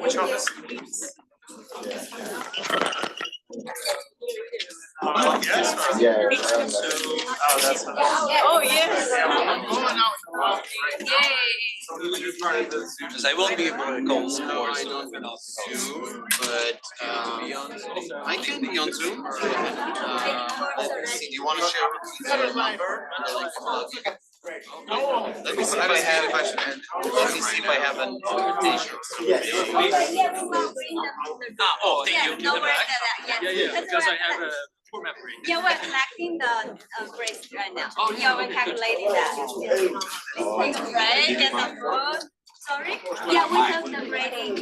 Which office? Oh, yes. I won't be able to call scores without Zoom, but I can be on Zoom. Let's see, do you want to share with me the number? Let me see if I have. Let me see if I have an invitation. Oh, thank you. Yeah, because I have a poor memory. Yeah, we're collecting the grades right now. Oh, yeah, we're calculating that. Right, get the food. Sorry? Yeah, we have the grading.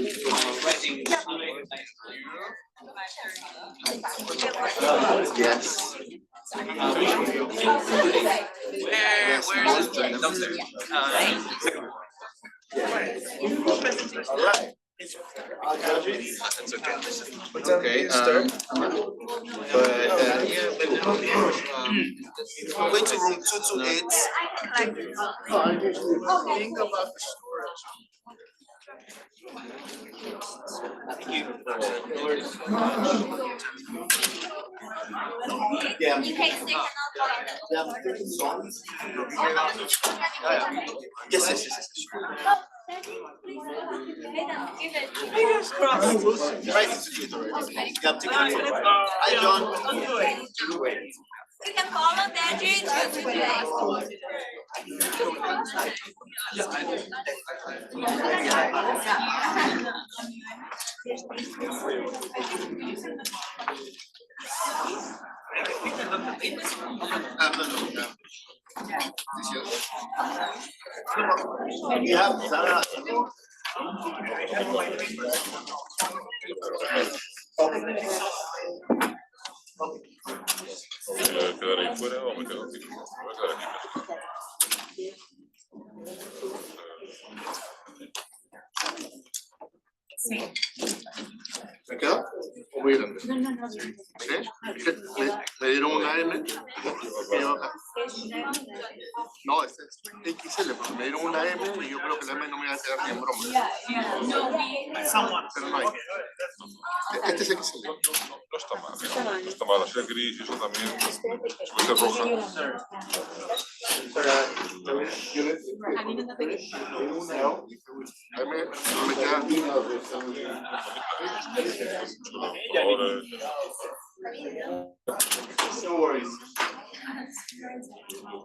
Yes. Where is it? Downstairs. That's okay. It's okay. Going to room 228. Think about the storage. Yeah. Yes. Fingers crossed. Right into it already. Hi, John. You can follow that today. You have Zara. ¿Me quedo? ¿O muy grande? ¿Eh? ¿Me dieron una M? No, es XL, porque me dieron una M y yo creo que la M no me va a quedar ni en broma. Pero no hay. Este es XL. No está mal, no está mal. Así gris y eso también. Puede ser roja. No worries.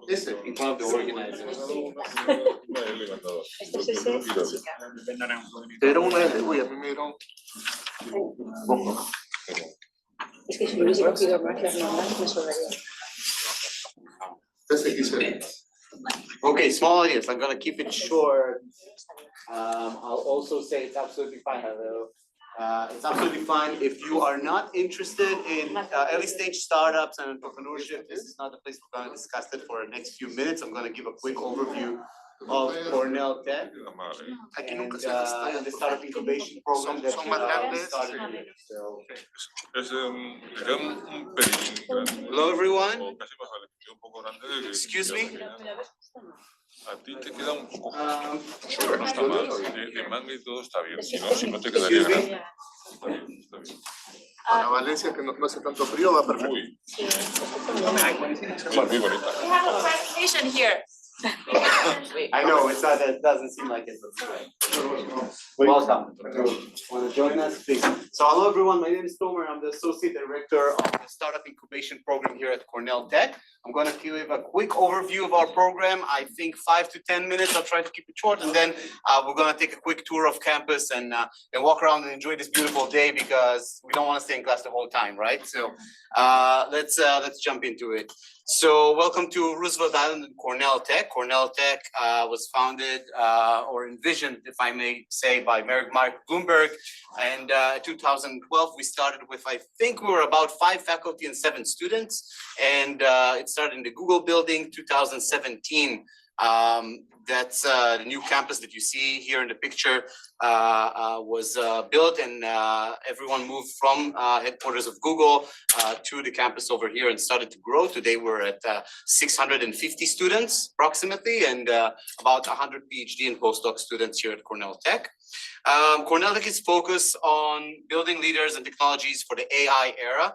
Ese, one of the organizers. Te dieron una L, uy, a mí me dieron rojo. Es que si hubiese cogido más las normales me sobraría. Okay, small audience. I'm gonna keep it short. I'll also say it's absolutely fine. It's absolutely fine if you are not interested in early stage startups and entrepreneurship. This is not the place we're going to discuss it for the next few minutes. I'm going to give a quick overview of Cornell Tech and the startup incubation program that started here. So, hello everyone. Excuse me. A ti te queda un poco Sure. No está mal, de manga y todo está bien, si no te quedaría grande. Está bien, está bien. Para Valencia, que no hace tanto frío, va perfecto. Muy bonita. We have a presentation here. I know, it's not, it doesn't seem like it. Welcome. Want to join us, please? So hello everyone, my name is Tomer. I'm the Associate Director of the Startup Incubation Program here at Cornell Tech. I'm going to give a quick overview of our program. I think 5 to 10 minutes. I'll try to keep it short, and then we're going to take a quick tour of campus and walk around and enjoy this beautiful day because we don't want to stay in class the whole time, right? So let's jump into it. So welcome to Roosevelt Island and Cornell Tech. Cornell Tech was founded or envisioned, if I may say, by Mark Bloomberg. And 2012, we started with, I think we were about 5 faculty and 7 students. And it started in the Google building. 2017, That's the new campus that you see here in the picture was built, and everyone moved from headquarters of Google to the campus over here and started to grow. Today we're at 650 students approximately, and about 100 PhD and postdoc students here at Cornell Tech. Cornell Tech is focused on building leaders and technologies for the AI era,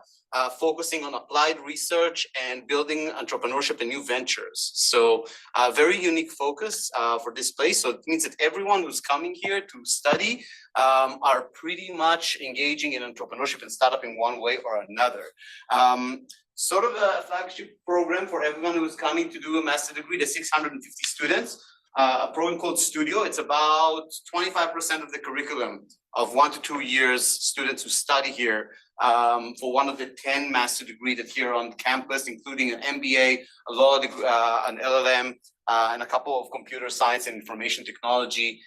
focusing on applied research and building entrepreneurship and new ventures. So a very unique focus for this place. So it means that everyone who's coming here to study are pretty much engaging in entrepreneurship and startup in one way or another. Sort of a flagship program for everyone who's coming to do a master's degree, the 650 students. A program called Studio. It's about 25% of the curriculum of 1 to 2 years students who study here for one of the 10 master degree that here on campus, including an MBA, a law degree, an LLM, and a couple of computer science and information technology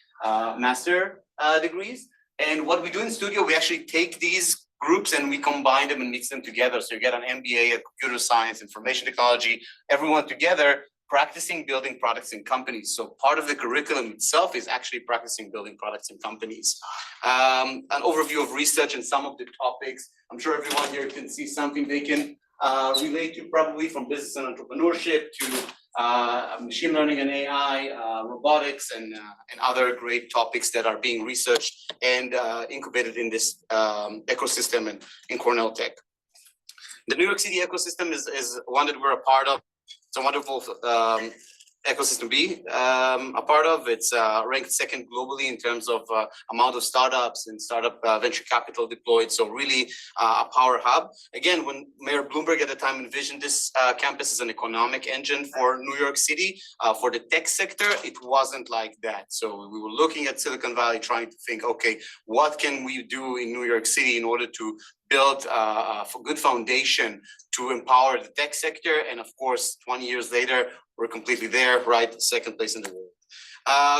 master degrees. And what we do in Studio, we actually take these groups and we combine them and mix them together. So you get an MBA, a computer science, information technology, everyone together, practicing building products in companies. So part of the curriculum itself is actually practicing building products in companies. An overview of research and some of the topics. I'm sure everyone here can see something they can relate to, probably from business and entrepreneurship to machine learning and AI, robotics, and other great topics that are being researched and incubated in this ecosystem in Cornell Tech. The New York City ecosystem is one that we're a part of. It's a wonderful ecosystem to be a part of. It's ranked second globally in terms of amount of startups and startup venture capital deployed. So really a power hub. Again, when Mayor Bloomberg at the time envisioned this campus as an economic engine for New York City, for the tech sector, it wasn't like that. So we were looking at Silicon Valley trying to think, okay, what can we do in New York City in order to build a good foundation to empower the tech sector? And of course, 20 years later, we're completely there, right? Second place in the world.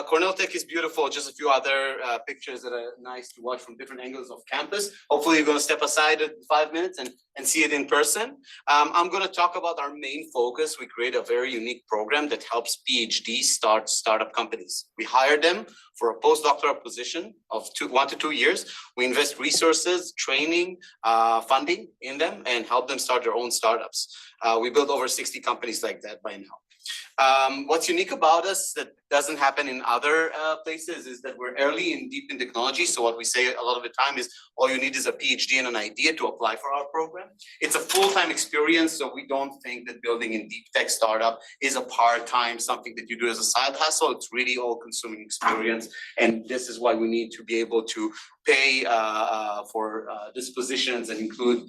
Cornell Tech is beautiful. Just a few other pictures that are nice to watch from different angles of campus. Hopefully you're going to step aside at 5 minutes and see it in person. I'm going to talk about our main focus. We create a very unique program that helps PhDs start startup companies. We hire them for a postdoctoral position of 1 to 2 years. We invest resources, training, funding in them, and help them start their own startups. We built over 60 companies like that by now. What's unique about us that doesn't happen in other places is that we're early and deep in technology. So what we say a lot of the time is all you need is a PhD and an idea to apply for our program. It's a full-time experience, so we don't think that building a deep tech startup is a part-time, something that you do as a side hustle. It's really all-consuming experience, and this is why we need to be able to pay for dispositions and include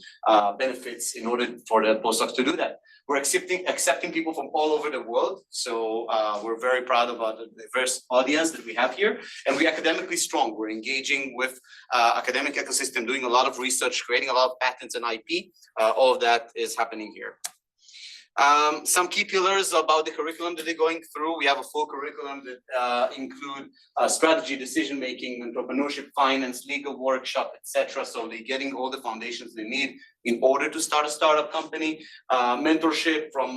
benefits in order for the postdocs to do that. We're accepting people from all over the world, so we're very proud about the diverse audience that we have here, and we're academically strong. We're engaging with academic ecosystem, doing a lot of research, creating a lot of patents and IP. All of that is happening here. Some key pillars about the curriculum that they're going through. We have a full curriculum that include strategy, decision-making, entrepreneurship, finance, legal workshop, etc. So they're getting all the foundations they need in order to start a startup company. Mentorship from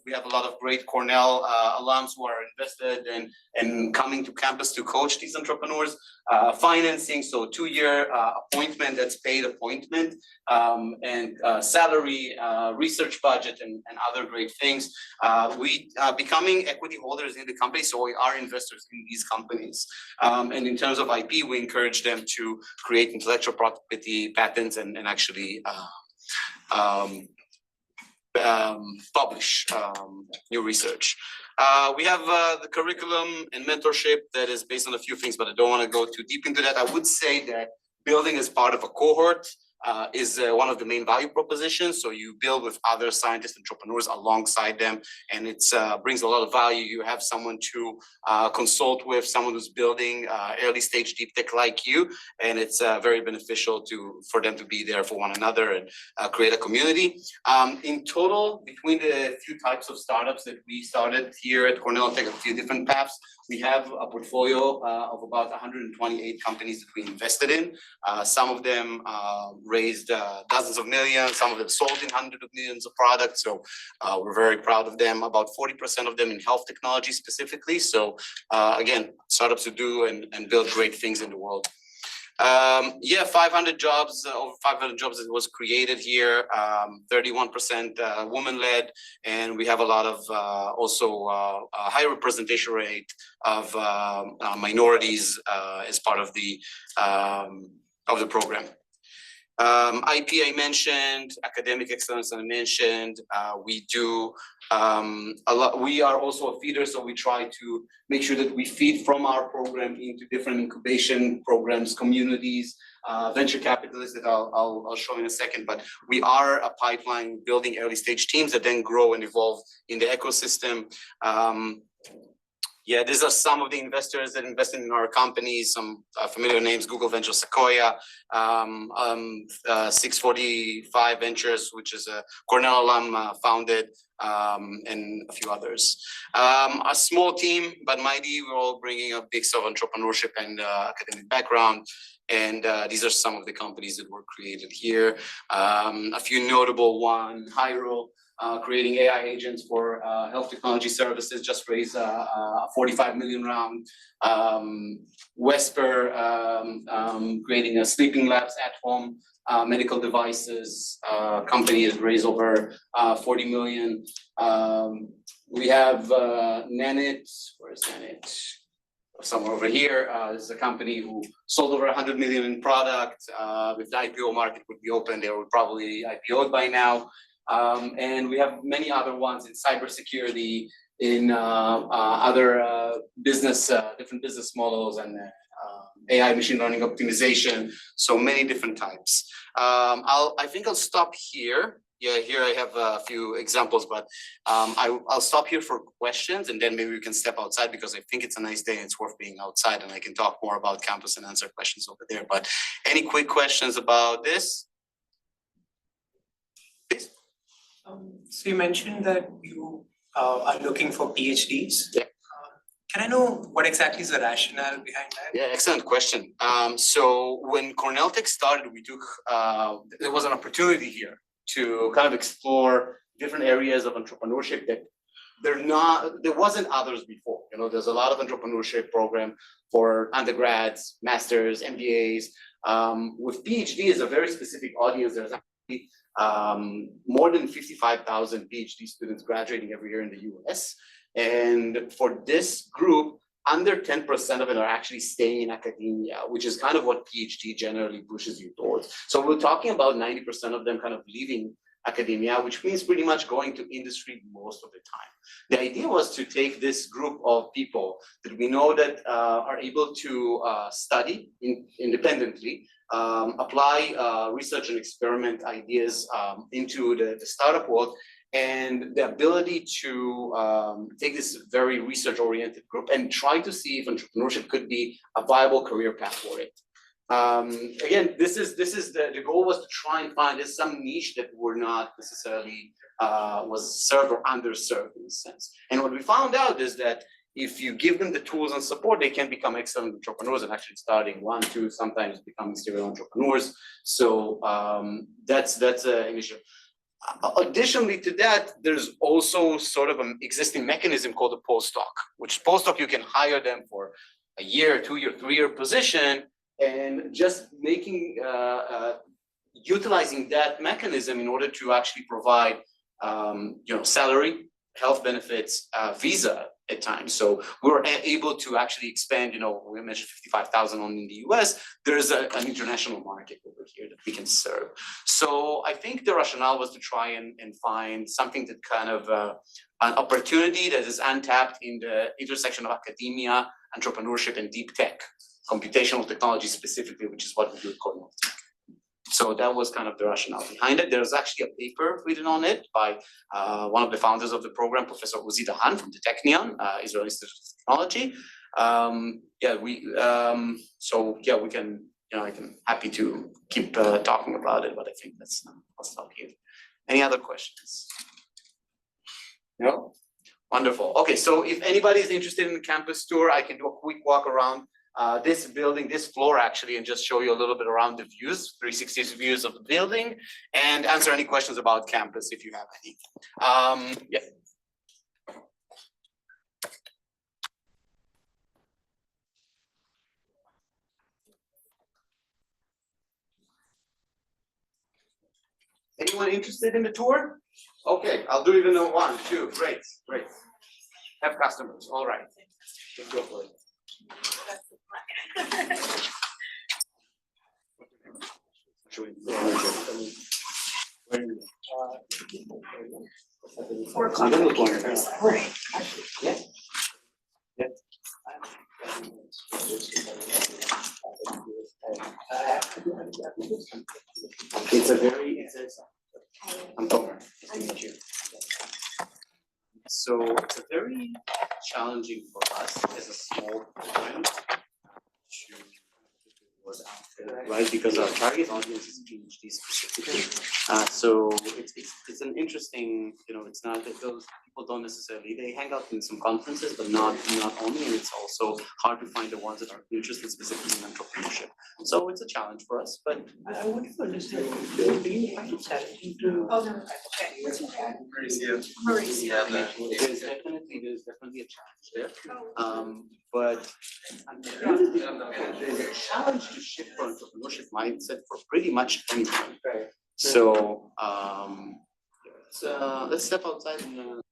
we have a lot of great Cornell alums who are invested and coming to campus to coach these entrepreneurs. Financing, so 2-year appointment, that's paid appointment, and salary, research budget, and other great things. We are becoming equity holders in the company, so we are investors in these companies. And in terms of IP, we encourage them to create intellectual property patents and actually publish new research. We have the curriculum and mentorship that is based on a few things, but I don't want to go too deep into that. I would say that building as part of a cohort is one of the main value propositions. So you build with other scientists, entrepreneurs alongside them, and it brings a lot of value. You have someone to consult with, someone who's building early stage deep tech like you, and it's very beneficial for them to be there for one another and create a community. In total, between the few types of startups that we started here at Cornell Tech, a few different paths, We have a portfolio of about 128 companies that we invested in. Some of them raised dozens of millions, some of them sold in hundreds of millions of products. So we're very proud of them. About 40% of them in health technology specifically. So again, startups who do and build great things in the world. 500 jobs, over 500 jobs that was created here, 31% woman-led, and we have a lot of also a high representation rate of minorities as part of the program. IP I mentioned, academic excellence I mentioned. We do a lot. We are also a feeder, so we try to make sure that we feed from our program into different incubation programs, communities, venture capitalists that I'll show in a second. But we are a pipeline building early stage teams that then grow and evolve in the ecosystem. These are some of the investors that invested in our companies, some familiar names: Google Venture, Sequoia, 645 Ventures, which is a Cornell alum founded, and a few others. A small team, but mighty. We're all bringing a mix of entrepreneurship and academic background. And these are some of the companies that were created here. A few notable one, Cairo, creating AI agents for health technology services, just raised a 45 million round. Wesper, creating a sleeping labs at home medical devices company that raised over 40 million. We have Nanit, where is Nanit? Somewhere over here. This is a company who sold over 100 million in product. If the IPO market would be open, they would probably IPO'd by now. And we have many other ones in cybersecurity, in other different business models, and AI machine learning optimization. So many different types. I think I'll stop here. Here I have a few examples, but I'll stop here for questions, and then maybe we can step outside because I think it's a nice day and it's worth being outside, and I can talk more about campus and answer questions over there. But any quick questions about this? So you mentioned that you are looking for PhDs. Yeah. Can I know what exactly is the rationale behind that? Yeah, excellent question. So when Cornell Tech started, we took there was an opportunity here to kind of explore different areas of entrepreneurship that there wasn't others before. You know, there's a lot of entrepreneurship program for undergrads, masters, MBAs. With PhD is a very specific audience. There's actually more than 55,000 PhD students graduating every year in the US. And for this group, under 10% of it are actually staying in academia, which is kind of what PhD generally pushes you towards. So we're talking about 90% of them kind of leaving academia, which means pretty much going to industry most of the time. The idea was to take this group of people that we know that are able to study independently, apply research and experiment ideas into the startup world, and the ability to take this very research-oriented group and try to see if entrepreneurship could be a viable career path for it. Again, this is the goal was to try and find some niche that were not necessarily was served or underserved in a sense. And what we found out is that if you give them the tools and support, they can become excellent entrepreneurs and actually starting 1, 2, sometimes becoming serial entrepreneurs. So that's an issue. Additionally to that, there's also sort of an existing mechanism called a postdoc, which postdoc you can hire them for a year, 2-year, 3-year position, and just utilizing that mechanism in order to actually provide salary, health benefits, visa at times. So we were able to actually expand, we mentioned 55,000 only in the US. There's an international market over here that we can serve. So I think the rationale was to try and find something that kind of an opportunity that is untapped in the intersection of academia, entrepreneurship, and deep tech, computational technology specifically, which is what we do at Cornell. So that was kind of the rationale behind it. There's actually a paper written on it by one of the founders of the program, Professor Uzi Dahan from the Technion, Israel Institute of Technology. We can, I'm happy to keep talking about it, but I think I'll stop here. Any other questions? No? Wonderful. Okay, so if anybody is interested in the campus tour, I can do a quick walk around this building, this floor actually, and just show you a little bit around the views, 360 views of the building, and answer any questions about campus if you have any. Yeah. Anyone interested in the tour? Okay, I'll do even a 1, 2, great, great. Have customers, all right. Let's go for it. It's a very, I'm Tomer. Nice to meet you. So it's a very challenging for us as a small program to right? Because our target audience is PhD specifically. So it's an interesting, it's not that those people don't necessarily, they hang out in some conferences, but not only, and it's also hard to find the ones that are interested specifically in entrepreneurship. So it's a challenge for us, but I want to understand, do you find it challenging to? Oh, no, okay. Mauricio. There's definitely a challenge there. But there's a challenge to shift for entrepreneurship mindset for pretty much anyone. So let's step outside and